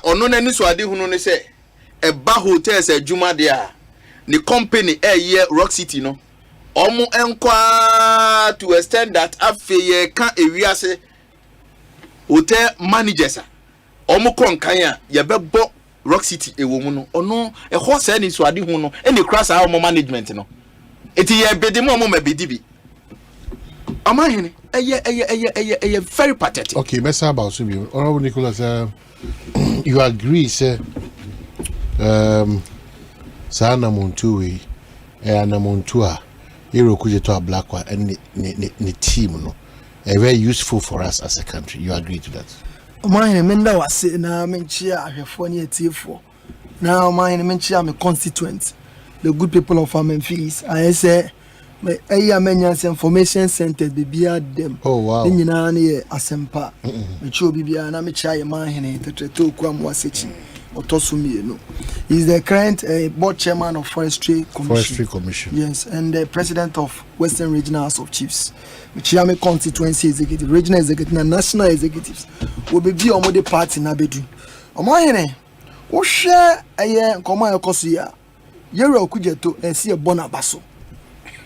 Ono na ni so ade hunu ne say e ba hotels adwuma de a ne company ye Rock City no. Omo enkwa to extend that afeye ka ewiase hotel managers omo konkan a ye bebo Rock City ewo mu no ono e ho say ni so ade hu no e ne cross our management no eti ye bedi mo mabedi bi Omanhene eye very pathetic. Okay, mess about so be Honorable Nicholas, you agree say sana montuwe na montua Hero kuje to a black one and the team no very useful for us as a country. You agree to that? Mine menda was na menchia ahwefo for. Now mine menchia me constituent. The good people of Memphis. I say me menya information center bibia dem. Oh wow. Ni nyina na Asempa. Me chi obibia na me chia ye Omanhene tetreto kwa mwasechi. Otosumi. He's the current board chairman of Forestry Commission. Yes, and the president of Western Regional House of Chiefs. Michiame constituency executive, regional executive, and national executives will be on the party na bedu. Omanhene, wo share nkoma ekosia. Yere okujeto and see a bonabaso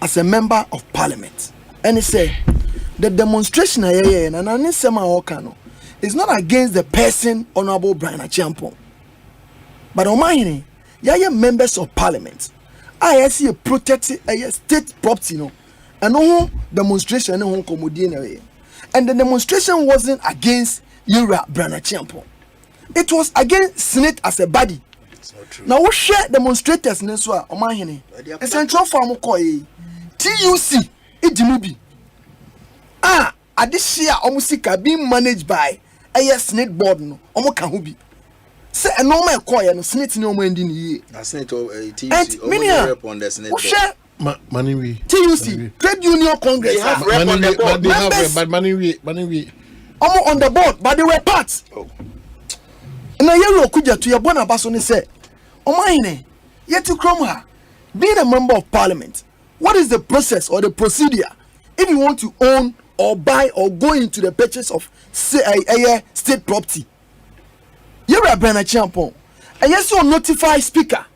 as a member of parliament. And he said the demonstration and anisema okano is not against the person Honorable Brian Achiampong. But Omanhene, you members of parliament. I see a protected state property, and no demonstration no commodity. And the demonstration wasn't against Yura Branachiampo. It was against Senate as a body. Now we share demonstrators Neswa Omanhene. A central farm koi TUC Ijimubi. At this year Omusika being managed by a Senate board no Omokahubi. Say a normal choir no Senate no more ending ye. Senate TUC rep on the Senate board. Money we TUC Trade Union Congress. They have rep on the board. They have rep, but money we. Almost on the board, but they were part. Na yero kuja to your bonabaso ne say, Omanhene, yet to Cromha, being a member of parliament, what is the process or the procedure if you want to own or buy or go into the purchase of state property? You're a Brian Achiampong, and yes, you notify speaker.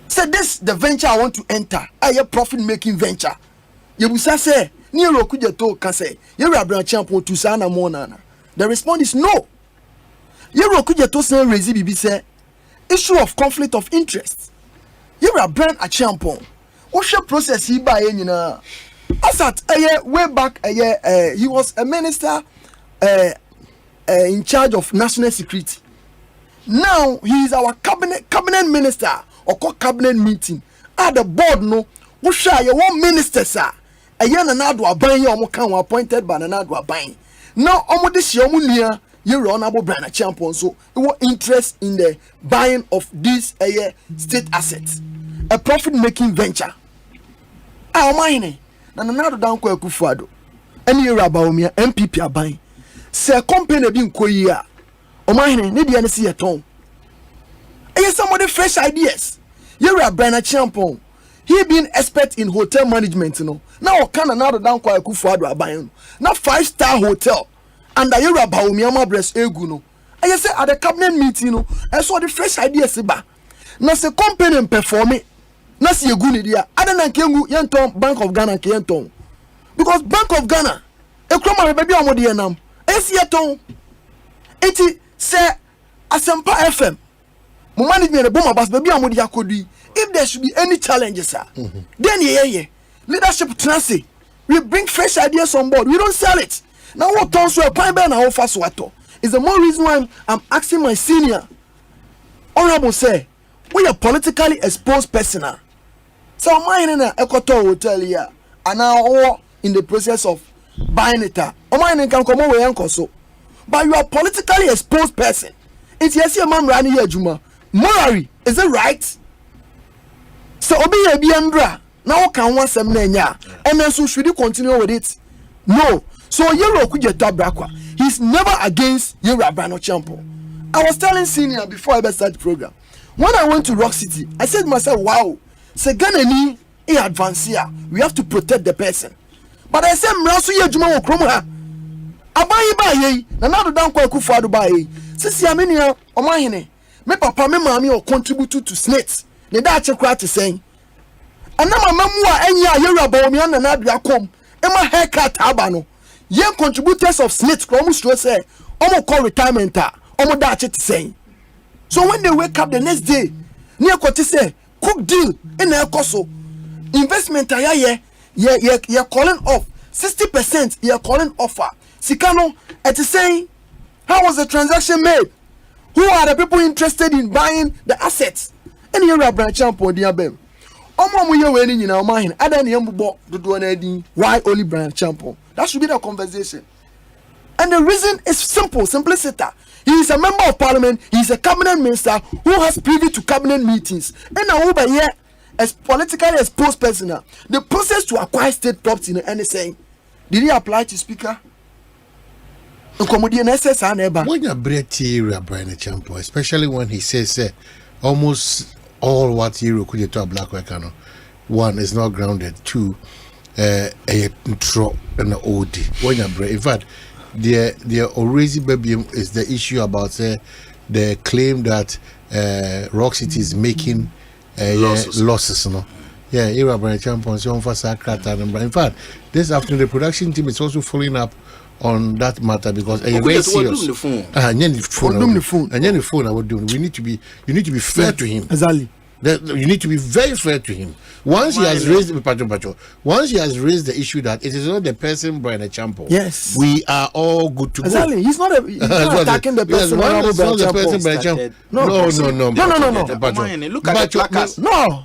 Say this the venture I want to enter. A profit making venture. You will say, Nero Kujato can say, you're a Brian Achiampong to Sana Monana. The response is no. You're Kujato say, Rezi say, issue of conflict of interest. You're a Brian Achiampong. What's your process he by any na? As at a year way back a year, he was a minister. In charge of national security. Now he is our cabinet minister or cabinet meeting. At the board no, we share your one minister sir. A year and another aban you can appointed by another aban. Now this year munia you honorable Brian Achiampong so it was interest in the buying of this state assets, a profit making venture. Omanhene na another down kwa Kufuado. Any Rabaumia NPP aban. Say company be nkoyi a Omanhene ne dia ne se yeton somebody fresh ideas. You're a Brian Achiampong, he being expert in hotel management now can another down kwa Kufuado aban now 5-star hotel and you're a Baumia breast egu no say at the cabinet meeting I saw the fresh ideas ba na say company perform it na se egu ne dia ada na kengu yenton Bank of Ghana ke yenton because Bank of Ghana e kroma be bia omode yenam Esieton eti se Asempa FM Mo management bomb bas baby amodi akodi. If there should be any challenges, sir, then yeah. Leadership transit. We bring fresh ideas on board. We don't sell it. Now what turns to a prime and how fast water is the more reason why I'm asking my senior honorable say we are politically exposed person. So mine in a Equator hotel here and now all in the process of buying it. Mine can come away and so. But you are politically exposed person. It's yes, your man running here, Juma. Morally, is it right? So obi ye bi ambra now can one semenya and then so should you continue with it? No. So Yero Kujeto Brakwa, he's never against Yero Abrano Champo. I was telling senior before I started the program. When I went to Rock City, I said to myself, wow, say Ganani in advance here. We have to protect the person. But I said Mrasu ye Juma Okromo. Abayi ba ye, na na do dan kwa Akufo-Addo ba ye. Sisi amenia Omanhene, me papa me mami o contribute to snakes. Ne da chekwa to saying. Anama mamu a enya Yero Abawomi na na dua kom. Ema haircut abano. Young contributors of snakes almost say almost call retirement almost that saying. So when they wake up the next day, near what say cook deal in the coso investment you're calling off 60%, you're calling offer. Sikano at saying how was the transaction made? Who are the people interested in buying the assets? And you're a branch champ or dear bem. In our mind, I don't why only branch champ. That should be the conversation. And the reason is simple, simplicity. He is a member of parliament, he is a cabinet minister who has privy to cabinet meetings. And now over here, as politically exposed person, the process to acquire state property in the NSA, did he apply to speaker? When you break Champo, especially when he says almost all what you could to a black worker, one is not grounded, two a intro and OD. When you break, in fact, the already baby is the issue about the claim that Rock City is making losses. Yeah, Ira Brian Champions on for Sakrata. In fact, this afternoon the production team is also following up on that matter because a very serious. The phone I would do. You need to be fair to him. Exactly. You need to be very fair to him. Once he has raised the issue that it is not the person Brian Champo. Yes, we are all good to go. Exactly. He's not attacking the person. It's not the person Brian Champo. No. Look at the placards. No.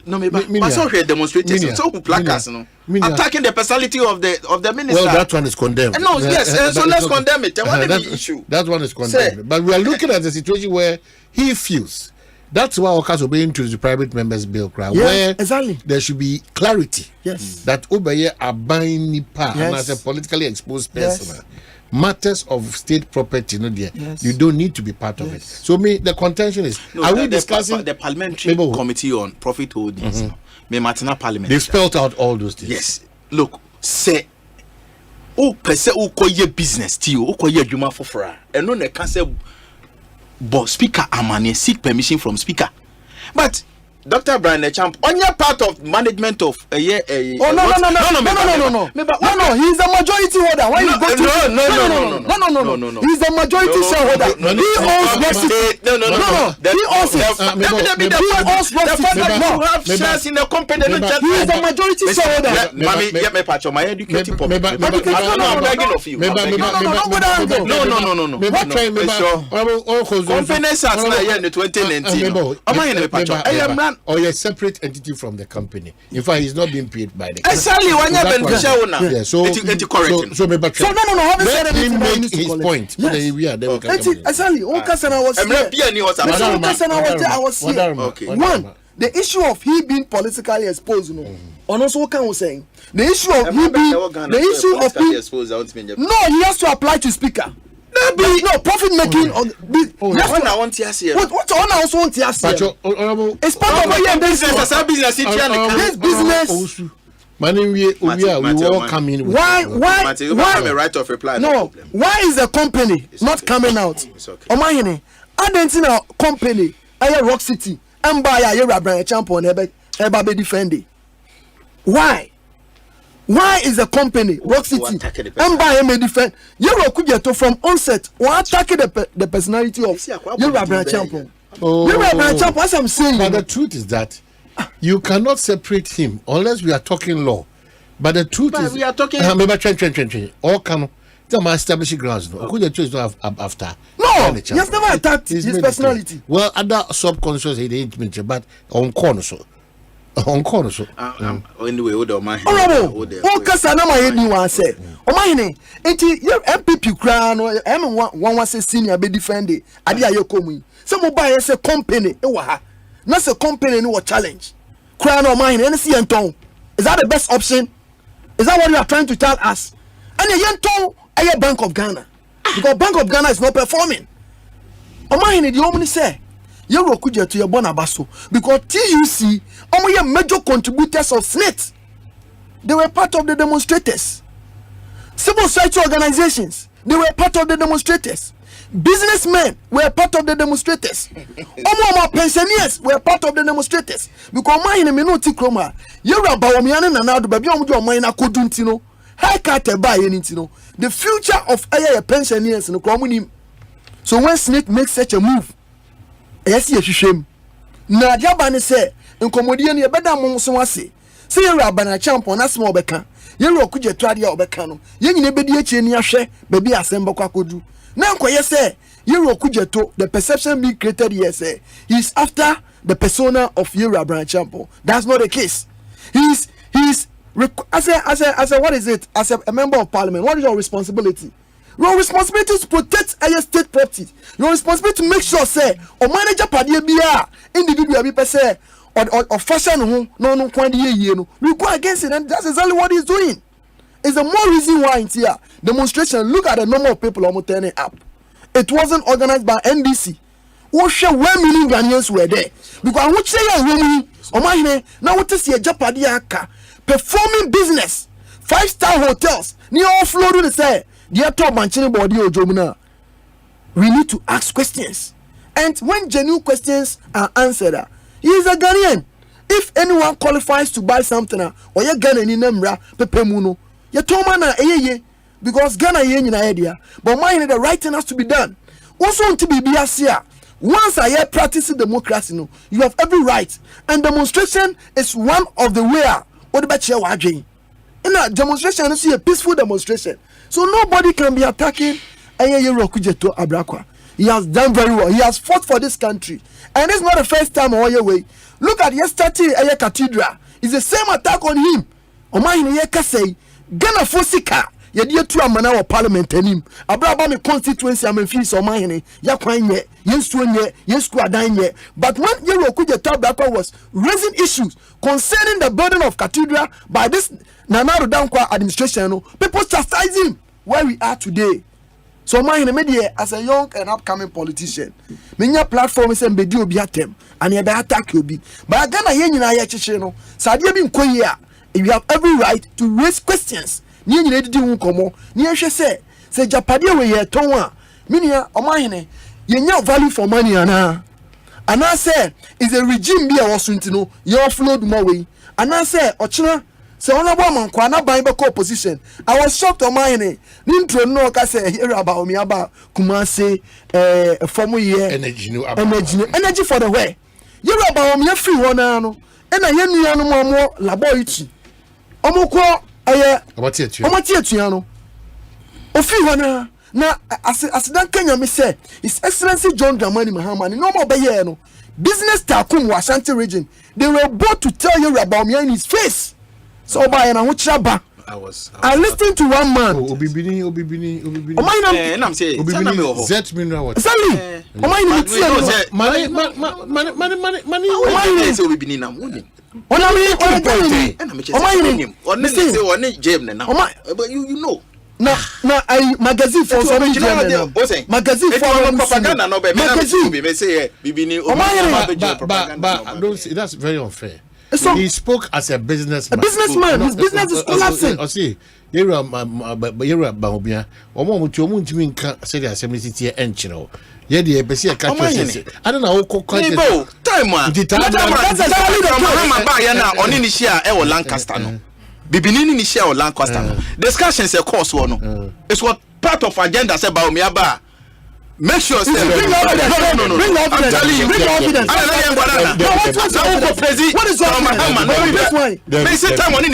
No, but so here demonstrators so placards, attacking the personality of the minister. Well, that one is condemned. No, yes, so let's condemn it. What is the issue? That one is condemned. But we are looking at the situation where he feels. That's why Okas obeying to the private members bill cry, where there should be clarity. Yes, that Obeye are buying Nipa and as a politically exposed person. Matters of state property, you don't need to be part of it. So the contention is: are we discussing the parliamentary committee on profit holdings? Parliament. They've spelled out all those things. Yes. Look, say, business to you, Juma for and no, can say. But speaker Amane seek permission from speaker. But Dr. Brian Champ, on your part of management of no. He's the majority holder. Why you go to no. He's the majority shareholder. He owns Rock City. No. He owns it. He owns Rock City. No. Have shares in the company. He is the majority shareholder. Mommy, get me patch on my educated public. I'm begging of you. No. Companies are here in the 2019. I'm not in the patch. I am not. Or a separate entity from the company. In fact, he's not being paid by the company. Exactly. When you're beneficial owner. Yeah, so let him make his point. Exactly. One, the issue of he being politically exposed, and also what can we say? The issue of he being he has to apply to speaker. No profit making on what I also want to say. It's part of your business. This business. We all come in. Why right of reply? No. Why is the company not coming out? Omanhene, Adentina company, Rock City, and buy a Brian Champo and Eba defend. Why? Why is the company Rock City and buy him a defend? You could get from onset or attacking the personality of Brian Champo. As I'm saying. But the truth is that you cannot separate him unless we are talking law. But the truth is, we are talking. All can. The establishing grounds. No, after. No, he has never attacked his personality. Well, other subconscious he didn't mention, but on corner so. Anyway, Honorable, Kasana my anyone say. Omanhene, MPP crown or one was a senior be defended. Adia Yokomi. Some will buy a company. Not a company no challenge. Crown Omanhene, NC and Tom. Is that the best option? Is that what you are trying to tell us? And a young Tom. Bank of Ghana, because Bank of Ghana is not performing. Omanhene the only say you rokuja to your bonabaso because TUC are major contributors of SNIT. They were part of the demonstrators. Civil society organizations, they were part of the demonstrators. Businessmen were part of the demonstrators. Omo pensioners were part of the demonstrators. Because Omanhene me no tikroma. You raba omiane na na do baby omo jo man na koduntino. High cut buy anything. The future of a pensioners in the community. So when SNIT makes such a move, yes, yes, shame. Na Jabani say, in Comodian, you better Monswasi. Say you're a banana champ on a small becan. You're a kuja tradia or becano. You never did in your share, baby Asempa could do. Now, yes, say, you're a kuja to the perception being created, yes, say. He's after the persona of Yura Branch Champo. That's not the case. He's as a what is it? As a member of parliament, what is your responsibility? Your responsibility is to protect your state property. Your responsibility to make sure say or manager party be individual be say or fashion no kwandi we go against it, and that's exactly what he's doing. It's the more reason why it's here. Demonstration. Look at the number of people almost turning up. It wasn't organized by NDC. What show 1 million Ghanaians were there? Because I would say Omanhene now what is your Japadi aka performing business, 5-star hotels, near offloading the say, dear top manchini body or jomuna. We need to ask questions. And when genuine questions are answered, he is a Ghanaian. If anyone qualifies to buy something, or you Ghanaian in Nemra, Pepemuno, you tomana eye, because Ghana in idea, but mine the right thing has to be done. Also to be biasia. Once I hear practicing democracy, you have every right. And demonstration is one of the way. What about your waging? In a demonstration, you see a peaceful demonstration. So nobody can be attacking Rokujeto Abrakwa. He has done very well. He has fought for this country. And it's not the first time on your way. Look at yesterday at Cathedral. It's the same attack on him. Omanhene say, Ghana Fosika. Yedi tu amana wa parliament anim abraba me constituency am feel so Omanhene ya kwan ye yensu adan ye. But when Rokujeto Abrakwa was raising issues concerning the burden of cathedral by this Nana Dankwa administration, people chastise him where we are today. So Omanhene media as a young and upcoming politician, many platforms and be obi atem and you be attack you be. But Ghana ye nyina ye chiche no. Sadia bi nkoyi you have every right to raise questions. Ni nyina didi hu komo. Ni ehwe se Japade we ye ton a. Minia Omanhene ye nya value for money ana. Ana say is a regime be a wasunti you offload more way. Ana say ochina say honorable man kwa na ban be opposition. I was shocked Omanhene. Ni intro no ka say here about me about Kumase former year energy for the way. You about me free one no. E na ye nua no mo laboratory. Omukọ Omatiatua no. Ofi wana na asidan Kenya me say His Excellency John Dramani Mahama no more be here no. Business takum wa Asante region. They were both to tell you about me in his face. So by na huchaba. I listened to one man. Obibini. I'm saying Zet mineral. Exactly. Na I magazine for some magazine for propaganda no be me say bibini that's very unfair. He spoke as a businessman. His business is collapsing. I see. Yera Baobia. Omo mutuomu ntimi nka say the assembly tie enchino. Ye de besi e catch us. I don't know how time man. Ba ya na oni ni share e wo Lancaster no. Bibini ni share wo Lancaster no. Discussions e course wo no. It's what part of agenda say ba o me aba. Make sure say bring evidence. No. Bring evidence. I'm telling you. Bring evidence. What is wrong? This one. Me say time on in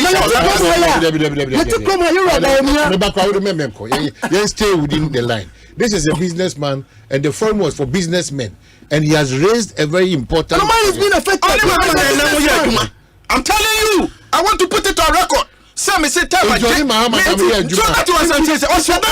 Let's stay within the line. This is a businessman, and the forum was for businessmen, and he has raised a very important. The man is being affected. I'm telling you, I want to put it on record. Some say time I get. So that was something. Oh, so that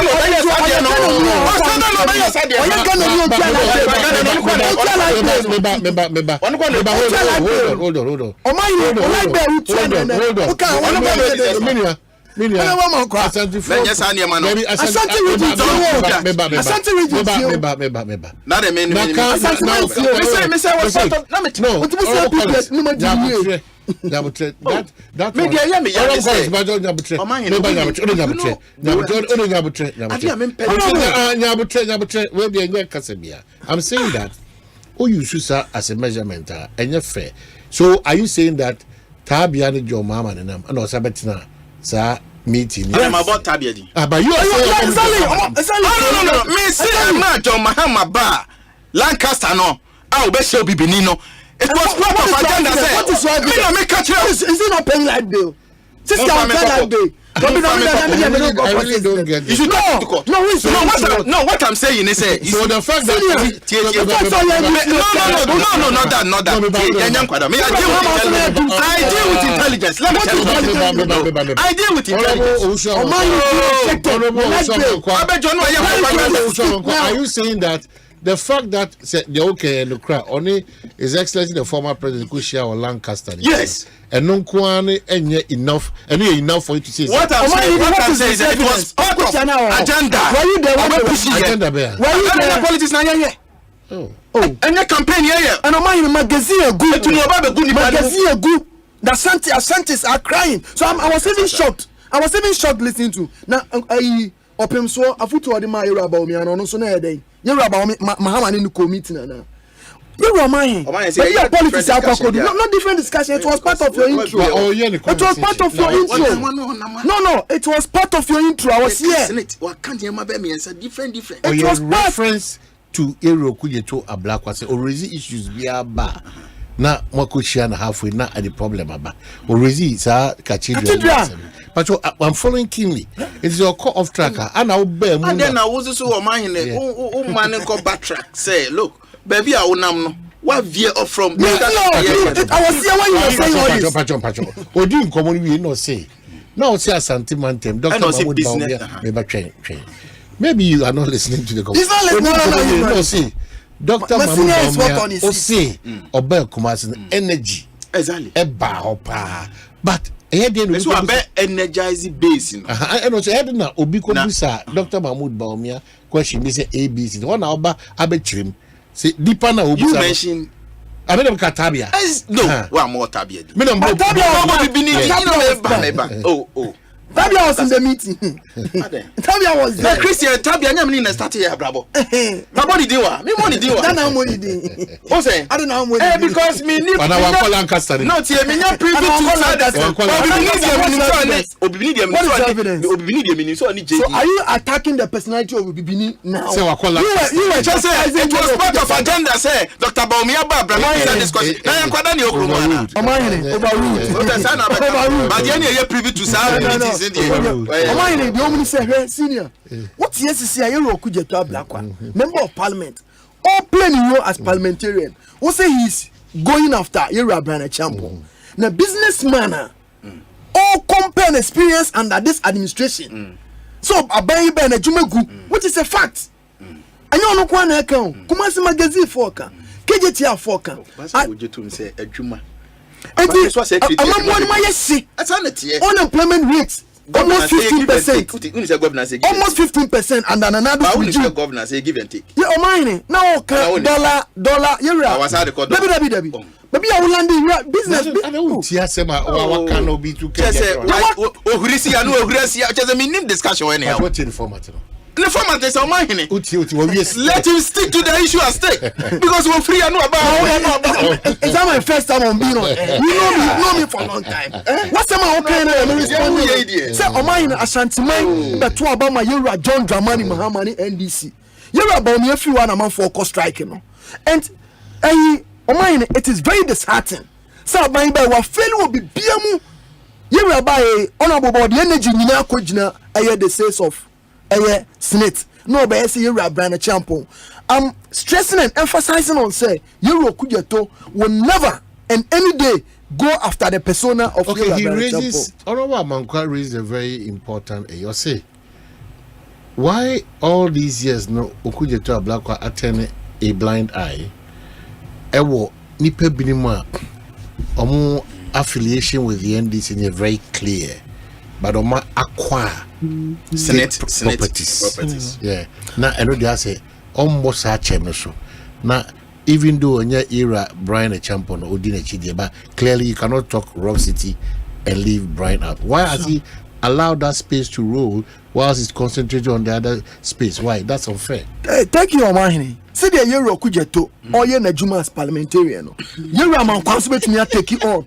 I'm saying that you use as a measurement and you're fair. So are you saying that Tabiani Joe Mama and I'm no Sabatina sir meeting? I'm about Tabiadi. But you are no. Me say I'm not John Mahama Bar Lancaster no. I'll be sure Bibinino. It was part of agenda. What is wrong? Is it not paying light bill? Since you are paying light bill. I really don't get it. You should go to court. No, what I'm saying is so the fact that no, not that. I deal with intelligence. Let me tell you. I deal with intelligence. Are you saying that the fact that the okay and the crowd only is Excellency the former president Kushia or Lancaster? Yes. And no kwani enough for you to say what I'm saying is that it was part of agenda. Why you there? Agenda bear. Why you there? Politics na here. Oh. And the campaign here. And I'm magazine good. Magazine good. The Asantes are crying. So I was even shocked. Listening to now. Opem so afutu ade ma yero about me and so na heading. Yero about me Mahama in the committee na. Yero man. Your politics are not different discussion. It was part of your intro. It was part of your intro. No, it was part of your intro. I was here. What can't you be me different. It was reference to Ero Kujeto Ablakwa already issues via bar. Na mwakushia na halfway na at the problem aba. Already sa kachidra. But I'm following keenly. It's your core of tracker. And I'll bear. And then I was so Omanhene. Man go backtrack. Say, look, baby, I will know what veer off from. I was here when you were saying all this. Patron. Or do you come on? We not say. Now say Asante Mantem. Doctor Mahmoud Baumia. Maybe you are not listening to the conversation. He's not listening. No, see. Dr. Mahmoud Baumia. O say Obey Kumasin energy. Exactly. Eba opa. But so I bet energizing base. And also, I don't know. Obiko Bisa, Dr. Mahmoud Baumia, question me say ABC. One hour, I bet him. Say, deeper now, you mentioned. I mean, Katabia. No, one more Tabia. Oh. Tabia was in the meeting. Tabia was there. Christian Tabia, I'm in the start here, bravo. Nobody do what? Me money do what? I don't know money. Who say? I don't know money. Because me need. But I want Lancaster. No, see, me not privy to that. So are you attacking the personality of Bibini now? You were just saying it was part of agenda. Say Dr. Baumia Babra discussion. Now I'm quite overruled. But the end privy to that. Omanhene, the only say senior. What yes is here? You Kuja to Blackwa, member of parliament, all playing role as parliamentarian. Who say he's going after Yera Brana Champo? Now businessman, all compare experience under this administration. So Abayi Ben Jumegu, what is a fact? And you know one account. Kumasi magazine foka, KJTR foka. I would you to say a Juma. Unemployment rates almost 15%. Almost 15%, and then another governor say give and take. Yeah, Omanhene. Now dollar. I was at the court. Maybe I will land the business. I don't see Asema or can be to discussion anyhow. What's in the format? The format is Omanhene. Let him stick to the issue at stake because we're free and know about. Is that my first time on being on? You know me for a long time. What's the okay? Say Omanhene Asante but to about my John Dramani Mahamani NDC. You about me if you want a man for strike, and Omanhene, it is very disheartening. So by what fail will be BMU. You are by honorable body energy Nina Kojina, the sales of Senate. No, but I see you are brand a champion. I'm stressing and emphasizing on say Euro Kujato will never and any day go after the persona of he raises Honorable Mankwa raised a very important you say why all these years no Okujeto Ablakwa attend a blind eye ewo nipa binima omo affiliation with the NDC is very clear but omo acquire Senate properties. Yeah now I know they say almost a no so now even though in your era Brian a champion or Odin Chidi, but clearly you cannot talk Rock City and leave Brian out. Why has he allowed that space to roll whilst he's concentrated on the other space? Why? That's unfair. Thank you, Omanhene. Say the Euro Kujeto or ye Najuma's parliamentarian. Euro man consummate me take it on.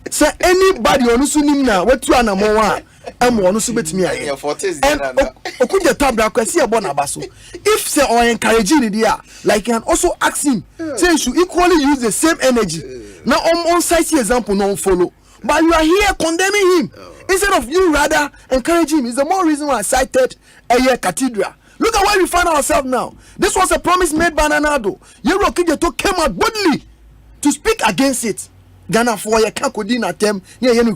Say anybody on Usunim now, what you are more. I'm one who bet me and Okujeto Ablakwa see about Nabaso. If say or encouraging the like you can also ask him, say you should equally use the same energy. Now on site example no follow. But you are here condemning him. Instead of you rather encouraging him. It's the more reason why I cited a cathedral. Look at where we find ourselves now. This was a promise made by Nanado. Euro Okujeto came out boldly to speak against it. Ghana for your Kakodi attempt,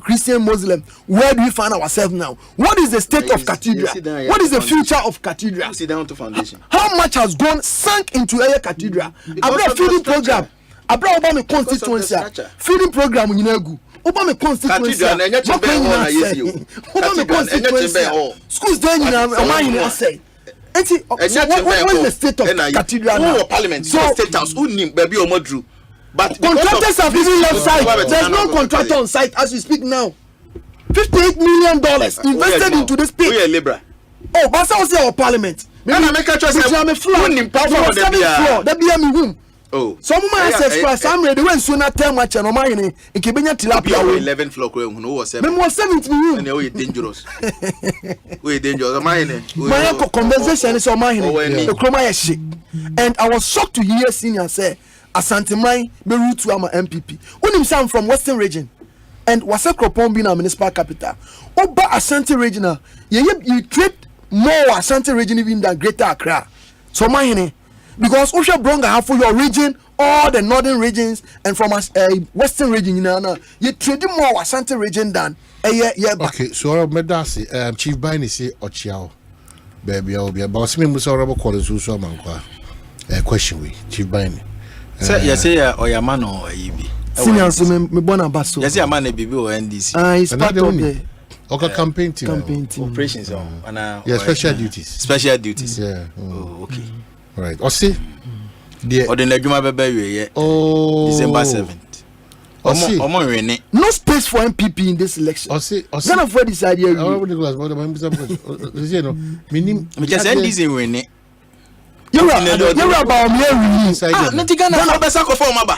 Christian Muslim. Where do we find ourselves now? What is the state of cathedral? What is the future of cathedral? Sit down to foundation. How much has sunk into a cathedral? Abra feeding program. Abra Obama constituency. Feeding program in Yinagu. Obama constituency. Obama constituency. Schools there in Omanhene say. What is the state of cathedral now? Parliament. So state house. Who name baby Omodru? But contractors have even left site. There's no contractor on site as we speak now. $58 million invested into this pit. We are Libra. Oh, but I say our parliament. Maybe make a choice. I'm a floor. That be a room. Oh, some man says first I'm ready when sooner tell much and Omanhene in Kibenya tilapia 11 floor who was 7. Me was 70 room. And we dangerous. We dangerous Omanhene. My conversation is Omanhene. The chroma shit. And I was shocked to hear senior say Asante mine be route to our NPP. When him sound from Western region and Wasakropon being a municipal capital. Oba Asante regional. You treat more Asante region even than Greater Accra. So Omanhene because Osha Bronga have for your region, all the northern regions, and from us western region, you trade more Asante region than okay, so Medasi, Chief Bini say Ochiao, baby, I'll be about some Musarabo College Uso Mankwa. Question we, Chief Bini. Yes, or your man or Ibi. Senior, me bona basso. Yes, your man, BB or NDC. It's part of the okay, campaign team. Operations, special duties. Special duties. Yeah. Oh, okay. Right. Or see, the Najuma baby, December 7th. No space for NPP in this election. Or see, none of what this idea. Just NDC winning. You're about me. Not Ghana for Besako for Maba.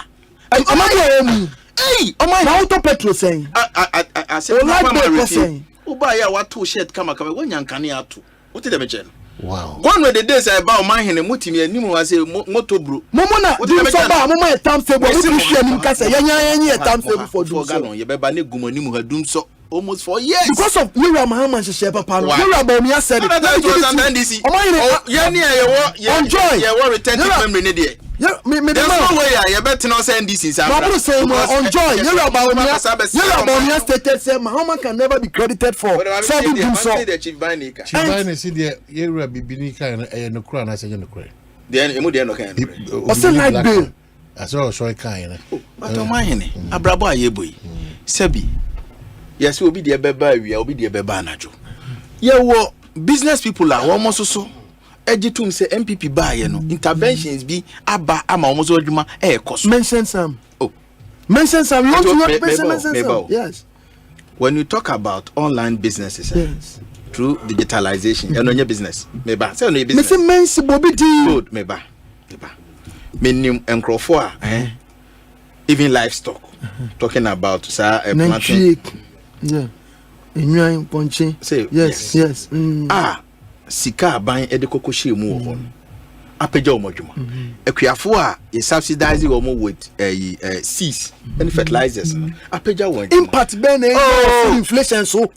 Hey, oh my auto petrol saying. I said, like saying. Ubaya what two shed come when young Kaniatu. What did they mention? Wow. One of the days I bow my hand and Mutimi and Nimu as a motor brew. Momona, do you say about Mama time table? For Gallon, you better Gumanimu had done so almost 4 years. Because of you, Mahaman Shepherd, you about me, I said it. Enjoy. You were returning memory. There's no way I better not send this is enjoy. You're about me stated say Mahaman can never be credited for serving him so. Chief Bini see the area Bibinika and no crown as a unicorn. Then Emudiano can. What's the light bill? I saw a short kind. But Omanhene, Abraba Yeboy, Sebi. Yes, we'll be the Beba, we will be the Bebanajo. Yeah, well, business people are almost so. Ejitum say NPP buy interventions be aba ama almost cost. Mention some. Oh, mention some. You want to mention some? Yes. When you talk about online businesses, yes, through digitalization, you know your business. Meba, say no business. Me say mensi bobi di. Good, meba. Minimum encrofoa, even livestock. Talking about planting. Yeah. Enyuan ponche. Say yes. Sika buying edekoko shemu ho. apeja omodwuma ekuafo a ye subsidizing omo with seeds and fertilizers apeja won impact ben food inflation so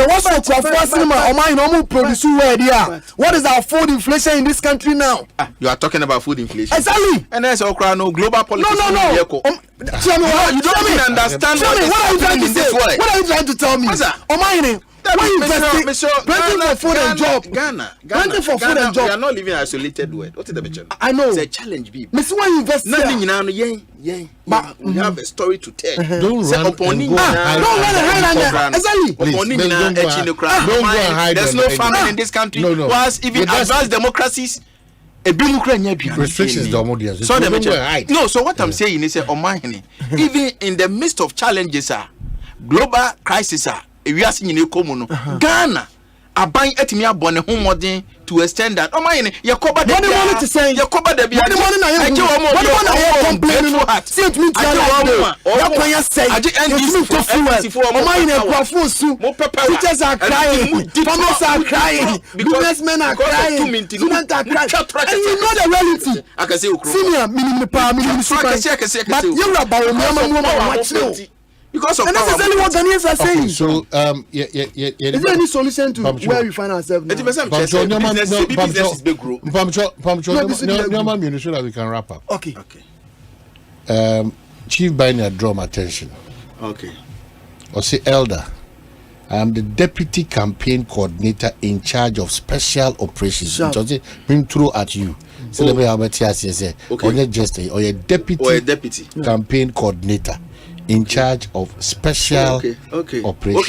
what's our cinema omo produce where there what is our food inflation in this country now? You are talking about food inflation. Exactly. And there's no global politics. No. Tell me what you don't even understand. Tell me what are you trying to say? What are you trying to tell me? Omanhene, why you investing for food and job? Ghana for food and job. We are not living in an isolated world. What is the picture? I know. It's a challenge, people. Miss, why you invest? But we have a story to tell. Don't run and go hide. Exactly. There's no famine in this country. Was even advanced democracies. Restrictions so what I'm saying is Omanhene, even in the midst of challenges global crisis we are seeing in Ghana aban etimi abone ho modern to extend that Omanhene yakoba de money to say yakoba de bia money na you complain see it mean yakwanya say Omanhene kwafosu teachers are crying, farmers are crying, businessmen are crying, students are crying, and you know the reality. I can say senior minimum but you about watch you. Because of necessarily what Ghanaians are saying. Okay, so is there any solution to where we find ourselves now? We can wrap up. Okay. Chief Biner draw my attention. Okay. Or say, Elder, I am the deputy campaign coordinator in charge of special operations. Bring through at you. So let me have a say. Or your deputy campaign coordinator in charge of special operations. Okay,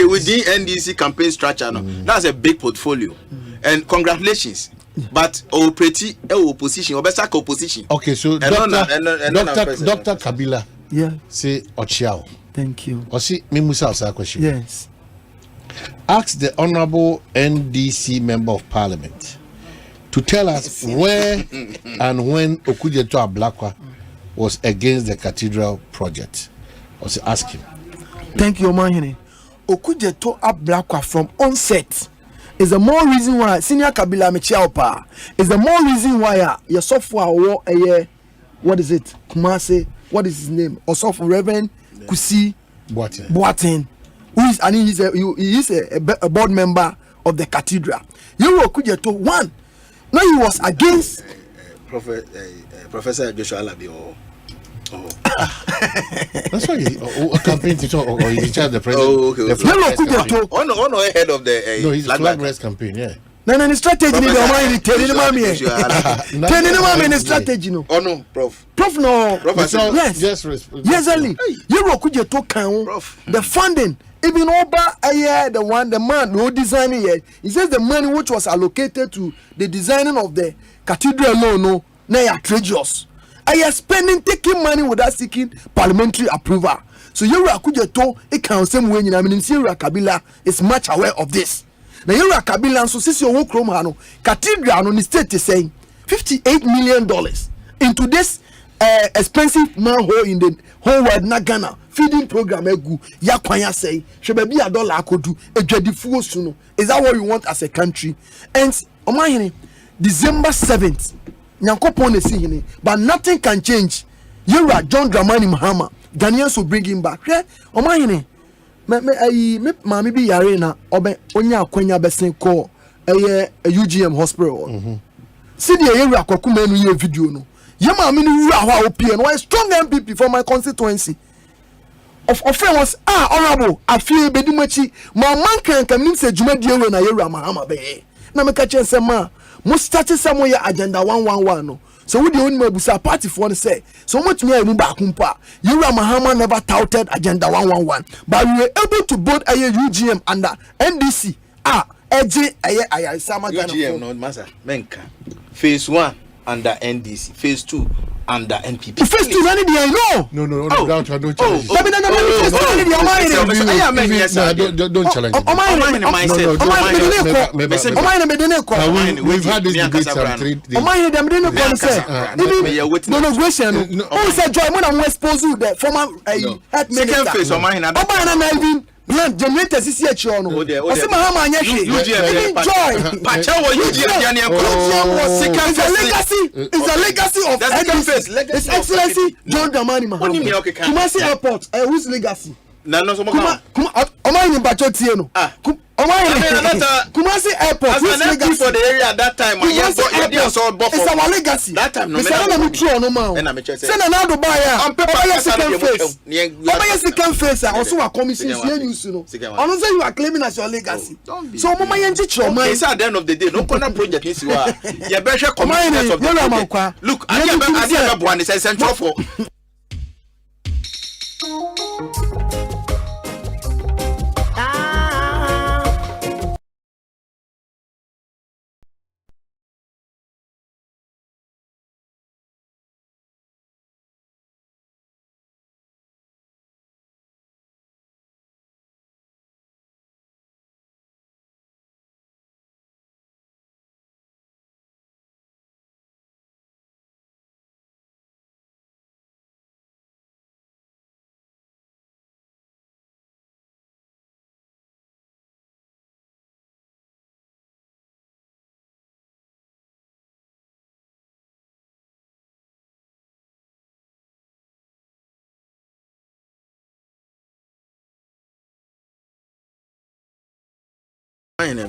with the NDC campaign structure, that's a big portfolio. And congratulations. But opposition, opposition. Okay, so Dr. Kabila, say Ochiao. Thank you. Or see me Musa ask a question. Yes. Ask the honorable NDC member of parliament to tell us where and when Okujeto Ablakwa was against the cathedral project. Or say ask him. Thank you, Omanhene. Okujeto Ablakwa from onset is the more reason why senior Kabila Mechiaopa is the more reason why your software war what is it? Kumase, what is his name? Or software Reverend Kusi Boateng. Who is and he is a board member of the cathedral. You were Okujeto one. Now he was against Professor Joshua Alabi that's why a campaign teacher or he's in charge of the president. No, head of the no, he's flag race campaign, yeah. No, strategy ni the strategy no. Oh no, Prof no. Yes, Ali. You Okujeto kan the funding even over the man who designed it. He says the money which was allocated to the designing of the cathedral no treacherous. I are spending taking money without seeking parliamentary approval. So Yura Kujeto, it can same way I mean Yura Kabila is much aware of this. Now Yura Kabila and so since your work cathedral on the state is saying $58 million into this expensive manhole in the whole world na Ghana feeding program egu yakwanya say shebebi $1 akodu ejwadifuo suno. Is that what we want as a country? And Omanhene December 7th but nothing can change. You are John Dramani Mahama. Ghanaians will bring him back. Omanhene, me be yarena obe onya akwanya besen call a UGM hospital. See the area kwaku menu video no. Ye ma me ni wura ho opie no strong MPP for my constituency. Of was honorable afie bedimachi ma man kan nim se dwumadie we na yewura Mahama be. Na me ka chense ma mo start somewhere agenda 111 no. So we the only mabusa party for say so much me emu ba kumpa. Yewura Mahama never touted agenda 111, but we were able to build a UGM under NDC. UGM no matter. Menka. Phase 1 under NDC, phase 2 under NPP. Phase 2 none dey no. No, don't challenge. No, don't challenge. We've had this debate some 3 days. No question. Who said joy when I'm expose the former head minister. Second phase Omanhene. Bland generators is here chono. Ose mahama anyehwe. Enjoy. Pacha wo UGM ya ne was is a legacy. Is a legacy of NDC. His Excellency John Dramani Mahama. Kumasi Airport. Whose legacy? Na no so mo ka. Omanhene bacho tie no. Kumasi Airport. Whose legacy for the area at that time? It's our legacy. That time no. Me true no ma. Say na do buy ya. Oba second face. Oba second face. Also a commission news no. Ono say you are claiming as your legacy. So mama yenti true man. It's at the end of the day no corner project is you are. You better commissioners of the project. Look, I have one is essential for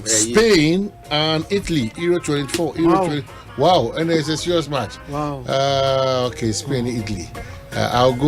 Spain and Italy, Euro 24. Wow, and it's a serious match. Wow. Okay, Spain, Italy. I'll go.